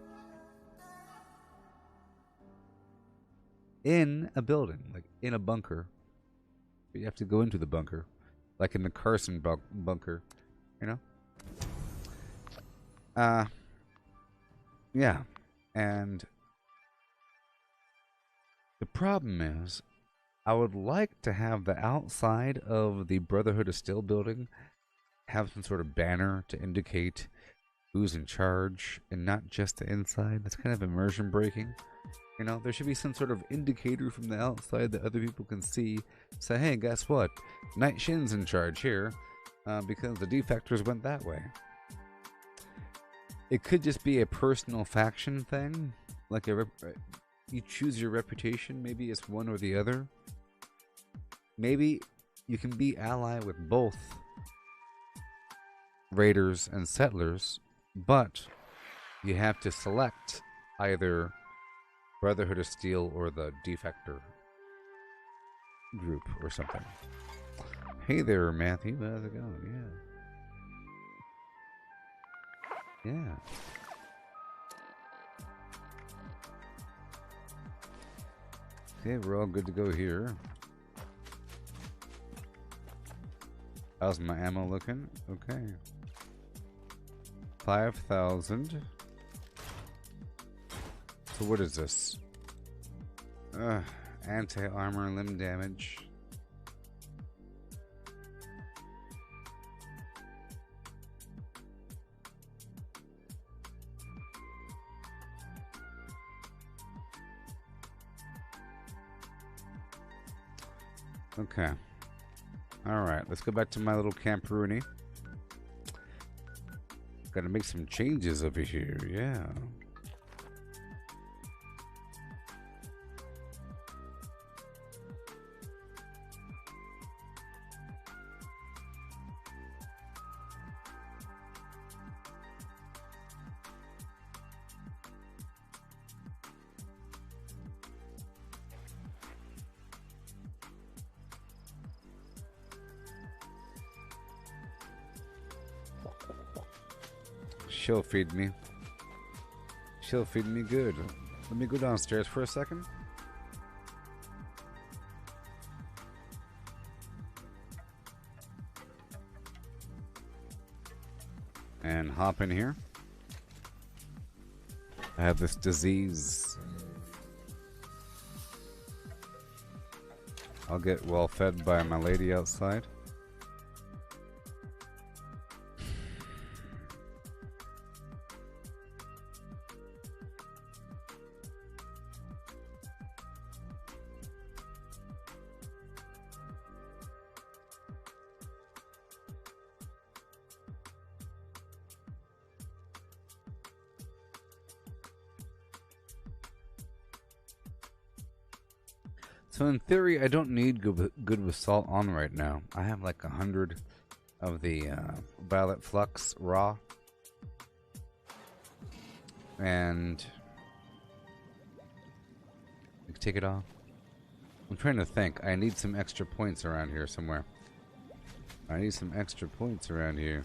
In a building, like in a bunker. But you have to go into the bunker. Like in the Carson bunker. You know? Yeah. And the problem is, I would like to have the outside of the Brotherhood of Steel building have some sort of banner to indicate who's in charge and not just the inside. That's kind of immersion breaking. You know, there should be some sort of indicator from the outside that other people can see. Say, hey, guess what? Night Shin's in charge here because the defectors went that way. It could just be a personal faction thing. Like you choose your reputation. Maybe it's one or the other. maybe you can be allied with both raiders and settlers, but you have to select either Brotherhood of Steel or the Defector group or something. Hey there, Matthew. How's it going? Yeah. Yeah. Okay, we're all good to go here. How's my ammo looking? Okay. 5,000. So what is this? Anti-armor limb damage. Okay. Alright, let's go back to my little camperoonie. Gotta make some changes over here, yeah. She'll feed me. She'll feed me good. Let me go downstairs for a second. And hop in here. I have this disease. I'll get well fed by my lady outside. So in theory, I don't need good with salt on right now. I have like 100 of the violet flux raw. And take it off. I'm trying to think. I need some extra points around here somewhere. I need some extra points around here.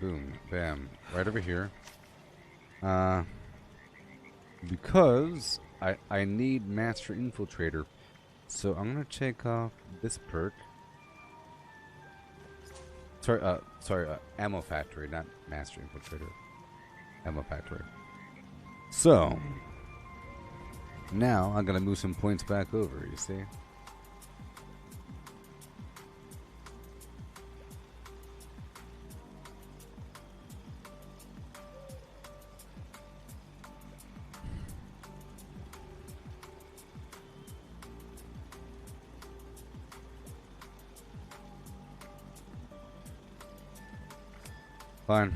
Boom, bam, right over here. Because I need Master Infiltrator, so I'm gonna take off this perk. Sorry, Ammo Factory, not Master Infiltrator. Ammo Factory. So now I'm gonna move some points back over. You see? Fine.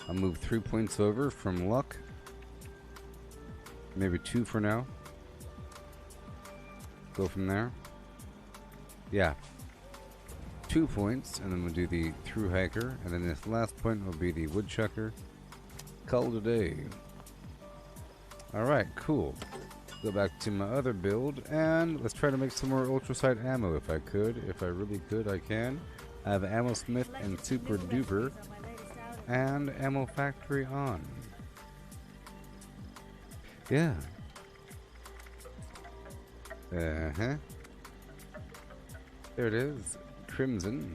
I'll move 3 points over from luck. Maybe 2 for now. Go from there. Yeah. 2 points, and then we'll do the through hiker, and then this last point will be the woodchucker. Call it a day. Alright, cool. Go back to my other build, and let's try to make some more ultracite ammo if I could. If I really could, I can. I have Ammo Smith and Super Duper and Ammo Factory on. Yeah. Uh-huh. There it is. Crimson.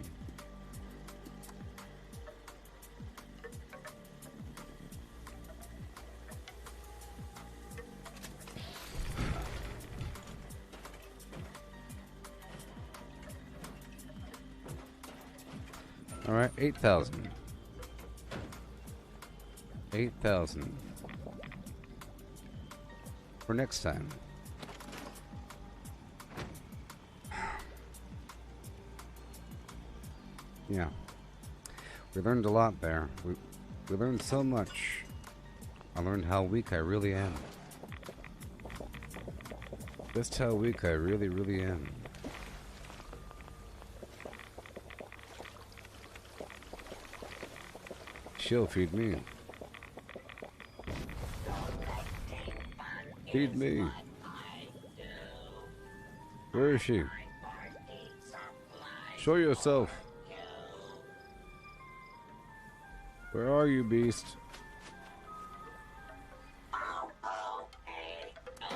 Alright, 8,000. 8,000. For next time. Yeah. We learned a lot there. We learned so much. I learned how weak I really am. Just how weak I really, really am. She'll feed me. Feed me. Where is she? Show yourself. Where are you, beast?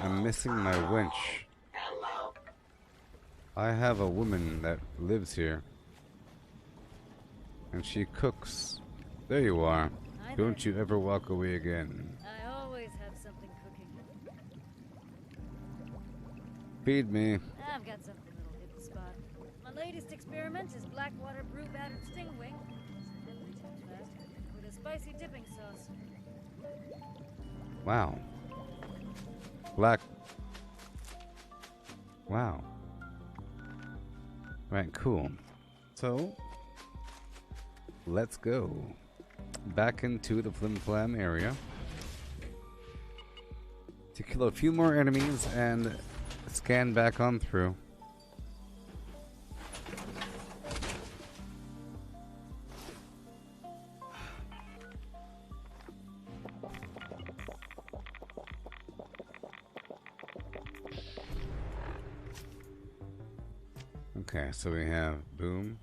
I'm missing my winch. I have a woman that lives here. And she cooks. There you are. Hi Don't there. you ever walk away again. I always have something cooking. Feed me. I've got something that'll hit the spot. My latest experiment is Blackwater Brew battered stingwing. 3 times faster. With a spicy dipping sauce. Wow. Black. Wow. Right, cool. So, let's go back into the Flim Flam area to kill a few more enemies and scan back on through. Okay, so we have boom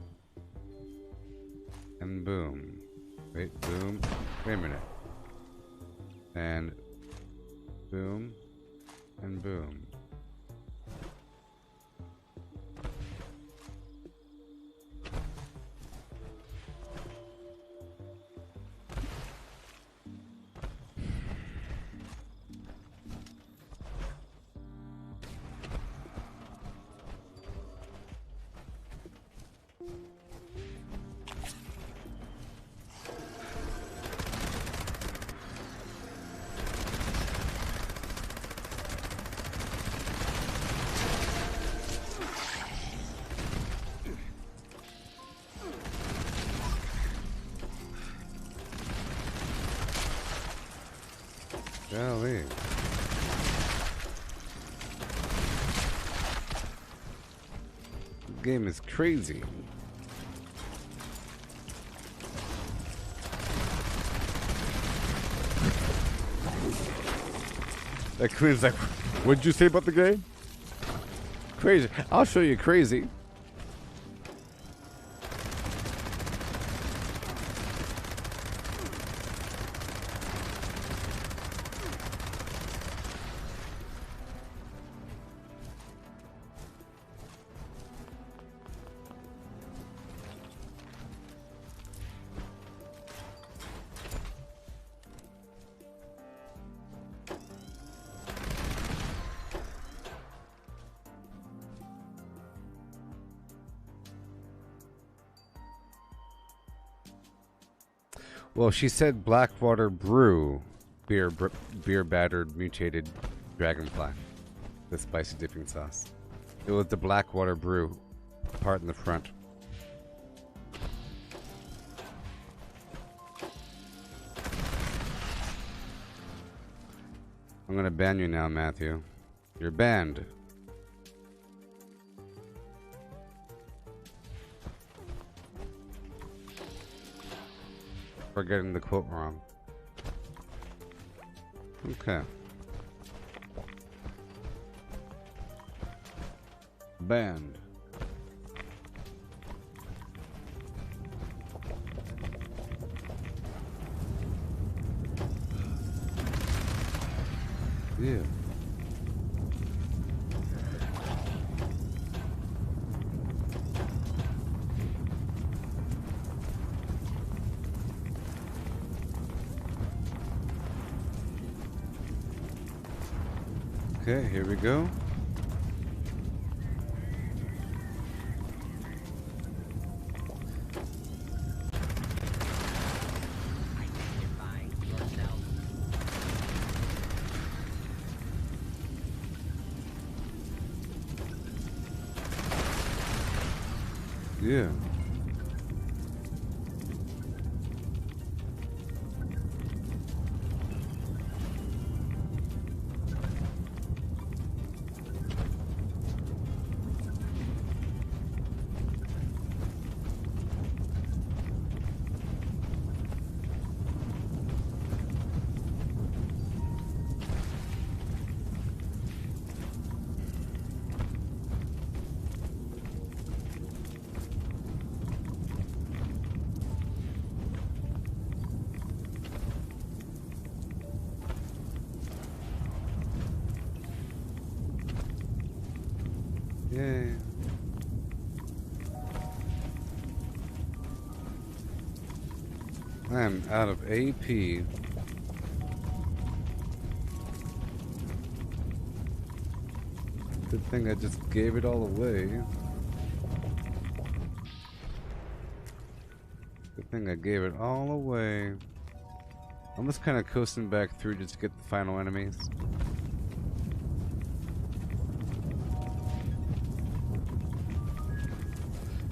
and boom. Wait, boom. Wait a minute. And boom and boom. Golly. This game is crazy. That queen's like, what'd you say about the game? Crazy. I'll show you crazy. Well, she said Blackwater Brew, beer battered mutated dragonfly, the spicy dipping sauce. It was the Blackwater Brew part in the front. I'm gonna ban you now, Matthew. You're banned. For getting the quote wrong. Okay. Banned. Yeah. Okay, here we go. Yeah. Yay. I am out of AP. Good thing I just gave it all away. Good thing I gave it all away. I'm just kind of coasting back through just to get the final enemies.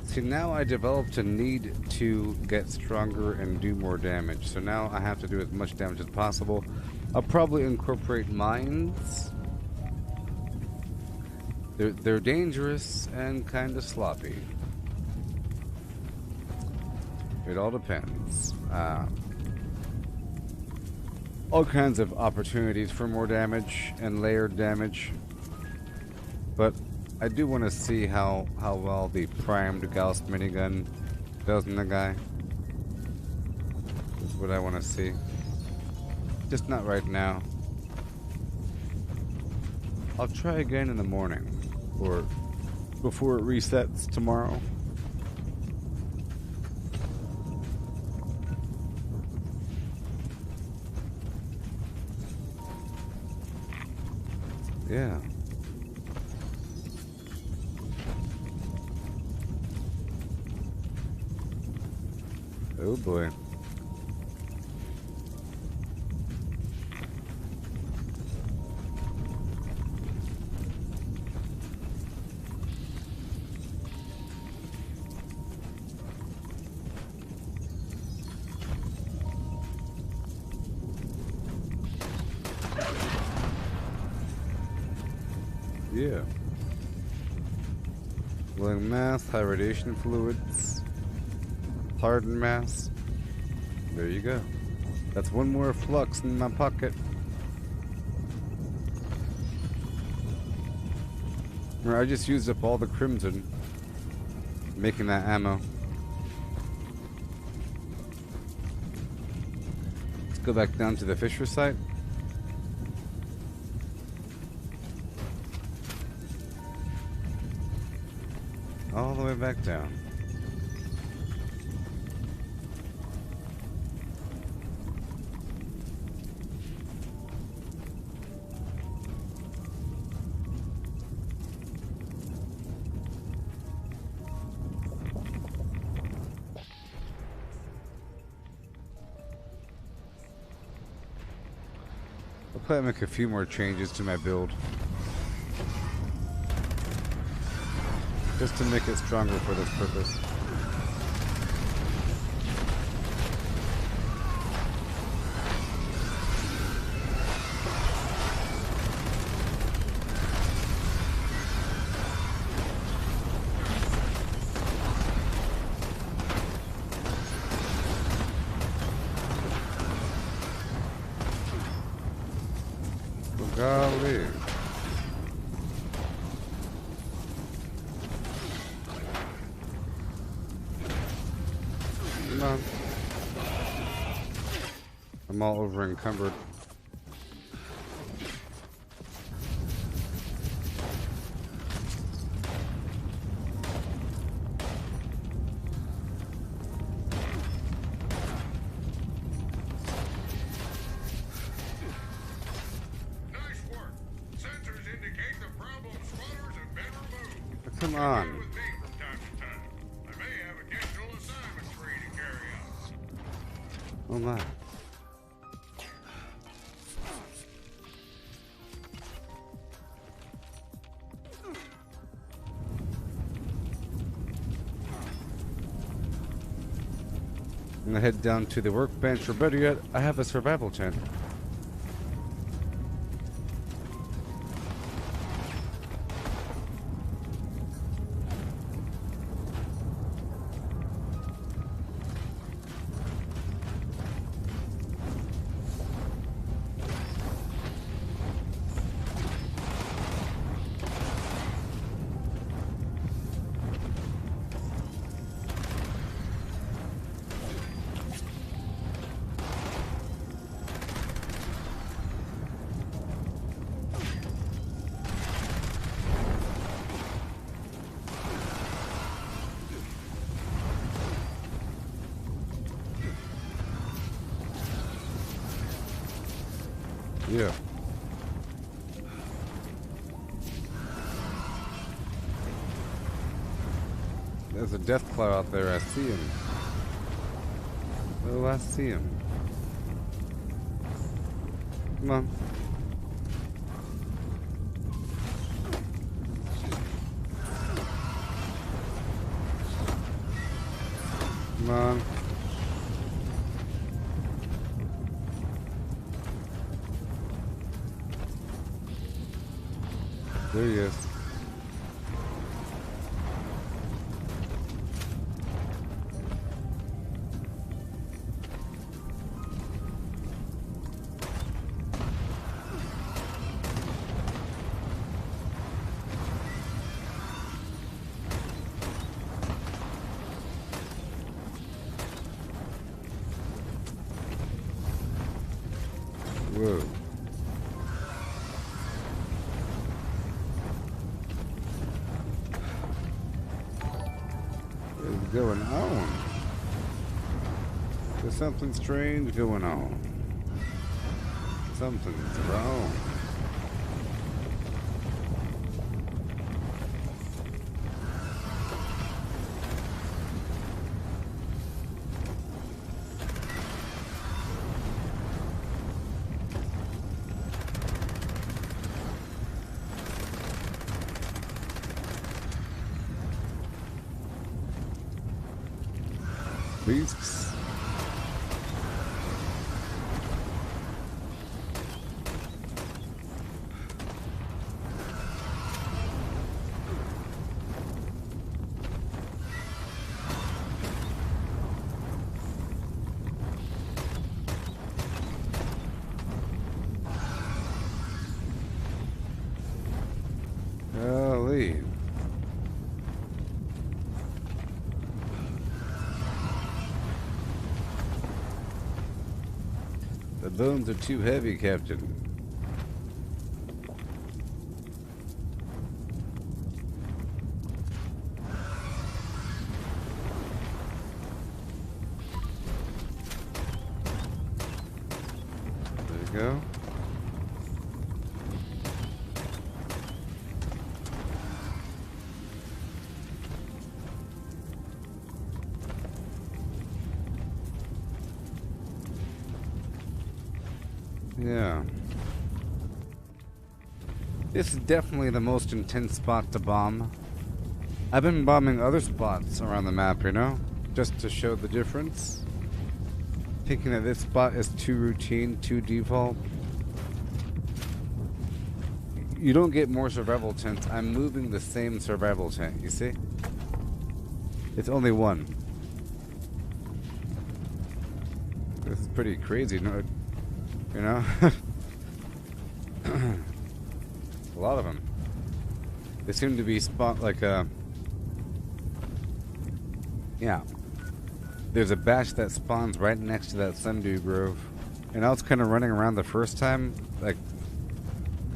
See, now I developed a need to get stronger and do more damage. So now I have to do as much damage as possible. I'll probably incorporate mines. They're dangerous and kind of sloppy. It all depends. All kinds of opportunities for more damage and layered damage. But I do want to see how well the primed Gauss minigun does in the guy. That's what I want to see. Just not right now. I'll try again in the morning. Or before it resets tomorrow. Yeah. Oh boy. Yeah. Glowing mass, high radiation fluids, hardened mass. There you go. That's one more flux in my pocket. I just used up all the crimson making that ammo. Let's go back down to the Fisher site. All the way back down. I'll probably make a few more changes to my build. Just to make it stronger for this purpose. Oh, golly. I'm all over encumbered. Nice work. Sensors indicate the problem spotters have been removed. Come on. With me from time to time. I may have additional assignments for you to carry out. Oh my. I'm gonna head down to the workbench, or better yet, I have a survival tent. Yeah. There's a death cloud out there. I see him. Oh, I see him. Come on. Come on. There he is. Whoa. What's going on? There's something strange going on. Something's wrong. Beasts. Golly. The bones are too heavy, Captain. There you go. Yeah. This is definitely the most intense spot to bomb. I've been bombing other spots around the map, you know? Just to show the difference. Thinking that this spot is too routine, too default. You don't get more survival tents. I'm moving the same survival tent, you see? It's only one. This is pretty crazy, no? You know? A lot of them. They seem to be like a... Yeah. There's a batch that spawns right next to that Sundew Grove. And I was kind of running around the first time, like,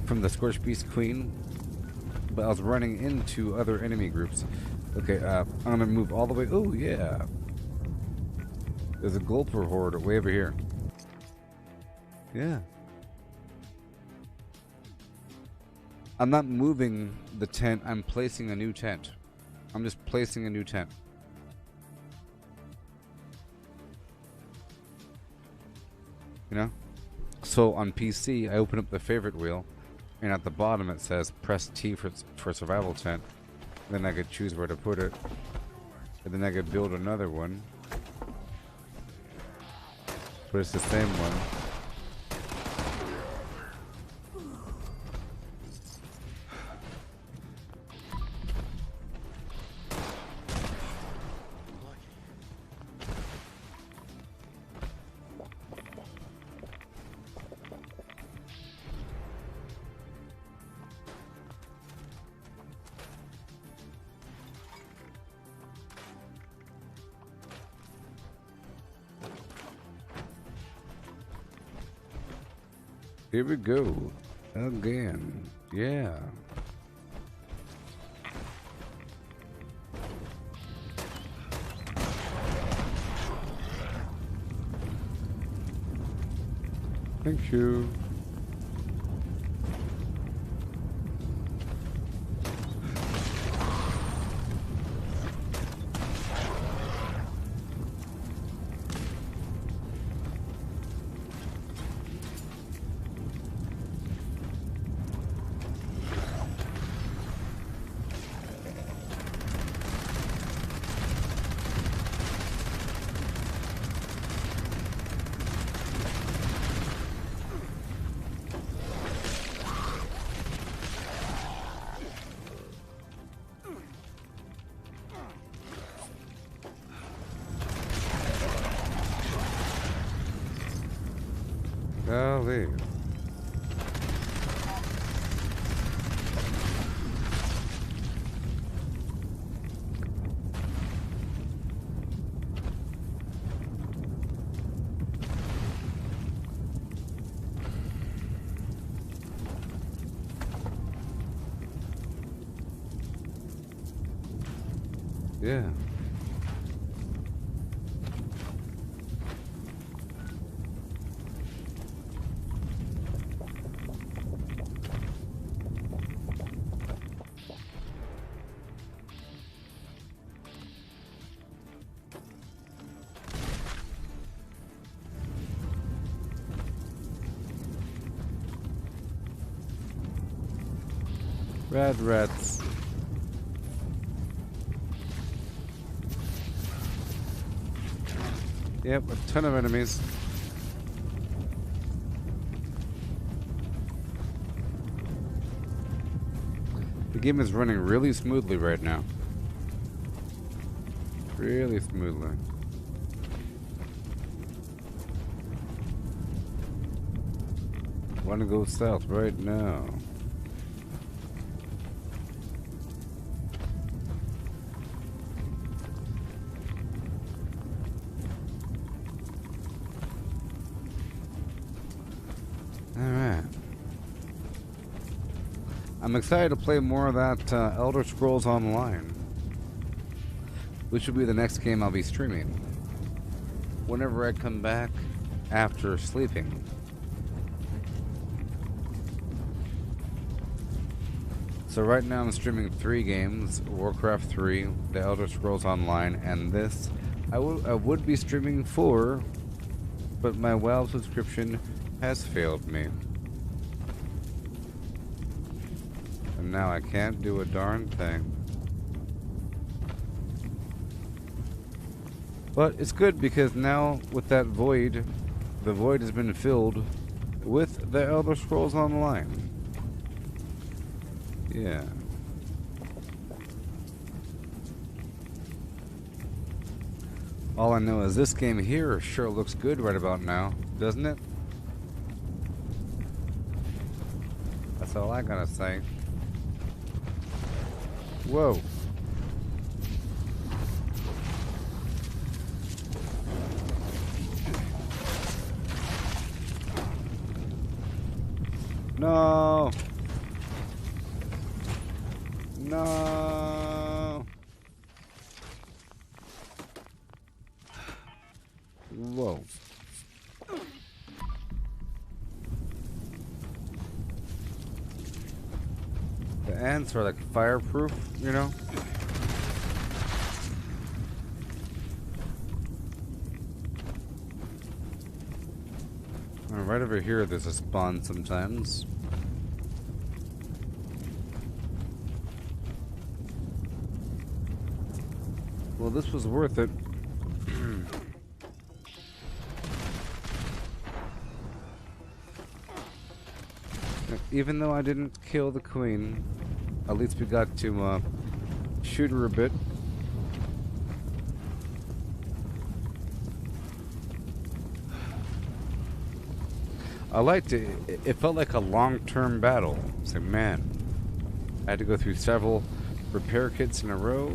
from the Scorched Beast Queen. But I was running into other enemy groups. Okay, I'm gonna move all the way... Oh, yeah. There's a Gulper Horde way over here. Yeah. I'm not moving the tent, I'm placing a new tent. I'm just placing a new tent. You know? So on PC, I open up the favorite wheel, and at the bottom it says press T for survival tent. Then I could choose where to put it. And then I could build another one. But it's the same one. Here we go. Again. Yeah. Thank you. Golly. Yeah. Red rats. Yep, a ton of enemies. The game is running really smoothly right now. Really smoothly. Want to go south right now. Alright. I'm excited to play more of that Elder Scrolls Online, which will be the next game I'll be streaming whenever I come back after sleeping. So right now I'm streaming 3 games: Warcraft 3, the Elder Scrolls Online, and this. I would be streaming 4, but my WoW subscription has failed me. And now I can't do a darn thing. But it's good because now with that void, the void has been filled with the Elder Scrolls Online. Yeah. All I know is this game here sure looks good right about now, doesn't it? That's all I gotta say. Whoa. No. No. Whoa. The ants are like fireproof, you know? Right over here there's a spawn sometimes. Well, this was worth it. Even though I didn't kill the queen, at least we got to shoot her a bit. I liked it. It felt like a long-term battle. It's like, man, I had to go through several repair kits in a row.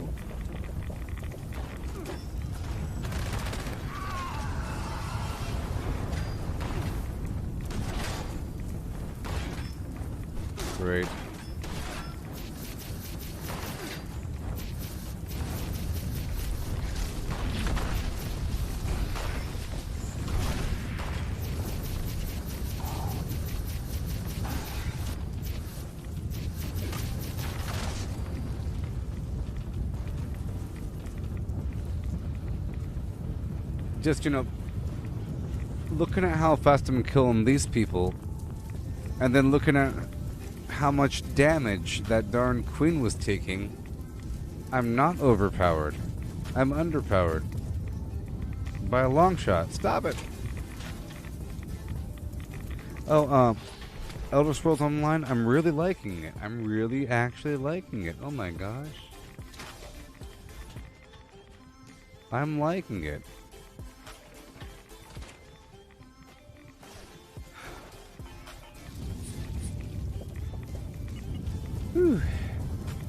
Great. Just, you know, looking at how fast I'm killing these people, and then looking at how much damage that darn queen was taking, I'm not overpowered. I'm underpowered. By a long shot. Stop it! Oh, Elder Scrolls Online, I'm really liking it. I'm really actually liking it. Oh my gosh. I'm liking it.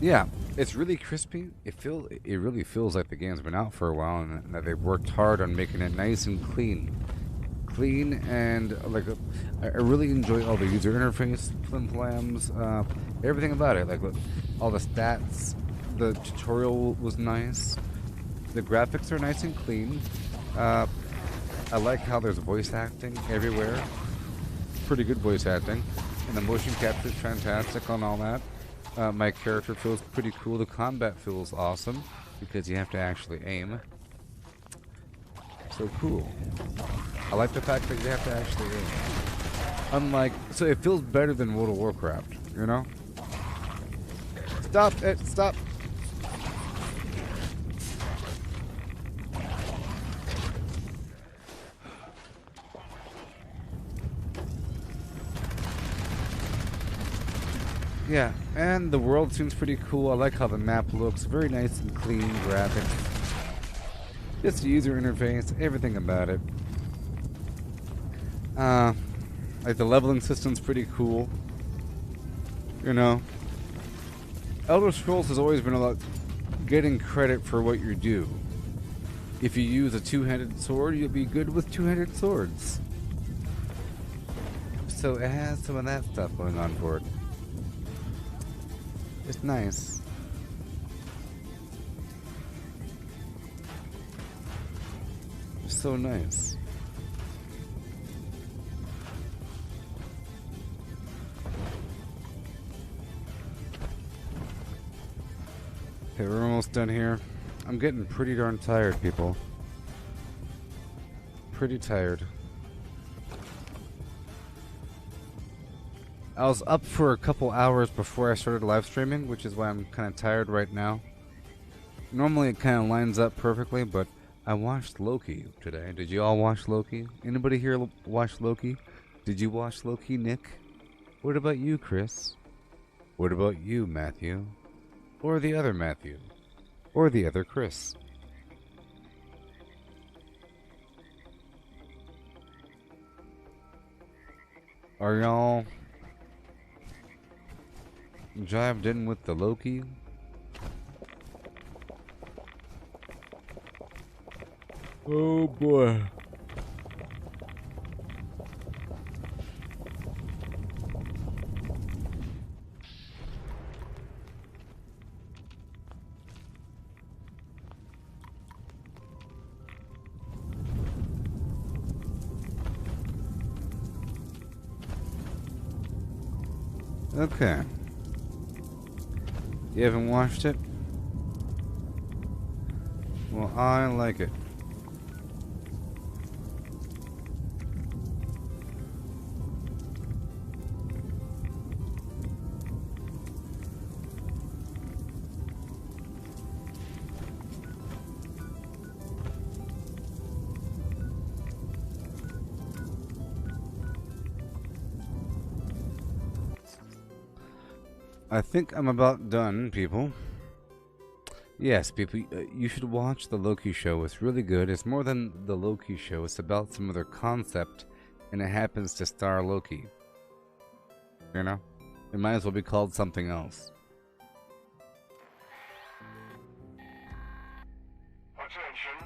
Yeah, it's really crispy. It really feels like the game's been out for a while and that they've worked hard on making it nice and clean and like I really enjoy all the user interface, flim flams, everything about it. Like look, all the stats, the tutorial was nice. The graphics are nice and clean. I like how there's voice acting everywhere. Pretty good voice acting, and the motion capture is fantastic on all that. My character feels pretty cool. The combat feels awesome because you have to actually aim. So cool. I like the fact that you have to actually aim. So it feels better than World of Warcraft, you know? Stop it, stop! Yeah, and the world seems pretty cool. I like how the map looks. Very nice and clean graphics. Just the user interface, everything about it. Like the leveling system's pretty cool. You know, Elder Scrolls has always been about getting credit for what you do. If you use a two-handed sword, you'll be good with two-handed swords. So it has some of that stuff going on for it. It's nice. It's so nice. Okay, we're almost done here. I'm getting pretty darn tired, people. Pretty tired. I was up for a couple hours before I started live streaming, which is why I'm kind of tired right now. Normally it kind of lines up perfectly, but I watched Loki today. Did you all watch Loki? Anybody here watch Loki? Did you watch Loki, Nick? What about you, Chris? What about you, Matthew? Or the other Matthew? Or the other Chris? Are y'all jived in with the Loki? Oh boy. Okay. You haven't watched it? Well, I like it. I think I'm about done, people. Yes, people, you should watch the Loki show. It's really good. It's more than the Loki show. It's about some other concept, and it happens to star Loki. You know? It might as well be called something else. Attention.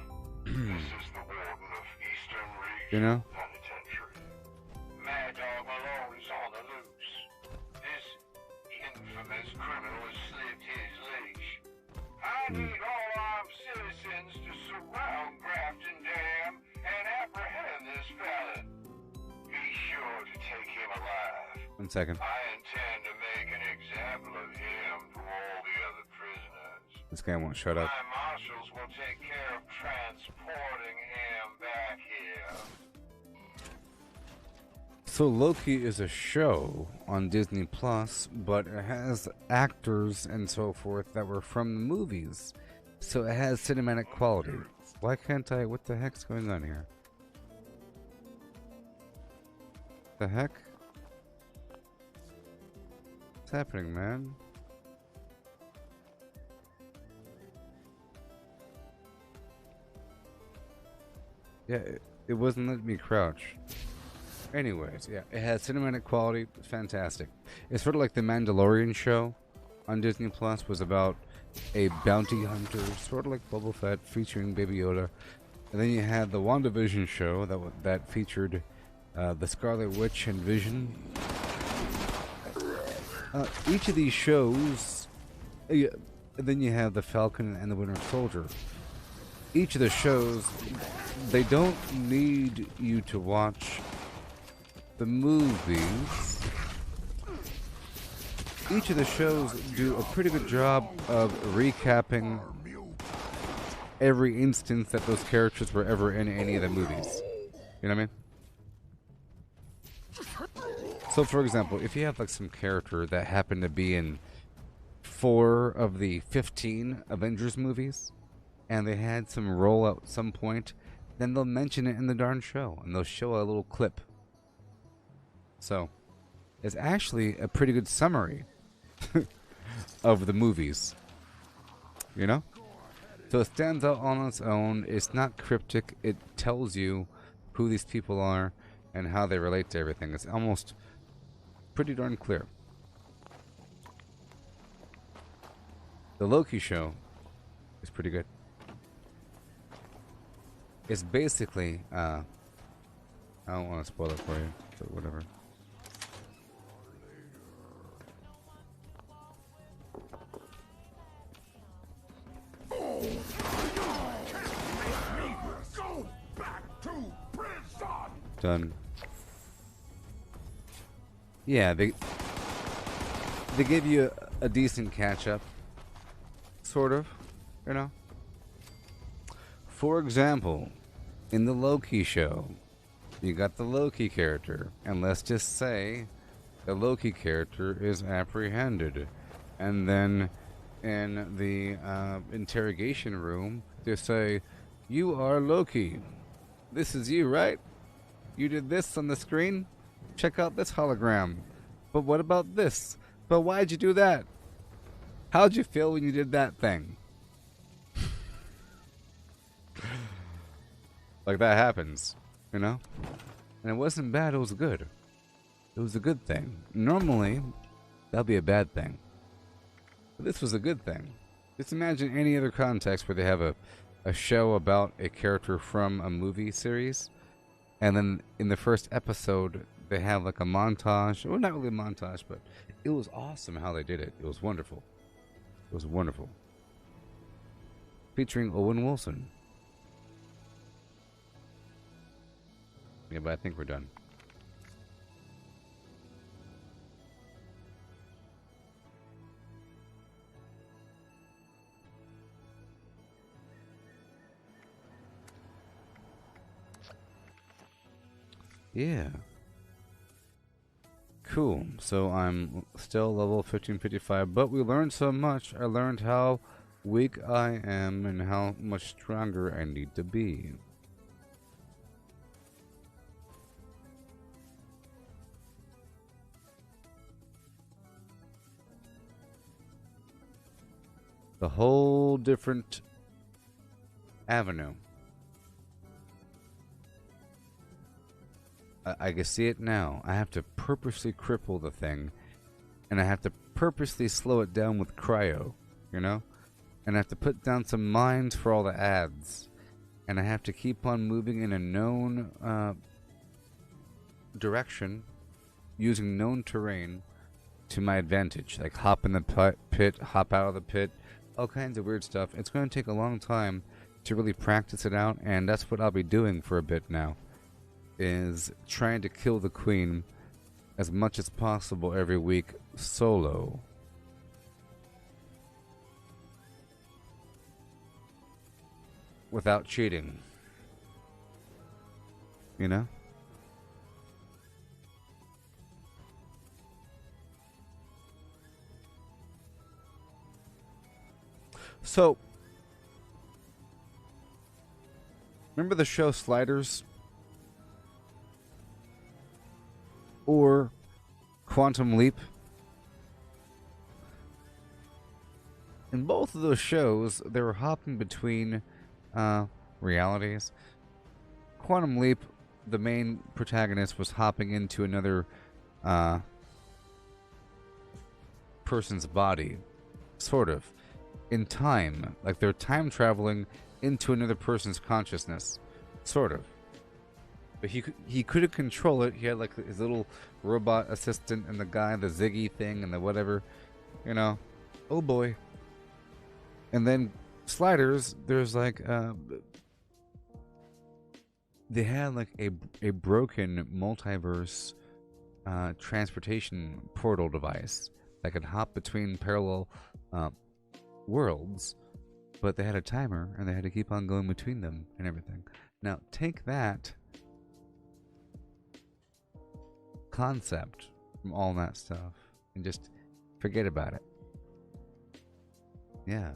This is the warden of Eastern Region You know? Penitentiary. Mad Dog Malone's on the loose. This infamous criminal has slipped his leash. I need all armed citizens to surround Grafton Dam and apprehend this felon. Be sure to take him alive. 1 second. I intend to make an example of him to all the other prisoners. This guy won't shut up. My marshals will take care of transporting him back here. So Loki is a show on Disney Plus, but it has actors and so forth that were from the movies. So it has cinematic quality. Why can't I? What the heck's going on here? The heck? What's happening, man? Yeah, it wasn't letting me crouch. Anyways, yeah, it has cinematic quality. It's fantastic. It's sort of like the Mandalorian show on Disney Plus was about a bounty hunter, sort of like Boba Fett, featuring Baby Yoda. And then you had the WandaVision show that featured the Scarlet Witch and Vision. Each of these shows, and then you have the Falcon and the Winter Soldier. Each of the shows, they don't need you to watch the movies. Each of the shows do a pretty good job of recapping every instance that those characters were ever in any of the movies. You know what I mean? So, for example, if you have like some character that happened to be in 4 of the 15 Avengers movies, and they had some role at some point, then they'll mention it in the darn show, and they'll show a little clip. So, it's actually a pretty good summary of the movies. You know? So it stands out on its own. It's not cryptic. It tells you who these people are and how they relate to everything. It's almost pretty darn clear. The Loki show is pretty good. It's basically, I don't want to spoil it for you, so whatever. Done. Yeah, they give you a decent catch up, sort of, you know. For example, in the Loki show, you got the Loki character, and let's just say the Loki character is apprehended, and then in the interrogation room, they say, "You are Loki. This is you, right? You did this on the screen? Check out this hologram. But what about this? But why'd you do that? How'd you feel when you did that thing?" Like that happens, you know? And it wasn't bad, it was good. It was a good thing. Normally, that'll be a bad thing. But this was a good thing. Just imagine any other context where they have a show about a character from a movie series, and then in the first episode, they have like a montage. Well, not really a montage, but it was awesome how they did it. It was wonderful. It was wonderful. Featuring Owen Wilson. Yeah, but I think we're done. Yeah. Cool. So I'm still level 1555, but we learned so much. I learned how weak I am and how much stronger I need to be. The whole different avenue. I can see it now. I have to purposely cripple the thing, and I have to purposely slow it down with cryo, you know? And I have to put down some mines for all the ads, and I have to keep on moving in a known direction, using known terrain to my advantage. Like hop in the pit, hop out of the pit, all kinds of weird stuff. It's going to take a long time to really practice it out, and that's what I'll be doing for a bit now. Is trying to kill the queen as much as possible every week solo. Without cheating. You know? So, remember the show Sliders? Or Quantum Leap? In both of those shows, they were hopping between realities. Quantum Leap, the main protagonist was hopping into another person's body, Sort of. In time. Like they're time traveling into another person's consciousness. Sort of. But he couldn't control it. He had like his little robot assistant and the guy, the Ziggy thing and the whatever. You know. Oh boy. And then Sliders, there's like they had like a broken multiverse transportation portal device that could hop between parallel worlds, but they had a timer and they had to keep on going between them and everything. Now take that concept from all that stuff and just forget about it. Yeah,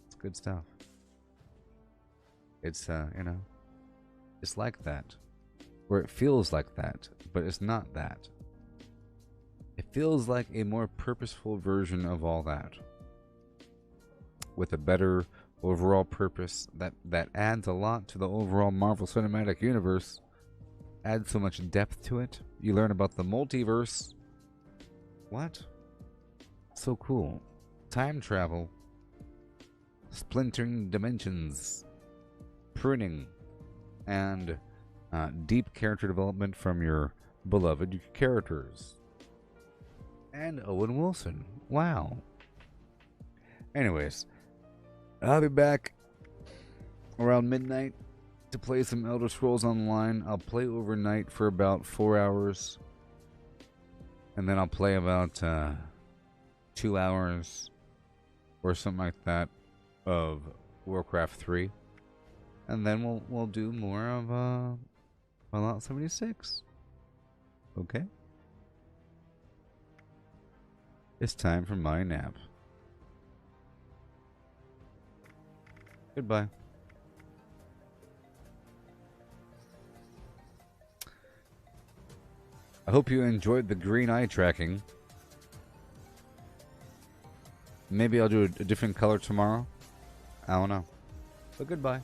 it's good stuff. It's you know, it's like that, or it feels like that, but it's not that. It feels like a more purposeful version of all that, with a better overall purpose that adds a lot to the overall Marvel Cinematic Universe. Adds so much depth to it. You learn about the multiverse. What? So cool. Time travel. Splintering dimensions. Pruning. And deep character development from your beloved characters. And Owen Wilson. Wow. Anyways, I'll be back around midnight to play some Elder Scrolls Online. I'll play overnight for about 4 hours. And then I'll play about 2 hours or something like that of Warcraft 3. And then we'll do more of Fallout 76. Okay? It's time for my nap. Goodbye. I hope you enjoyed the green eye tracking. Maybe I'll do a different color tomorrow. I don't know. But goodbye.